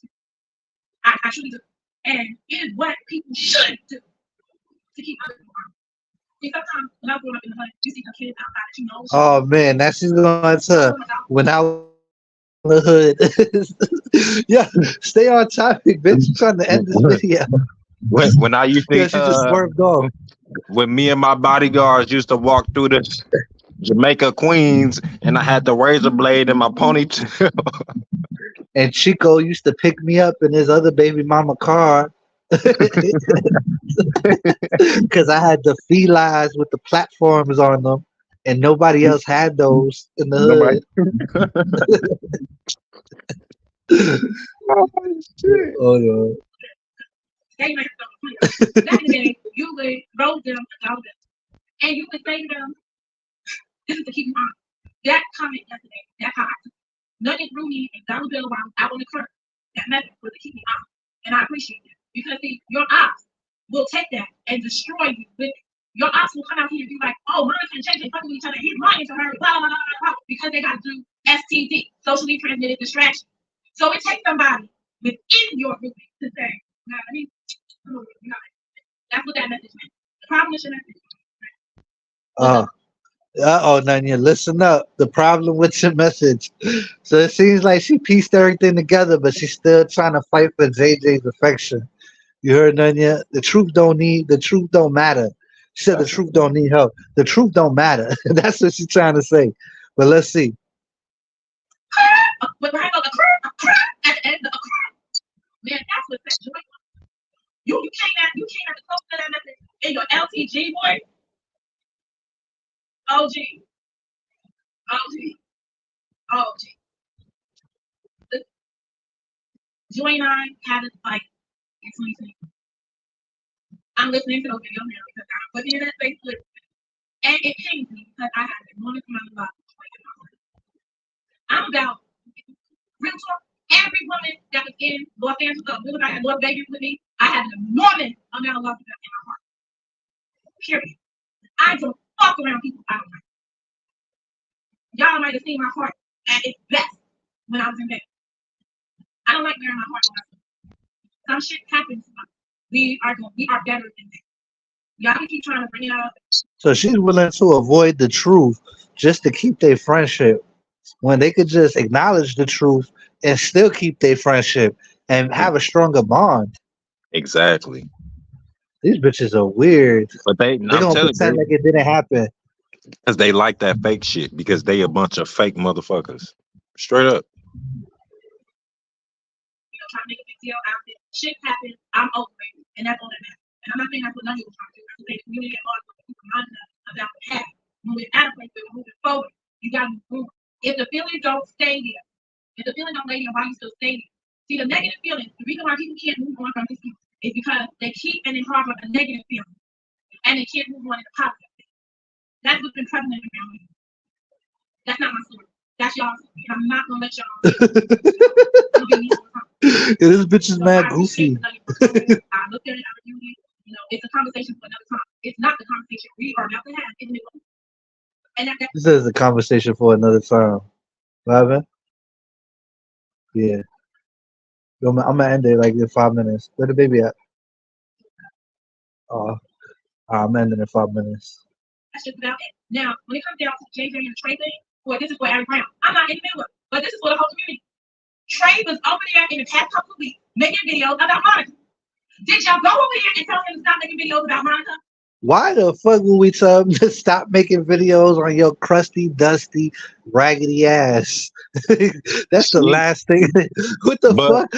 I truly do. And it is what people should do to keep other people harmed. See, sometimes when I was growing up in the hood, you see some kids outside that Oh man, that's just going to when I was in the hood. Yeah, stay on topic, bitch. I'm trying to end this video. When I used Yeah, to she just swerved off. when me and my bodyguards used to walk through the Jamaica Queens and I had the razor blade in my ponytail. And Chico used to pick me up in his other baby mama car. Because I had the felines with the platforms on them, and nobody else had those in the Nobody. hood. Oh shit. Oh no. they make stuff clear. Back in the day, you would roll them about them. And you would say to them, this is to keep them honest. That comment yesterday, that's how I took it. Nothing threw me a dollar bill while I was out on the curb. That message was to keep me honest. And I appreciate that. Because see, your ops will take that and destroy you with it. Your ops will come out here and be like, oh, Monica and JJ fucking with each other. He's lying to her, blah, blah, blah, blah, blah, because they got to do STD, socially transmitted distraction. So it takes somebody within your group to say, nah, I mean, that's what that message meant. The problem is your message. Uh, oh, Nanya, listen up. The problem with your message. So it seems like she pieced everything together, but she's still trying to fight for JJ's affection. You heard, Nanya? The truth don't matter. She said the That's truth don't need help. The truth don't matter. That's what she's trying to say. But let's see. But right on the crap at the end of the crap. Man, that's what that joy. You came at the close to that message in your LTG boy. OG, OG, OG. The Joy and I had a fight in 2020. I'm listening to those videos now because I'm putting it in Facebook, and it pains me because I have been wanting to my life. I'm about real talk. Every woman that was in Los Angeles, Boulevard, and Lord Vegas with me, I have an enormous amount of love for them in my heart. Period. I don't fuck around people I don't like. Y'all might have seen my heart at its best when I was in bed. I don't like wearing my heart when I sleep. Some shit happens. We are better than that. Y'all can keep trying to bring it up. So she's willing to avoid the truth just to keep their friendship when they could just acknowledge the truth and still keep their friendship and have a stronger bond. exactly. These bitches are weird. But They I'm gonna telling pretend you, like it didn't happen. because they like that fake shit because they a bunch of fake motherfuckers. Straight up. Trying to make a big deal out of it. Shit happens. I'm over it, and that's all that matters. And I'm not saying that's what none of you are trying to do. I'm saying community at large, but people remind us about what happened. When we're at a place where we're moving forward, you got to move forward. If the feelings don't stay there, if the feelings don't lay there, why you still stay there? See, the negative feelings, the reason why people can't move on from this is because they keep and they harbor a negative feeling, and they can't move on in the positive. That's what's been prevalent around me. That's not my story. That's y'all's story. And I'm not gonna let y'all. This bitch is mad goofy. I looked at it, I reviewed it. It's a conversation for another time. It's not the conversation we are about to have in the middle. And This is a conversation for another time. What happened? Yeah. Yo, I'm gonna end it like in 5 minutes. Where the baby at? I'm ending in 5 minutes. That's just about it. Now, when it comes down to JJ and the Trey thing, boy, this is for Harry Brown. I'm not in the middle of it, but this is for the whole community. Trey was over there in the past couple of weeks making videos about Monica. Did y'all go over here and tell him to stop making videos about Monica? Why the fuck would we tell him to stop making videos on your crusty, dusty, raggedy ass? That's the last thing. What the But fuck?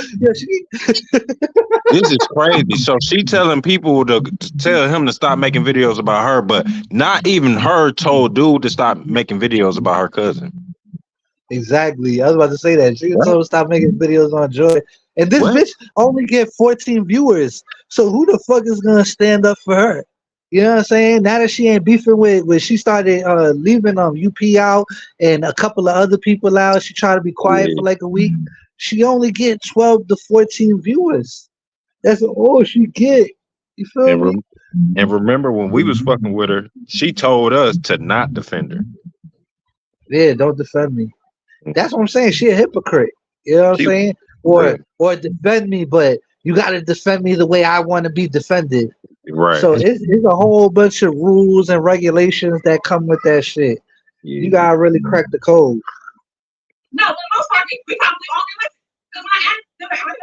this is crazy. So she telling people to tell him to stop making videos about her, but not even her told dude to stop making videos about her cousin. Exactly. I was about to say that. She told him to stop making videos on Joy. And this What? bitch only get 14 viewers. So who the fuck is gonna stand up for her? You know what I'm saying? Now that she ain't beefing with she started leaving UP out and a couple of other people out, she tried to be quiet for like a week. She only get 12 to 14 viewers. That's all she get. You feel me? And remember when we was fucking with her, she told us to not defend her. Yeah, don't defend me. That's what I'm saying. She a hypocrite. You know what I'm saying? Or defend me, but you gotta defend me the way I want to be defended. Right. So it's a whole bunch of rules and regulations that come with that shit. Yeah. You gotta really crack the code. No, for the most part, we probably all did listen. Because when I asked them, because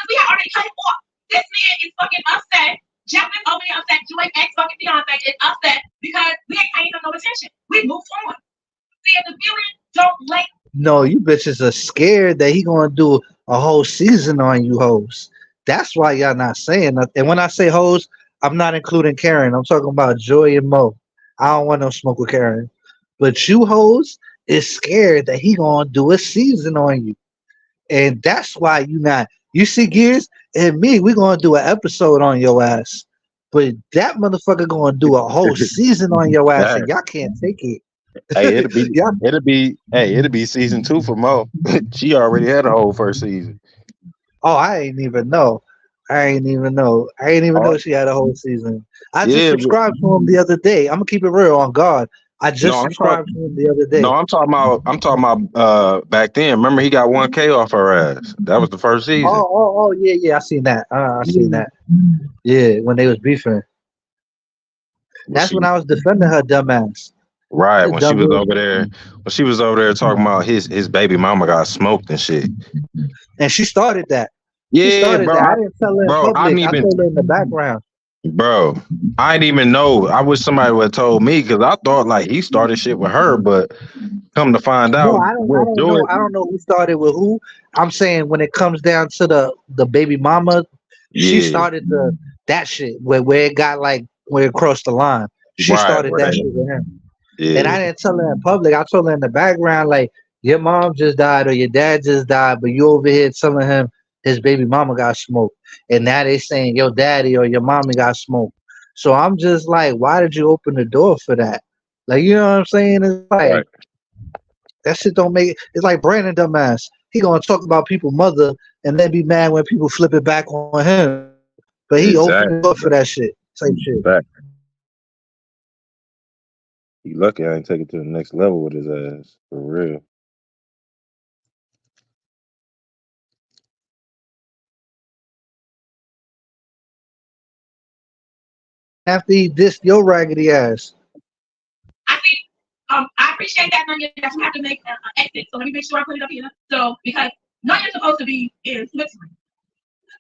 we had already cut it off. This man is fucking upset. Jeff is over there upset. Joy's ex-fucking fiance is upset because we ain't paying him no attention. We moved on. See, if the feelings don't lay. No, you bitches are scared that he gonna do a whole season on you hoes. That's why y'all not saying nothing. And when I say hoes, I'm not including Karen. I'm talking about Joy and Mo. I don't want no smoke with Karen. But you hoes is scared that he gonna do a season on you. And that's why you not. You see Gears and me, we gonna do an episode on your ass. But that motherfucker gonna do a whole season on your ass and y'all can't take it. Hey, it'll be season 2 for Mo. She already had a whole first season. Oh, I ain't even know. I ain't even know she had a whole season. I just subscribed to him the other day. I'm gonna keep it real on God. I just subscribed to him the other day. No, I'm talking about back then. Remember he got 1K off her ass. That was the first season. Oh, yeah. I seen that. I seen that. Yeah, when they was beefing. When That's she when I was defending her dumbass. right The when she dumb was little over there, when she was over there talking about his baby mama got smoked and shit. and she started that. She Yeah, started bro. that. I didn't tell her in I didn't public. I even, told her in the background. bro. I didn't even know. I wish somebody would have told me because I thought like he started shit with her, but come to find No, out I with don't Joy, know. I don't know who started with who. I'm saying when it comes down to the baby mama, she yeah, started that shit where it got like where it crossed the line. She right, started where that they, shit with him. And yeah, I didn't tell her in public. I told her in the background, like, your mom just died or your dad just died, but you over here telling him his baby mama got smoked. And now they saying your daddy or your mommy got smoked. So I'm just like, why did you open the door for that? Like, you know what I'm saying? It's like, right, that shit don't make it. It's like Brandon dumbass. He gonna talk about people mother and then be mad when people flip it back on him. But he opened the door exactly, for bro. that shit. Same shit. Fact. He lucky I ain't take it to the next level with his ass for real. After he dissed your raggedy ass. I see. I appreciate that, Nanya, that you have to make an exit. So let me make sure I put it up here. So because Nanya's supposed to be in Switzerland,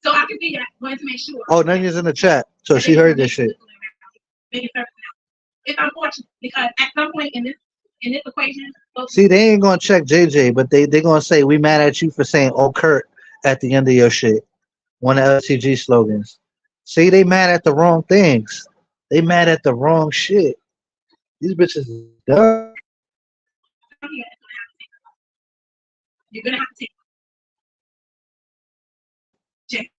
so I can see that. Going to make sure Oh, that, Nanya's in the chat, so that she they heard make this shit. Switzerland around here. Make it service now. It's unfortunate because at some point in this equation, both See, they ain't gonna check JJ, but they gonna say we mad at you for saying "Oh Kurt" at the end of your shit. One of LTG slogans. See, they mad at the wrong things. They mad at the wrong shit. These bitches is dumb. down here, you're gonna have to take check.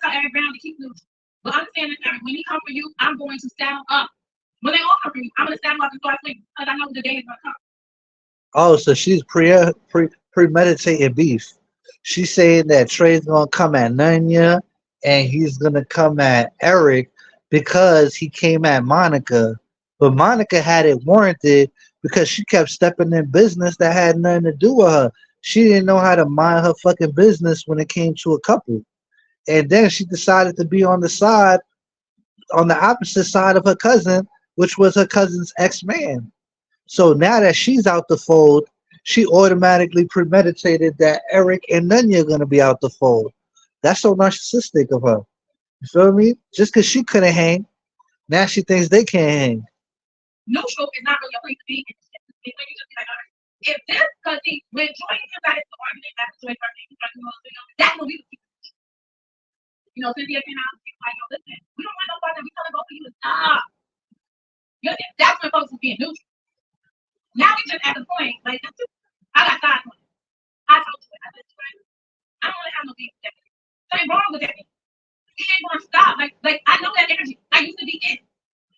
So Eric Brown to keep losing. But understand this, Eric. When he come for you, I'm going to saddle up. When they all come for you, I'm gonna saddle up and start sleeping because I know the day is gonna come. Oh, so she's premeditating beef. She's saying that Trey's gonna come at Nanya and he's gonna come at Eric because he came at Monica. But Monica had it warranted because she kept stepping in business that had nothing to do with her. She didn't know how to mind her fucking business when it came to a couple. And then she decided to be on the opposite side of her cousin, which was her cousin's ex-man. So now that she's out the fold, she automatically premeditated that Eric and Nunya are gonna be out the fold. That's so narcissistic of her. You feel me? Just because she couldn't hang, now she thinks they can't hang. Neutral is not really a place to be. When you just be like, all right, if this, because see, when Joy decided to argument after Joy birthday, that's when we, Cynthia came out and was like, yo, listen, we don't want no partner. We telling both of you to stop. That's when folks is being neutral. Now we just at the point, like, I got side points. I told you, I said, I don't want to have no beef with that. Something wrong with that. He ain't gonna stop. Like I know that energy. I used to be in.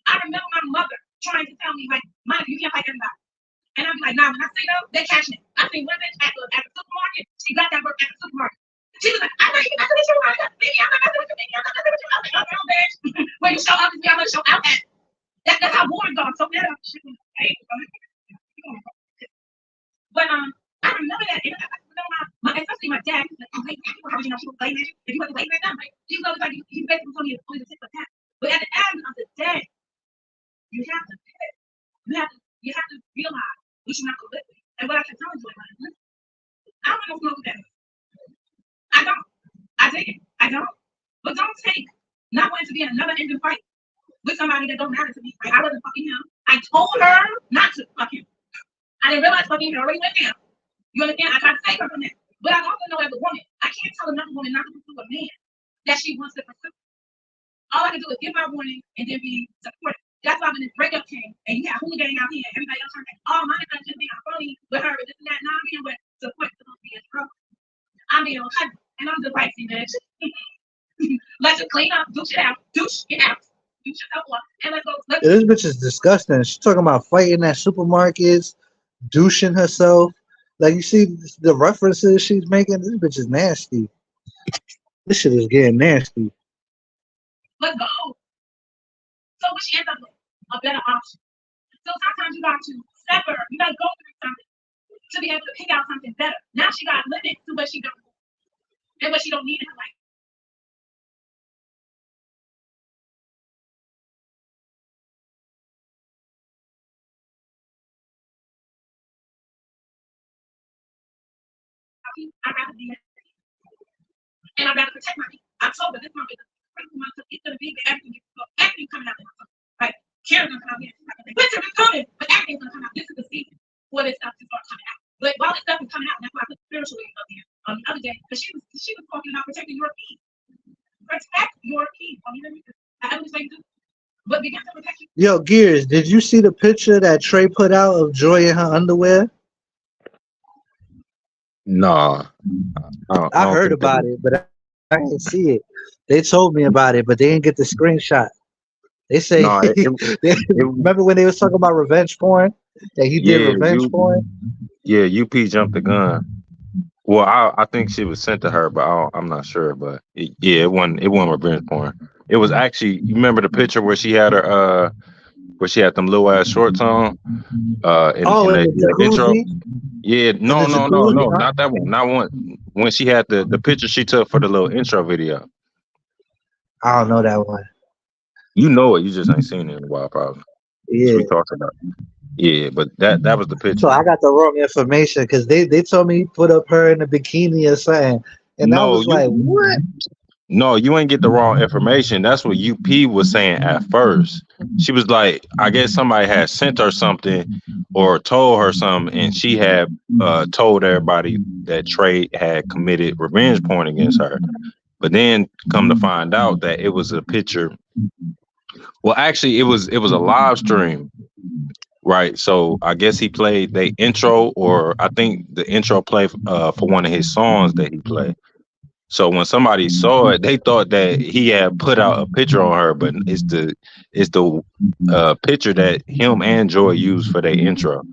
I remember my mother trying to tell me, like, Monica, you can't fight everybody. And I'm like, nah, when I say no, they're catching it. I seen women at the supermarket. She got that work at the supermarket. She was like, I'm not even messing with you, Monica. Baby, I'm not messing with you, baby. I'm not messing with you. I'm like, oh, bitch. When you show up, it's me, I'm gonna show out at. That's how war is going. So now, but I remember that. And I remember especially my dad. Like, oh, wait, she was blaming you. If you wasn't blaming them, like, she was always like, you basically told me only to tip for that. But at the end of the day, you have to pick. You have to realize what you're not gonna live with. And what I kept telling you, like, listen, I don't want no smoke with that. I don't. I take it. I don't. But don't take not wanting to be in another ending fight with somebody that don't matter to me. Like, I wasn't fucking him. I told her not to fuck him. I didn't realize fucking him already went down. You understand? I tried to save her from that. But I also know as a woman, I can't tell another woman not to pursue a man that she wants to pursue. All I can do is give my warning and then be supportive. That's why when this breakup came and you have hooligan out here, everybody else turned like, oh, Monica just being funny with her, this and that. Now I'm being with support supposed to be a trouble. I'm being on cousin. And I'm just like, see, bitch. Let's just clean up, douche it out, douche it out. Douche yourself up, and let's go. Yeah, this bitch is disgusting. She's talking about fighting at supermarkets, douching herself. Like, you see the references she's making. This bitch is nasty. This shit is getting nasty. Let's go. So which ends up with a better option. So sometimes you got to sever. You got to go through something to be able to pick out something better. Now she got limits to what she don't and what she don't need in her life. I gotta be, and I gotta protect my people. October, this month is a critical month. It's gonna be where everything coming out in October. Right? Karen's gonna come out here. Winter is coming, but everything's gonna come out. This is the season for this stuff to start coming out. But while this stuff is coming out, that's why I put spiritually up here the other day, because she was talking about protecting your peace. Protect your peace. I understand do. But begin to protect you. Yo, Gears, did you see the picture that Trey put out of Joy in her underwear? Nah, I I don't heard think that. about it, but I didn't see it. They told me about it, but they didn't get the screenshot. They say, No, it remember when they was talking about revenge porn? That he did yeah, revenge porn? yeah, UP jumped the gun. Well, I think she was sent to her, but I'm not sure. But yeah, it wasn't revenge porn. It was actually, you remember the picture where she had her where she had them little ass shorts on Oh, in in the, the in the intro. jacuzzi? Yeah, In the no, jacuzzi, huh? not that one, not one. When she had the picture she took for the little intro video. I don't know that one. You know it, you just ain't seen it in a while, probably. So Yeah. we talked about it. Yeah, but that was the So picture. I got the wrong information because they told me he put up her in a bikini or something. And I No, was like, what? no, you ain't get the wrong information. That's what UP was saying at first. She was like, I guess somebody had sent her something or told her something, and she had told everybody that Trey had committed revenge porn against her. But then come to find out that it was a picture. Well, actually, it was a live stream, right? So I guess he played the intro, or I think the intro played for one of his songs that he played. So when somebody saw it, they thought that he had put out a picture on her, but it's the picture that him and Joy used for their intro.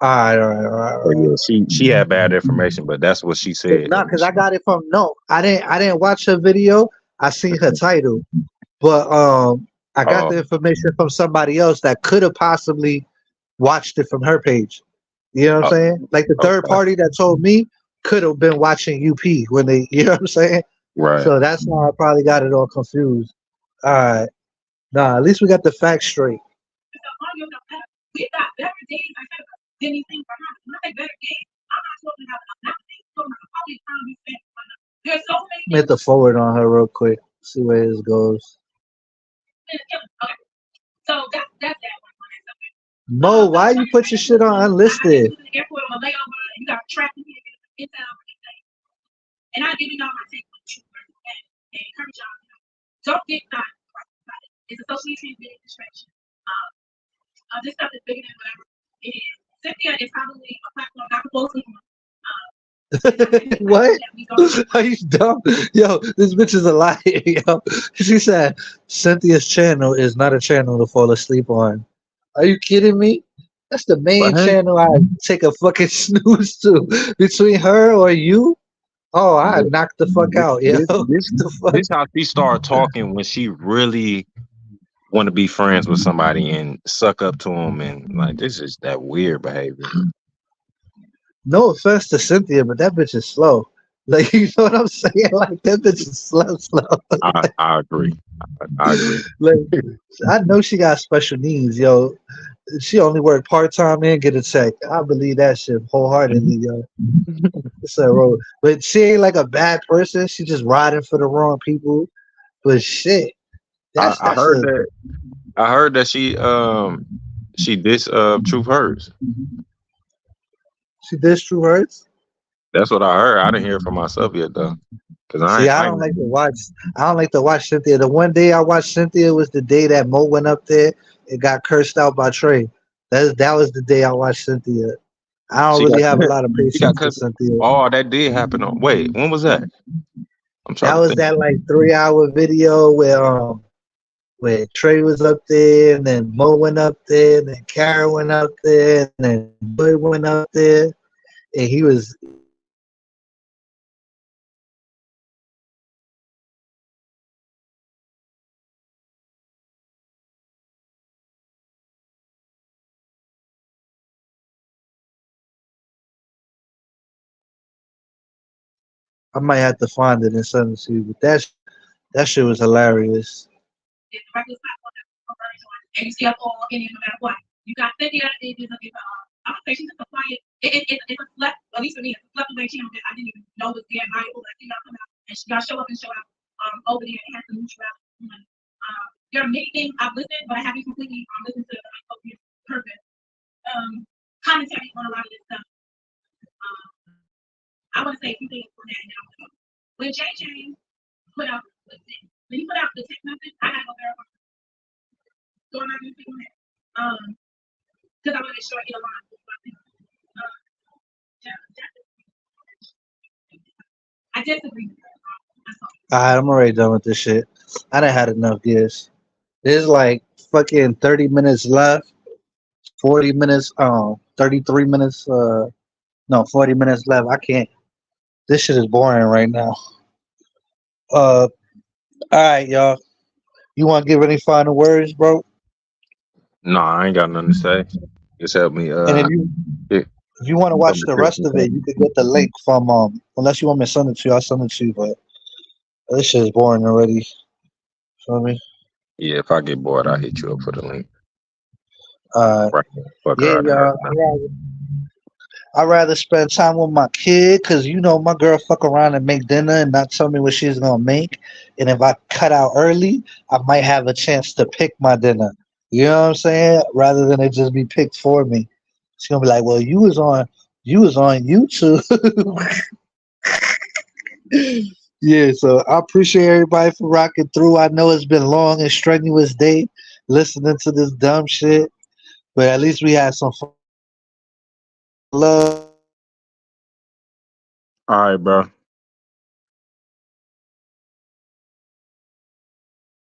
All So right. yeah, she had bad information, but that's what she said. No, because I got it from no, I didn't watch her video. I seen her title, but I got Oh, the information from somebody else that could have possibly watched it from her page. You know what I'm oh, saying? Like the third okay, party that told me could have been watching UP when they, you know what I'm saying? right. So that's why I probably got it all confused. All right, nah, at least we got the facts straight. We got better days ahead of us than these things are happening. When I say better days, I'm not talking about things, I'm talking about all the time we spend. There's so many Let me hit the forward on her real quick. See where this goes. things. Okay, so that's that one. Mo, why you put your shit on I unlisted? was in the airport on a layover, and you got trapped in here in town, and I give you all my take on truth and encourage y'all. Don't get caught by it. It's a socially transmitted distraction. This stuff is bigger than whatever it is. Cynthia is probably a platform not supposed to. What? Are you dumb? Yo, this bitch is a liar, yo. She said Cynthia's channel is not a channel to fall asleep on. Are you kidding me? That's the main What? channel I take a fucking snooze to. Between her or you, oh, I knocked the fuck This out, yo. this this The fuck? this how she started talking when she really want to be friends with somebody and suck up to them, and like this is that weird behavior. No offense to Cynthia, but that bitch is slow. Like, you know what I'm saying? Like, that bitch is slow, slow. I agree. I agree. Like, I know she got special needs, yo. She only work part time and get a check. I believe that shit wholeheartedly, yo. It's a road, but she ain't like a bad person. She just riding for the wrong people. But shit, I, that's I that's heard a that. I heard that she dis Truth Hurts. she did true hurts. That's what I heard. I didn't hear it for myself yet though, because See, I I don't ain't. like to watch. I don't like to watch Cynthia. The one day I watched Cynthia was the day that Mo went up there and got cursed out by Trey. That was the day I watched Cynthia. I don't She really got have a lot of she got patience for cut. Cynthia. Oh, that did happen. On wait, when was that? I'm trying That to was think. that like 3 hour video where Trey was up there, and then Mo went up there, and then Karen went up there, and then Boy went up there, and he was I might have to find it and send it to you. But that shit was hilarious. It's the regular platform that's and you see us all in it no matter what. You got Cynthia, I'm gonna say she's just a quiet, it's a select, at least for me, it's a select channel that I didn't even know was there. I will let you know come out and y'all show up and show out over there and have some neutrality. There are many things I've listened, but I haven't completely listened to purpose commentary on a lot of this stuff. I want to say a few things for that. Now, when JJ put out when he put out the text message, I had to go verify. So I'm not going to speak on that. Because I want to make sure it aligns with what I think. I disagree with that. Alright, I'm already done with this shit. I done had enough years. There's like fucking 30 minutes left. 40 minutes, 33 minutes, no, 40 minutes left. I can't. This shit is boring right now. Alright, y'all. You want to give any final words, bro? No, I ain't got nothing to say. Just help me. And Pick if you want to watch something the to pick rest of it, you can get the link from unless you want me to send it to you, I'll send it to you. But this shit is boring already. Feel me? Yeah, if I get bored, I'll hit you up for the link. Right. Fuck Yeah, out of here. y'all. I'd rather spend time with my kid because you know my girl fuck around and make dinner and not tell me what she's gonna make. And if I cut out early, I might have a chance to pick my dinner. You know what I'm saying? Rather than it just be picked for me. She's gonna be like, "Well, you was on YouTube." Yeah, so I appreciate everybody for rocking through. I know it's been long and strenuous day listening to this dumb shit, but at least we had some fun. Love. All right, bro.